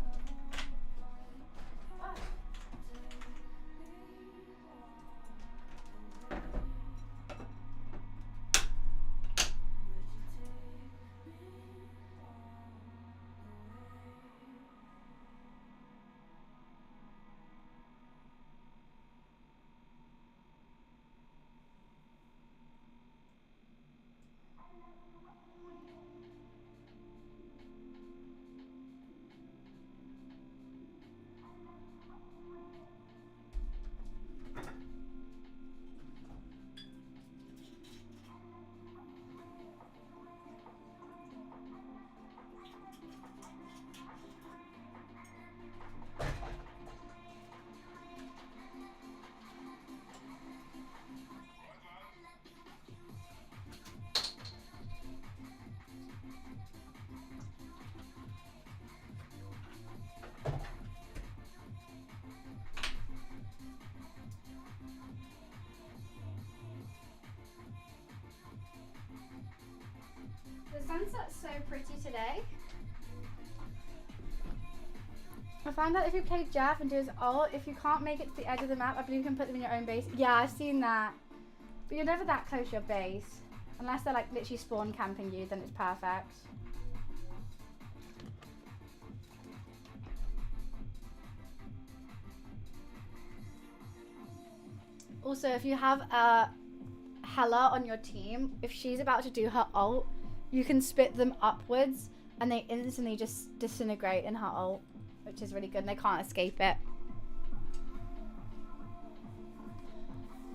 The sunset's so pretty today. I found out if you play Jeff and do his ult, if you can't make it to the edge of the map, I believe you can put them in your own base. Yeah, I've seen that. But you're never that close to your base. Unless they're like literally spawn camping you, then it's perfect. Also, if you have a Hella on your team, if she's about to do her ult, you can spit them upwards and they instantly just disintegrate in her ult, which is really good and they can't escape it.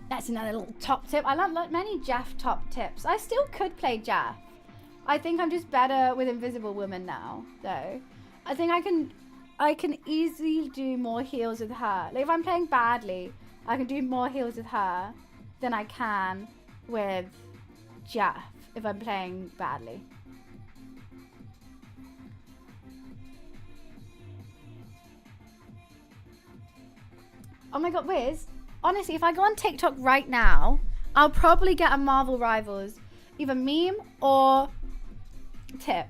That's another little top tip. I learned like many Jeff top tips. I still could play Jeff. I think I'm just better with Invisible Woman now, though. I think I can easily do more heals with her. Like if I'm playing badly, I can do more heals with her than I can with Jeff if I'm playing badly. Oh my god, Wiz. Honestly, if I go on TikTok right now, I'll probably get a Marvel Rivals either meme or tip.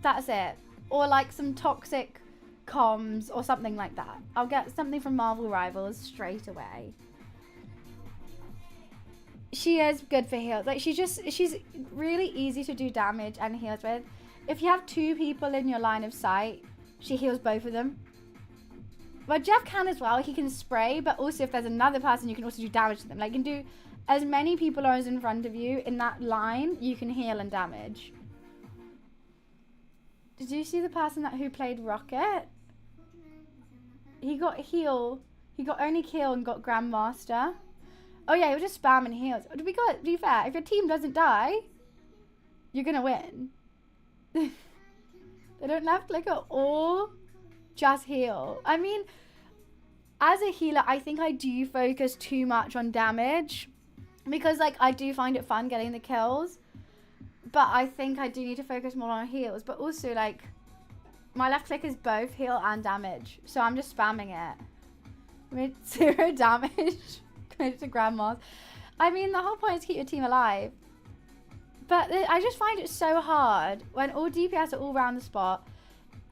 That's it. Or like some toxic comms or something like that. I'll get something from Marvel Rivals straight away. She is good for heals. Like she's really easy to do damage and heals with. If you have two people in your line of sight, she heals both of them. Well, Jeff can as well. He can spray, but also if there's another person, you can also do damage to them. Like you can do as many people as in front of you in that line, you can heal and damage. Did you see the person who played Rocket? He got heal. He got only kill and got Grandmaster. Oh yeah, he was just spamming heals. To be fair, if your team doesn't die, you're gonna win. They don't left click at all. Just heal. I mean, as a healer, I think I do focus too much on damage because like I do find it fun getting the kills, but I think I do need to focus more on heals. But also like my left click is both heal and damage, so I'm just spamming it. I mean, 0 damage committed to Grandma's. I mean, the whole point is to keep your team alive, but I just find it so hard when all DPS are all around the spot.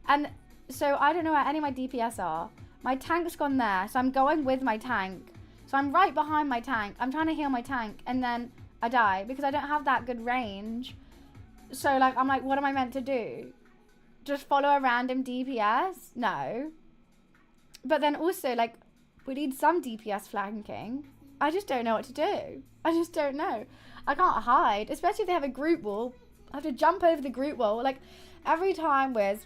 And so I don't know where any of my DPS are. My tank's gone there, so I'm going with my tank. So I'm right behind my tank. I'm trying to heal my tank, and then I die because I don't have that good range. So like, I'm like, what am I meant to do? Just follow a random DPS? No. But then also like, we need some DPS flanking. I just don't know what to do. I just don't know. I can't hide, especially if they have a group wall. I have to jump over the group wall. Like every time with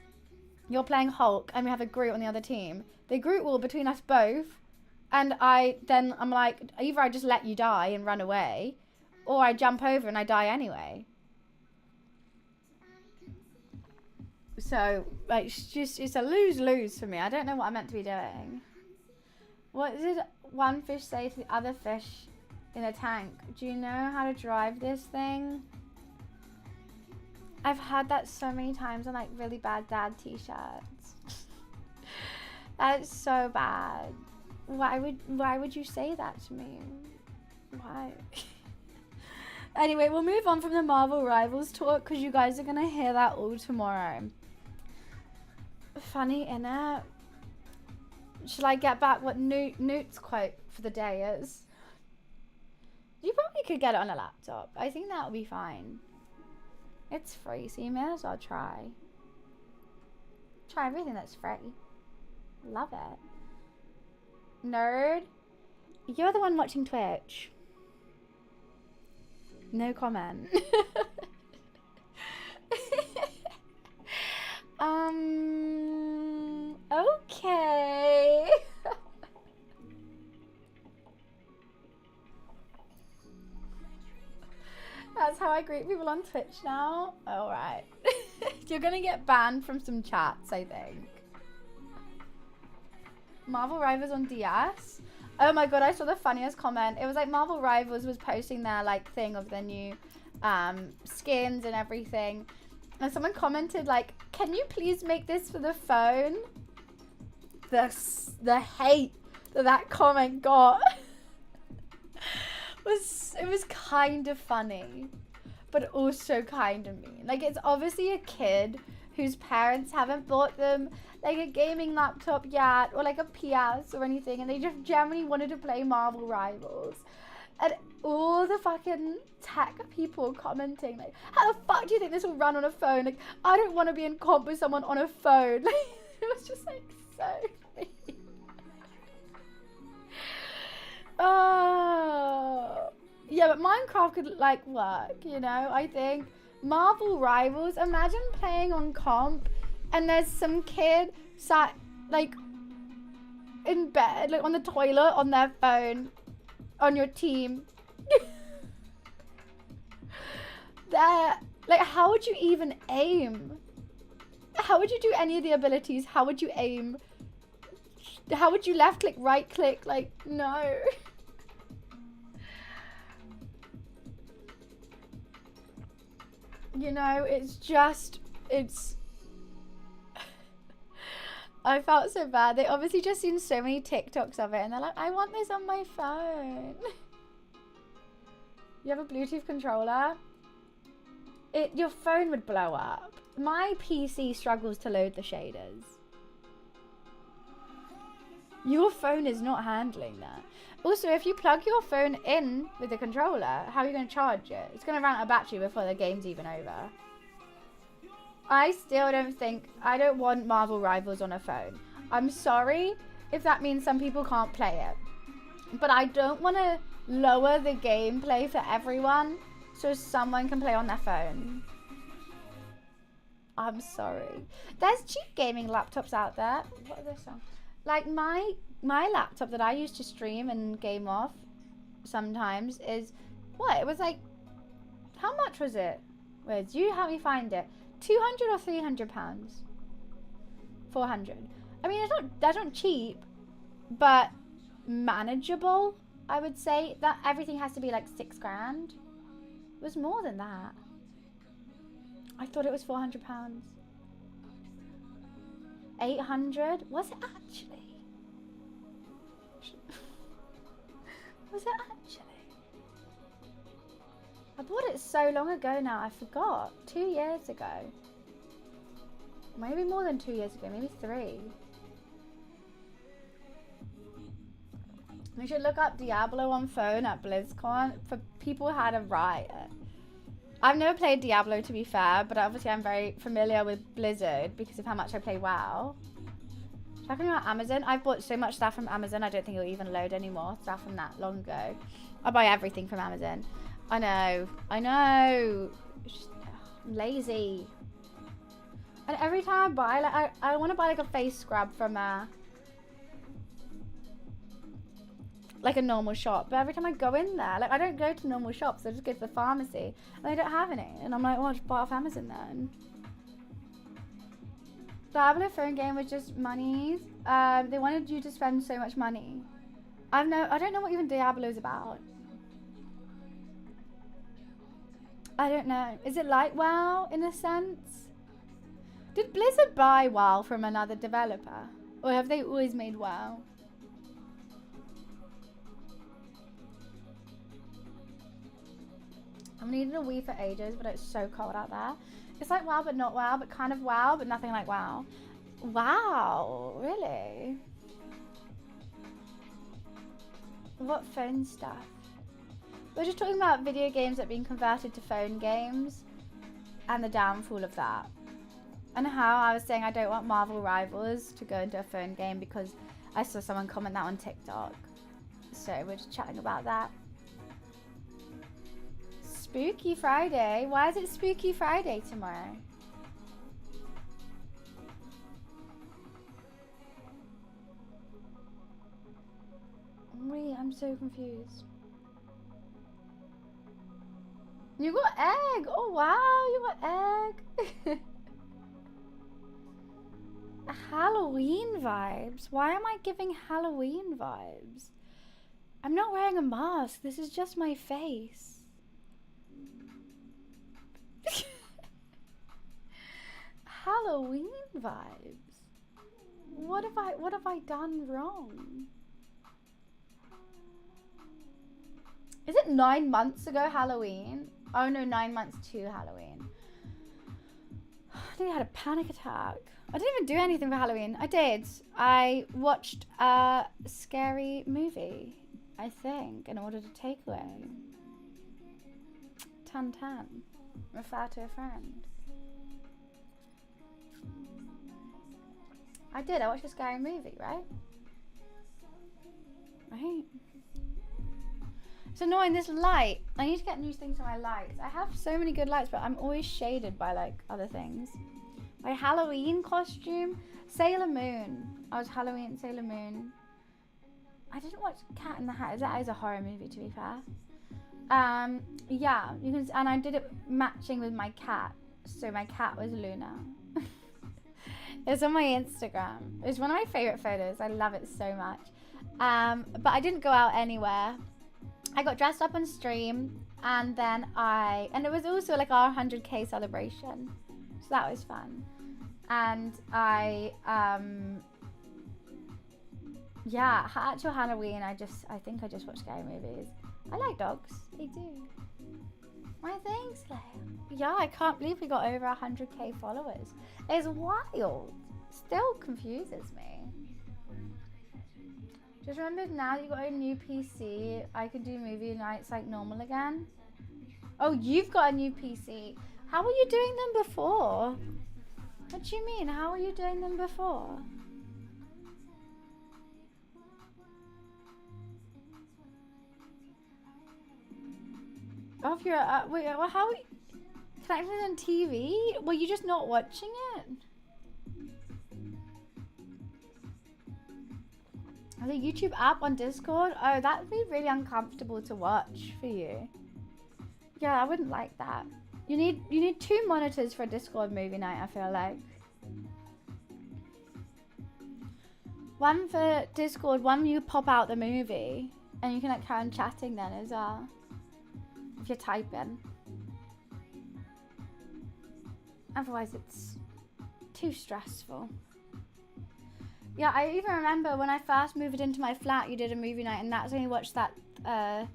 you're playing Hulk and we have a Groot on the other team, the Groot wall between us both, and I'm like, either I just let you die and run away, or I jump over and I die anyway. So like it's a lose-lose for me. I don't know what I'm meant to be doing. What did one fish say to the other fish in a tank? Do you know how to drive this thing? I've heard that so many times on like really bad dad t-shirts. That is so bad. Why would you say that to me? Why? Anyway, we'll move on from the Marvel Rivals talk because you guys are gonna hear that all tomorrow. Funny, innit? Shall I get back what Newt's quote for the day is? You probably could get it on a laptop. I think that would be fine. It's free, so you may as well try. Try everything that's free. Love it. Nerd, you're the one watching Twitch. No comment. Okay. That's how I greet people on Twitch now. Alright. You're gonna get banned from some chats, I think. Marvel Rivals on DS. Oh my god, I saw the funniest comment. It was like Marvel Rivals was posting their like thing of their new skins and everything. And someone commented like, can you please make this for the phone? The hate that comment got. It was kind of funny, but also kind of mean. Like, it's obviously a kid whose parents haven't bought them like a gaming laptop yet or like a PS or anything, and they just generally wanted to play Marvel Rivals. And all the fucking tech people commenting like, how the fuck do you think this will run on a phone? Like, I don't want to be in comp with someone on a phone. Like, it was just like so funny. Oh, yeah, but Minecraft could like work, you know, I think. Marvel Rivals, imagine playing on comp and there's some kid sat like in bed, like on the toilet on their phone on your team. There, like, how would you even aim? How would you do any of the abilities? How would you aim? How would you left click, right click? Like, no. You know, it's just, it's... I felt so bad. They obviously just seen so many TikToks of it and they're like, I want this on my phone. You have a Bluetooth controller? Your phone would blow up. My PC struggles to load the shaders. Your phone is not handling that. Also, if you plug your phone in with the controller, how are you going to charge it? It's going to run out of battery before the game's even over. I still don't think... I don't want Marvel Rivals on a phone. I'm sorry if that means some people can't play it. But I don't want to lower the gameplay for everyone so someone can play on their phone. I'm sorry. There's cheap gaming laptops out there. What are those songs? Like my laptop that I use to stream and game off sometimes is, what? It was like, how much was it? Wait, you help me find it. 200 or 300 pounds? 400. I mean, that's not cheap, but manageable, I would say. That everything has to be like 6 grand. It was more than that. I thought it was 400 pounds. 800? Was it actually? Was it actually? I bought it so long ago now, I forgot. 2 years ago. Maybe more than 2 years ago, maybe 3. We should look up Diablo on phone at BlizzCon. For people who had a riot. I've never played Diablo, to be fair, but obviously I'm very familiar with Blizzard because of how much I play WoW. Talking about Amazon, I've bought so much stuff from Amazon, I don't think it'll even load anymore. Stuff from that long ago. I buy everything from Amazon. I know. It's just, I'm lazy. And every time I buy, like, I want to buy like a face scrub from like a normal shop, but every time I go in there, like, I don't go to normal shops, I just go to the pharmacy and they don't have any, and I'm like, well, I'll just buy off Amazon then. The Diablo phone game was just money. They wanted you to spend so much money. I don't know what even Diablo is about. I don't know. Is it like WoW in a sense? Did Blizzard buy WoW from another developer, or have they always made WoW? I've needed a Wii for ages, but it's so cold out there. It's like WoW, but not WoW, but kind of WoW, but nothing like WoW. Wow, really? What phone stuff? We're just talking about video games that are being converted to phone games and the downfall of that. And how I was saying I don't want Marvel Rivals to go into a phone game because I saw someone comment that on TikTok. So we're just chatting about that. Spooky Friday? Why is it Spooky Friday tomorrow? Wait, I'm so confused. You got egg! Oh wow, you got egg! Halloween vibes? Why am I giving Halloween vibes? I'm not wearing a mask, this is just my face. Halloween vibes. What have I done wrong? Is it 9 months ago Halloween? Oh no, 9 months to Halloween. nearly had a panic attack. I didn't even do anything for Halloween. I did. I watched a scary movie, I think, and ordered a takeaway. 10-10. Refer to a friend. I did. I watched a scary movie, right? Right. It's annoying, this light. I need to get new things for my lights. I have so many good lights, but I'm always shaded by like other things. My Halloween costume, Sailor Moon. I was Halloween Sailor Moon. I didn't watch Cat in the Hat. That is a horror movie, to be fair. Yeah, you can, and I did it matching with my cat. So my cat was Luna. It's on my Instagram. It's one of my favorite photos. I love it so much. But I didn't go out anywhere. I got dressed up on stream, and then and it was also like our 100k celebration, so that was fun. And yeah, actual Halloween, I think I just watch scary movies. I like dogs. I do. My thanks, Claire. Yeah, I can't believe we got over 100k followers. It's wild. Still confuses me. Just remembered now that you got a new PC, I can do movie nights like normal again. Oh, you've got a new PC. How were you doing them before? What do you mean? How were you doing them before? Oh, if you're wait, well, how? Connected on TV? Were you just not watching it? The YouTube app on Discord? Oh, that would be really uncomfortable to watch for you. Yeah, I wouldn't like that. You need 2 monitors for a Discord movie night, I feel like. One for Discord, one you pop out the movie, and you can like carry on chatting then as well. If you're typing. Otherwise it's too stressful. Yeah, I even remember when I first moved into my flat, you did a movie night, and that's when you watched that, when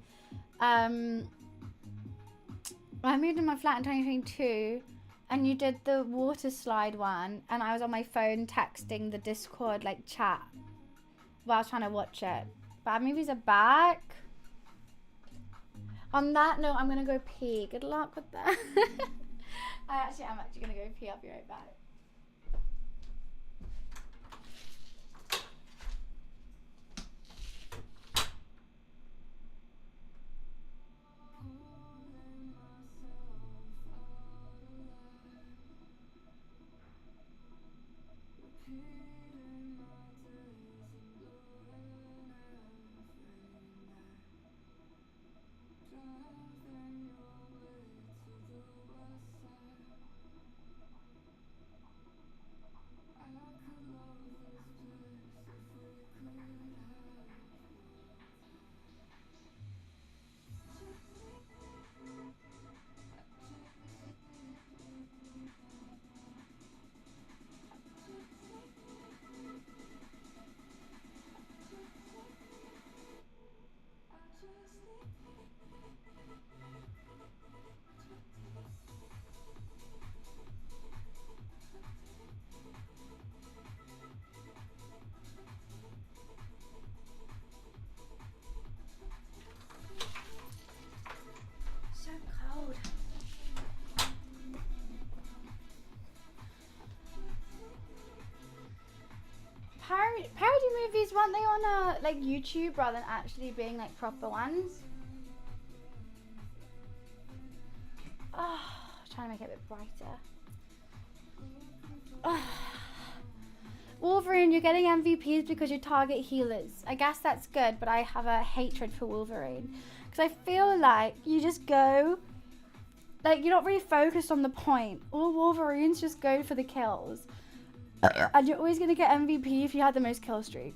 I moved in my flat in 2022, and you did the water slide one, and I was on my phone texting the Discord, like, chat, while I was trying to watch it. Bad movies are back. On that note, I'm gonna go pee. Good luck with that. I'm actually gonna go pee. I'll be right back. So cold. Parody movies, weren't they on like YouTube rather than actually being like proper ones? Oh, trying to make it a bit brighter. Oh. Wolverine, you're getting MVPs because you target healers. I guess that's good, but I have a hatred for Wolverine. Because I feel like you just go, like you're not really focused on the point. All Wolverines just go for the kills. And you're always going to get MVP if you had the most kill streak.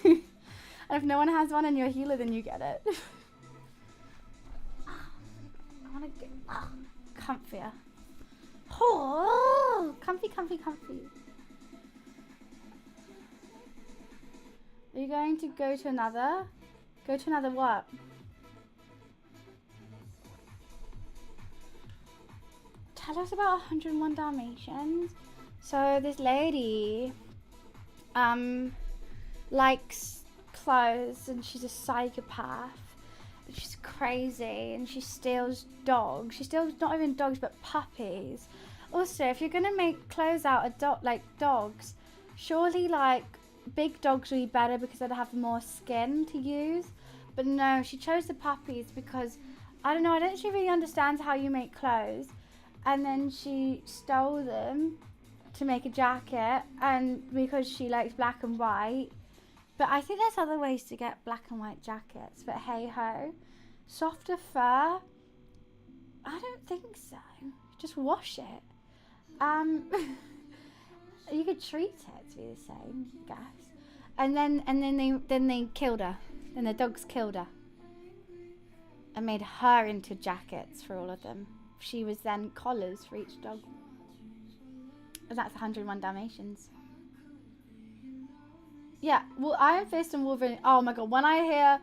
And if no one has one and you're a healer, then you get it. I want to get comfier. Oh, comfy, comfy, comfy. Are you going to go to another? Go to another what? tell us about 101 Dalmatians. So this lady likes clothes, and she's a psychopath. She's crazy, and she steals dogs. She steals not even dogs but puppies. Also, if you're gonna make clothes out of dogs, surely like big dogs will be better because they'd have more skin to use. But no, she chose the puppies because I don't know, I don't actually really understand how you make clothes. And then she stole them to make a jacket, and because she likes black and white. But I think there's other ways to get black and white jackets, but hey ho. Softer fur? I don't think so. Just wash it. You could treat it to be the same, I guess. And then they killed her. Then the dogs killed her. And made her into jackets for all of them. She was then collars for each dog. And that's 101 Dalmatians. Yeah, well, Iron Fist and Wolverine. Oh my god, when I hear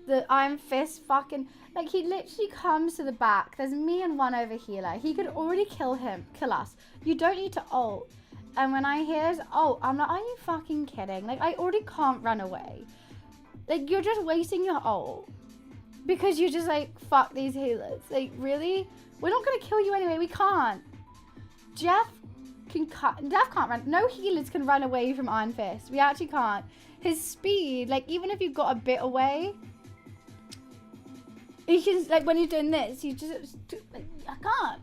the Iron Fist fucking, like, he literally comes to the back. There's me and one over here. Like, he could already kill us. You don't need to ult. And when I hear his ult, I'm like, are you fucking kidding? Like, I already can't run away. Like, you're just wasting your ult because you're just like, fuck these healers. Like, really? We're not gonna kill you anyway. We can't. Jeff can't run. No healers can run away from Iron Fist. We actually can't. His speed, like, even if you got a bit away, you can, like, when you're doing this, you just, like, I can't.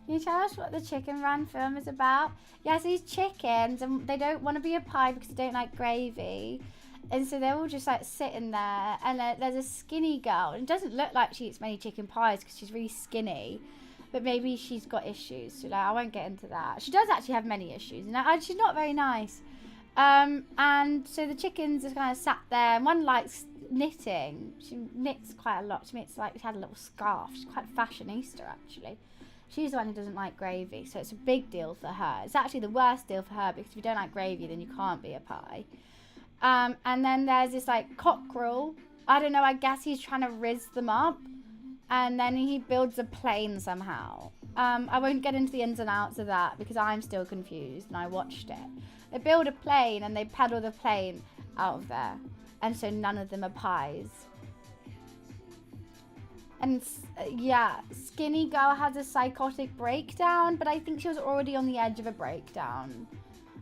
Can you tell us what the chicken run film is about? Yes, these chickens, and they don't want to be a pie because they don't like gravy. And so they're all just, like, sitting there. And there's a skinny girl. And it doesn't look like she eats many chicken pies because she's really skinny. But maybe she's got issues, so like, I won't get into that. She does actually have many issues, and she's not very nice. And so the chickens just kind of sat there, and one likes knitting. She knits quite a lot. She had a little scarf. She's quite fashionista, actually. She's the one who doesn't like gravy, so it's a big deal for her. It's actually the worst deal for her, because if you don't like gravy, then you can't be a pie. And then there's this, like, cockerel. I don't know, I guess he's trying to rizz them up. And then he builds a plane somehow. I won't get into the ins and outs of that because I'm still confused and I watched it. They build a plane and they pedal the plane out of there. And so none of them are pies. And yeah, Skinny Girl has a psychotic breakdown, but I think she was already on the edge of a breakdown.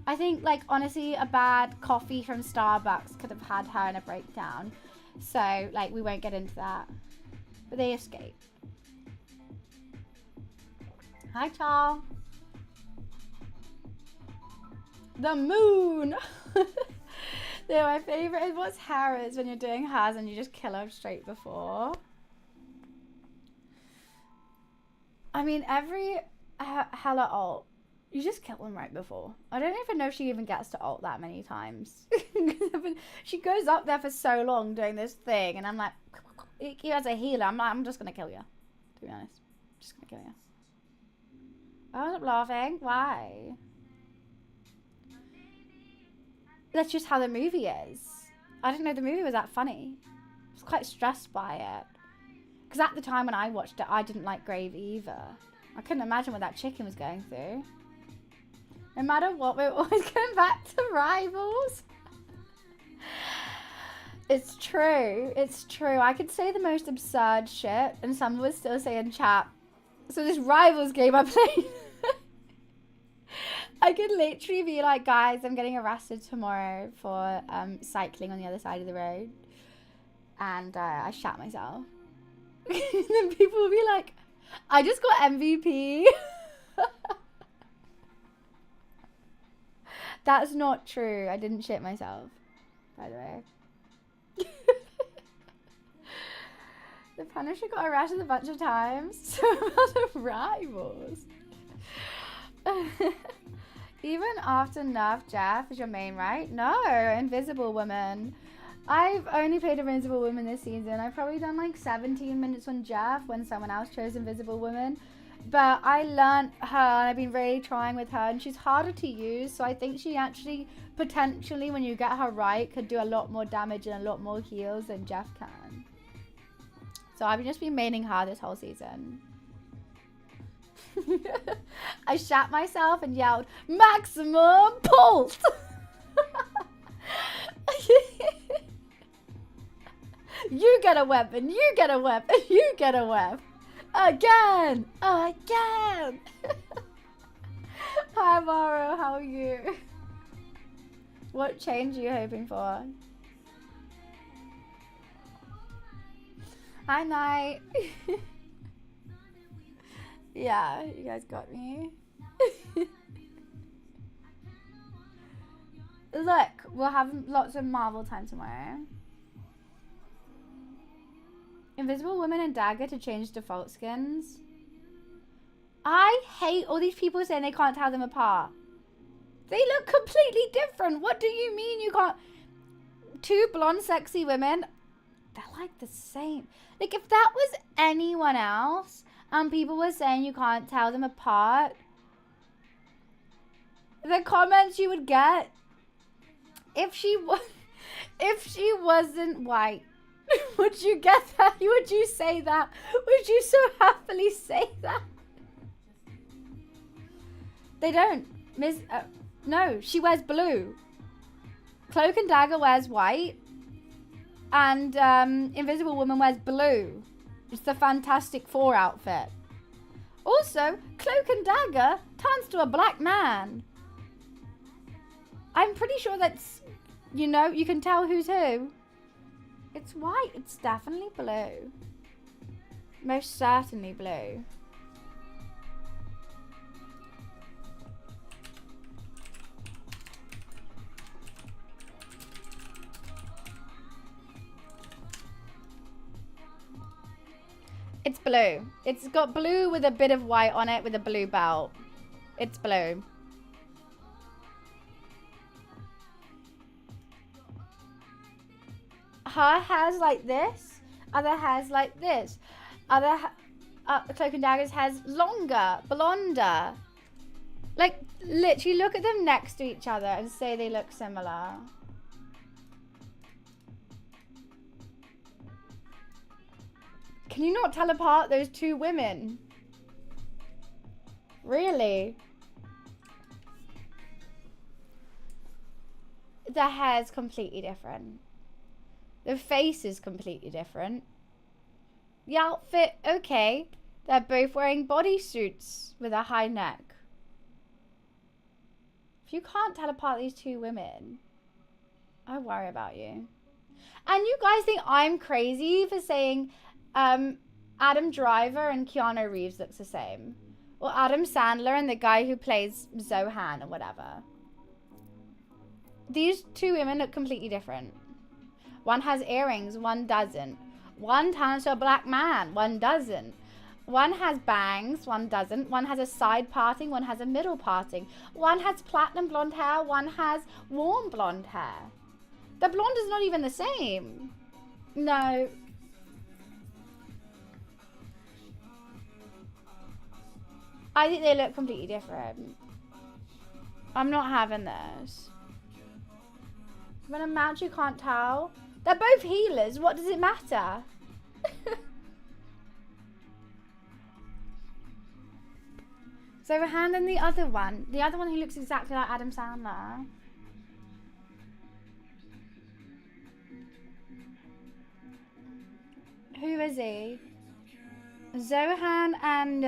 I think, like, honestly, a bad coffee from Starbucks could have had her in a breakdown. So, like, we won't get into that. But they escape. Hi, Charles. The moon. Yeah, my favorite is what's hair is when you're doing hers and you just kill her straight before. I mean, every hella ult, you just kill them right before. I don't even know if she even gets to ult that many times. She goes up there for so long doing this thing, and I'm like, he has a healer. I'm like, I'm just gonna kill you. To be honest, just gonna kill you. I wasn't laughing. Why? That's just how the movie is. I didn't know the movie was that funny. I was quite stressed by it. Because at the time when I watched it, I didn't like gravy either. I couldn't imagine what that chicken was going through. No matter what, we're always going back to rivals. It's true. It's true. I could say the most absurd shit and someone would still say in chat, so this rivals game I played. I could literally be like, guys, I'm getting arrested tomorrow for cycling on the other side of the road. And I shat myself. And then people will be like, I just got MVP. That's not true. I didn't shit myself, by the way. The Punisher got arrested a bunch of times. So about the rivals. Even after Nerf, Jeff is your main, right? No, Invisible Woman. I've only played Invisible Woman this season. I've probably done like 17 minutes on Jeff when someone else chose Invisible Woman. But I learnt her and I've been really trying with her, and she's harder to use. So I think she actually, potentially, when you get her right, could do a lot more damage and a lot more heals than Jeff can. So I've just been maining her this whole season. I shat myself and yelled, maximum pulse! You get a weapon, you get a weapon, you get a weapon. Again! Again! Hi, Maro, how are you? What change are you hoping for? Hi, Night. Yeah, you guys got me. Look, we'll have lots of Marvel time tomorrow. Invisible Woman and Dagger to change default skins. I hate all these people saying they can't tell them apart. They look completely different. What do you mean you can't? Two blonde sexy women, they're like the same. Like if that was anyone else and people were saying you can't tell them apart, the comments you would get if she wasn't white. Would you get that? Would you say that? Would you so happily say that? They don't. No, she wears blue. Cloak and Dagger wears white. And Invisible Woman wears blue. It's the Fantastic Four outfit. Also, Cloak and Dagger turns to a black man. I'm pretty sure that's, you know, you can tell who's who. It's white. It's definitely blue. Most certainly blue. It's blue. It's got blue with a bit of white on it with a blue belt. It's blue. Her hair's like this. Other hair's like this. Other Cloak and Dagger's hair's longer, blonder. Like, literally look at them next to each other and say they look similar. Can you not tell apart those two women? Really? The hair's completely different. The face is completely different. The outfit, okay. They're both wearing bodysuits with a high neck. If you can't tell apart these two women, I worry about you. And you guys think I'm crazy for saying Adam Driver and Keanu Reeves looks the same. Or Adam Sandler and the guy who plays Zohan or whatever. These two women look completely different. One has earrings, one doesn't. One turns to a black man, one doesn't. One has bangs, one doesn't. One has a side parting, one has a middle parting. One has platinum blonde hair, one has warm blonde hair. The blonde is not even the same. No. I think they look completely different. I'm not having this. When a match you can't tell. They're both healers. What does it matter? So Rahan and the other one. The other one who looks exactly like Adam Sandler. Who is he? Zohan and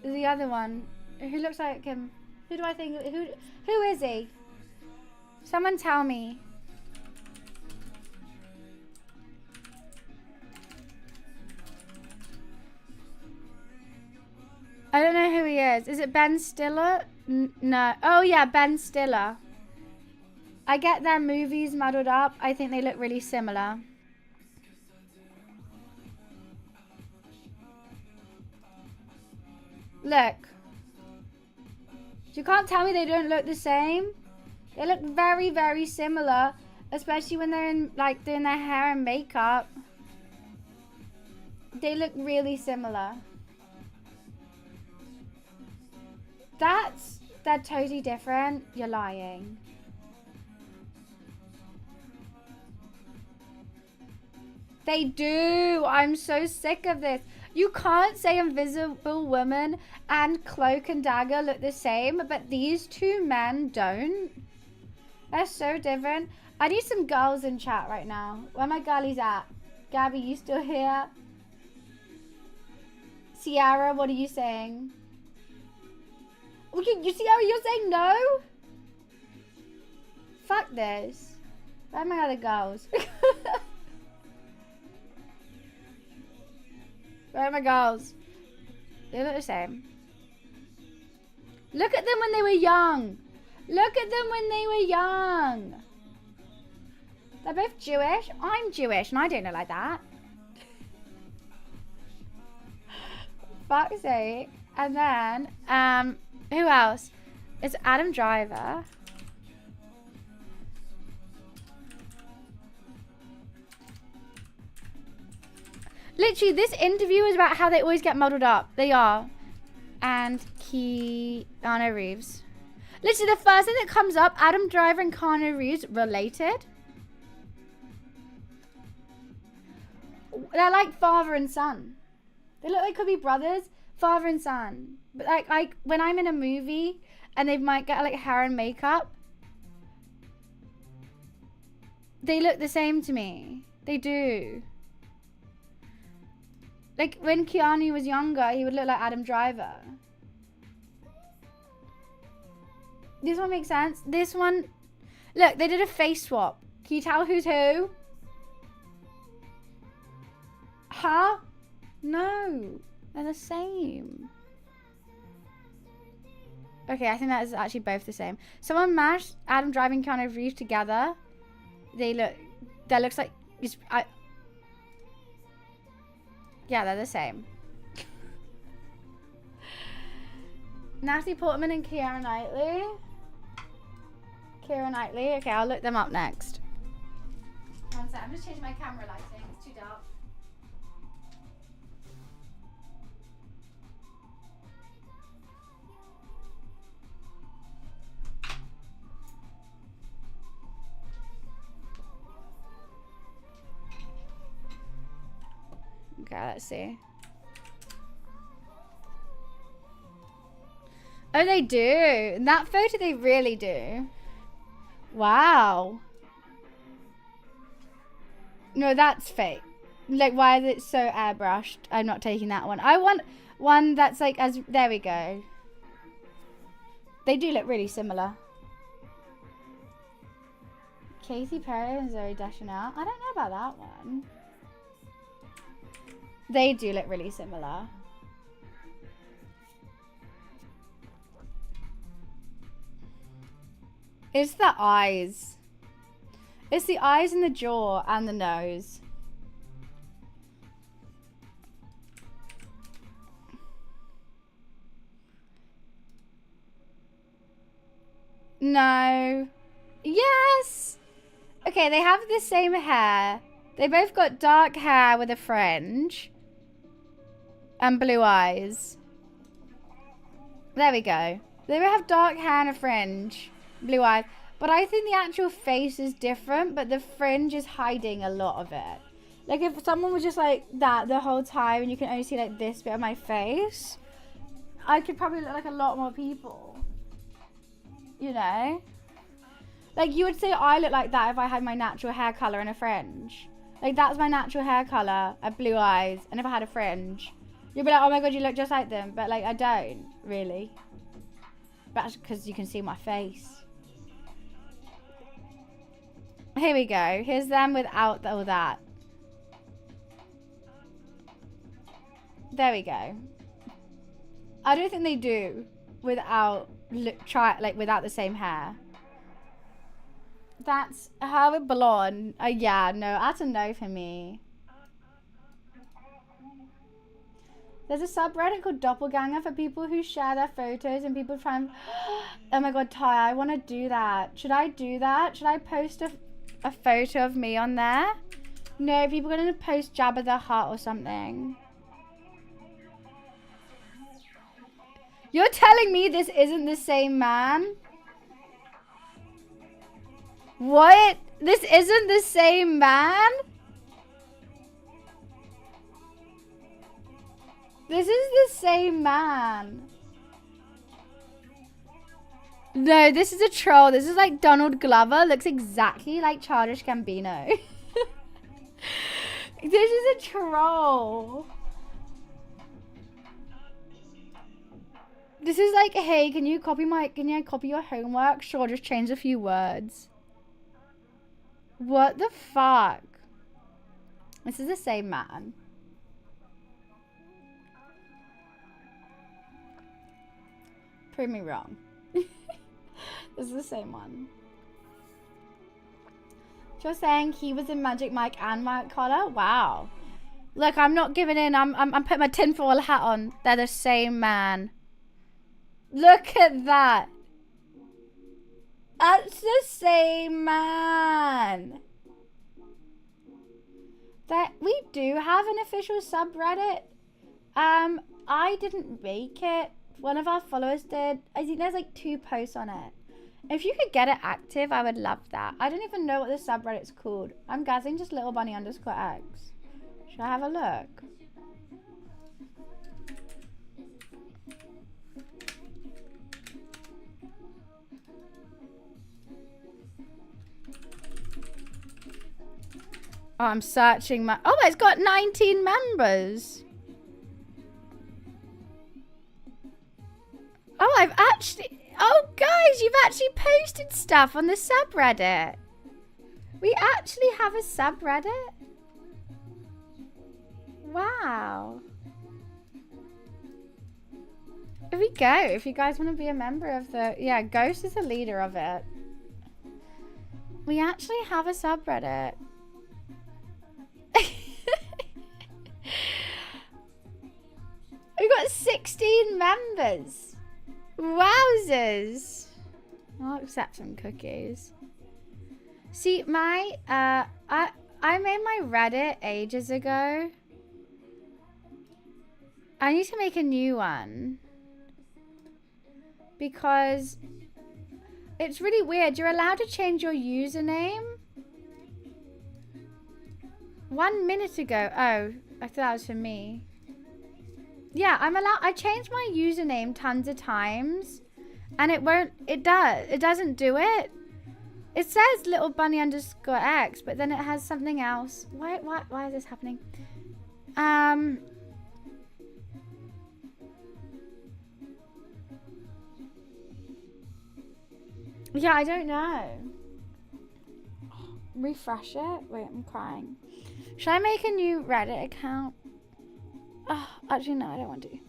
the other one. Who looks like him? Who do I think? Who is he? Someone tell me. I don't know who he is. Is it Ben Stiller? No. Oh yeah, Ben Stiller. I get their movies muddled up. I think they look really similar. Look. You can't tell me they don't look the same. They look very, very similar. Especially when they're in, like, doing their hair and makeup. They look really similar. They're totally different. You're lying. They do. I'm so sick of this. You can't say Invisible Woman and Cloak and Dagger look the same, but these two men don't. They're so different. I need some girls in chat right now. Where my girlies at? Gabby, you still here? Ciara, what are you saying? Okay, you Ciara, you're saying no? Fuck this. Where are my other girls? Where are my girls? They look the same. Look at them when they were young. Look at them when they were young. They're both Jewish. I'm Jewish and I don't look like that. Fuck's sake. And then, who else? It's Adam Driver. Literally, this interview is about how they always get muddled up. They are. And Keanu Reeves. Literally, the first thing that comes up, Adam Driver and Keanu Reeves related. They're like father and son. They look like could be brothers, father and son. But like when I'm in a movie and they might get like hair and makeup, they look the same to me. They do. Like when Keanu was younger, he would look like Adam Driver. This one makes sense. This one, look, they did a face swap. Can you tell who's who? Huh? No, they're the same. Okay, I think that is actually both the same. Someone mashed Adam Driver and Keanu Reeves together. They look, that looks like, yeah, they're the same. Natalie Portman and Keira Knightley. Keira Knightley. Okay, I'll look them up next. One sec, I'm just changing my camera lighting. It's too dark. Okay, let's see. Oh, they do. In that photo, they really do. Wow. No, that's fake. Like, why is it so airbrushed? I'm not taking that one. I want one that's like as... There we go. They do look really similar. Katy Perry and Zooey Deschanel. I don't know about that one. They do look really similar. It's the eyes. It's the eyes and the jaw and the nose. No. Yes. Okay, they have the same hair. They both got dark hair with a fringe. And blue eyes. There we go. They both have dark hair and a fringe. Blue eyes. But I think the actual face is different, but the fringe is hiding a lot of it. Like if someone was just like that the whole time and you can only see like this bit of my face, I could probably look like a lot more people. You know? Like you would say I look like that if I had my natural hair colour and a fringe. Like that's my natural hair colour, I have blue eyes, and if I had a fringe, you'd be like, oh my god, you look just like them. But like I don't, really. But that's because you can see my face. Here we go. Here's them without all that. There we go. I don't think they do without without the same hair. That's her with blonde. Yeah, no, that's a no for me. There's a subreddit called Doppelganger for people who share their photos and people try and... Oh my god, Ty, I want to do that. Should I do that? Should I post a photo of me on there? No, people are going to post Jabba the Hutt or something. You're telling me this isn't the same man? What? This isn't the same man? This is the same man. No, this is a troll. This is like Donald Glover. Looks exactly like Childish Gambino. This is a troll. This is like, hey, can I copy your homework? Sure, just change a few words. What the fuck? This is the same man. Prove me wrong. This is the same one. Just saying he was in Magic Mike and White Collar. Wow. Look, I'm not giving in. I'm putting my tinfoil hat on. They're the same man. Look at that. That's the same man. That we do have an official subreddit. I didn't make it. One of our followers did. I think there's like 2 posts on it. If you could get it active, I would love that. I don't even know what this subreddit's called. I'm guessing just littlebunny_x. Should I have a look? Oh, I'm searching my... Oh, it's got 19 members. Oh, I've actually... Oh, guys, you've actually posted stuff on the subreddit. We actually have a subreddit? Wow. Here we go. If you guys want to be a member of the... Yeah, Ghost is the leader of it. We actually have a subreddit. We've got 16 members. Wowzers. I'll accept some cookies. See, my I made my Reddit ages ago. I need to make a new one because it's really weird. You're allowed to change your username. 1 minute ago. Oh, I thought that was for me. Yeah, I'm allowed. I changed my username tons of times, and it won't. It doesn't do it. It says littlebunny_x, but then it has something else. Why is this happening? Yeah, I don't know. Refresh it. Wait, I'm crying. Should I make a new Reddit account? Oh, actually, no, I don't want to.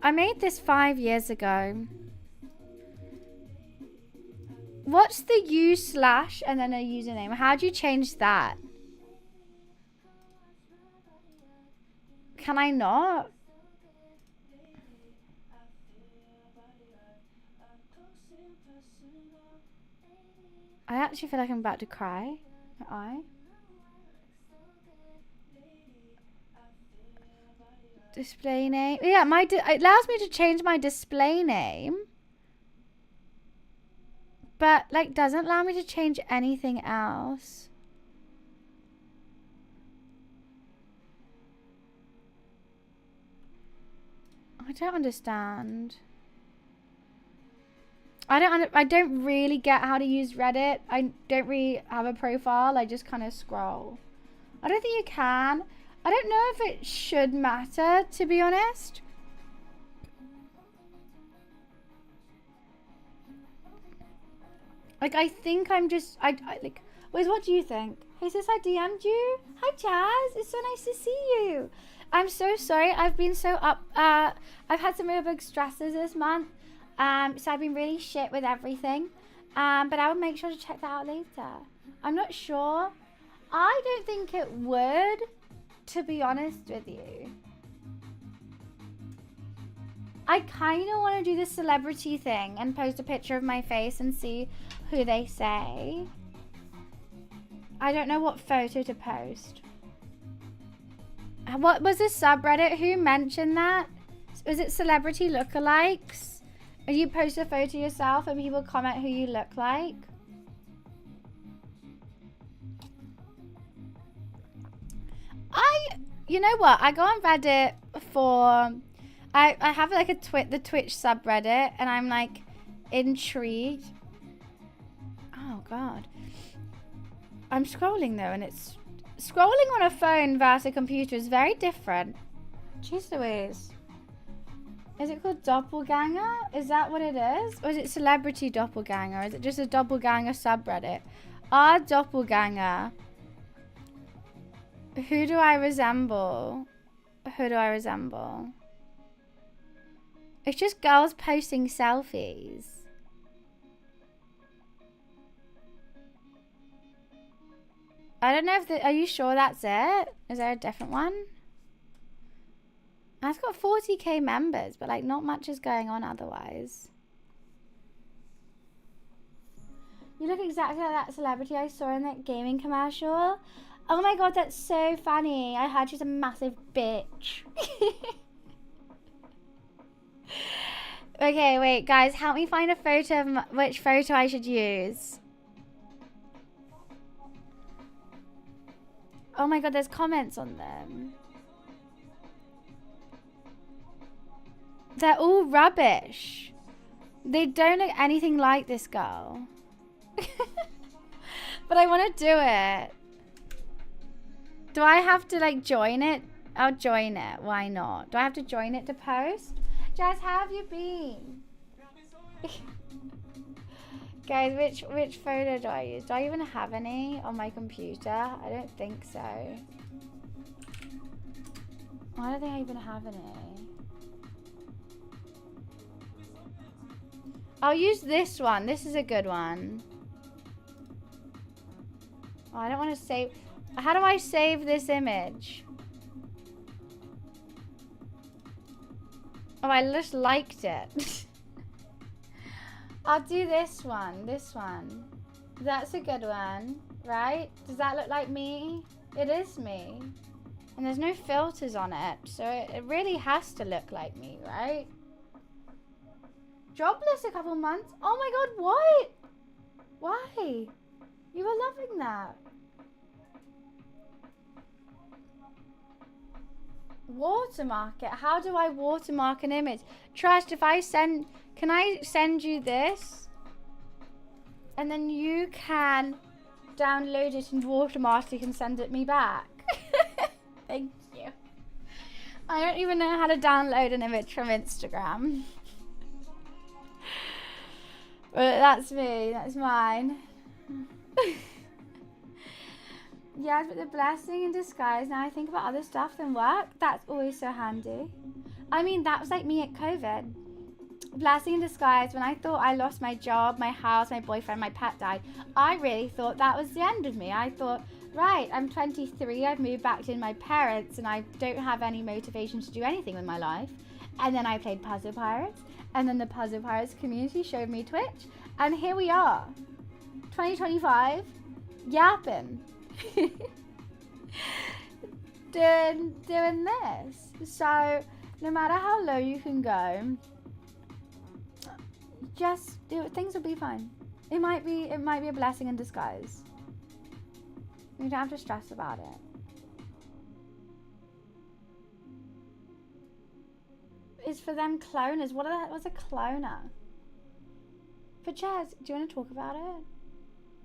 I made this 5 years ago. What's the u/ and then a username? How do you change that? Can I not? I actually feel like I'm about to cry. Am I? Display name. Yeah, it allows me to change my display name. But, like, doesn't allow me to change anything else. I don't understand. I don't really get how to use Reddit. I don't really have a profile. I just kind of scroll. I don't think you can. I don't know if it should matter, to be honest. Like, I think I'm just... I like... Wiz, what do you think? Hey, sis, I DM'd you. Hi, Jazz. It's so nice to see you. I'm so sorry. I've been so up... I've had some real big stresses this month. So I've been really shit with everything. But I will make sure to check that out later. I'm not sure. I don't think it would, to be honest with you. I kind of want to do the celebrity thing and post a picture of my face and see who they say. I don't know what photo to post. What was the subreddit? Who mentioned that? Was it celebrity lookalikes? Or you post a photo yourself and people comment who you look like? you know what? I go on Reddit for, I have like the Twitch subreddit, and I'm like intrigued. Oh God. I'm scrolling though, and it's scrolling on a phone versus a computer is very different. Jeez Louise. Is it called doppelganger? Is that what it is? Or is it celebrity doppelganger? Is it just a doppelganger subreddit? Our doppelganger. Who do I resemble? Who do I resemble? It's just girls posting selfies. I don't know if are you sure that's it? Is there a different one? It's got 40k members, but like not much is going on otherwise. You look exactly like that celebrity I saw in that gaming commercial. Oh my God, that's so funny. I heard she's a massive bitch. Okay, wait, guys, help me find a photo of which photo I should use. Oh my God, there's comments on them. They're all rubbish. They don't look anything like this girl. But I want to do it. Do I have to like join it? I'll join it. Why not? Do I have to join it to post? Jazz, how have you been? Guys, which photo do I use? Do I even have any on my computer? I don't think so. I don't think I even have any. I'll use this one. This is a good one. Oh, I don't want to save. How do I save this image? Oh, I just liked it. I'll do this one. This one. That's a good one, right? Does that look like me? It is me. And there's no filters on it, so it really has to look like me, right? Jobless a couple months. Oh my God, what? Why? You were loving that. Watermark it. How do I watermark an image? Trust, if I send, can I send you this? And then you can download it and watermark it and send it me back. Thank you. I don't even know how to download an image from Instagram. But that's me. That's mine. Yeah, but the blessing in disguise. Now I think about other stuff than work. That's always so handy. I mean, that was like me at COVID. Blessing in disguise. When I thought I lost my job, my house, my boyfriend, my pet died, I really thought that was the end of me. I thought, right, I'm 23. I've moved back to my parents and I don't have any motivation to do anything with my life. And then I played Puzzle Pirates. And then the Puzzle Pirates community showed me Twitch. And here we are. 2025. Yapping. doing this. So no matter how low you can go, just do it. Things will be fine. It might be a blessing in disguise. You don't have to stress about it. It's for them cloners. What's a cloner? For Jazz, do you want to talk about it?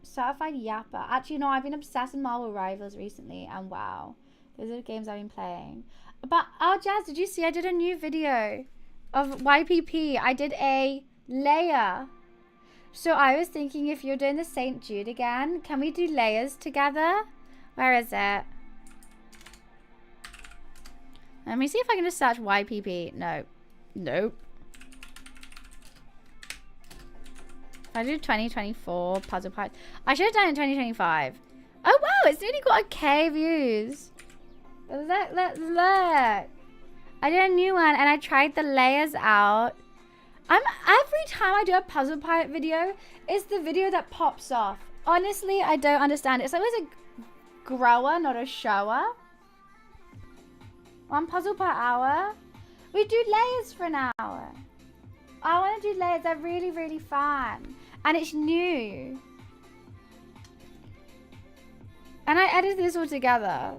Certified Yapper. Actually, no, I've been obsessed with Marvel Rivals recently, and wow, those are the games I've been playing. But, oh, Jazz, did you see I did a new video of YPP? I did a layer. So I was thinking if you're doing the St. Jude again, can we do layers together? Where is it? Let me see if I can just search YPP. No. Nope. I do 2024 Puzzle Pirates. I should have done it in 2025. Oh wow, it's nearly got 1K views. Look. I did a new one and I tried the layers out. Every time I do a Puzzle Pirate video, it's the video that pops off. Honestly, I don't understand. It's always a grower, not a shower. One puzzle per hour. We do layers for an hour. I want to do layers. They're really, really fun. And it's new. And I edited this all together.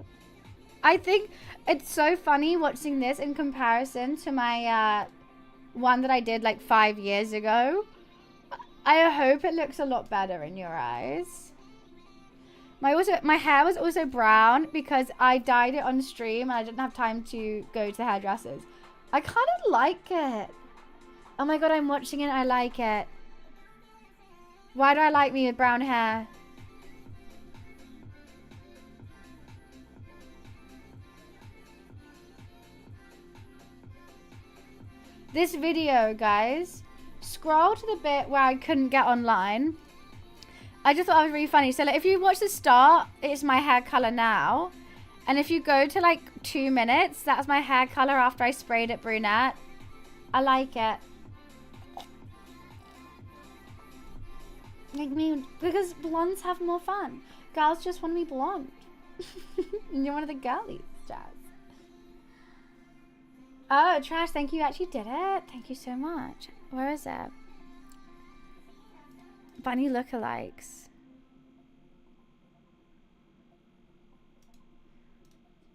I think It's so funny watching this in comparison to my one that I did like 5 years ago. I hope it looks a lot better in your eyes. My hair was also brown because I dyed it on stream and I didn't have time to go to the hairdressers. I kind of like it. Oh my god, I'm watching it and I like it. Why do I like me with brown hair? This video, guys, scroll to the bit where I couldn't get online. I just thought it was really funny. So like, if you watch the start, it's my hair color now. And if you go to like 2 minutes, that's my hair color after I sprayed it brunette. I like it. Like me, because blondes have more fun. Girls just want to be blonde. And you're one of the girlies, Jazz. Oh, Trash, thank you. You actually did it. Thank you so much. Where is it? Bunny lookalikes.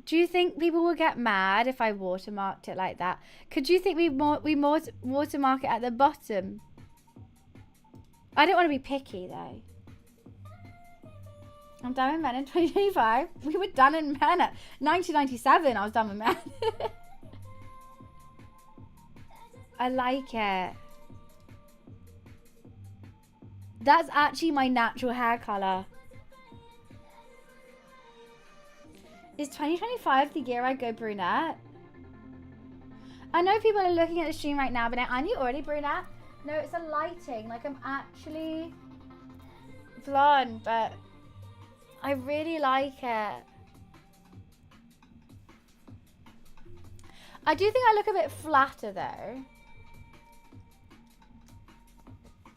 Do you think people will get mad if I watermarked it like that? Could you think we watermark it at the bottom? I don't want to be picky though. I'm done with men in 2025. We were done in men at 1997. I was done with men. I like it. That's actually my natural hair color. Is 2025 the year I go brunette? I know people are looking at the stream right now, but aren't you already brunette? No, it's the lighting. Like, I'm actually blonde, but I really like it. I do think I look a bit flatter, though.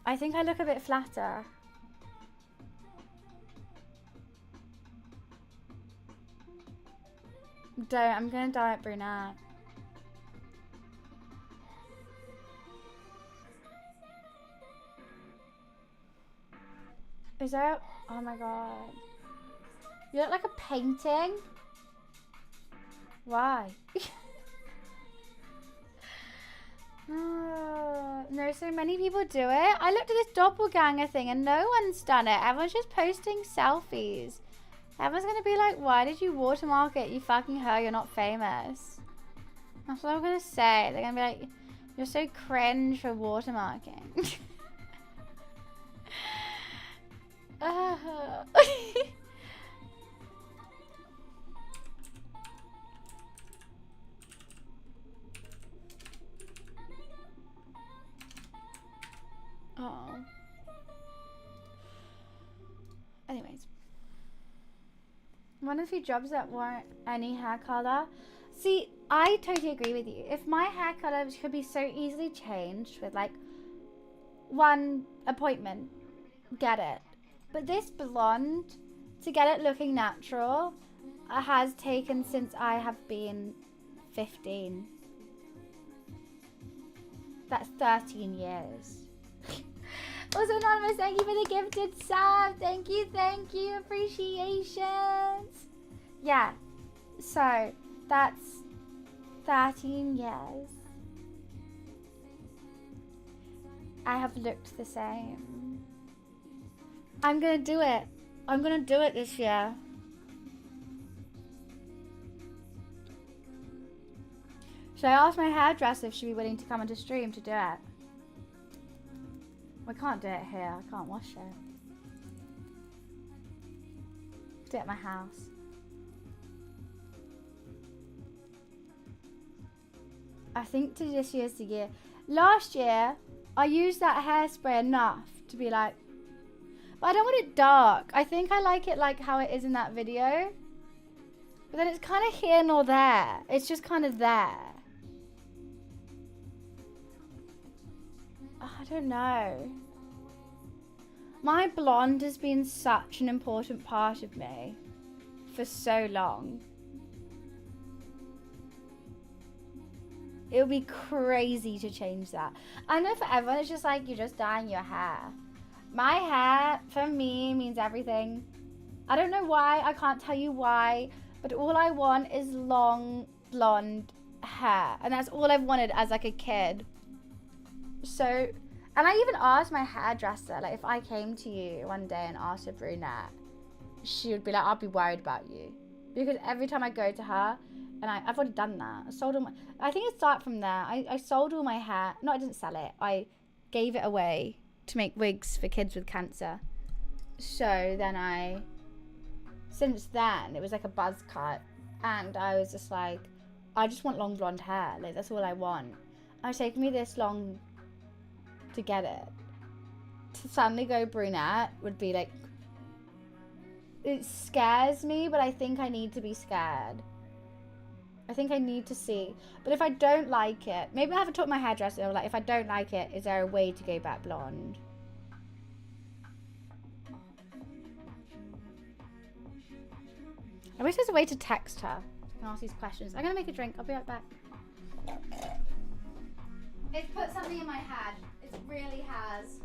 I think I look a bit flatter. I'm gonna dye it brunette. Is that? Oh my god. You look like a painting. Why? No, so many people do it. I looked at this doppelganger thing and no one's done it. Everyone's just posting selfies. Everyone's gonna be like, why did you watermark it? You fucking hoe, you're not famous. That's what I'm gonna say. They're gonna be like, you're so cringe for watermarking. Oh. Anyways. One of the few jobs that weren't any hair color. See, I totally agree with you. If my hair color could be so easily changed with like one appointment, get it. But this blonde, to get it looking natural, has taken since I have been 15. That's 13 years. Also, Anonymous, thank you for the gifted sub. Thank you, appreciations. Yeah, so that's 13 years. I have looked the same. I'm gonna do it. I'm gonna do it this year. Should I ask my hairdresser if she'd be willing to come onto stream to do it? We can't do it here. I can't wash it. Do it at my house. I think this year's the year. Last year, I used that hairspray enough to be like, but I don't want it dark. I think I like it like how it is in that video. But then it's kind of here nor there. It's just kind of there. I don't know. My blonde has been such an important part of me for so long. It would be crazy to change that. I know for everyone it's just like you're just dyeing your hair. My hair, for me, means everything. I don't know why. I can't tell you why. but all I want is long blonde hair, and that's all I've wanted as like a kid. So, and I even asked my hairdresser, like if I came to you one day and asked for brunette, she would be like, I'll be worried about you, because every time I go to her, and I've already done that. I sold all my, I think it started from there. I sold all my hair. No, I didn't sell it. I gave it away to make wigs for kids with cancer. So then since then, it was like a buzz cut. And I was just like, I just want long blonde hair. Like, that's all I want. And it's taken me this long to get it. To suddenly go brunette would be like, it scares me, but I think I need to be scared. I think I need to see. But if I don't like it, maybe I have to talk to my hairdresser. Like, if I don't like it, is there a way to go back blonde? I wish there's a way to text her. I can ask these questions. I'm gonna make a drink. I'll be right back. It's put something in my head. It really has.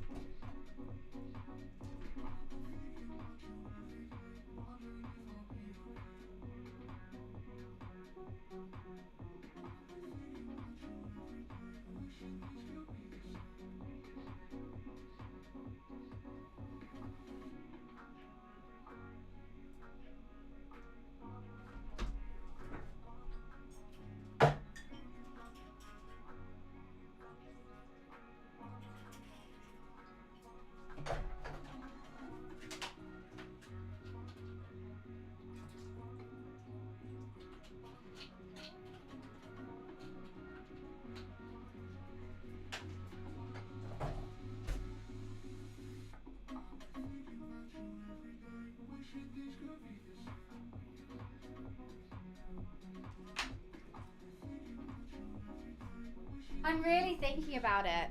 I'm really thinking about it.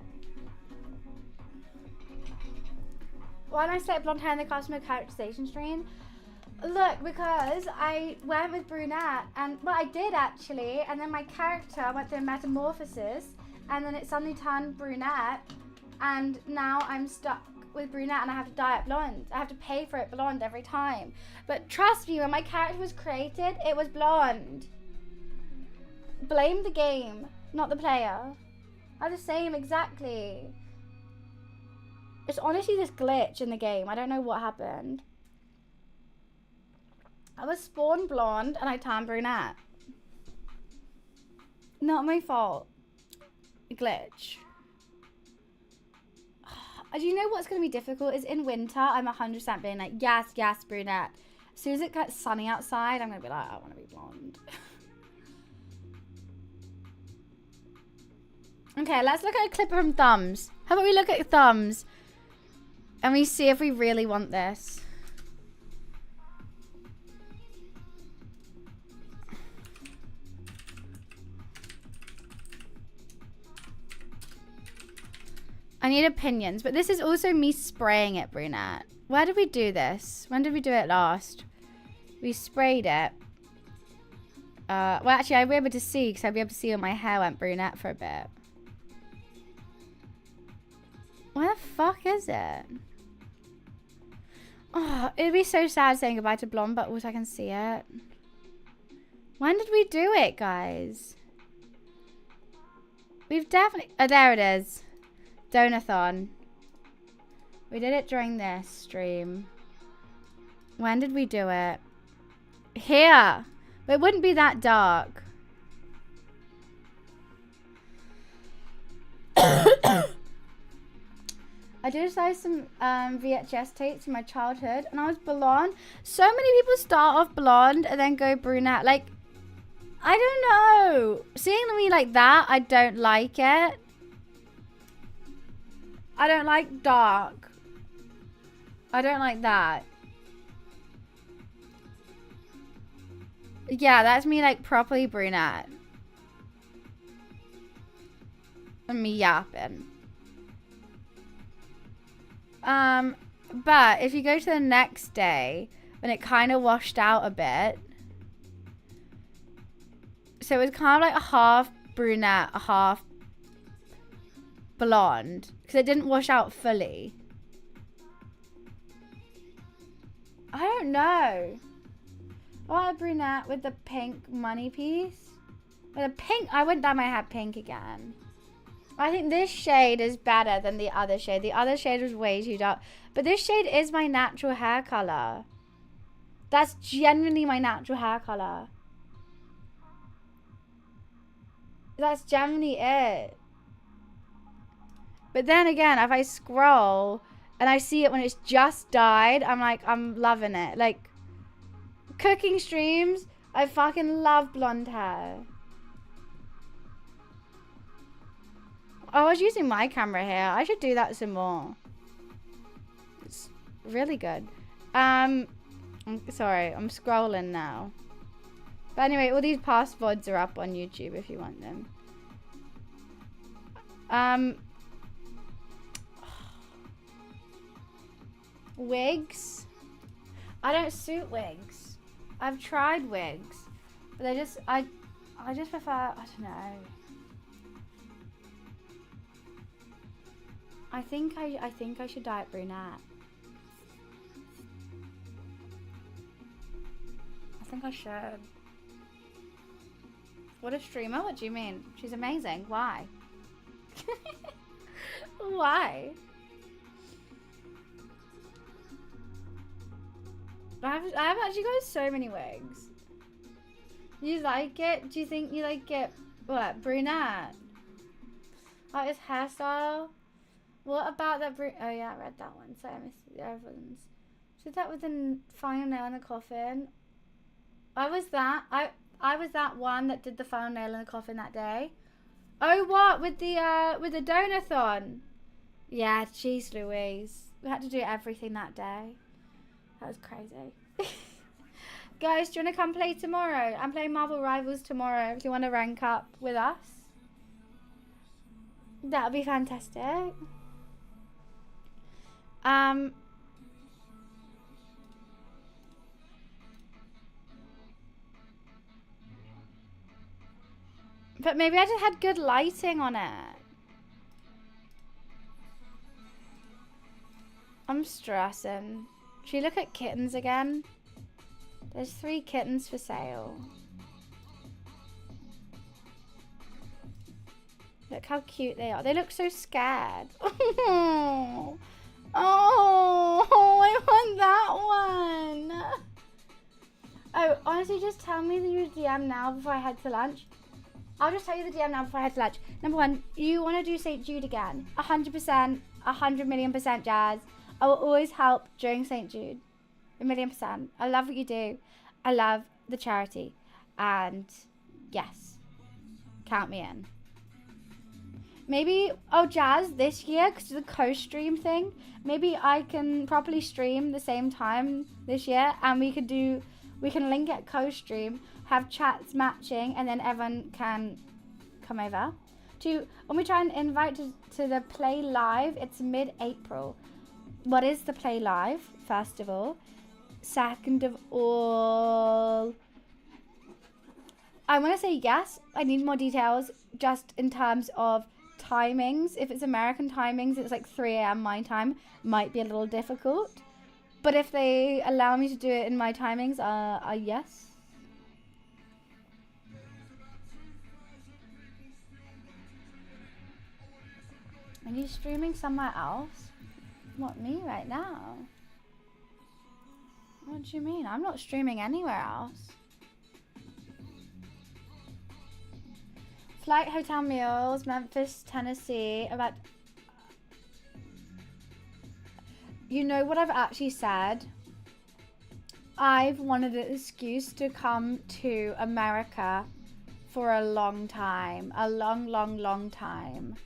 Why don't I set blonde hair in the customer characterization stream? Look, because I went with brunette, and well, I did actually, and then my character went through a metamorphosis, and then it suddenly turned brunette, and now I'm stuck with brunette, and I have to dye it blonde. I have to pay for it blonde every time. But trust me, when my character was created, it was blonde. Blame the game, not the player. I'm the same exactly. It's honestly this glitch in the game. I don't know what happened. I was spawned blonde and I turned brunette. Not my fault. A glitch. Do you know what's going to be difficult? Is in winter, I'm 100% being like, yes, yes, brunette. As soon as it gets sunny outside, I'm going to be like, I want to be blonde. Okay, let's look at a clip from Thumbs. How about we look at Thumbs and we see if we really want this. I need opinions, but this is also me spraying it, brunette. Where did we do this? When did we do it last? We sprayed it. Well, actually, I'll be able to see because I'll be able to see when my hair went brunette for a bit. Where the fuck is it? Oh, it'd be so sad saying goodbye to blonde, but also I can see it. When did we do it, guys? We've definitely... Oh, there it is. Donathon. We did it during this stream. When did we do it? Here. But it wouldn't be that dark. I did some VHS tapes from my childhood, and I was blonde. So many people start off blonde and then go brunette. Like, I don't know. Seeing me like that, I don't like it. I don't like dark. I don't like that. Yeah, that's me like properly brunette. And me yapping. But if you go to the next day, when it kind of washed out a bit. So it was kind of like a half brunette, a half blonde. Because it didn't wash out fully. I don't know. Oh, a brunette with the pink money piece. With a pink, I wouldn't dye my hair pink again. I think this shade is better than the other shade. The other shade was way too dark. But this shade is my natural hair color. That's genuinely my natural hair color. That's generally it. But then again, if I scroll and I see it when it's just dyed, I'm like, I'm loving it. Like, cooking streams, I fucking love blonde hair. Oh, I was using my camera here. I should do that some more. It's really good. Sorry, I'm scrolling now. But anyway, all these past VODs are up on YouTube if you want them. Wigs. I don't suit wigs. I've tried wigs, but I just prefer, I don't know. I think I should dye it brunette. I think I should. What a streamer? What do you mean? She's amazing. Why? Why? I've actually got so many wigs. You like it? Do you think you like it? What, brunette? Like his hairstyle? What about that oh yeah, I read that one. Sorry, I missed the other ones. So that was the final nail in the coffin. I was that one that did the final nail in the coffin that day. Oh, what? With the donathon? Yeah, jeez Louise. We had to do everything that day. That was crazy. Guys, do you want to come play tomorrow? I'm playing Marvel Rivals tomorrow. If you want to rank up with us, that'll be fantastic. But maybe I just had good lighting on it. I'm stressing. Should we look at kittens again? There's 3 kittens for sale. Look how cute they are. They look so scared. Oh, I want that one. Oh, honestly, just tell me your DM now before I head to lunch. I'll just tell you the DM now before I head to lunch. Number 1, you want to do St. Jude again. 100%, 100,000,000% Jazz. I will always help during St. Jude. 1,000,000%. I love what you do. I love the charity. And yes, count me in. Maybe, oh Jazz, this year, because of the co-stream thing, maybe I can properly stream the same time this year, and we can link it co-stream, have chats matching, and then everyone can come over. When we try and invite to the Play Live, it's mid-April. What is the Play Live, first of all? Second of all, I want to say yes. I need more details just in terms of timings. If it's American timings, it's like 3 a.m. my time. Might be a little difficult. But if they allow me to do it in my timings, yes. Are you streaming somewhere else? What, me right now? What do you mean? I'm not streaming anywhere else. Flight, hotel meals, Memphis, Tennessee. About, you know what I've actually said? I've wanted an excuse to come to America for a long time. A long time.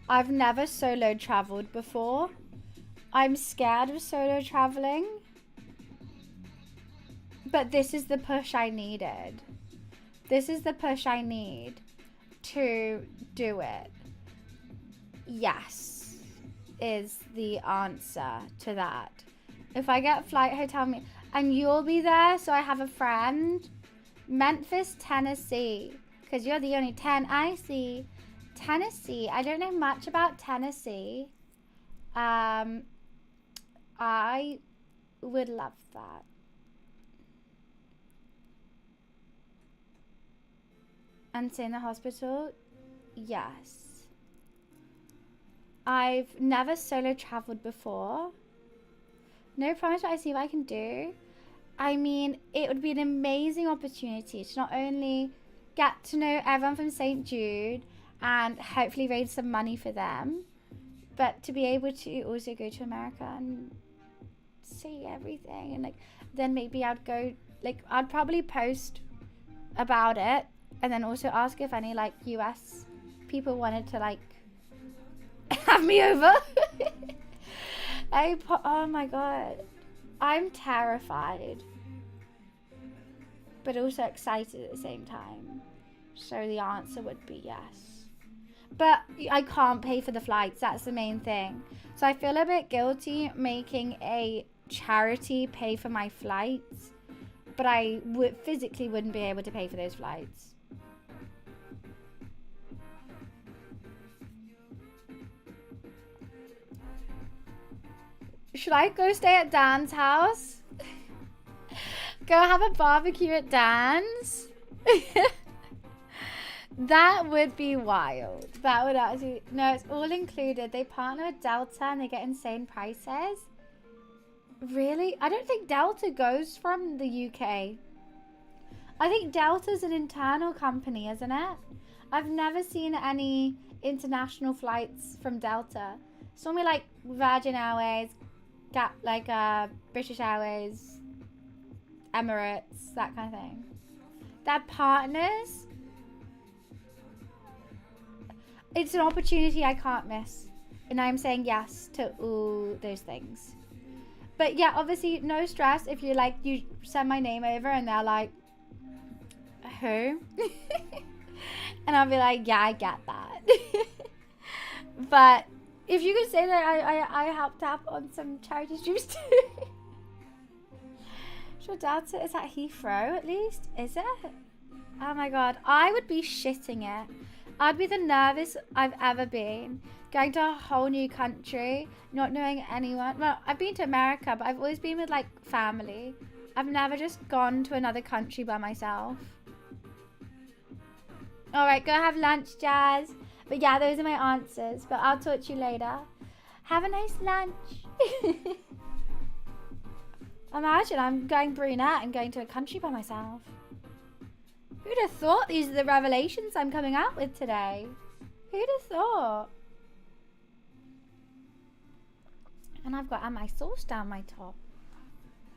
I've never solo traveled before. I'm scared of solo traveling. But this is the push I needed. This is the push I need to do it. Yes, is the answer to that. If I get flight, hotel, and you'll be there, so I have a friend. Memphis, Tennessee, because you're the only 10 I see. Tennessee, I don't know much about Tennessee. I would love that. and stay in the hospital? Yes. I've never solo traveled before. No promise, but I see what I can do. I mean, it would be an amazing opportunity to not only get to know everyone from St. Jude and hopefully raise some money for them, but to be able to also go to America and see everything. And like, then maybe I'd go, like, I'd probably post about it and then also ask if any like US people wanted to like have me over. Oh my god, I'm terrified but also excited at the same time, so the answer would be yes. But I can't pay for the flights, that's the main thing. So I feel a bit guilty making a charity pay for my flights, but I physically wouldn't be able to pay for those flights. Should I go stay at Dan's house? Go have a barbecue at Dan's? That would be wild. That would actually... No, it's all included. They partner with Delta and they get insane prices. Really? I don't think Delta goes from the UK. I think Delta's an internal company, isn't it? I've never seen any international flights from Delta. It's normally like Virgin Airways, British Airways, Emirates, that kind of thing. They're partners. It's an opportunity I can't miss. And I'm saying yes to all those things. But yeah, obviously, no stress if you like, you send my name over and they're like, who? And I'll be like, yeah, I get that. But if you could say that I helped out on some charity streams too. Sure, Delta is at Heathrow at least, is it? Oh my god, I would be shitting it. I'd be the nervous I've ever been. Going to a whole new country, not knowing anyone. Well, I've been to America, but I've always been with like family. I've never just gone to another country by myself. Alright, go have lunch, Jazz. But yeah, those are my answers. But I'll talk to you later. Have a nice lunch. Imagine I'm going brunette and going to a country by myself. Who'd have thought these are the revelations I'm coming out with today? Who'd have thought? And I've got my sauce down my top.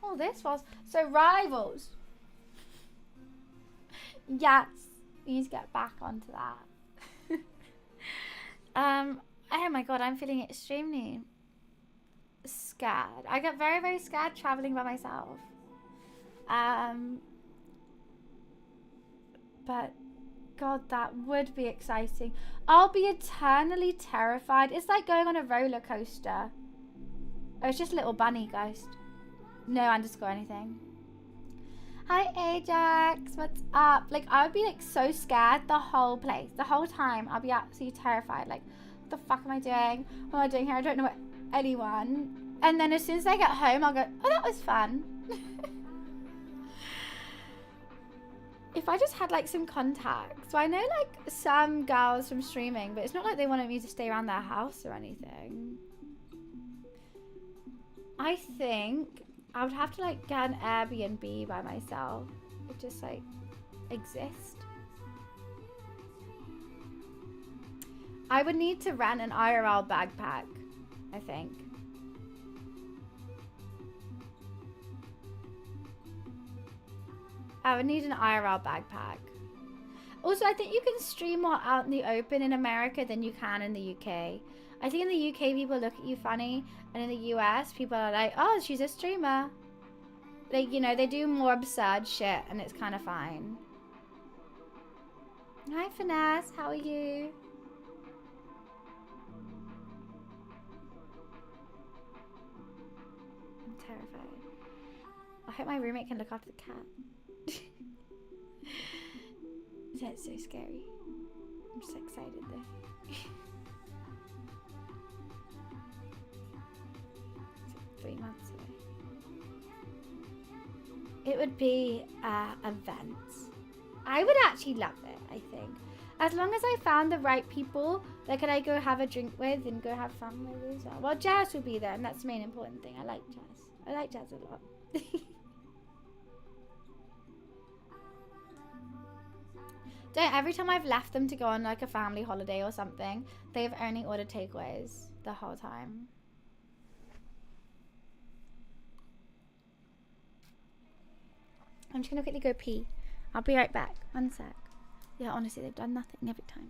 Oh, this was... So, rivals. Yes. We need to get back onto that. Oh my god, I'm feeling extremely scared. I get very, very scared traveling by myself. But god, that would be exciting. I'll be eternally terrified. It's like going on a roller coaster. Oh, it's just a little bunny ghost. No underscore anything. Hi Ajax, what's up? Like, I would be like so scared the whole place, the whole time. I'll be absolutely terrified. Like, what the fuck am I doing? What am I doing here? I don't know anyone. And then as soon as I get home, I'll go, oh, that was fun. If I just had like some contacts. So I know like some girls from streaming, but it's not like they wanted me to stay around their house or anything. I think I would have to like get an Airbnb by myself. It just like exist. I would need to rent an IRL backpack, I think. I would need an IRL backpack. Also, I think you can stream more out in the open in America than you can in the UK. I think in the UK people look at you funny, and in the US people are like, oh, she's a streamer. Like, you know, they do more absurd shit and it's kind of fine. Hi Finesse, how are you? I'm terrified. I hope my roommate can look after the cat. That's so scary. I'm so excited though. It's 3 months away. It would be events. I would actually love it, I think. As long as I found the right people that could I go have a drink with and go have fun with as well. Well, Jazz will be there, and that's the main important thing. I like Jazz. I like Jazz a lot. Don't, every time I've left them to go on like a family holiday or something, they've only ordered takeaways the whole time. I'm just gonna quickly go pee. I'll be right back. 1 sec. Yeah, honestly, they've done nothing every time.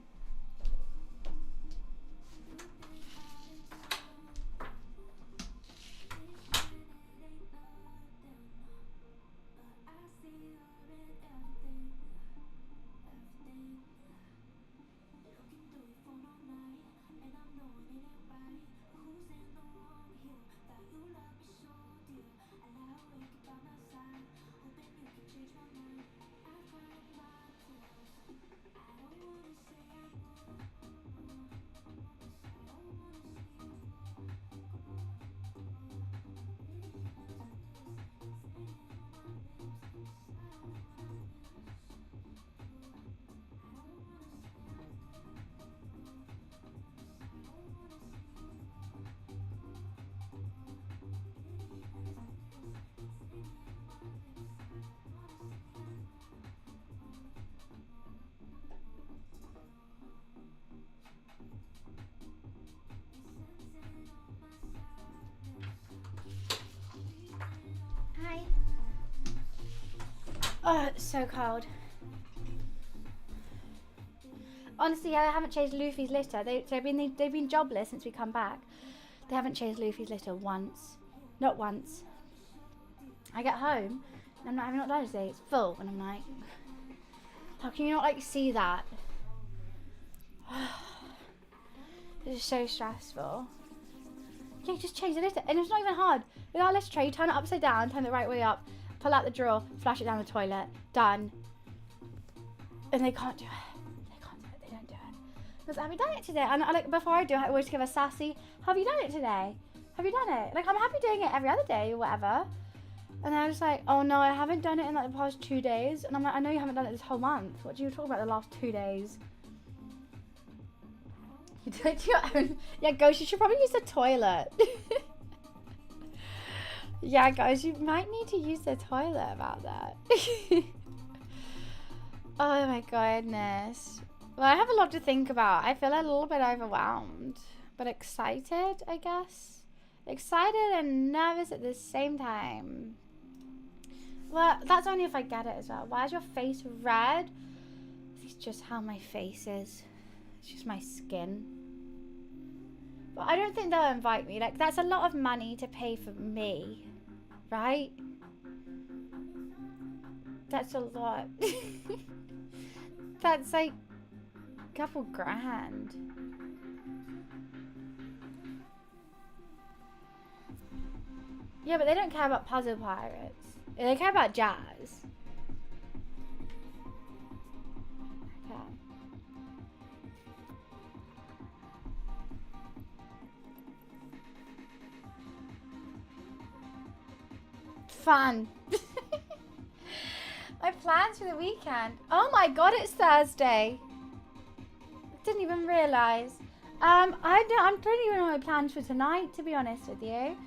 Hi. Oh, it's so cold. Honestly, I haven't changed Luffy's litter. They've been jobless since we come back. They haven't changed Luffy's litter once. Not once. I get home and I've not done it today. It's full, and I'm like, how can you not like see that? It's so stressful. Yeah, just change the litter, and it's not even hard. With our litter tray, you turn it upside down, turn it the right way up, pull out the drawer, flush it down the toilet, done. And they can't do it. They can't do it. They don't do it. Because have you done it today? And I, like before I do it, I always give a sassy. Have you done it today? Have you done it? Like I'm happy doing it every other day or whatever. And I was like, oh no, I haven't done it in like the past 2 days. And I'm like, I know you haven't done it this whole month. What do you talk about the last 2 days? You do it to your own. Yeah, Ghost, you should probably use the toilet. Yeah, guys, you might need to use the toilet about that. Oh my goodness. Well, I have a lot to think about. I feel a little bit overwhelmed, but excited, I guess. Excited and nervous at the same time. Well, that's only if I get it as well. Why is your face red? It's just how my face is. It's just my skin. But I don't think they'll invite me. Like, that's a lot of money to pay for me. Right? That's a lot. That's like a couple grand. Yeah, but they don't care about puzzle pirates. They care about jazz. Okay. Fun. My plans for the weekend. Oh my god, it's Thursday. I didn't even realise. I don't even know my plans for tonight, to be honest with you.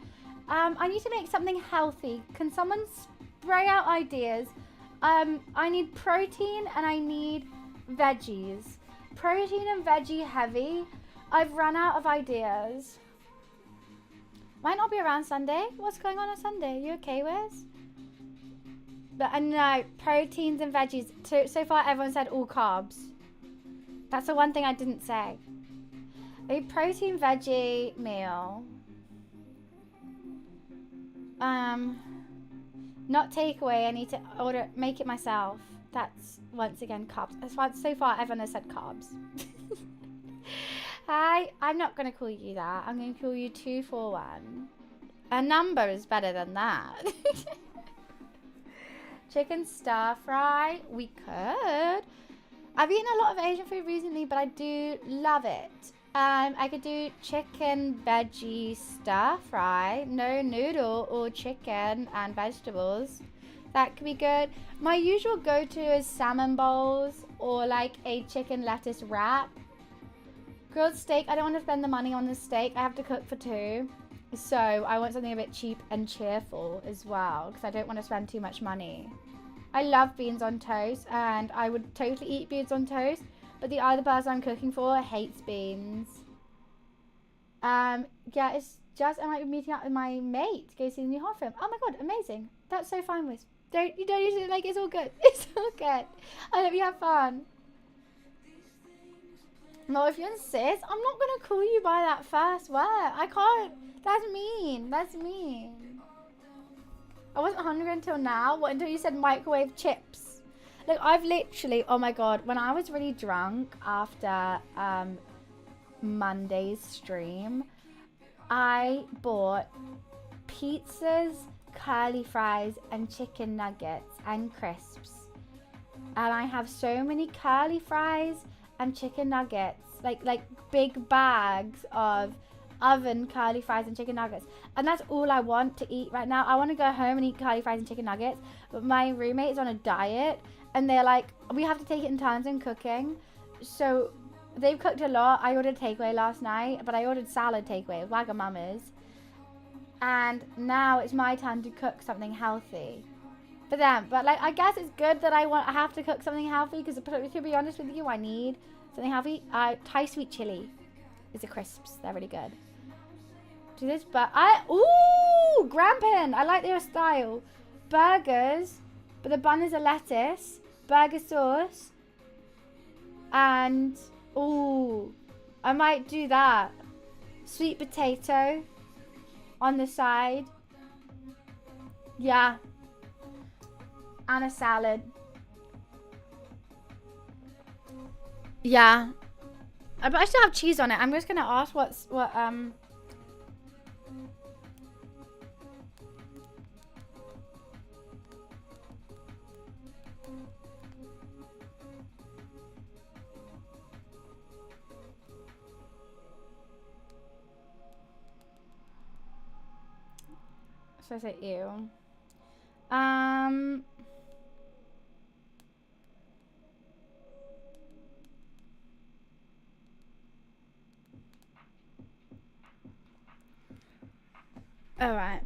I need to make something healthy. Can someone spray out ideas? I need protein and I need veggies. Protein and veggie heavy. I've run out of ideas. Might not be around Sunday. What's going on Sunday? You okay, Wes? But I know proteins and veggies. So far, everyone said all carbs. That's the one thing I didn't say. A protein veggie meal. Not takeaway. I need to order, make it myself. That's once again carbs. As far so far, everyone has said carbs. Hi, I'm not gonna call you that. I'm gonna call you 241. A number is better than that. Chicken stir fry. We could. I've eaten a lot of Asian food recently, but I do love it. I could do chicken veggie stir fry. No noodle or chicken and vegetables. That could be good. My usual go-to is salmon bowls or like a chicken lettuce wrap. Grilled steak, I don't want to spend the money on the steak. I have to cook for 2. So I want something a bit cheap and cheerful as well, because I don't want to spend too much money. I love beans on toast, and I would totally eat beans on toast, but the other person I'm cooking for hates beans. Yeah, it's just, I might be meeting up with my mate to go see the new horror film. Oh my god, amazing. That's so fine with. You don't usually, like, it's all good. It's all good. I hope you have fun. No, if you insist, I'm not going to call you by that first word. I can't. That's mean. That's mean. I wasn't hungry until now. What, until you said microwave chips? Like, I've literally, oh my god, when I was really drunk after Monday's stream, I bought pizzas, curly fries, and chicken nuggets and crisps. And I have so many curly fries and chicken nuggets, like big bags of oven curly fries and chicken nuggets, and that's all I want to eat right now. I want to go home and eat curly fries and chicken nuggets, but my roommate is on a diet, and they're like, we have to take it in turns in cooking, so they've cooked a lot. I ordered takeaway last night, but I ordered salad takeaway, Wagamama's, and now it's my turn to cook something healthy for them. But like, I guess it's good that I have to cook something healthy, because to be honest with you, I need something healthy. Thai sweet chili is the crisps. They're really good. Do this, but ooh, Grampin. I like your style. Burgers, but the bun is a lettuce, burger sauce, and ooh, I might do that. Sweet potato on the side. Yeah. And a salad. Yeah. But I still have cheese on it. I'm just gonna ask what so I say ew. Alright.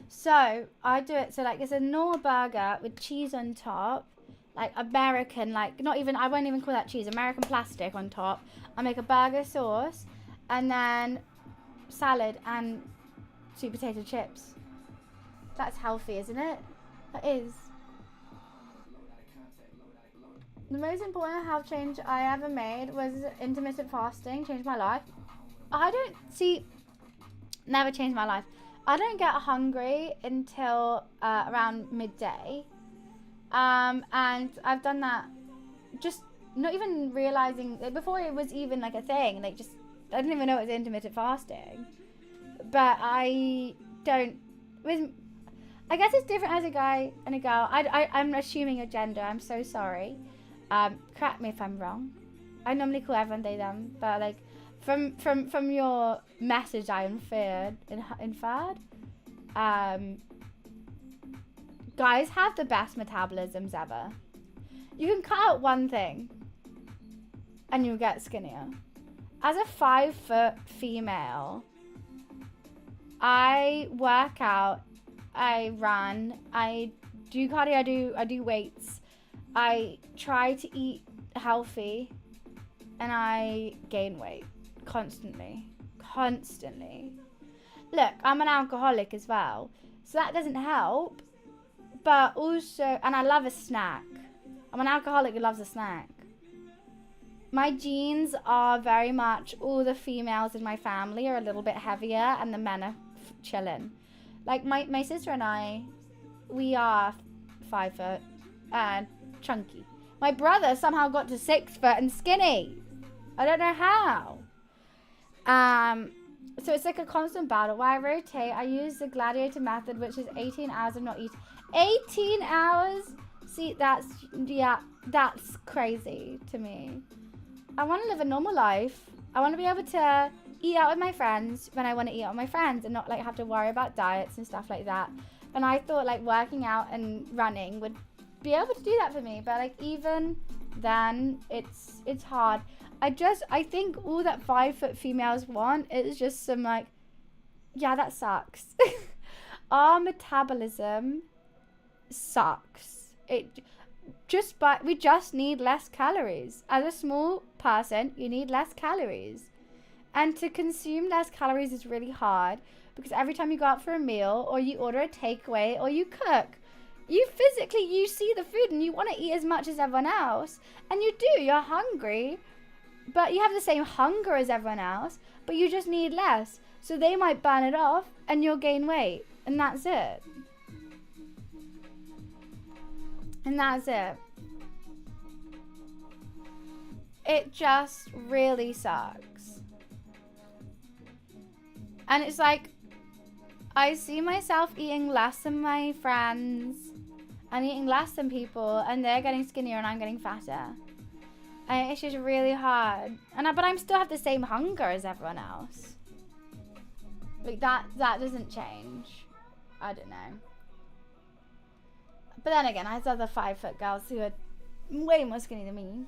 So, I do it, so like it's a normal burger with cheese on top. Like American, like not even, I won't even call that cheese, American plastic on top. I make a burger sauce and then salad and sweet potato chips. That's healthy, isn't it? That is. The most important health change I ever made was intermittent fasting. Changed my life. I don't see... Never changed my life. I don't get hungry until around midday. And I've done that just not even realizing... Like, before it was even like a thing. Like, just... I didn't even know it was intermittent fasting. But I don't... I guess it's different as a guy and a girl. I'm assuming your gender. I'm so sorry. Correct me if I'm wrong. I normally call everyone they, them. But, like, from your message, I inferred. Guys have the best metabolisms ever. You can cut out one thing and you'll get skinnier. As a 5-foot female, I work out, I run, I do cardio, I do weights, I try to eat healthy, and I gain weight constantly. Look, I'm an alcoholic as well, so that doesn't help, but also, and I love a snack. I'm an alcoholic who loves a snack. My genes are very much, all the females in my family are a little bit heavier and the men are chilling. Like my sister and I, we are 5 foot and chunky. My brother somehow got to 6 foot and skinny. I don't know how. So it's like a constant battle. While I rotate, I use the gladiator method, which is 18 hours of not eating. 18 hours? See, that's crazy to me. I want to live a normal life. I want to be able to eat out with my friends when I want to eat out with my friends and not like have to worry about diets and stuff like that. And I thought like working out and running would be able to do that for me. But like even then, it's hard. I think all that 5-foot females want is just some like, yeah, that sucks. Our metabolism sucks. We just need less calories. As a small person, you need less calories. And to consume less calories is really hard because every time you go out for a meal or you order a takeaway or you cook, you see the food and you want to eat as much as everyone else. And you do, you're hungry, but you have the same hunger as everyone else, but you just need less. So they might burn it off and you'll gain weight. And that's it. And that's it. It just really sucks. And it's like, I see myself eating less than my friends and eating less than people, and they're getting skinnier and I'm getting fatter. And it's just really hard. But I still have the same hunger as everyone else. Like that doesn't change. I don't know. But then again, I have other 5-foot girls who are way more skinny than me.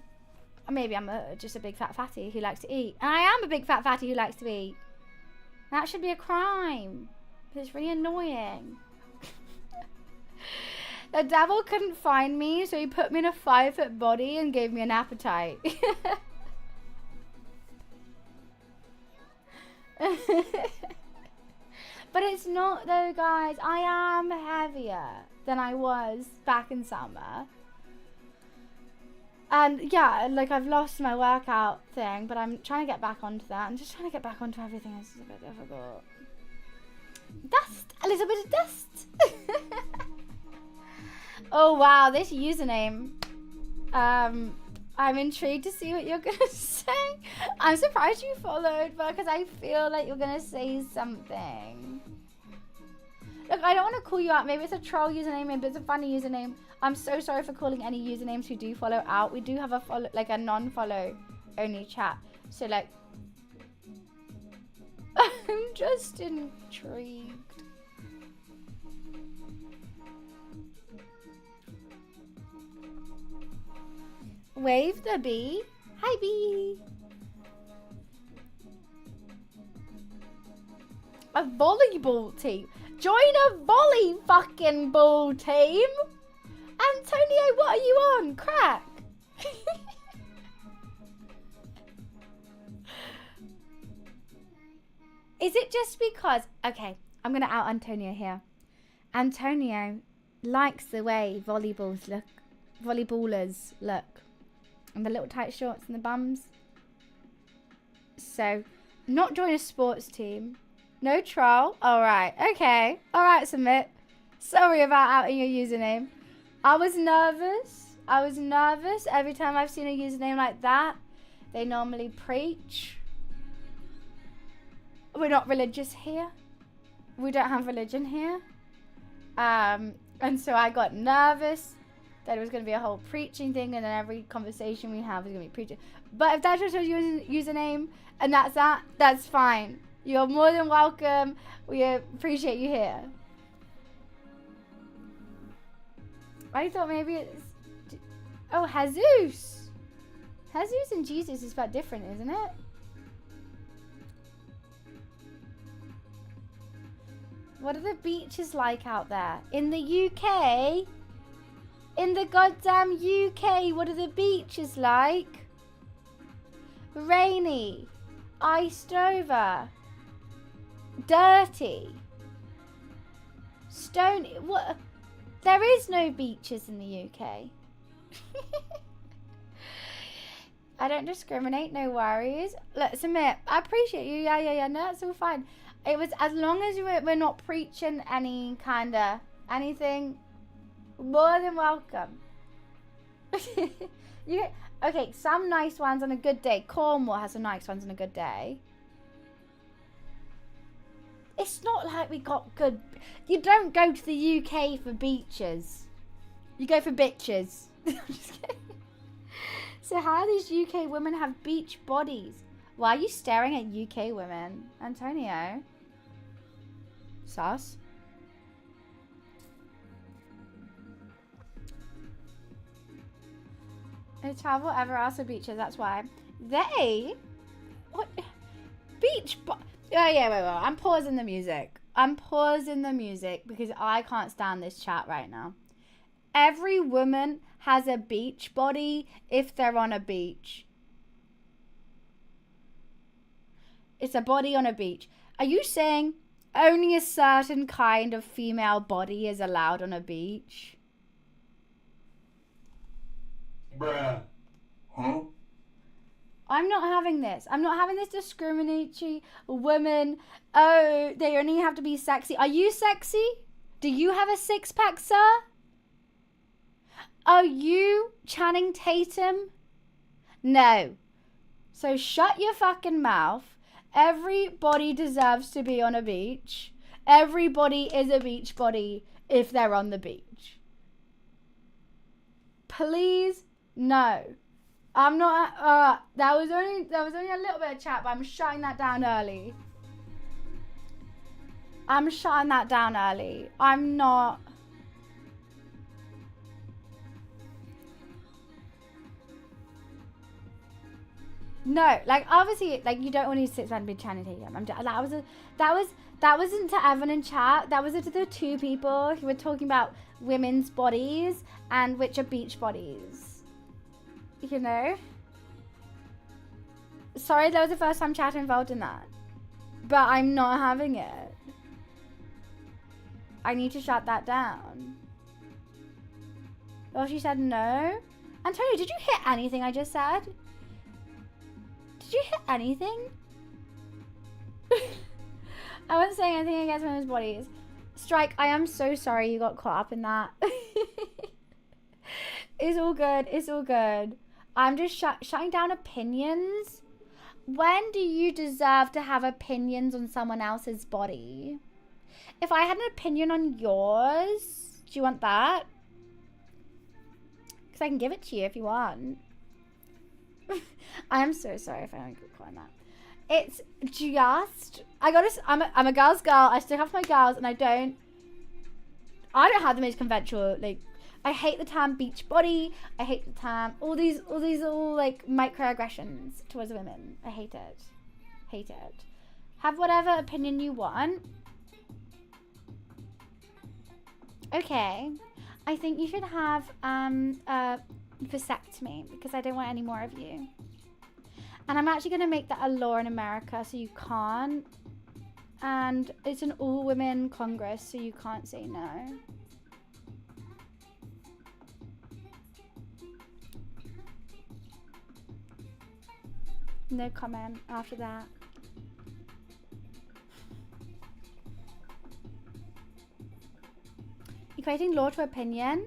Or maybe I'm just a big fat fatty who likes to eat. And I am a big fat fatty who likes to eat. That should be a crime. But it's really annoying. The devil couldn't find me, so he put me in a 5-foot body and gave me an appetite. But it's not though, guys. I am heavier than I was back in summer. And yeah, like I've lost my workout thing, but I'm trying to get back onto that. I'm just trying to get back onto everything. It's a bit difficult. Dust! A little bit of dust! Oh wow, this username. I'm intrigued to see what you're gonna say. I'm surprised you followed, because I feel like you're gonna say something. Look, I don't want to call you out. Maybe it's a troll username, maybe it's a funny username. I'm so sorry for calling any usernames who do follow out. We do have a non-follow only chat. So like, I'm just intrigued. Wave the bee. Hi bee. A volleyball team. Join a volley fucking ball team. Antonio, what are you on? Crack. Is it just because... Okay, I'm going to out Antonio here. Antonio likes the way volleyballers look. And the little tight shorts and the bums. So, not join a sports team. No troll. Alright, okay. Alright, submit. Sorry about outing your username. I was nervous every time I've seen a username like that. They normally preach. We're not religious here. We don't have religion here. And so I got nervous that it was going to be a whole preaching thing, and then every conversation we have is going to be preaching. But if that's just your username and that's fine. You're more than welcome. We appreciate you here. I thought maybe it's... Oh, Jesus. Jesus and Jesus is quite different, isn't it? What are the beaches like out there? In the UK? In the goddamn UK, what are the beaches like? Rainy. Iced over. Dirty. Stony. What? There is no beaches in the UK. I don't discriminate, no worries. Let's admit, I appreciate you. Yeah, no, that's all fine. It was, as long as we're not preaching any kind of anything, more than welcome. Okay, some nice ones on a good day. Cornwall has some nice ones on a good day. It's not like we got good... You don't go to the UK for beaches. You go for bitches. I'm just kidding. So how do these UK women have beach bodies? Why are you staring at UK women? Antonio? Sus? They travel ever else for beaches, that's why. They? What? Beach? Oh, yeah, wait. I'm pausing the music. I'm pausing the music because I can't stand this chat right now. Every woman has a beach body if they're on a beach. It's a body on a beach. Are you saying only a certain kind of female body is allowed on a beach? Bruh. Huh? I'm not having this. I'm not having this discriminatory woman. Oh, they only have to be sexy. Are you sexy? Do you have a six-pack, sir? Are you Channing Tatum? No. So shut your fucking mouth. Everybody deserves to be on a beach. Everybody is a beach body if they're on the beach. Please, no. I'm not. That was only a little bit of chat, but I'm shutting that down early. I'm not. No, like obviously, like you don't want to sit around and be Channing Tatum. That wasn't to Evan in chat. That was to the two people who were talking about women's bodies and which are beach bodies. You know. Sorry, that was the first time chat involved in that, but I'm not having it. I need to shut that down. Well, she said no. Antonio, did you hear anything I just said? Did you hear anything? I wasn't saying anything against women's bodies. Strike, I am so sorry you got caught up in that. It's all good. It's all good. I'm just shutting down opinions. When do you deserve to have opinions on someone else's body? If I had an opinion on yours, do you want that? Because I can give it to you if you want. I am so sorry if I don't get caught on that. It's just, I'm a girl's girl. I stick up for my girls, and I don't have the most conventional, like, I hate the term beach body. I hate the term, all these like microaggressions towards women. I hate it. Hate it. Have whatever opinion you want. Okay. I think you should have a vasectomy because I don't want any more of you. And I'm actually going to make that a law in America so you can't. And it's an all-women Congress, so you can't say no. No comment after that. Equating law to opinion?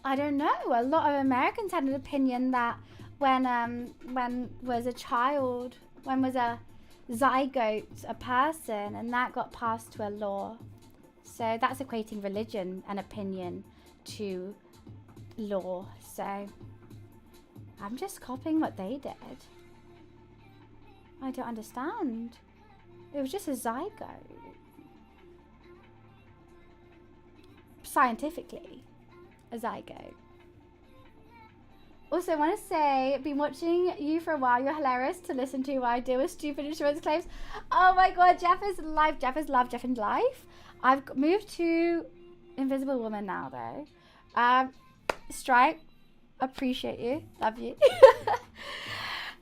I don't know. A lot of Americans had an opinion that when was a child, when was a zygote a person, and that got passed to a law. So that's equating religion and opinion to law. So I'm just copying what they did. I don't understand. It was just a zygote. Scientifically, a zygote. Also, I want to say, I've been watching you for a while. You're hilarious to listen to while I deal with stupid insurance claims. Oh my god, Jeff is live. Jeff is love. Jeff in life. I've moved to Invisible Woman now, though. Strike, appreciate you. Love you.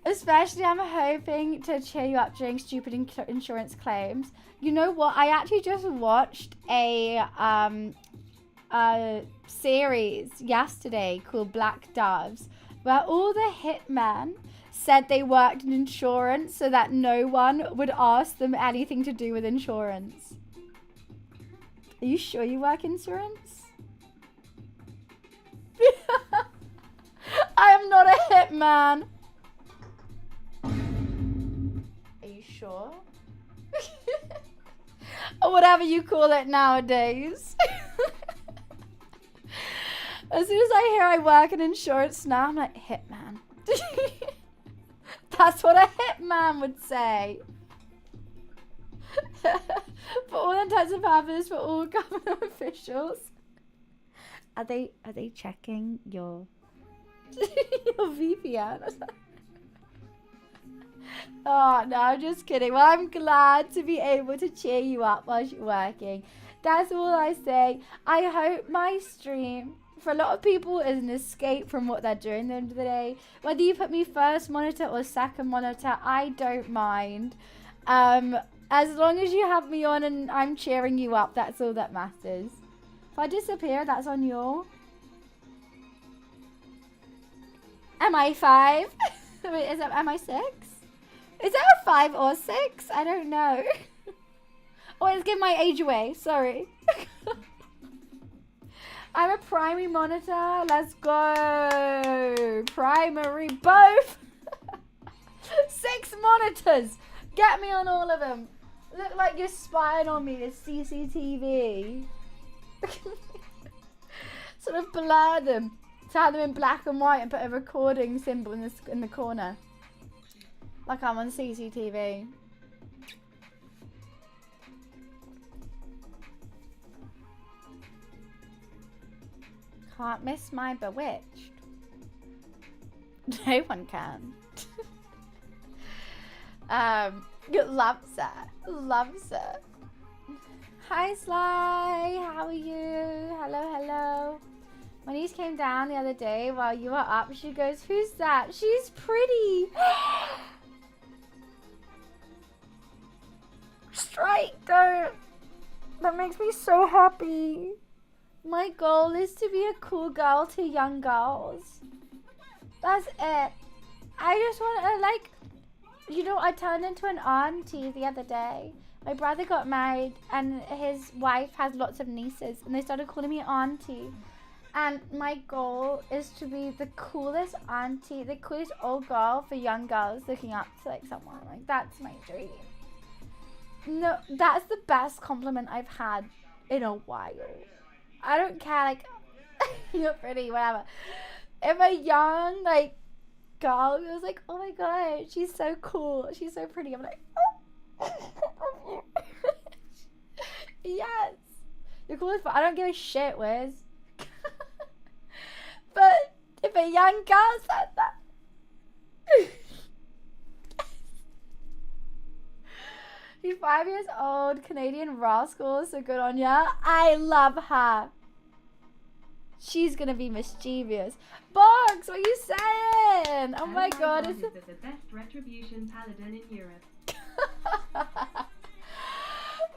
Especially, I'm hoping to cheer you up during stupid insurance claims. You know what? I actually just watched a series yesterday called Black Doves, where all the hitmen said they worked in insurance so that no one would ask them anything to do with insurance. Are you sure you work insurance? I am not a hitman. Are you sure? Or whatever you call it nowadays. As soon as I hear I work in insurance now, I'm like, hitman. That's what a hitman would say. For all intents and purposes, for all government officials. Are they checking your Your VPN. Oh, no, I'm just kidding. Well, I'm glad to be able to cheer you up while you're working. That's all I say. I hope my stream, for a lot of people, is an escape from what they're doing at the end of the day. Whether you put me first monitor or second monitor, I don't mind. As long as you have me on and I'm cheering you up, that's all that matters. If I disappear, that's on you. Am I 5? Wait, am I 6? Is that a 5 or 6? I don't know. Oh, let's give my age away. Sorry. I'm a primary monitor. Let's go. Primary both. 6 monitors. Get me on all of them. Look like you're spying on me. It's CCTV. Sort of blur them. Have them in black and white and put a recording symbol in the corner. Like I'm on CCTV. Can't miss my bewitched. No one can. Loves it. Loves it. Hi Sly, how are you? Hello, hello. My niece came down the other day while you were up. She goes, who's that? She's pretty. Strike, don't. That makes me so happy. My goal is to be a cool girl to young girls. That's it. I just want to, like, you know, I turned into an auntie the other day. My brother got married and his wife has lots of nieces and they started calling me auntie. And my goal is to be the coolest auntie, the coolest old girl for young girls looking up to like someone. Like, that's my dream. No, that's the best compliment I've had in a while. I don't care, like, you're pretty, whatever. If a young, like, girl was like, oh my god, she's so cool, she's so pretty, I'm like, oh. Yes. You're cool as fuck. I don't give a shit, Wiz. But if a young girl said that. She's 5 years old, Canadian rascal, so good on ya. I love her. She's gonna be mischievous. Box, what are you saying? Oh my god. Is the best retribution paladin in Europe.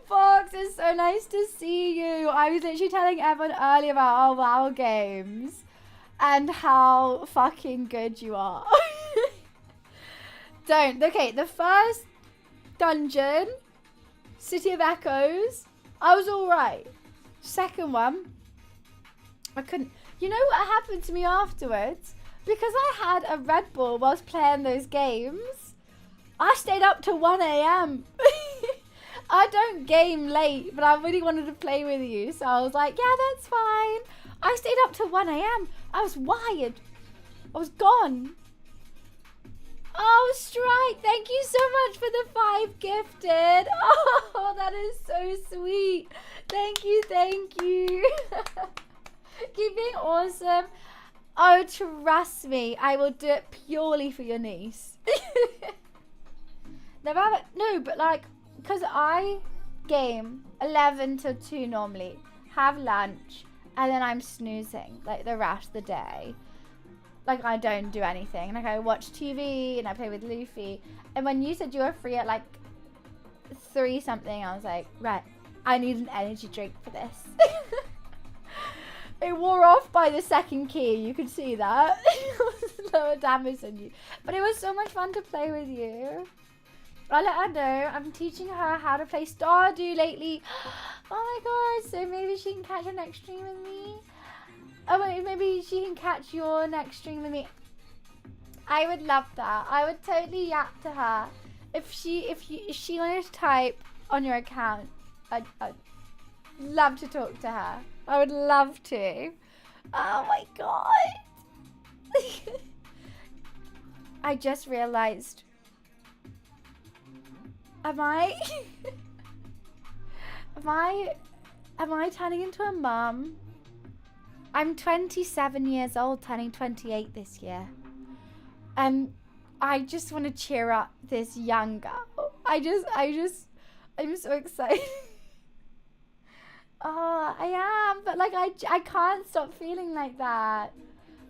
Fox, it's so nice to see you. I was literally telling everyone earlier about our WoW games and how fucking good you are. Don't. Okay, the first dungeon, City of Echoes, I was alright. Second one, I couldn't. You know what happened to me afterwards? Because I had a Red Bull whilst playing those games, I stayed up till 1 AM. I don't game late, but I really wanted to play with you. So I was like, yeah, that's fine. I stayed up till 1 AM. I was wired. I was gone. Oh, Strike, thank you so much for the 5 gifted. Oh, that is so sweet. Thank you, thank you. Keep being awesome. Oh, trust me, I will do it purely for your niece. Never have it. No, but like, because I game 11 till 2 normally, have lunch, and then I'm snoozing like the rest of the day. Like, I don't do anything. Like, I watch TV and I play with Luffy. And when you said you were free at like 3 something, I was like, right, I need an energy drink for this. It wore off by the second key. You could see that. It was lower damage than you. But it was so much fun to play with you. I'll let her know. I'm teaching her how to play Stardew lately. Oh my god. So maybe she can catch her next stream with me. Oh wait, maybe she can catch your next stream with me. I would love that. I would totally yap to her. If she wanted to type on your account, I'd love to talk to her. I would love to. Oh my god. I just realized. Am I turning into a mum? I'm 27 years old, turning 28 this year. I just want to cheer up this young girl. I'm so excited. Oh, I am, but like I can't stop feeling like that.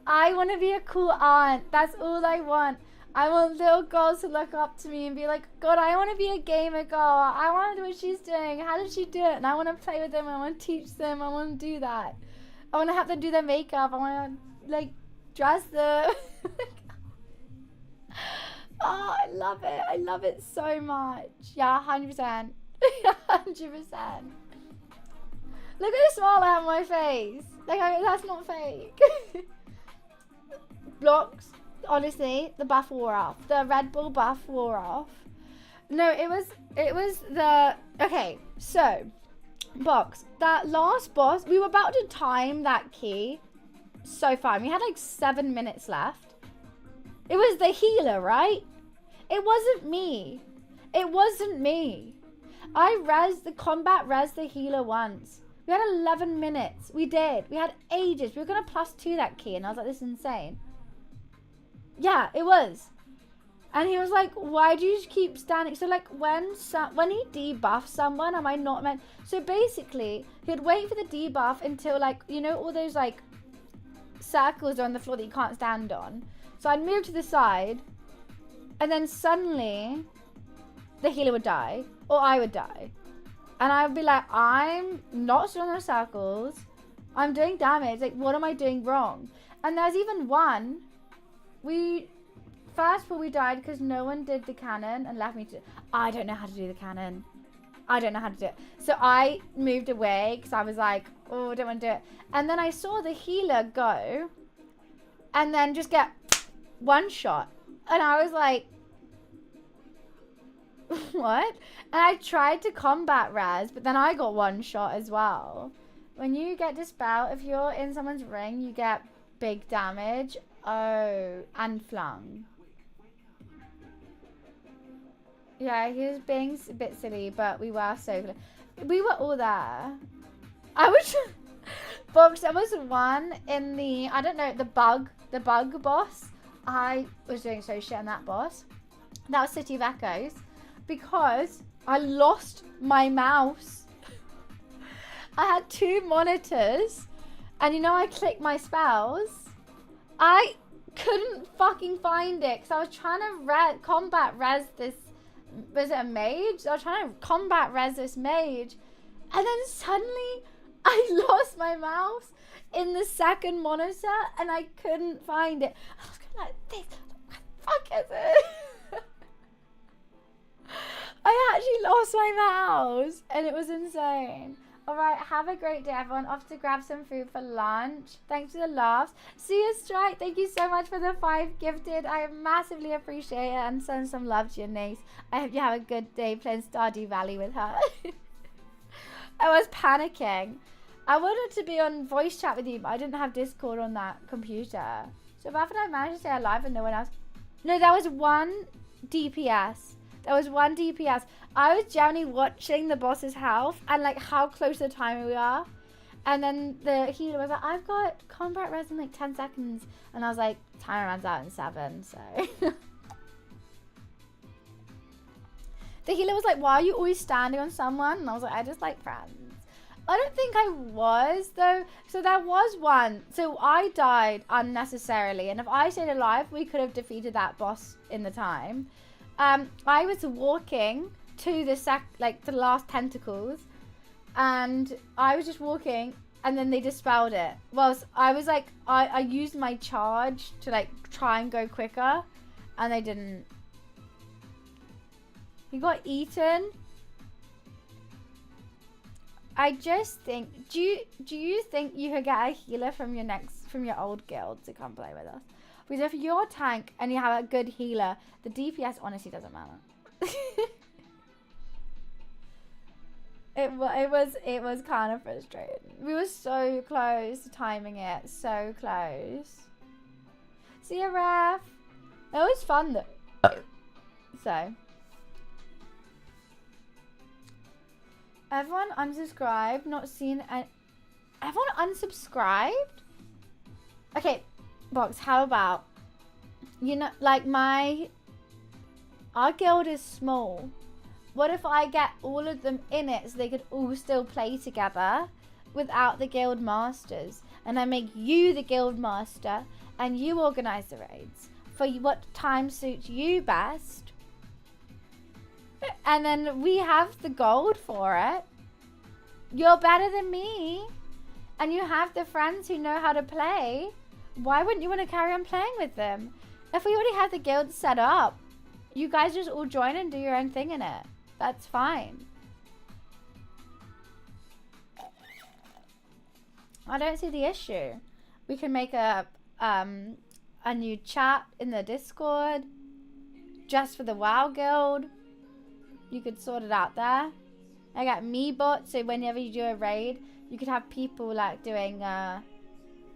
I want to be a cool aunt. That's all I want. I want little girls to look up to me and be like, God, I want to be a gamer girl. I want to do what she's doing. How does she do it? And I want to play with them. I want to teach them. I want to do that. I want to have them do their makeup. I want to like dress them. Oh, I love it. I love it so much. Yeah, 100%. 100%. Look at the smile I have on my face. Like, that's not fake. Blocks. Honestly, the buff wore off. The Red Bull buff wore off. No, it was the... Okay, so... Box. That last boss, we were about to time that key. So fine. We had like 7 minutes left. It was the healer, right? It wasn't me. It wasn't me. I combat the healer once. We had 11 minutes. We did. We had ages. We were going to +2 that key. And I was like, this is insane. Yeah, it was. And he was like, why do you keep standing? So like when he debuffs someone, am I not meant? So basically, he'd wait for the debuff until like, you know, all those like circles are on the floor that you can't stand on. So I'd move to the side. And then suddenly, the healer would die. Or I would die. And I would be like, I'm not still in those circles. I'm doing damage. Like, what am I doing wrong? And there's even one. First of all, we died because no one did the cannon and left me to... I don't know how to do the cannon. I don't know how to do it. So I moved away because I was like, oh, I don't want to do it. And then I saw the healer go and then just get one shot. And I was like, what? And I tried to combat Raz, but then I got one shot as well. When you get dispelled, if you're in someone's ring, you get big damage. Oh, and flung. Yeah, he was being a bit silly, but we were so good. We were all there. I was... Box, there was one in the... I don't know, the bug boss. I was doing so shit on that boss. That was City of Echoes. Because I lost my mouse. I had 2 monitors. And you know I clicked my spells. I couldn't fucking find it. Because I was trying to combat res this... Was it a mage? I was trying to combat res this mage. And then suddenly I lost my mouse in the second monitor. And I couldn't find it. I was going like this. What the fuck is it? I actually lost my mouse and it was insane. Alright, have a great day everyone. Off to grab some food for lunch. Thanks for the laughs. See you, Strike. Thank you so much for the 5 gifted. I massively appreciate it and send some love to your niece. I hope you have a good day playing Stardew Valley with her. I was panicking. I wanted to be on voice chat with you, but I didn't have Discord on that computer. So how did I manage to stay alive and no one else? No, there was one DPS. There was one DPS. I was generally watching the boss's health and like how close to the timer we are. And then the healer was like, I've got combat res in like 10 seconds. And I was like, timer runs out in 7, so. The healer was like, why are you always standing on someone? And I was like, I just like friends. I don't think I was though. So there was one. So I died unnecessarily. And if I stayed alive, we could have defeated that boss in the time. I was walking to the last tentacles, and I was just walking, and then they dispelled it. Well, I was like, I used my charge to like try and go quicker, and they didn't. He got eaten. I just think, do you think you could get a healer from your old guild to come play with us? Because if you're a tank and you have a good healer, the DPS honestly doesn't matter. It was kind of frustrating. We were so close to timing it, so close. See ya, Ref. It was fun though. So. Everyone unsubscribed, not seen. Everyone unsubscribed? Okay, Box, how about, you know, like our guild is small. What if I get all of them in it so they could all still play together without the guild masters? And I make you the guild master and you organize the raids for what time suits you best. And then we have the gold for it. You're better than me. And you have the friends who know how to play. Why wouldn't you want to carry on playing with them? If we already have the guild set up, you guys just all join and do your own thing in it. That's fine. I don't see the issue. We can make a new chat in the Discord just for the WoW guild. You could sort it out there. I got me bot, so whenever you do a raid, you could have people like doing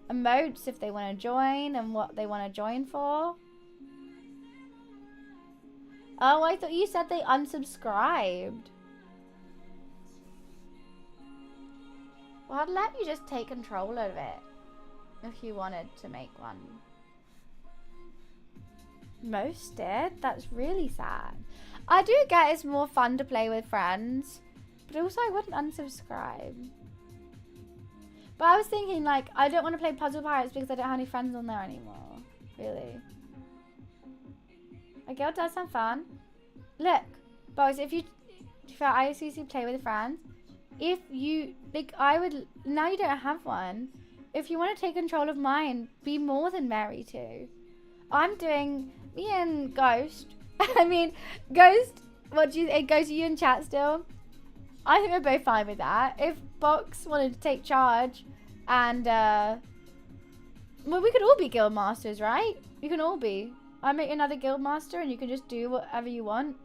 emotes if they want to join and what they want to join for. Oh, I thought you said they unsubscribed. Well, I'd let you just take control of it if you wanted to make one. Most did. That's really sad. I do get it's more fun to play with friends, but also I wouldn't unsubscribe. But I was thinking, like, I don't want to play Puzzle Pirates because I don't have any friends on there anymore. Really. A guild does sound fun. Look, boys, if you ICC play with friends, if you, like, I would, now you don't have one. If you want to take control of mine, be more than merry to. I'm doing, me and Ghost, I mean, Ghost, what do you, it goes to you in chat still? I think we're both fine with that. If Box wanted to take charge and, well, we could all be guild masters, right? We can all be. I make another guild master and you can just do whatever you want.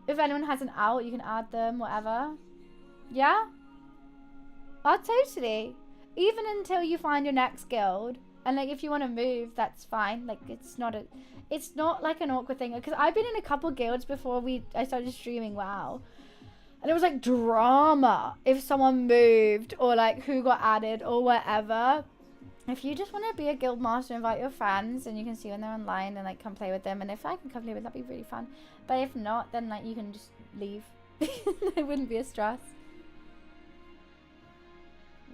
If anyone has an out, you can add them, whatever. Yeah? Oh, totally. Even until you find your next guild. And like, if you want to move, that's fine. Like, it's not like an awkward thing. Because I've been in a couple guilds before I started streaming WoW. And it was like drama if someone moved or like who got added or whatever. If you just want to be a guild master, invite your friends and you can see when they're online and like come play with them. And if I can come play with them, that'd be really fun. But if not, then like you can just leave. It wouldn't be a stress.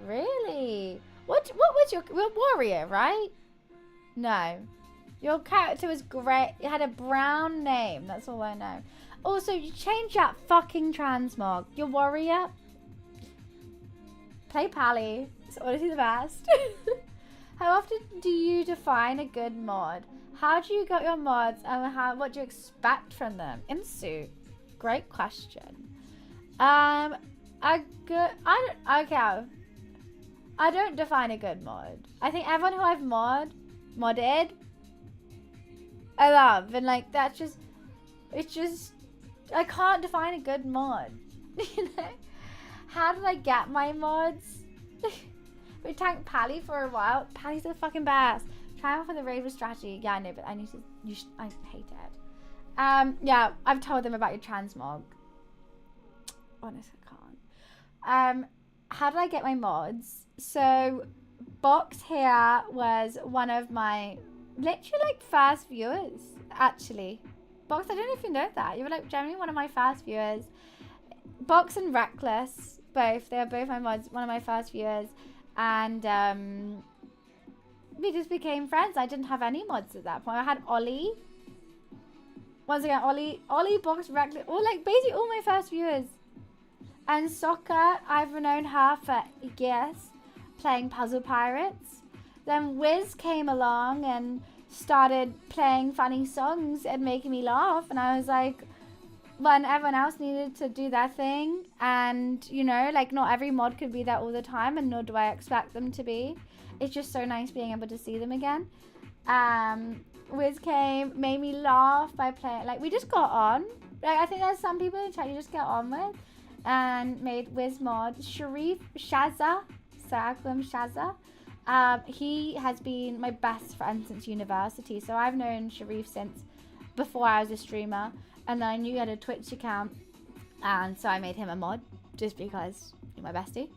Really? What was your warrior, right? No. Your character was great. It had a brown name. That's all I know. Also, you changed that fucking transmog. Your warrior. Play Pally. It's honestly the best. How often do you define a good mod? How do you get your mods and what do you expect from them? In suit. Great question. I don't define a good mod. I think everyone who I've modded, I love. And like, that's just, it's just, I can't define a good mod. You know? How did I get my mods? We tanked Pally for a while. Pally's the fucking best. Try out for the raid with strategy. Yeah, I know, but I need to, I hate it. Yeah, I've told them about your transmog. Honestly, I can't. How did I get my mods? So, Box here was one of my literally like first viewers, actually. Box, I don't know if you know that. You were like generally one of my first viewers. Box and Reckless, both. They are both my mods, one of my first viewers. And we just became friends. I didn't have any mods at that point. I had Ollie. Once again, Ollie, Box, Reckless, all like basically all my first viewers. And Soccer, I've known her for years, playing Puzzle Pirates. Then Wiz came along and started playing funny songs and making me laugh. And I was like, when everyone else needed to do their thing. And, you know, like not every mod could be there all the time. And nor do I expect them to be. It's just so nice being able to see them again. Wiz came, made me laugh by playing. Like, we just got on. Like, I think there's some people in chat you just get on with. And made Wiz mod. Sharif Shazza. So I call him Shazza. He has been my best friend since university. So I've known Sharif since before I was a streamer. And then I knew he had a Twitch account. And so I made him a mod. Just because he's my bestie.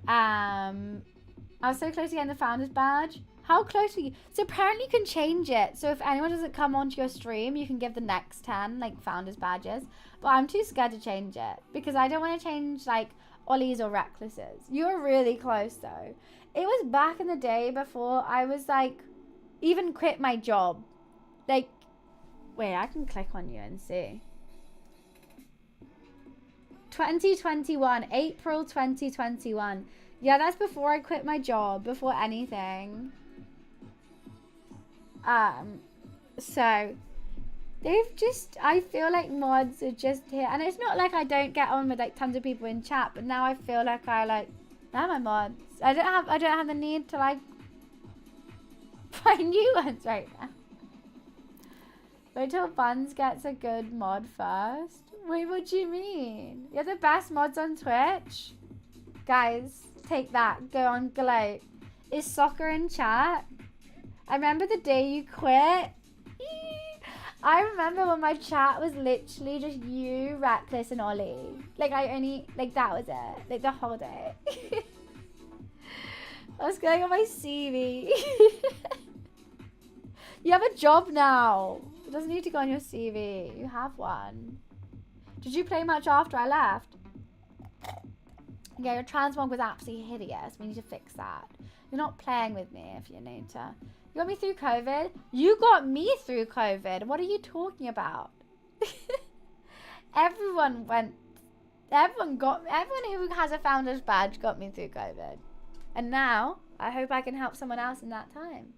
I was so close to getting the founder's badge. How close are you? So apparently you can change it. So if anyone doesn't come onto your stream, you can give the next 10 like founders badges. But I'm too scared to change it because I don't want to change like Ollie's or Reckless's. You were really close though. It was back in the day before I was like even quit my job. Like, wait, I can click on you and see. 2021, April 2021. Yeah, that's before I quit my job, before anything. So they've just, I feel like mods are just here, and it's not like I don't get on with like tons of people in chat, but now I feel like I like, they're my mods. I don't have the need to like find new ones right now. Wait till Buns gets a good mod first. Wait, what do you mean? You're the best mods on Twitch? Guys, take that. Go on Gloat. Is soccer in chat? I remember the day you quit. I remember when my chat was literally just you, Reckless, and Ollie. Like, that was it. Like, the whole day. I was going on my CV. You have a job now. It doesn't need to go on your CV. You have one. Did you play much after I left? Yeah, your transmog was absolutely hideous. We need to fix that. You're not playing with me if you need to. You got me through COVID? You got me through COVID. What are you talking about? Everyone who has a founder's badge got me through COVID. And now, I hope I can help someone else in that time.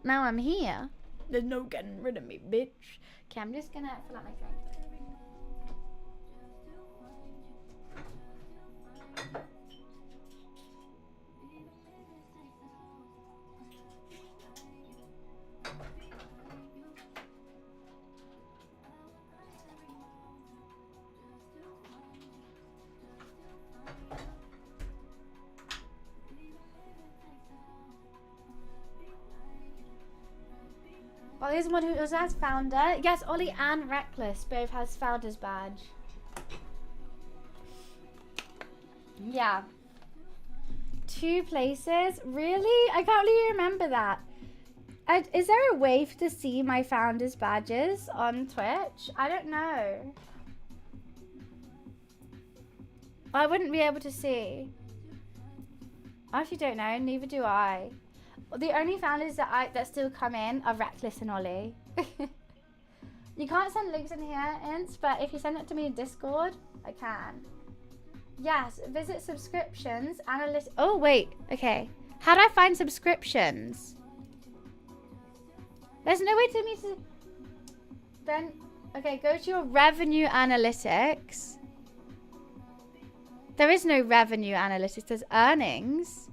Now I'm here. There's no getting rid of me, bitch. Okay, I'm just gonna fill out my drink. Ollie's one who also has founder. Yes, Ollie and Reckless both has founder's badge. Yeah. 2 places? Really? I can't really remember that. Is there a way to see my founder's badges on Twitch? I don't know. I wouldn't be able to see. I actually don't know. Neither do I. The only founders that still come in are Reckless and Ollie. You can't send links in here, Ints, but if you send it to me in Discord, I can. Yes, visit subscriptions, analyst. Oh, wait. Okay. How do I find subscriptions? There's no way to me to... Then, okay, go to your revenue analytics. There is no revenue analytics. There's earnings.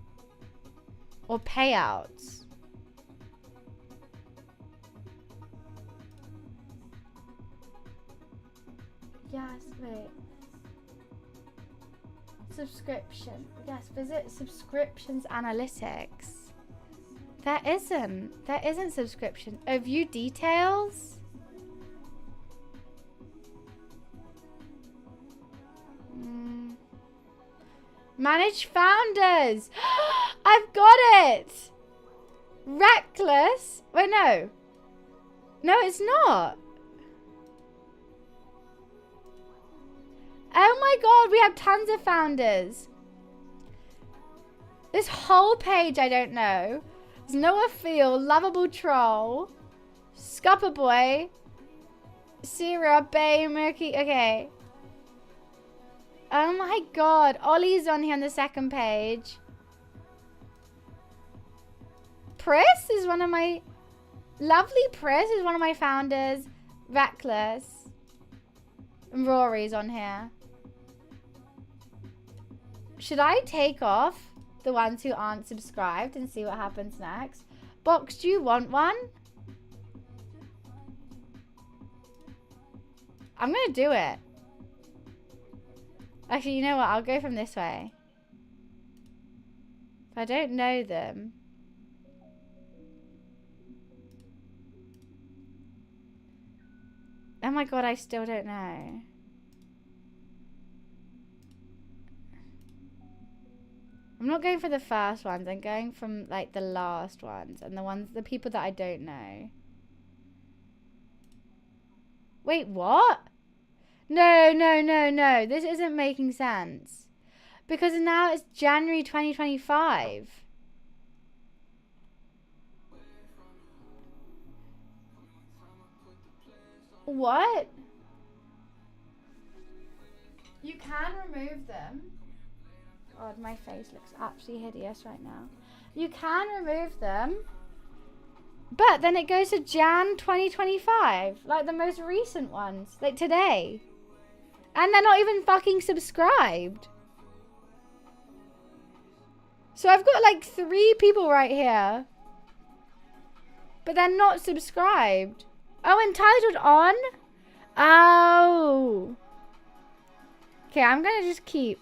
Or payouts. Yes, wait. Subscription. Yes, visit subscriptions analytics. There isn't. There isn't subscription. Oh, view details? Manage founders. I've got it. Reckless. Wait, no. No, it's not. Oh my god, we have tons of founders. This whole page I don't know. There's Noah Field, Lovable Troll, Scupper Boy, Sierra, Bay, Murky. Okay. Oh my god. Ollie's on here on the second page. Pris is one of my... Lovely Pris is one of my founders. Reckless. And Rory's on here. Should I take off the ones who aren't subscribed and see what happens next? Box, do you want one? I'm gonna do it. Actually, you know what? I'll go from this way. If I don't know them. Oh my god, I still don't know. I'm not going for the first ones. I'm going from like the last ones and the people that I don't know. Wait, what? No, no, no, no. This isn't making sense. Because now it's January 2025. What? You can remove them. God, my face looks absolutely hideous right now. You can remove them. But then it goes to Jan 2025. Like the most recent ones. Like today. And they're not even fucking subscribed. So I've got like 3 people right here. But they're not subscribed. Oh, entitled on? Oh. Okay, I'm gonna just keep.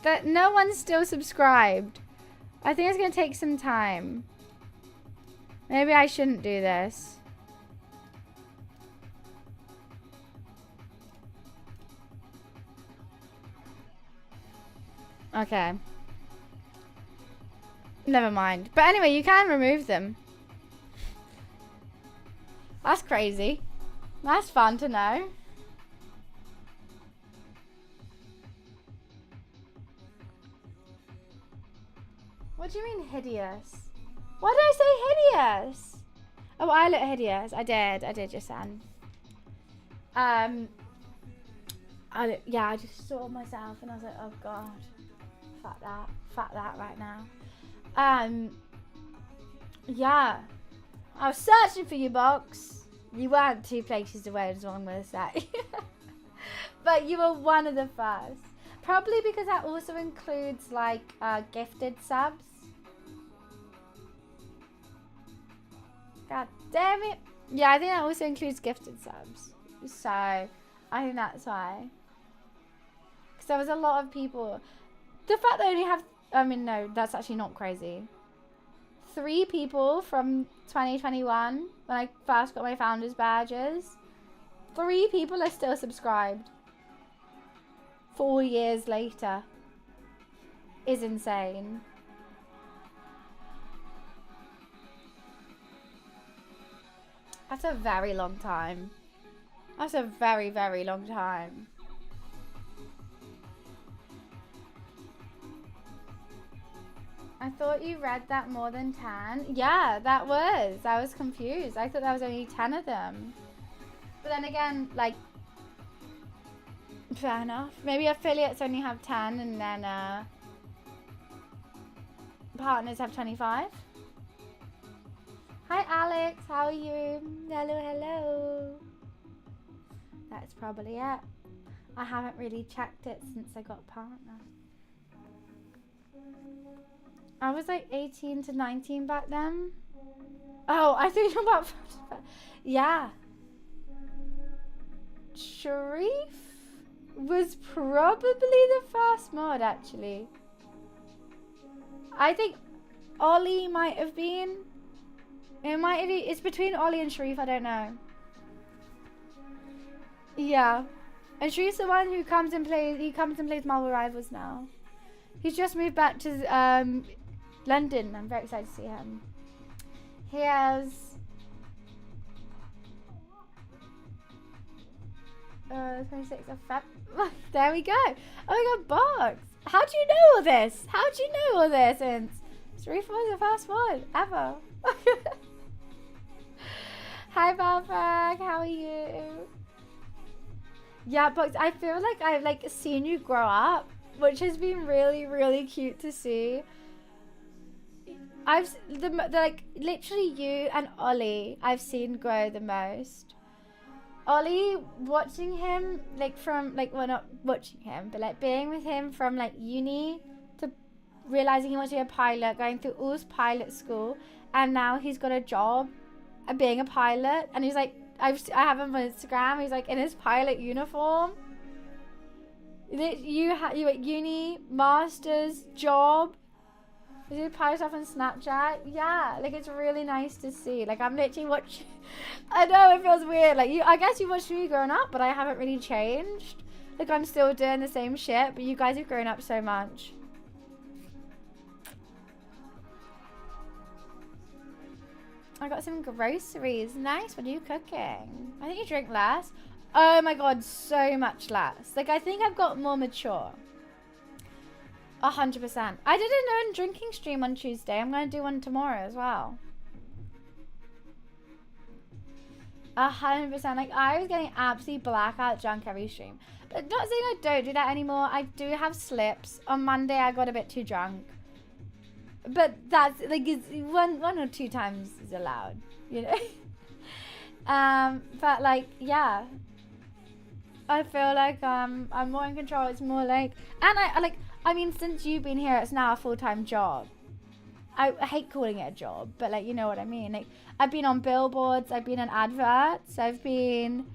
That no one's still subscribed. I think it's gonna take some time. Maybe I shouldn't do this. Okay. Never mind. But anyway, you can remove them. That's crazy. That's fun to know. What do you mean hideous? Why did I say hideous? Oh, I look hideous. I did just then. Yeah, I just saw myself and I was like, oh god. Fuck that right now. Yeah. I was searching for you, Box. You weren't 2 places away, is what I'm going to say. But you were one of the first. Probably because that also includes, like, gifted subs. God damn it. Yeah, I think that also includes gifted subs. So, I think that's why. Because there was a lot of people. The fact that I only have... I mean, no, that's actually not crazy. 3 people from 2021, when I first got my founders badges. 3 people are still subscribed. 4 years later. Is insane. That's a very long time. That's a very, very long time. I thought you read that more than 10. Yeah, that was. I was confused. I thought there was only 10 of them. But then again, like, fair enough. Maybe affiliates only have 10 and then partners have 25. Hi Alex, how are you? Hello, hello. That's probably it. I haven't really checked it since I got a partner. I was like 18 to 19 back then. Oh, I think you're about... Yeah. Sharif was probably the first mod, actually. I think Ollie might have been. It might have been. It's between Ollie and Sharif, I don't know. Yeah. And Sharif's the one who comes and plays... He comes and plays Marvel Rivals now. He's just moved back to... London. I'm very excited to see him. He has 26th of Feb. There we go. Oh my god, Box. How do you know all this? How do you know all this? Since Sharif was the first one ever. Hi Balfrag, how are you? Yeah, Box, I feel like I've like seen you grow up, which has been really, really cute to see. I've like literally you and Ollie I've seen grow the most. Ollie, watching him like from like, well, not watching him, but like being with him from like uni to realizing he wants to be a pilot, going through all his pilot school, and now he's got a job being a pilot, and he's like, I have him on Instagram, he's like in his pilot uniform. You at uni, masters, job. Is it pilot stuff on Snapchat? Yeah, like it's really nice to see. Like I'm literally watching. I know it feels weird. Like I guess you watched me growing up, but I haven't really changed. Like I'm still doing the same shit, but you guys have grown up so much. I got some groceries. Nice. What are you cooking? I think you drink less. Oh my god, so much less. Like I think I've got more mature. 100%. I did a no drinking stream on Tuesday. I'm going to do one tomorrow as well. 100%. Like I was getting absolutely blackout drunk every stream. But not saying I don't do that anymore. I do have slips. On Monday I got a bit too drunk. But that's like it's one or two times is allowed, you know. But like yeah. I feel like I'm more in control. It's more like, and I mean, since you've been here, it's now a full-time job. I hate calling it a job, but like, you know what I mean? Like, I've been on billboards, I've been in adverts, I've been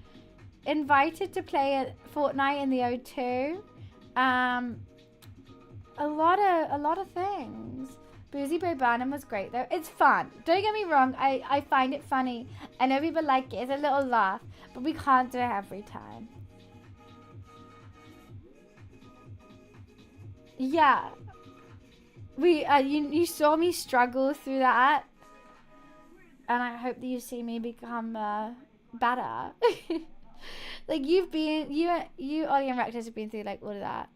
invited to play at Fortnite in the O2. A lot of things. Boozy Boy Burnham was great though. It's fun. Don't get me wrong. I find it funny. I know people like it. It's a little laugh, but we can't do it every time. Yeah. You saw me struggle through that, and I hope that you see me become better. Like you've been, you Ollie and Rectus have been through like all of that.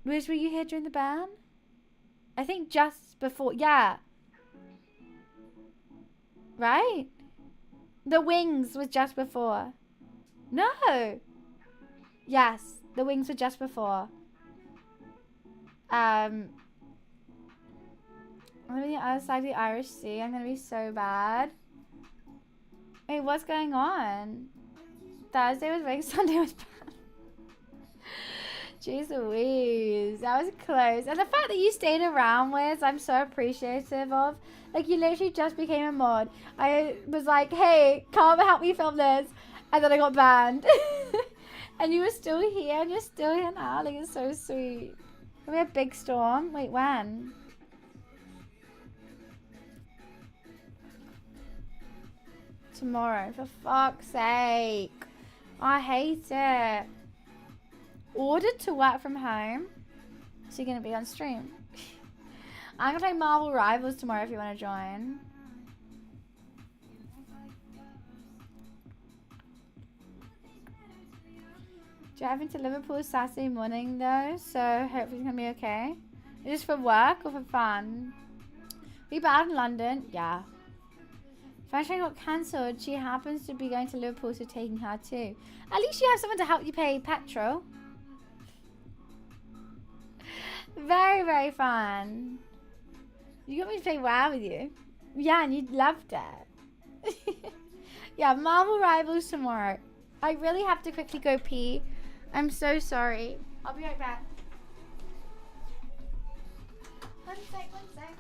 Were you here during the ban? I think just before, yeah. Right? The Wings was just before. No. Yes, the Wings were just before. I'm gonna be on the other side of the Irish Sea. I'm gonna be so bad. Wait, what's going on? Thursday was big, Sunday was bad. Jeez Louise, that was close. And the fact that you stayed around, Wiz, I'm so appreciative of. Like, you literally just became a mod. I was like, hey, come help me film this. And then I got banned. And you were still here, and you're still here now. Like, it's so sweet. We had a big storm. Wait, when? Tomorrow, for fuck's sake. I hate it. Ordered to work from home. So you're gonna be on stream. I'm gonna play Marvel Rivals tomorrow if you wanna join. Driving to Liverpool Saturday morning though, so hopefully it's gonna be okay. Is this for work or for fun? Be bad in London? Yeah. Friendship got cancelled. She happens to be going to Liverpool, so taking her too. At least you have someone to help you pay petrol. Very, very fun. You got me to play WoW with you. Yeah, and you loved it. Yeah, Marvel Rivals tomorrow. I really have to quickly go pee. I'm so sorry. I'll be right back. One sec, one sec.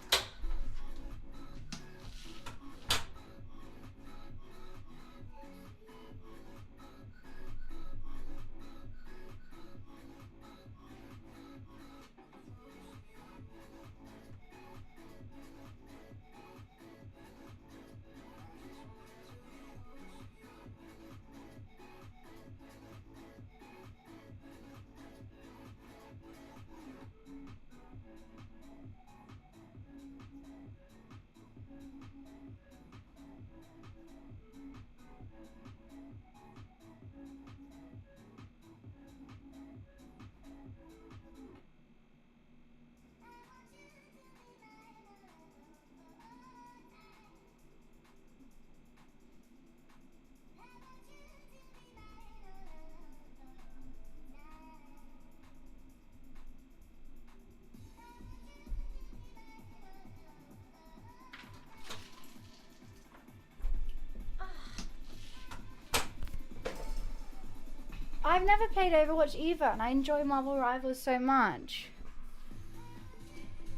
I've never played Overwatch either, and I enjoy Marvel Rivals so much.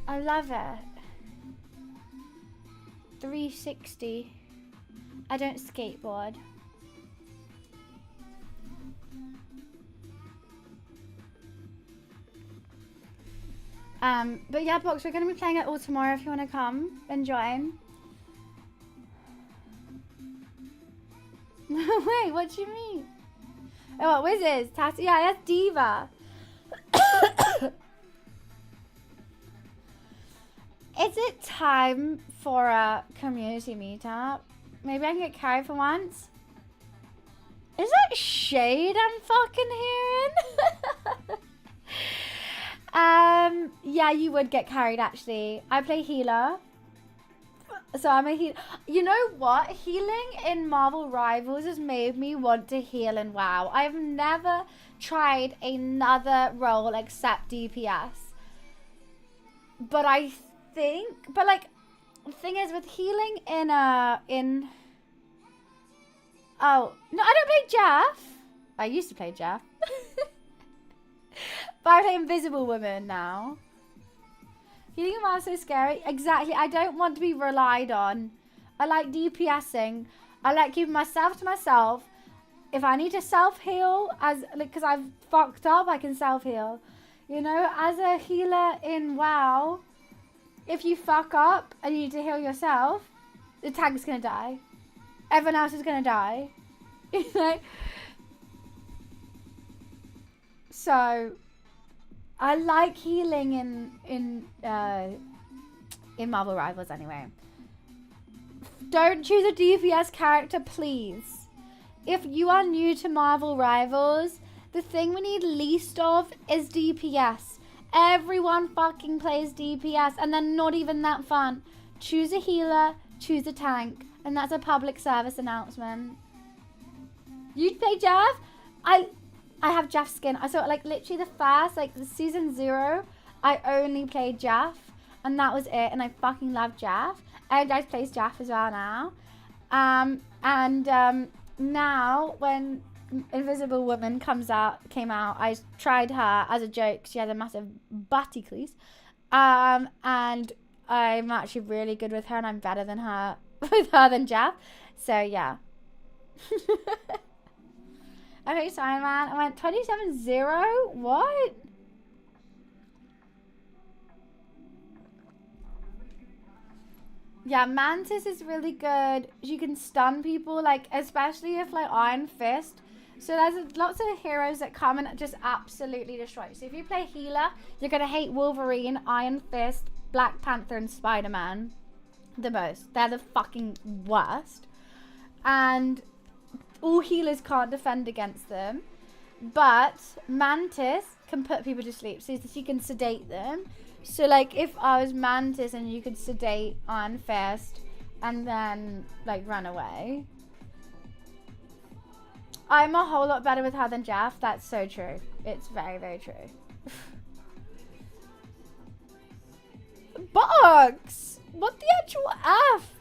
I love it. 360. I don't skateboard. But yeah, Box, we're going to be playing it all tomorrow if you want to come and join. Wait, what do you mean? Oh, Wizards. Yeah, that's Diva. Is it time for a community meetup? Maybe I can get carried for once. Is that shade I'm fucking hearing? Yeah, you would get carried actually. I play healer. So I'm a healer. You know what? Healing in Marvel Rivals has made me want to heal in WoW. I've never tried another role except DPS. But I think, like, the thing is with healing oh, no, I don't play Jeff. I used to play Jeff. But I play Invisible Woman now. Healing in WoW is so scary. Exactly. I don't want to be relied on. I like DPSing. I like keeping myself to myself. If I need to self-heal, because I've fucked up, I can self-heal. You know, as a healer in WoW, if you fuck up and you need to heal yourself, the tank's gonna die. Everyone else is gonna die. You know? So I like healing in Marvel Rivals anyway. Don't choose a DPS character, please. If you are new to Marvel Rivals, the thing we need least of is DPS. Everyone fucking plays DPS and they're not even that fun. Choose a healer, choose a tank, and that's a public service announcement. You play Jeff? I have Jeff skin. I saw like literally the first, like the season 0, I only played Jeff and that was it, and I fucking love Jeff. And I plays Jeff as well now. Now when Invisible Woman came out, I tried her as a joke. She has a massive butty crease. And I'm actually really good with her and I'm better than her than Jeff. So yeah. Okay, sorry man. I went 27-0? What? Yeah, Mantis is really good. You can stun people, like, especially if, like, Iron Fist. So there's lots of heroes that come and just absolutely destroy. So if you play healer, you're going to hate Wolverine, Iron Fist, Black Panther, and Spider-Man the most. They're the fucking worst. And all healers can't defend against them. But Mantis can put people to sleep. So she can sedate them. So, like, if I was Mantis and you could sedate Iron Fist and then, like, run away. I'm a whole lot better with her than Jeff. That's so true. It's very, very true. Box! What the actual F?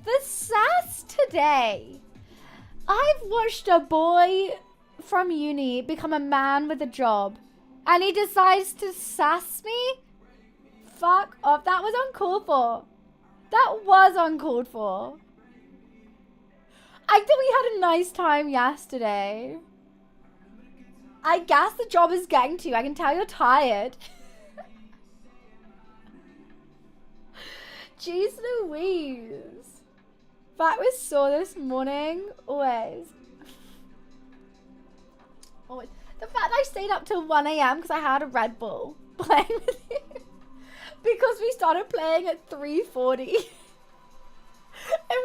The sass today. I've watched a boy from uni become a man with a job. And he decides to sass me? Fuck off. That was uncalled for. That was uncalled for. I think we had a nice time yesterday. I guess the job is getting to you. I can tell you're tired. Jeez Louise. That was sore this morning. Always. Always. The fact I stayed up till 1 AM because I had a Red Bull playing with you. Because we started playing at 3:40. It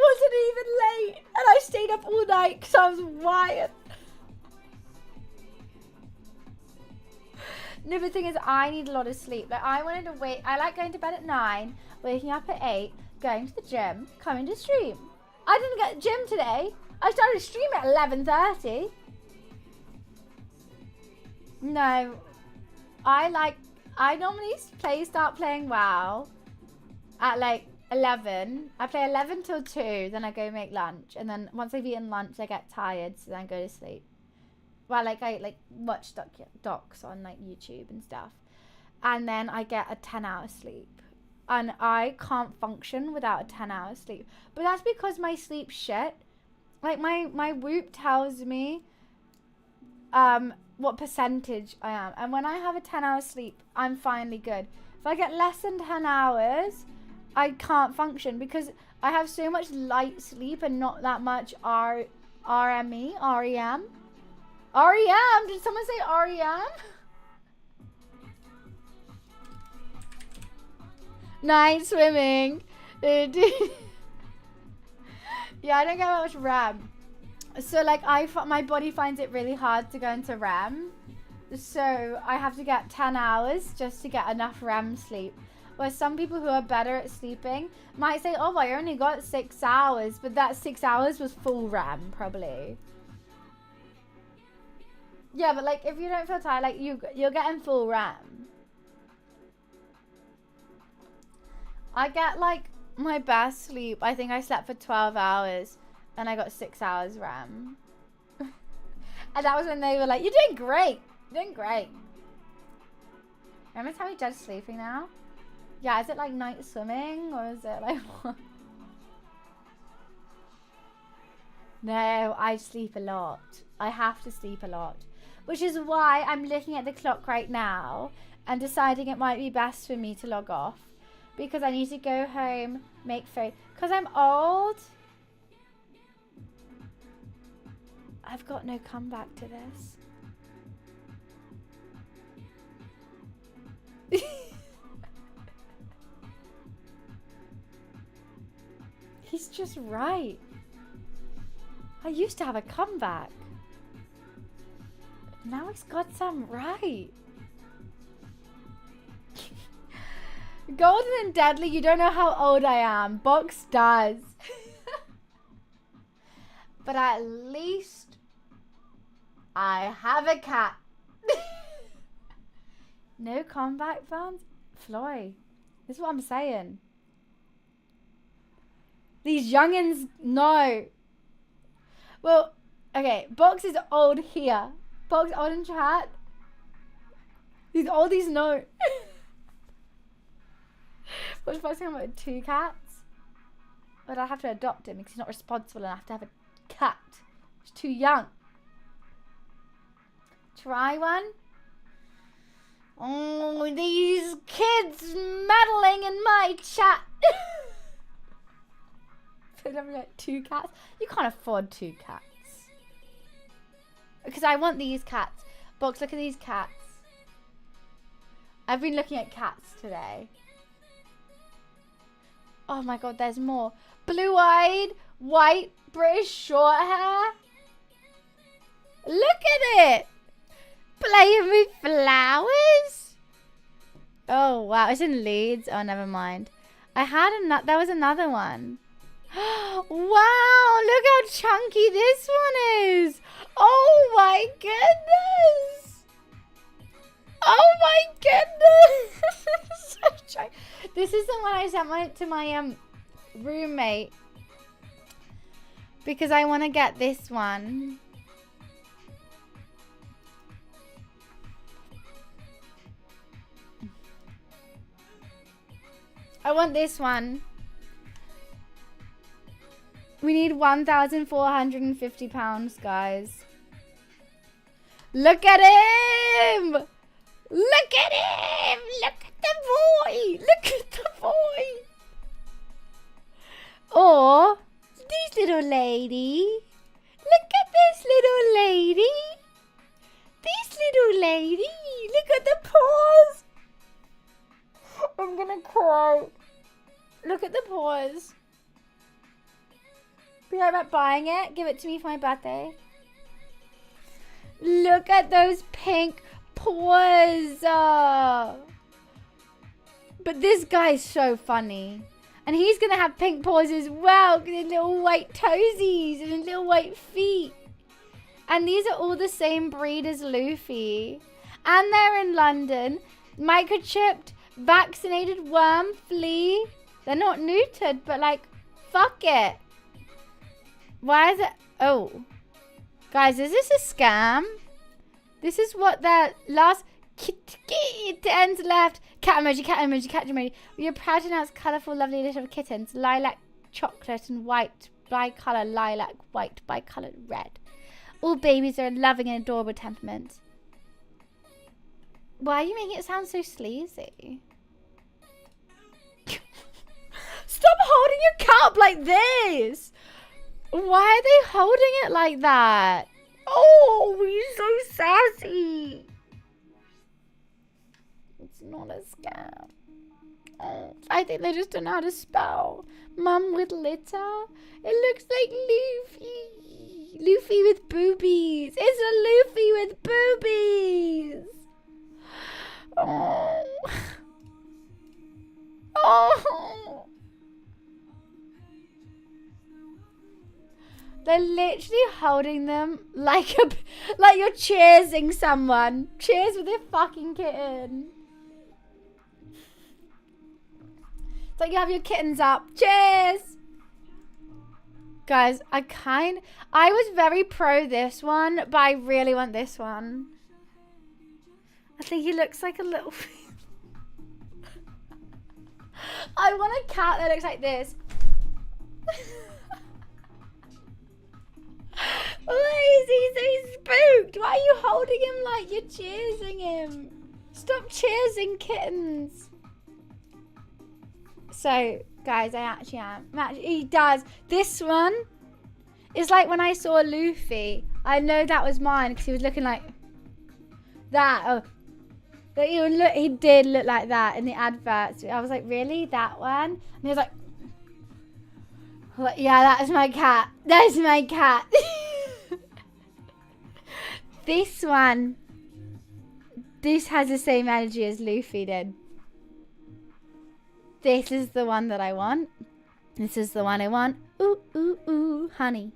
wasn't even late. And I stayed up all night because I was wired. No, the thing is, I need a lot of sleep. Like, I wanted to wait. I like going to bed at 9, waking up at 8, going to the gym, coming to stream. I didn't get to the gym today. I started stream at 11:30. No, I normally start playing WoW at like 11. I play 11 till 2, then I go make lunch. And then once I've eaten lunch, I get tired, so then I go to sleep. Well, like I watch docs on like YouTube and stuff. And then I get a 10-hour sleep. And I can't function without a 10-hour sleep. But that's because my sleep's shit. Like my Whoop tells me what percentage I am, and when I have a 10-hour sleep, I'm finally good. If I get less than 10 hours, I can't function because I have so much light sleep and not that much RME? REM? REM? Did someone say REM? Night swimming. Yeah, I don't get much REM. So like my body finds it really hard to go into REM. So I have to get 10 hours just to get enough REM sleep. Where some people who are better at sleeping might say, oh, I only got 6 hours. But that 6 hours was full REM, probably. Yeah, but like if you don't feel tired, like you're getting full REM. I get like my best sleep. I think I slept for 12 hours and I got 6 hours REM. And that was when they were like, you're doing great. You're doing great. Remember the time we judged sleeping now? Yeah, is it like night swimming or is it like what? No, I sleep a lot. I have to sleep a lot. Which is why I'm looking at the clock right now and deciding it might be best for me to log off. Because I need to go home, make food. Because I'm old. I've got no comeback to this. He's just right. I used to have a comeback. Now he's got some right. Golden and deadly, you don't know how old I am. Box does. But at least I have a cat. No comeback fans? Floy, this is what I'm saying. These youngins, no. Well, okay, Box is old here. Box old in chat. These oldies know. What's the first thing about 2 cats? But I have to adopt him because he's not responsible enough to have a cat. He's too young. Try one. Oh, these kids meddling in my chat. So I'm like 2 cats. You can't afford 2 cats. Because I want these cats. Box, look at these cats. I've been looking at cats today. Oh my god, there's more. Blue-eyed, white, British short hair. Look at it. Playing with flowers. Oh wow, it's in Leeds. Oh, never mind. I had there was another one. Wow, look how chunky this one is. Oh my goodness. Oh my goodness. So chunky. This is the one I sent to my roommate because I want to get this one. I want this one. We need £1,450, guys. Look at him! Look at him! Look at the boy! Look at the boy! Or this little lady. Look at this little lady. This little lady. Look at the paws. I'm gonna cry. Look at the paws. Be right back buying it. Give it to me for my birthday. Look at those pink paws. But this guy's so funny. And he's going to have pink paws as well. With his little white toesies and his little white feet. And these are all the same breed as Luffy. And they're in London. Microchipped, vaccinated, worm, flea. They're not neutered, but like, fuck it. Why is it? Oh. Guys, is this a scam? This is what their last kittens left. Cat emoji, cat emoji, cat emoji. We are proud to announce colourful, lovely little kittens. Lilac, chocolate, and white. Bi-colour lilac, white, bi-coloured red. All babies are loving and adorable temperament. Why are you making it sound so sleazy? Stop holding your cat up like this. Why are they holding it like that? Oh, he's so sassy. It's not a scam. Oh, I think they just don't know how to spell. Mum with litter. It looks like Luffy. Luffy with boobies. It's a Luffy with boobies. Oh. Oh. They're literally holding them like you're cheersing someone. Cheers with a fucking kitten. It's like you have your kittens up. Cheers! Guys, I was very pro this one, but I really want this one. I think he looks like a little... I want a cat that looks like this. Why is he so spooked? Why are you holding him like you're cheersing him? Stop cheersing kittens. So, guys, I actually am. He does. This one is like when I saw Luffy. I know that was mine because he was looking like that. Oh, but he did look like that in the adverts. I was like, really? That one? And he was like, yeah, that's my cat. That's my cat. This one. This has the same energy as Luffy did. This is the one that I want. This is the one I want. Ooh, ooh, ooh, honey.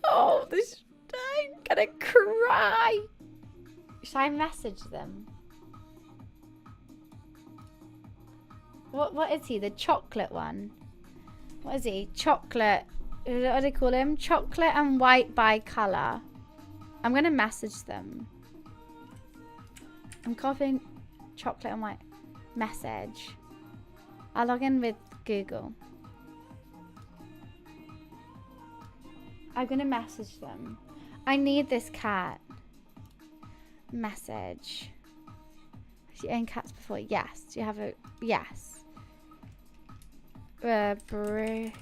Oh, this... I'm gonna cry. Should I message them? What is he? The chocolate one? What is he? Chocolate. What do they call him? Chocolate and white by colour. I'm gonna message them. I'm copying chocolate and white. Message. I'll log in with Google. I'm gonna message them. I need this cat. Message. Have you owned cats before? Yes. Do you have a... Yes. British.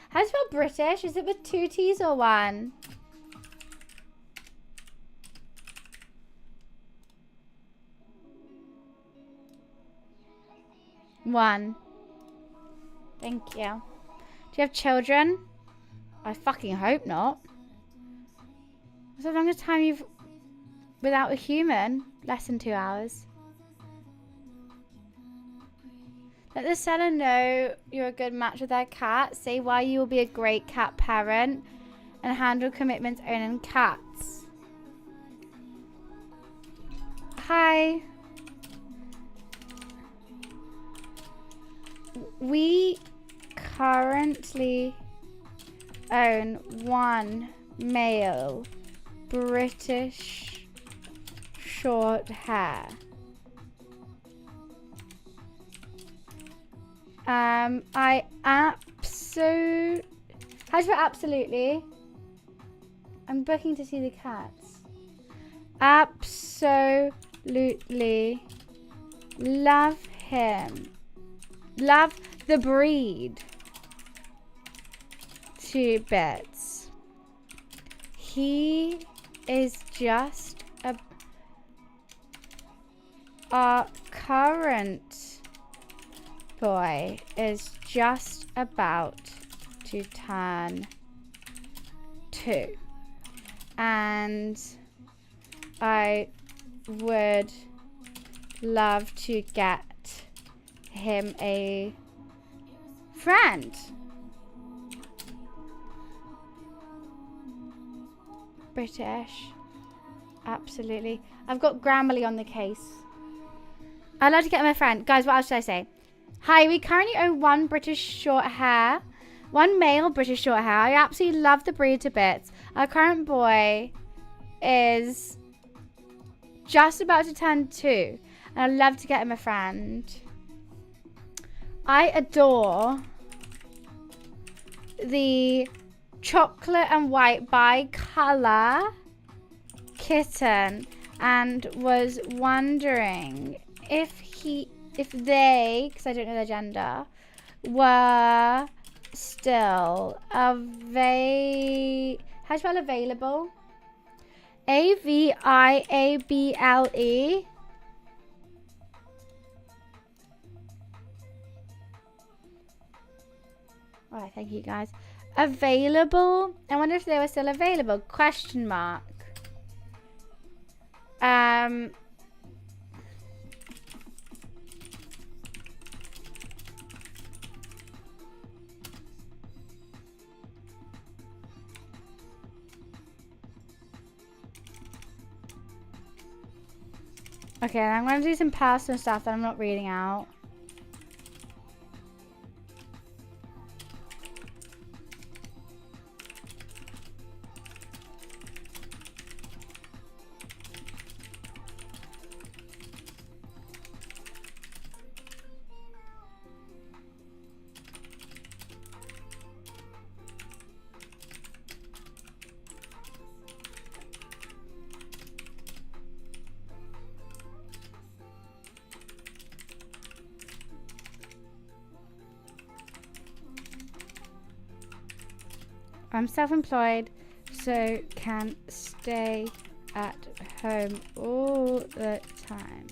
How do you spell British? Is it with 2 T's or 1? One. Thank you. Do you have children? I fucking hope not. What's the longest time you've... without a human? Less than 2 hours. Let the seller know you're a good match with their cat. Say why you will be a great cat parent. And handle commitments owning cats. Hi. We currently own 1 male British short hair. I absolutely... How do you put absolutely? I'm booking to see the cats. Absolutely love him. Love the breed. 2 bits. He is just our current boy is just about to turn 2. And I would love to get him a friend. British. Absolutely. I've got Grammarly on the case. I'd love to get him a friend. Guys, what else should I say? Hi, we currently own 1 British short hair. 1 male British short hair. I absolutely love the breed to bits. Our current boy is just about to turn 2. And I'd love to get him a friend. I adore the chocolate and white bi-colour kitten and was wondering if they, because I don't know their gender, were still how do you spell available? AVIABLE. Alright, thank you guys. Available. I wonder if they were still available. Question mark. Okay, I'm going to do some personal stuff that I'm not reading out. I'm self-employed, so can stay at home all the time.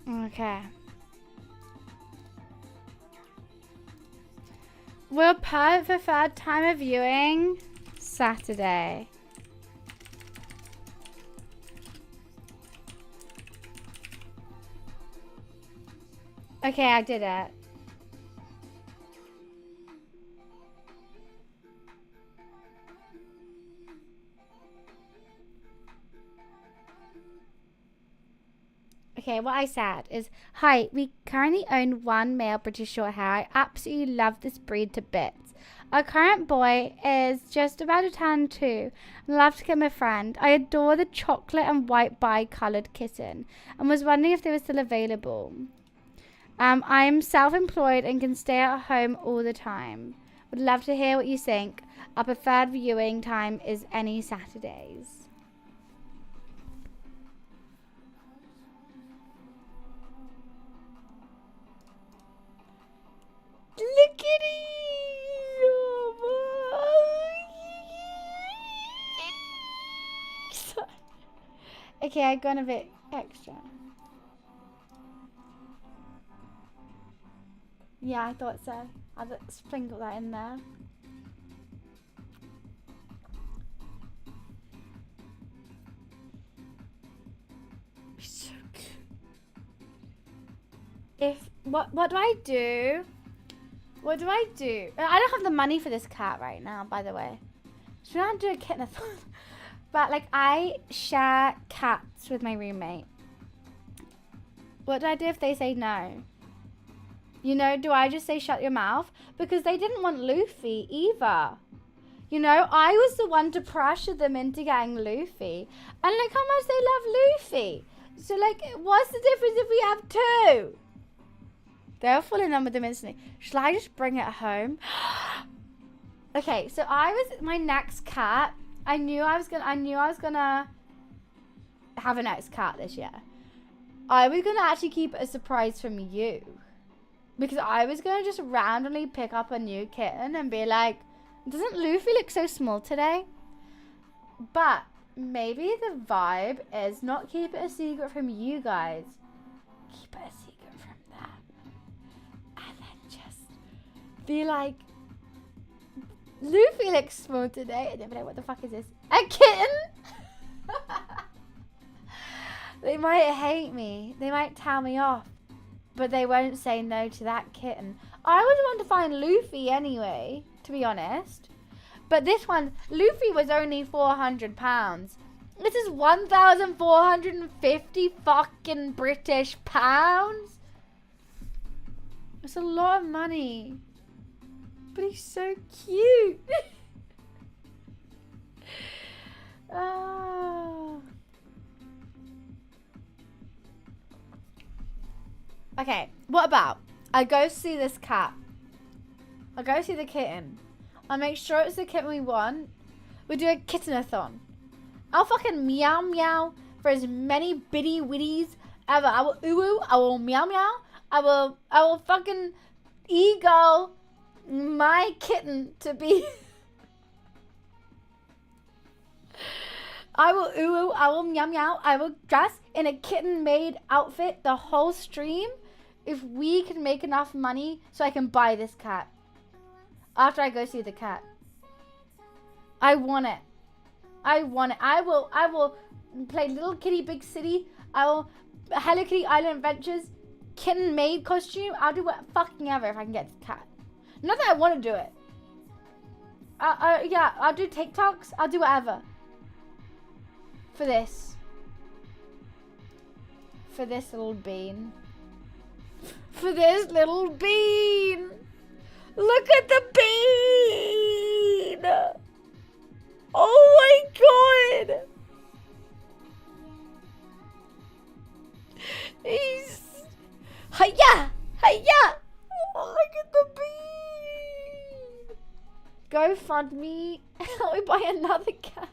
Okay. Will preferred time of viewing Saturday. Okay, I did it. Okay, what I said is, hi, we currently own one male British short hair. I absolutely love this breed to bits. Our current boy is just about to turn 2 and love to become a friend. I adore the chocolate and white bi-coloured kitten and was wondering if they were still available. I am self-employed and can stay at home all the time. Would love to hear what you think. Our preferred viewing time is any Saturdays. Look at it! Okay, I've gone a bit extra. Yeah, I thought so. I'll sprinkle that in there. So cute. What do I do? What do I do? I don't have the money for this cat right now, by the way. Should I do a kitten-a-thon? But like, I share cats with my roommate. What do I do if they say no? You know, do I just say shut your mouth? Because they didn't want Luffy either. You know, I was the one to pressure them into getting Luffy. And look how much they love Luffy. So like, what's the difference if we have 2? They'll fall in love with them instantly. Shall I just bring it home? Okay, so my next cat. I knew I was gonna have a next cat this year. I was gonna actually keep it a surprise from you. Because I was gonna just randomly pick up a new kitten and be like, doesn't Luffy look so small today? But maybe the vibe is not keep it a secret from you guys. Keep it a secret from them. And then just be like, Luffy looks small today. And they'll be like, what the fuck is this? A kitten? They might hate me. They might tell me off. But they won't say no to that kitten. I would want to find Luffy anyway, to be honest. But this one, Luffy was only £400. This is 1,450 fucking British pounds. It's a lot of money. But he's so cute. Okay, What about I go see this cat? I go see the kitten. I make sure it's the kitten we want. We do a kittenathon. I'll fucking meow meow for as many bitty witties ever. I will ooh, I will meow meow. I will fucking ego my kitten to be. I will ooh, I will meow meow. I will dress in a kitten made outfit the whole stream if we can make enough money so I can buy this cat. After I go see the cat. I want it. I want it. I will play Little Kitty Big City. I will Hello Kitty Island Adventures kitten maid costume. I'll do what fucking ever if I can get this cat. Not that I want to do it. Yeah, I'll do TikToks. I'll do whatever. For this. For this little bean. For this little bean. Look at the bean. Oh my god. He's... Hiya! Hiya! Oh, look at the bean. Go fund me. Help me buy another cat.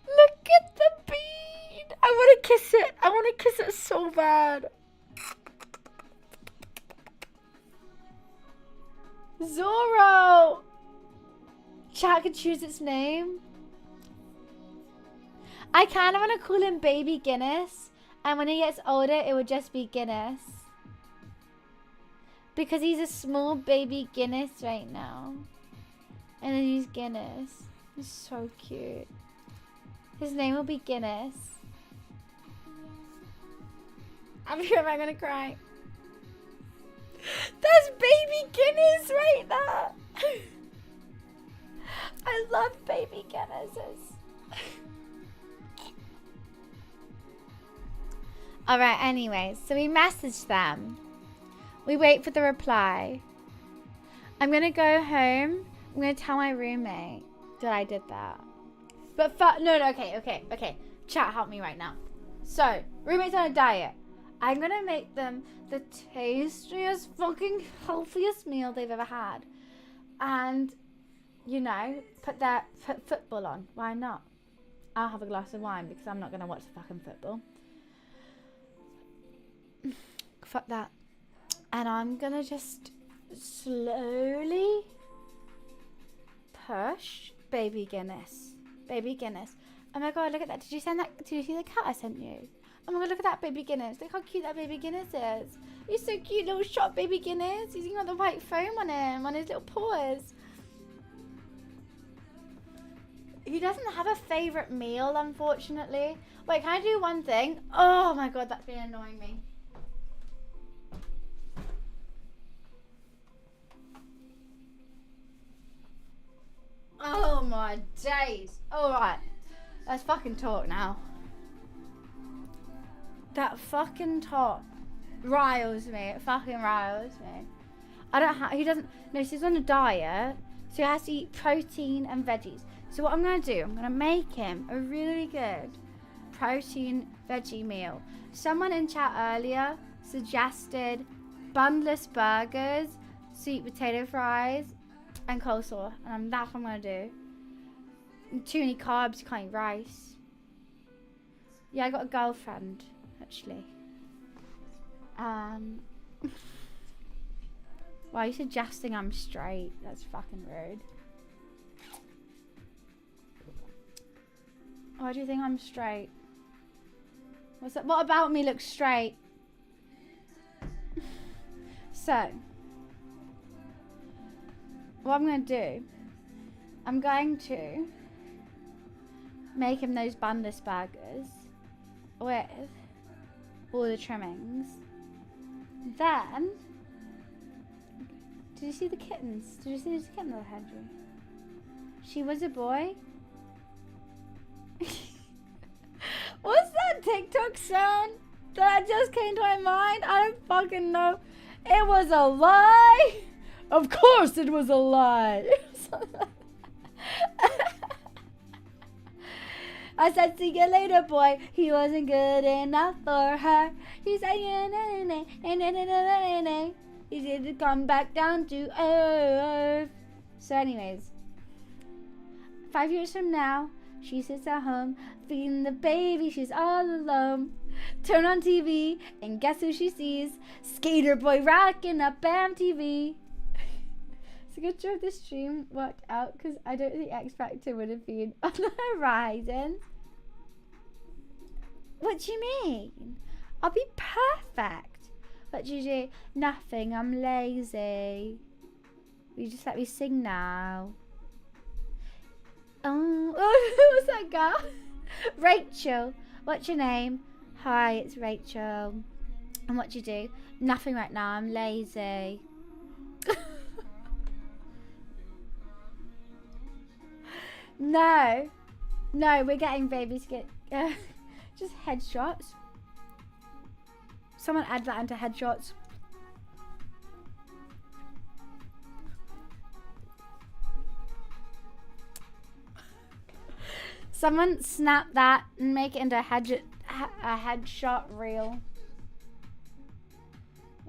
Look at the bean. I want to kiss it. I want to kiss it so bad. Zorro. Chat can choose its name. I kind of want to call him Baby Guinness. And when he gets older, it would just be Guinness. Because he's a small baby Guinness right now. And then he's Guinness. He's so cute. His name will be Guinness. I'm sure I'm gonna cry. That's baby Guinness right there. I love baby Guinnesses. Alright, anyways. So we message them. We wait for the reply. I'm gonna go home. I'm gonna tell my roommate that I did that. But no, okay. Chat, help me right now. So, roommate's on a diet. I'm gonna make them the tastiest, fucking healthiest meal they've ever had. And, you know, put football on. Why not? I'll have a glass of wine because I'm not gonna watch the fucking football. Fuck that. And I'm gonna just slowly push Baby Guinness. Baby Guinness. Oh my god, look at that. Did you send that? Did you see the cat I sent you? Oh my god, look at that Baby Guinness. Look how cute that Baby Guinness is. He's so cute, little short Baby Guinness. He's got the white foam on him, on his little paws. He doesn't have a favourite meal, unfortunately. Wait, can I do one thing? Oh my god, that's been annoying me. Oh my days. Alright. Let's fucking talk now. That fucking talk riles me. It fucking riles me. He doesn't, no, he's on a diet. So he has to eat protein and veggies. So what I'm going to do, I'm going to make him a really good protein veggie meal. Someone in chat earlier suggested bunless burgers, sweet potato fries, and coleslaw, and that's what I'm gonna do. Too many carbs, you can't eat rice. Yeah, I got a girlfriend, actually. Why are you suggesting I'm straight? That's fucking rude. Why do you think I'm straight? What's that? What about me looks straight? So, what I'm going to do, I'm going to make him those bunless burgers with all the trimmings. Then, did you see the kittens? Did you see this kitten that I had you? She was a boy. What's that TikTok sound that just came to my mind? I don't fucking know. It was a lie. Of course it was a lie. I said, see you later, boy. He wasn't good enough for her. He said, he said to come back down to earth. So anyways, 5 years from now, she sits at home, feeding the baby, she's all alone. Turn on TV, and guess who she sees? Skater boy rocking up MTV. It's a good job this stream worked out, because I don't think X Factor would have been on the horizon. What do you mean? I'll be perfect. What do you do? Nothing, I'm lazy. You just let me sing now. Oh, what's that girl? Rachel. What's your name? Hi, it's Rachel. And what do you do? Nothing right now, I'm lazy. No, we're getting babies get just headshots. Someone add that into headshots. Someone snap that and make it into a headshot reel.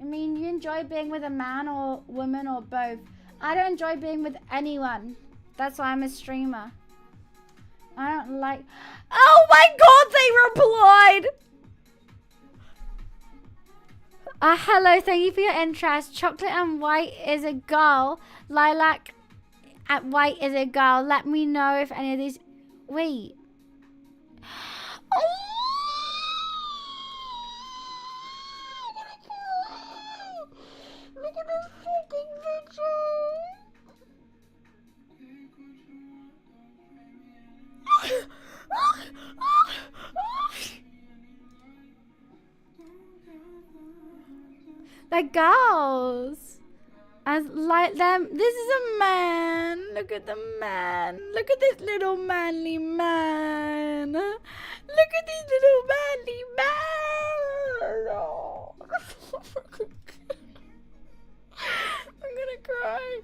I mean, you enjoy being with a man or woman or both. I don't enjoy being with anyone. That's why I'm a streamer. I don't like... Oh my god, they replied! Hello, thank you for your interest. Chocolate and white is a girl. Lilac and white is a girl. Let me know if any of these... Wait. Look at this fucking picture. The girls. As like them. This is a man. Look at the man. Look at this little manly man. Look at this little manly man. Oh. I'm gonna cry.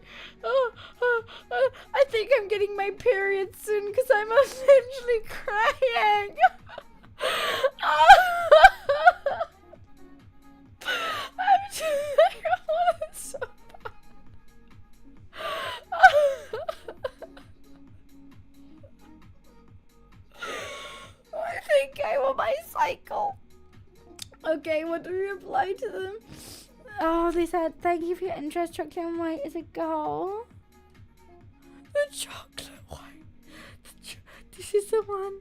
I think I'm getting my period soon because I'm essentially crying. It's so bad. I think I want my cycle. Okay, what do we reply to them? Oh, they said, thank you for your interest. Chocolate and white is a girl. The chocolate white. This is the one.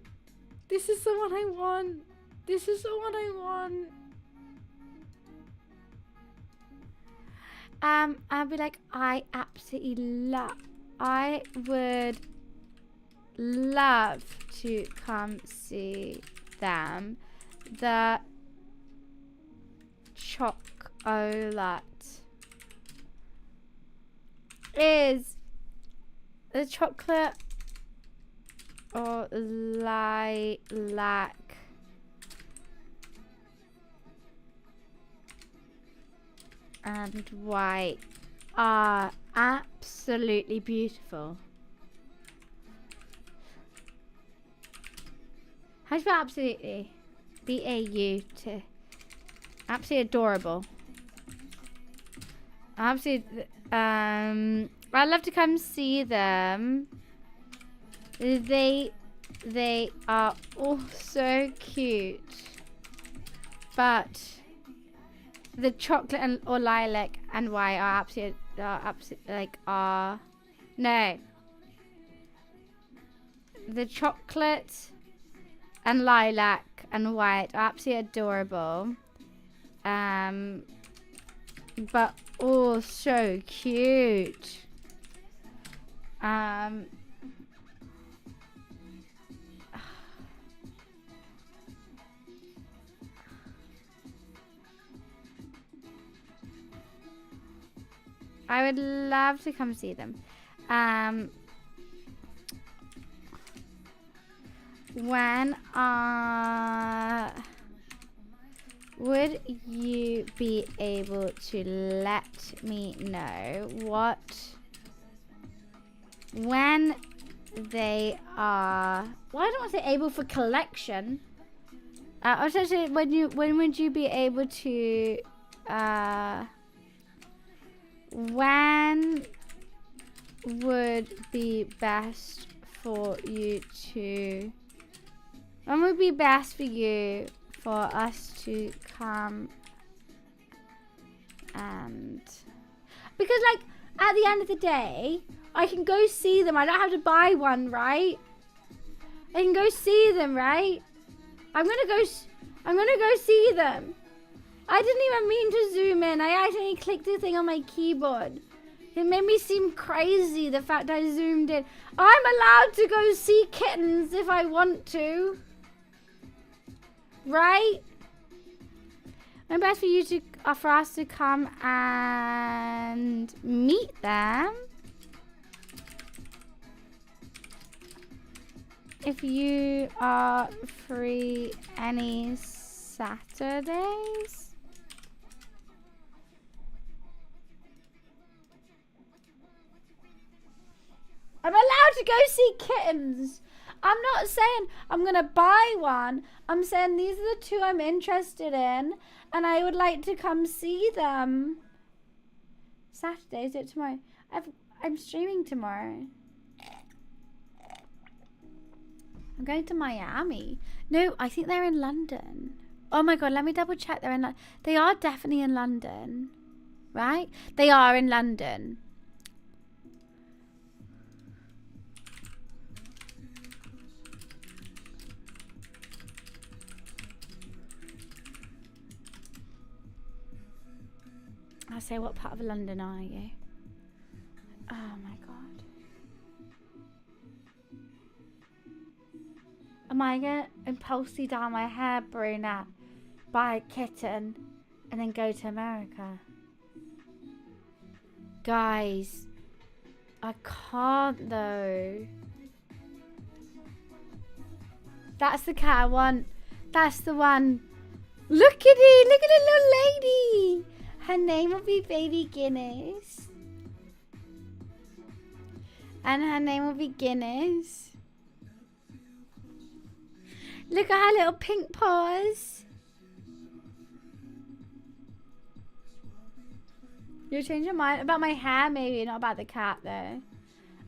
This is the one I want. This is the one I want. I'll be like, I would love to come see them. The chocolate is the chocolate or lilac and white are absolutely beautiful. How do you spell absolutely? B-A-U-T. Absolutely adorable. Absolutely. I'd love to come see them. They are all so cute, but the chocolate and or lilac and white are absolutely no. The chocolate and lilac and white are absolutely adorable. But all so cute. I would love to come see them. When would you be able to let me know when they are, well, I don't want to say able for collection. I was actually, when would you be able to, when would be best for you to, when would be best for you for us to come and, because like at the end of the day I can go see them. I don't have to buy one, right? I can go see them, right? I'm gonna go see them. I didn't even mean to zoom in. I accidentally clicked the thing on my keyboard. It made me seem crazy, the fact I zoomed in. I'm allowed to go see kittens if I want to. Right? And best for you to, for us to come and meet them. If you are free any Saturdays. I'm allowed to go see kittens. I'm not saying I'm going to buy one. I'm saying these are the two I'm interested in. And I would like to come see them. Saturday, is it tomorrow? I'm streaming tomorrow. I'm going to Miami. No, I think they're in London. Oh my god, let me double check. They're in London. They are definitely in London. Right? They are in London. I'll say, what part of London are you? Oh my god. Am I gonna impulsively dye my hair brunette, buy a kitten, and then go to America? Guys, I can't though. That's the cat I want. That's the one. Look at it. Look at the little lady. Her name will be Baby Guinness. And her name will be Guinness. Look at her little pink paws. You'll change your mind about my hair, maybe, not about the cat though.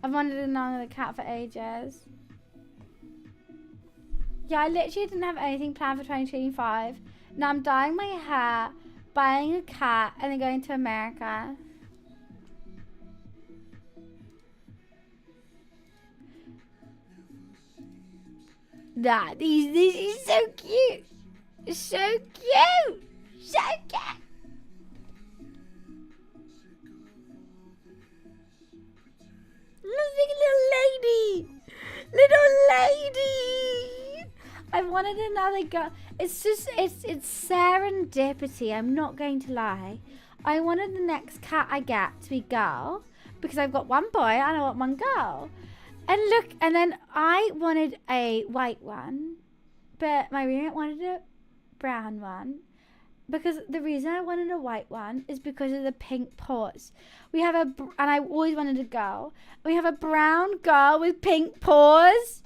I've wanted to know the cat for ages. Yeah, I literally didn't have anything planned for 2025. Now I'm dyeing my hair, buying a cat, and then going to America. Nah, this is so cute. So cute. So cute. Look at little lady. Little lady. I wanted another girl. It's just, it's serendipity. I'm not going to lie. I wanted the next cat I get to be girl because I've got one boy and I want one girl. And look, and then I wanted a white one, but my roommate wanted a brown one. Because the reason I wanted a white one is because of the pink paws. We have and I always wanted a girl. We have a brown girl with pink paws.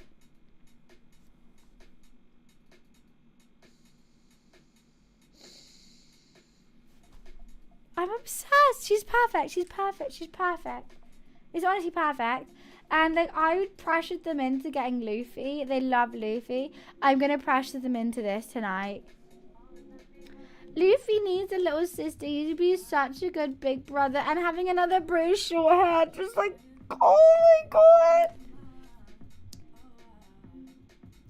I'm obsessed. She's perfect. She's perfect. She's perfect. It's honestly perfect. And like I would pressure them into getting Luffy. They love Luffy. I'm gonna pressure them into this tonight. Luffy needs a little sister. He'd be such a good big brother. And having another British short hair, just like, oh my god.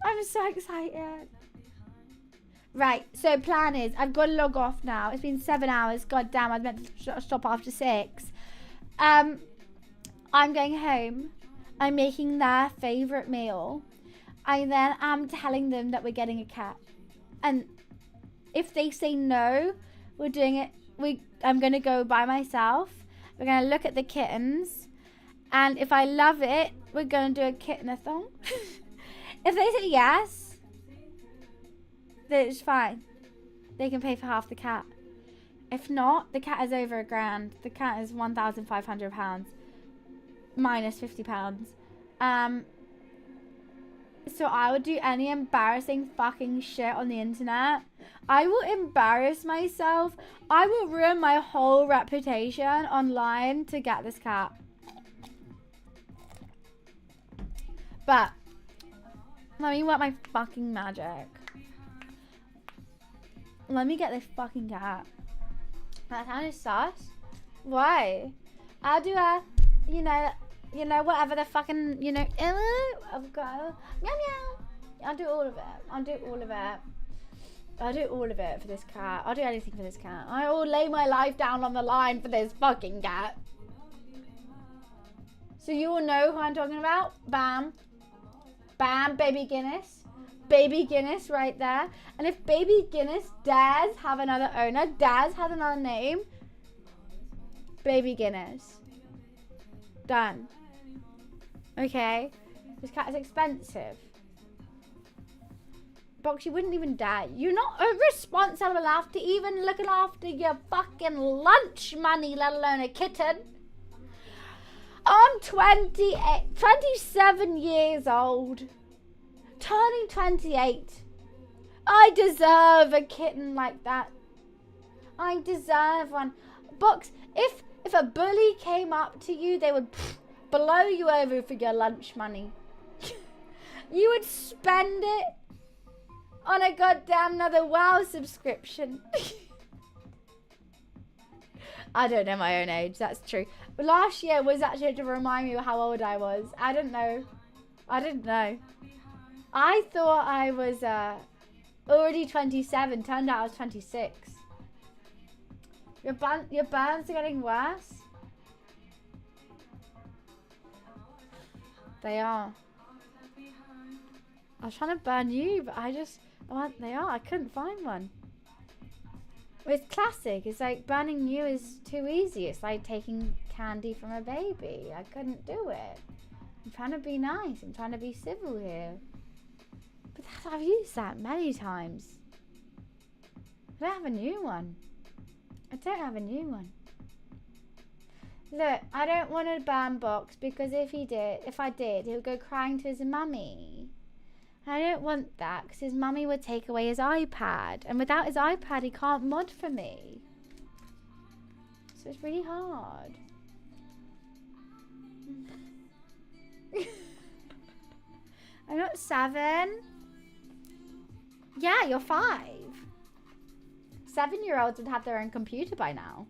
I'm so excited. Right, so plan is, I've got to log off now. It's been 7 hours. God damn, I was meant to stop after 6. I'm going home. I'm making their favourite meal. I then am telling them that we're getting a cat. And if they say no, we're doing it. I'm going to go by myself. We're going to look at the kittens. And if I love it, we're going to do a kitten-a-thon. If they say yes, then it's fine. They can pay for half the cat. If not, the cat is over £1,000. The cat is £1,500 minus £50. So I would do any embarrassing fucking shit on the internet. I will embarrass myself. I will ruin my whole reputation online to get this cat. But let me work my fucking magic. Let me get this fucking cat. That sounded sus. Why? I'll do a, you know, whatever the fucking, I've got, meow meow. I'll do all of it. I'll do all of it. I'll do all of it for this cat. I'll do anything for this cat. I will lay my life down on the line for this fucking cat. So you all know who I'm talking about? Bam. Bam, Baby Guinness. Baby Guinness right there. And if Baby Guinness dares have another owner, dares has another name, Baby Guinness. Done. Okay. This cat is expensive. Box, you wouldn't even dare. You're not responsible enough to even looking after your fucking lunch money, let alone a kitten. I'm 27 years old. Turning 28. I deserve a kitten like that. I deserve one. Box, if a bully came up to you, they would blow you over for your lunch money. You would spend it on a goddamn another WoW subscription. I don't know my own age, that's true. But last year was actually to remind me how old I was. I didn't know. I thought I was already 27. Turned out I was 26. Your burns are getting worse. They are. I was trying to burn you, but they are. I couldn't find one. It's classic. It's like burning you is too easy. It's like taking candy from a baby. I couldn't do it. I'm trying to be nice. I'm trying to be civil here. But I've used that many times. I don't have a new one. Look, I don't want a burn box because if I did, he would go crying to his mummy. I don't want that because his mummy would take away his iPad. And without his iPad, he can't mod for me. So it's really hard. I'm not 7. Yeah, you're 5. 7-year-olds would have their own computer by now.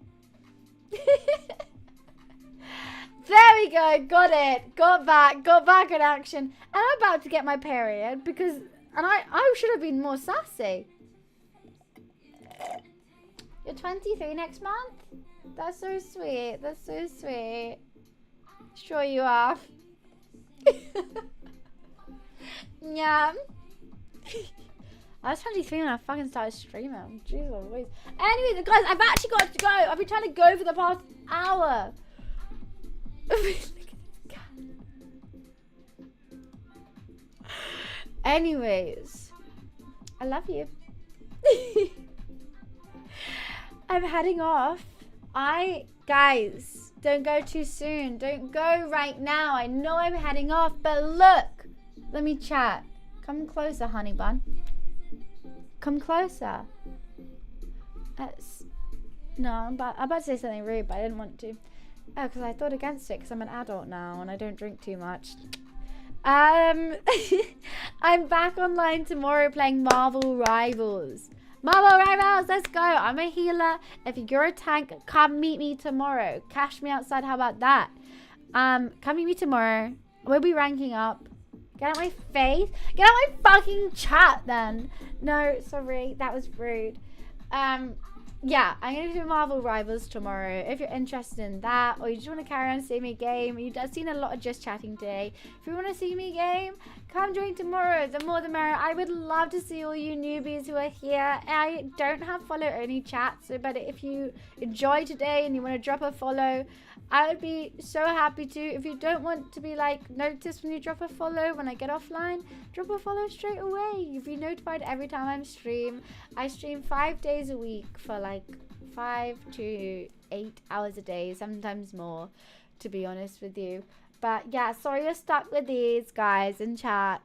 There we go, got it, got back in action. And I'm about to get my period because, I should have been more sassy. You're 23 next month? That's so sweet, Sure you are. Yeah. I was 23 when I fucking started streaming. Jeez Louise. Anyway, guys, I've actually got to go. I've been trying to go for the past hour. Anyways, I love you. I'm heading off. Guys, don't go too soon. Don't go right now. I know I'm heading off, but look. Let me chat. Come closer, honey bun. Come closer. No, I'm about to say something rude, but I didn't want to. Oh, because I thought against it because I'm an adult now and I don't drink too much. I'm back online tomorrow playing Marvel Rivals. Marvel Rivals, let's go. I'm a healer. If you're a tank, come meet me tomorrow. Cash me outside, how about that? Come meet me tomorrow. We'll be ranking up. Get out my face. Get out my fucking chat then. No, sorry. That was rude. Yeah, I'm going to do Marvel Rivals tomorrow. If you're interested in that, or you just want to carry on seeing me game, I've seen a lot of just chatting today. If you want to see me game, come join tomorrow. The more the merrier. I would love to see all you newbies who are here. I don't have follow only chats, but if you enjoy today and you want to drop a follow, I would be so happy to. If you don't want to be like noticed when you drop a follow when I get offline, drop a follow straight away. You'll be notified every time I stream. I stream 5 days a week for like 5 to 8 hours a day, sometimes more, to be honest with you. But yeah, sorry you're stuck with these guys in chat.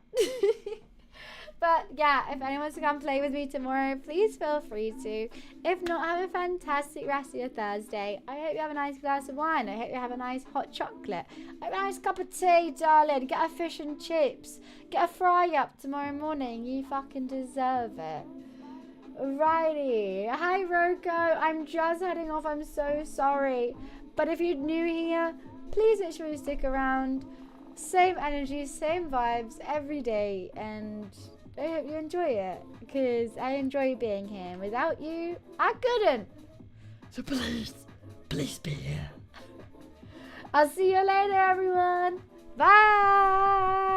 But yeah, if anyone wants to come play with me tomorrow, please feel free to. If not, have a fantastic rest of your Thursday. I hope you have a nice glass of wine. I hope you have a nice hot chocolate. I hope you have a nice cup of tea, darling. Get a fish and chips. Get a fry up tomorrow morning. You fucking deserve it. Alrighty. Hi, Roko. I'm just heading off. I'm so sorry. But if you're new here, please make sure you stick around. Same energy, same vibes every day. And I hope you enjoy it. Because I enjoy being here. Without you, I couldn't. So please be here. I'll see you later, everyone. Bye.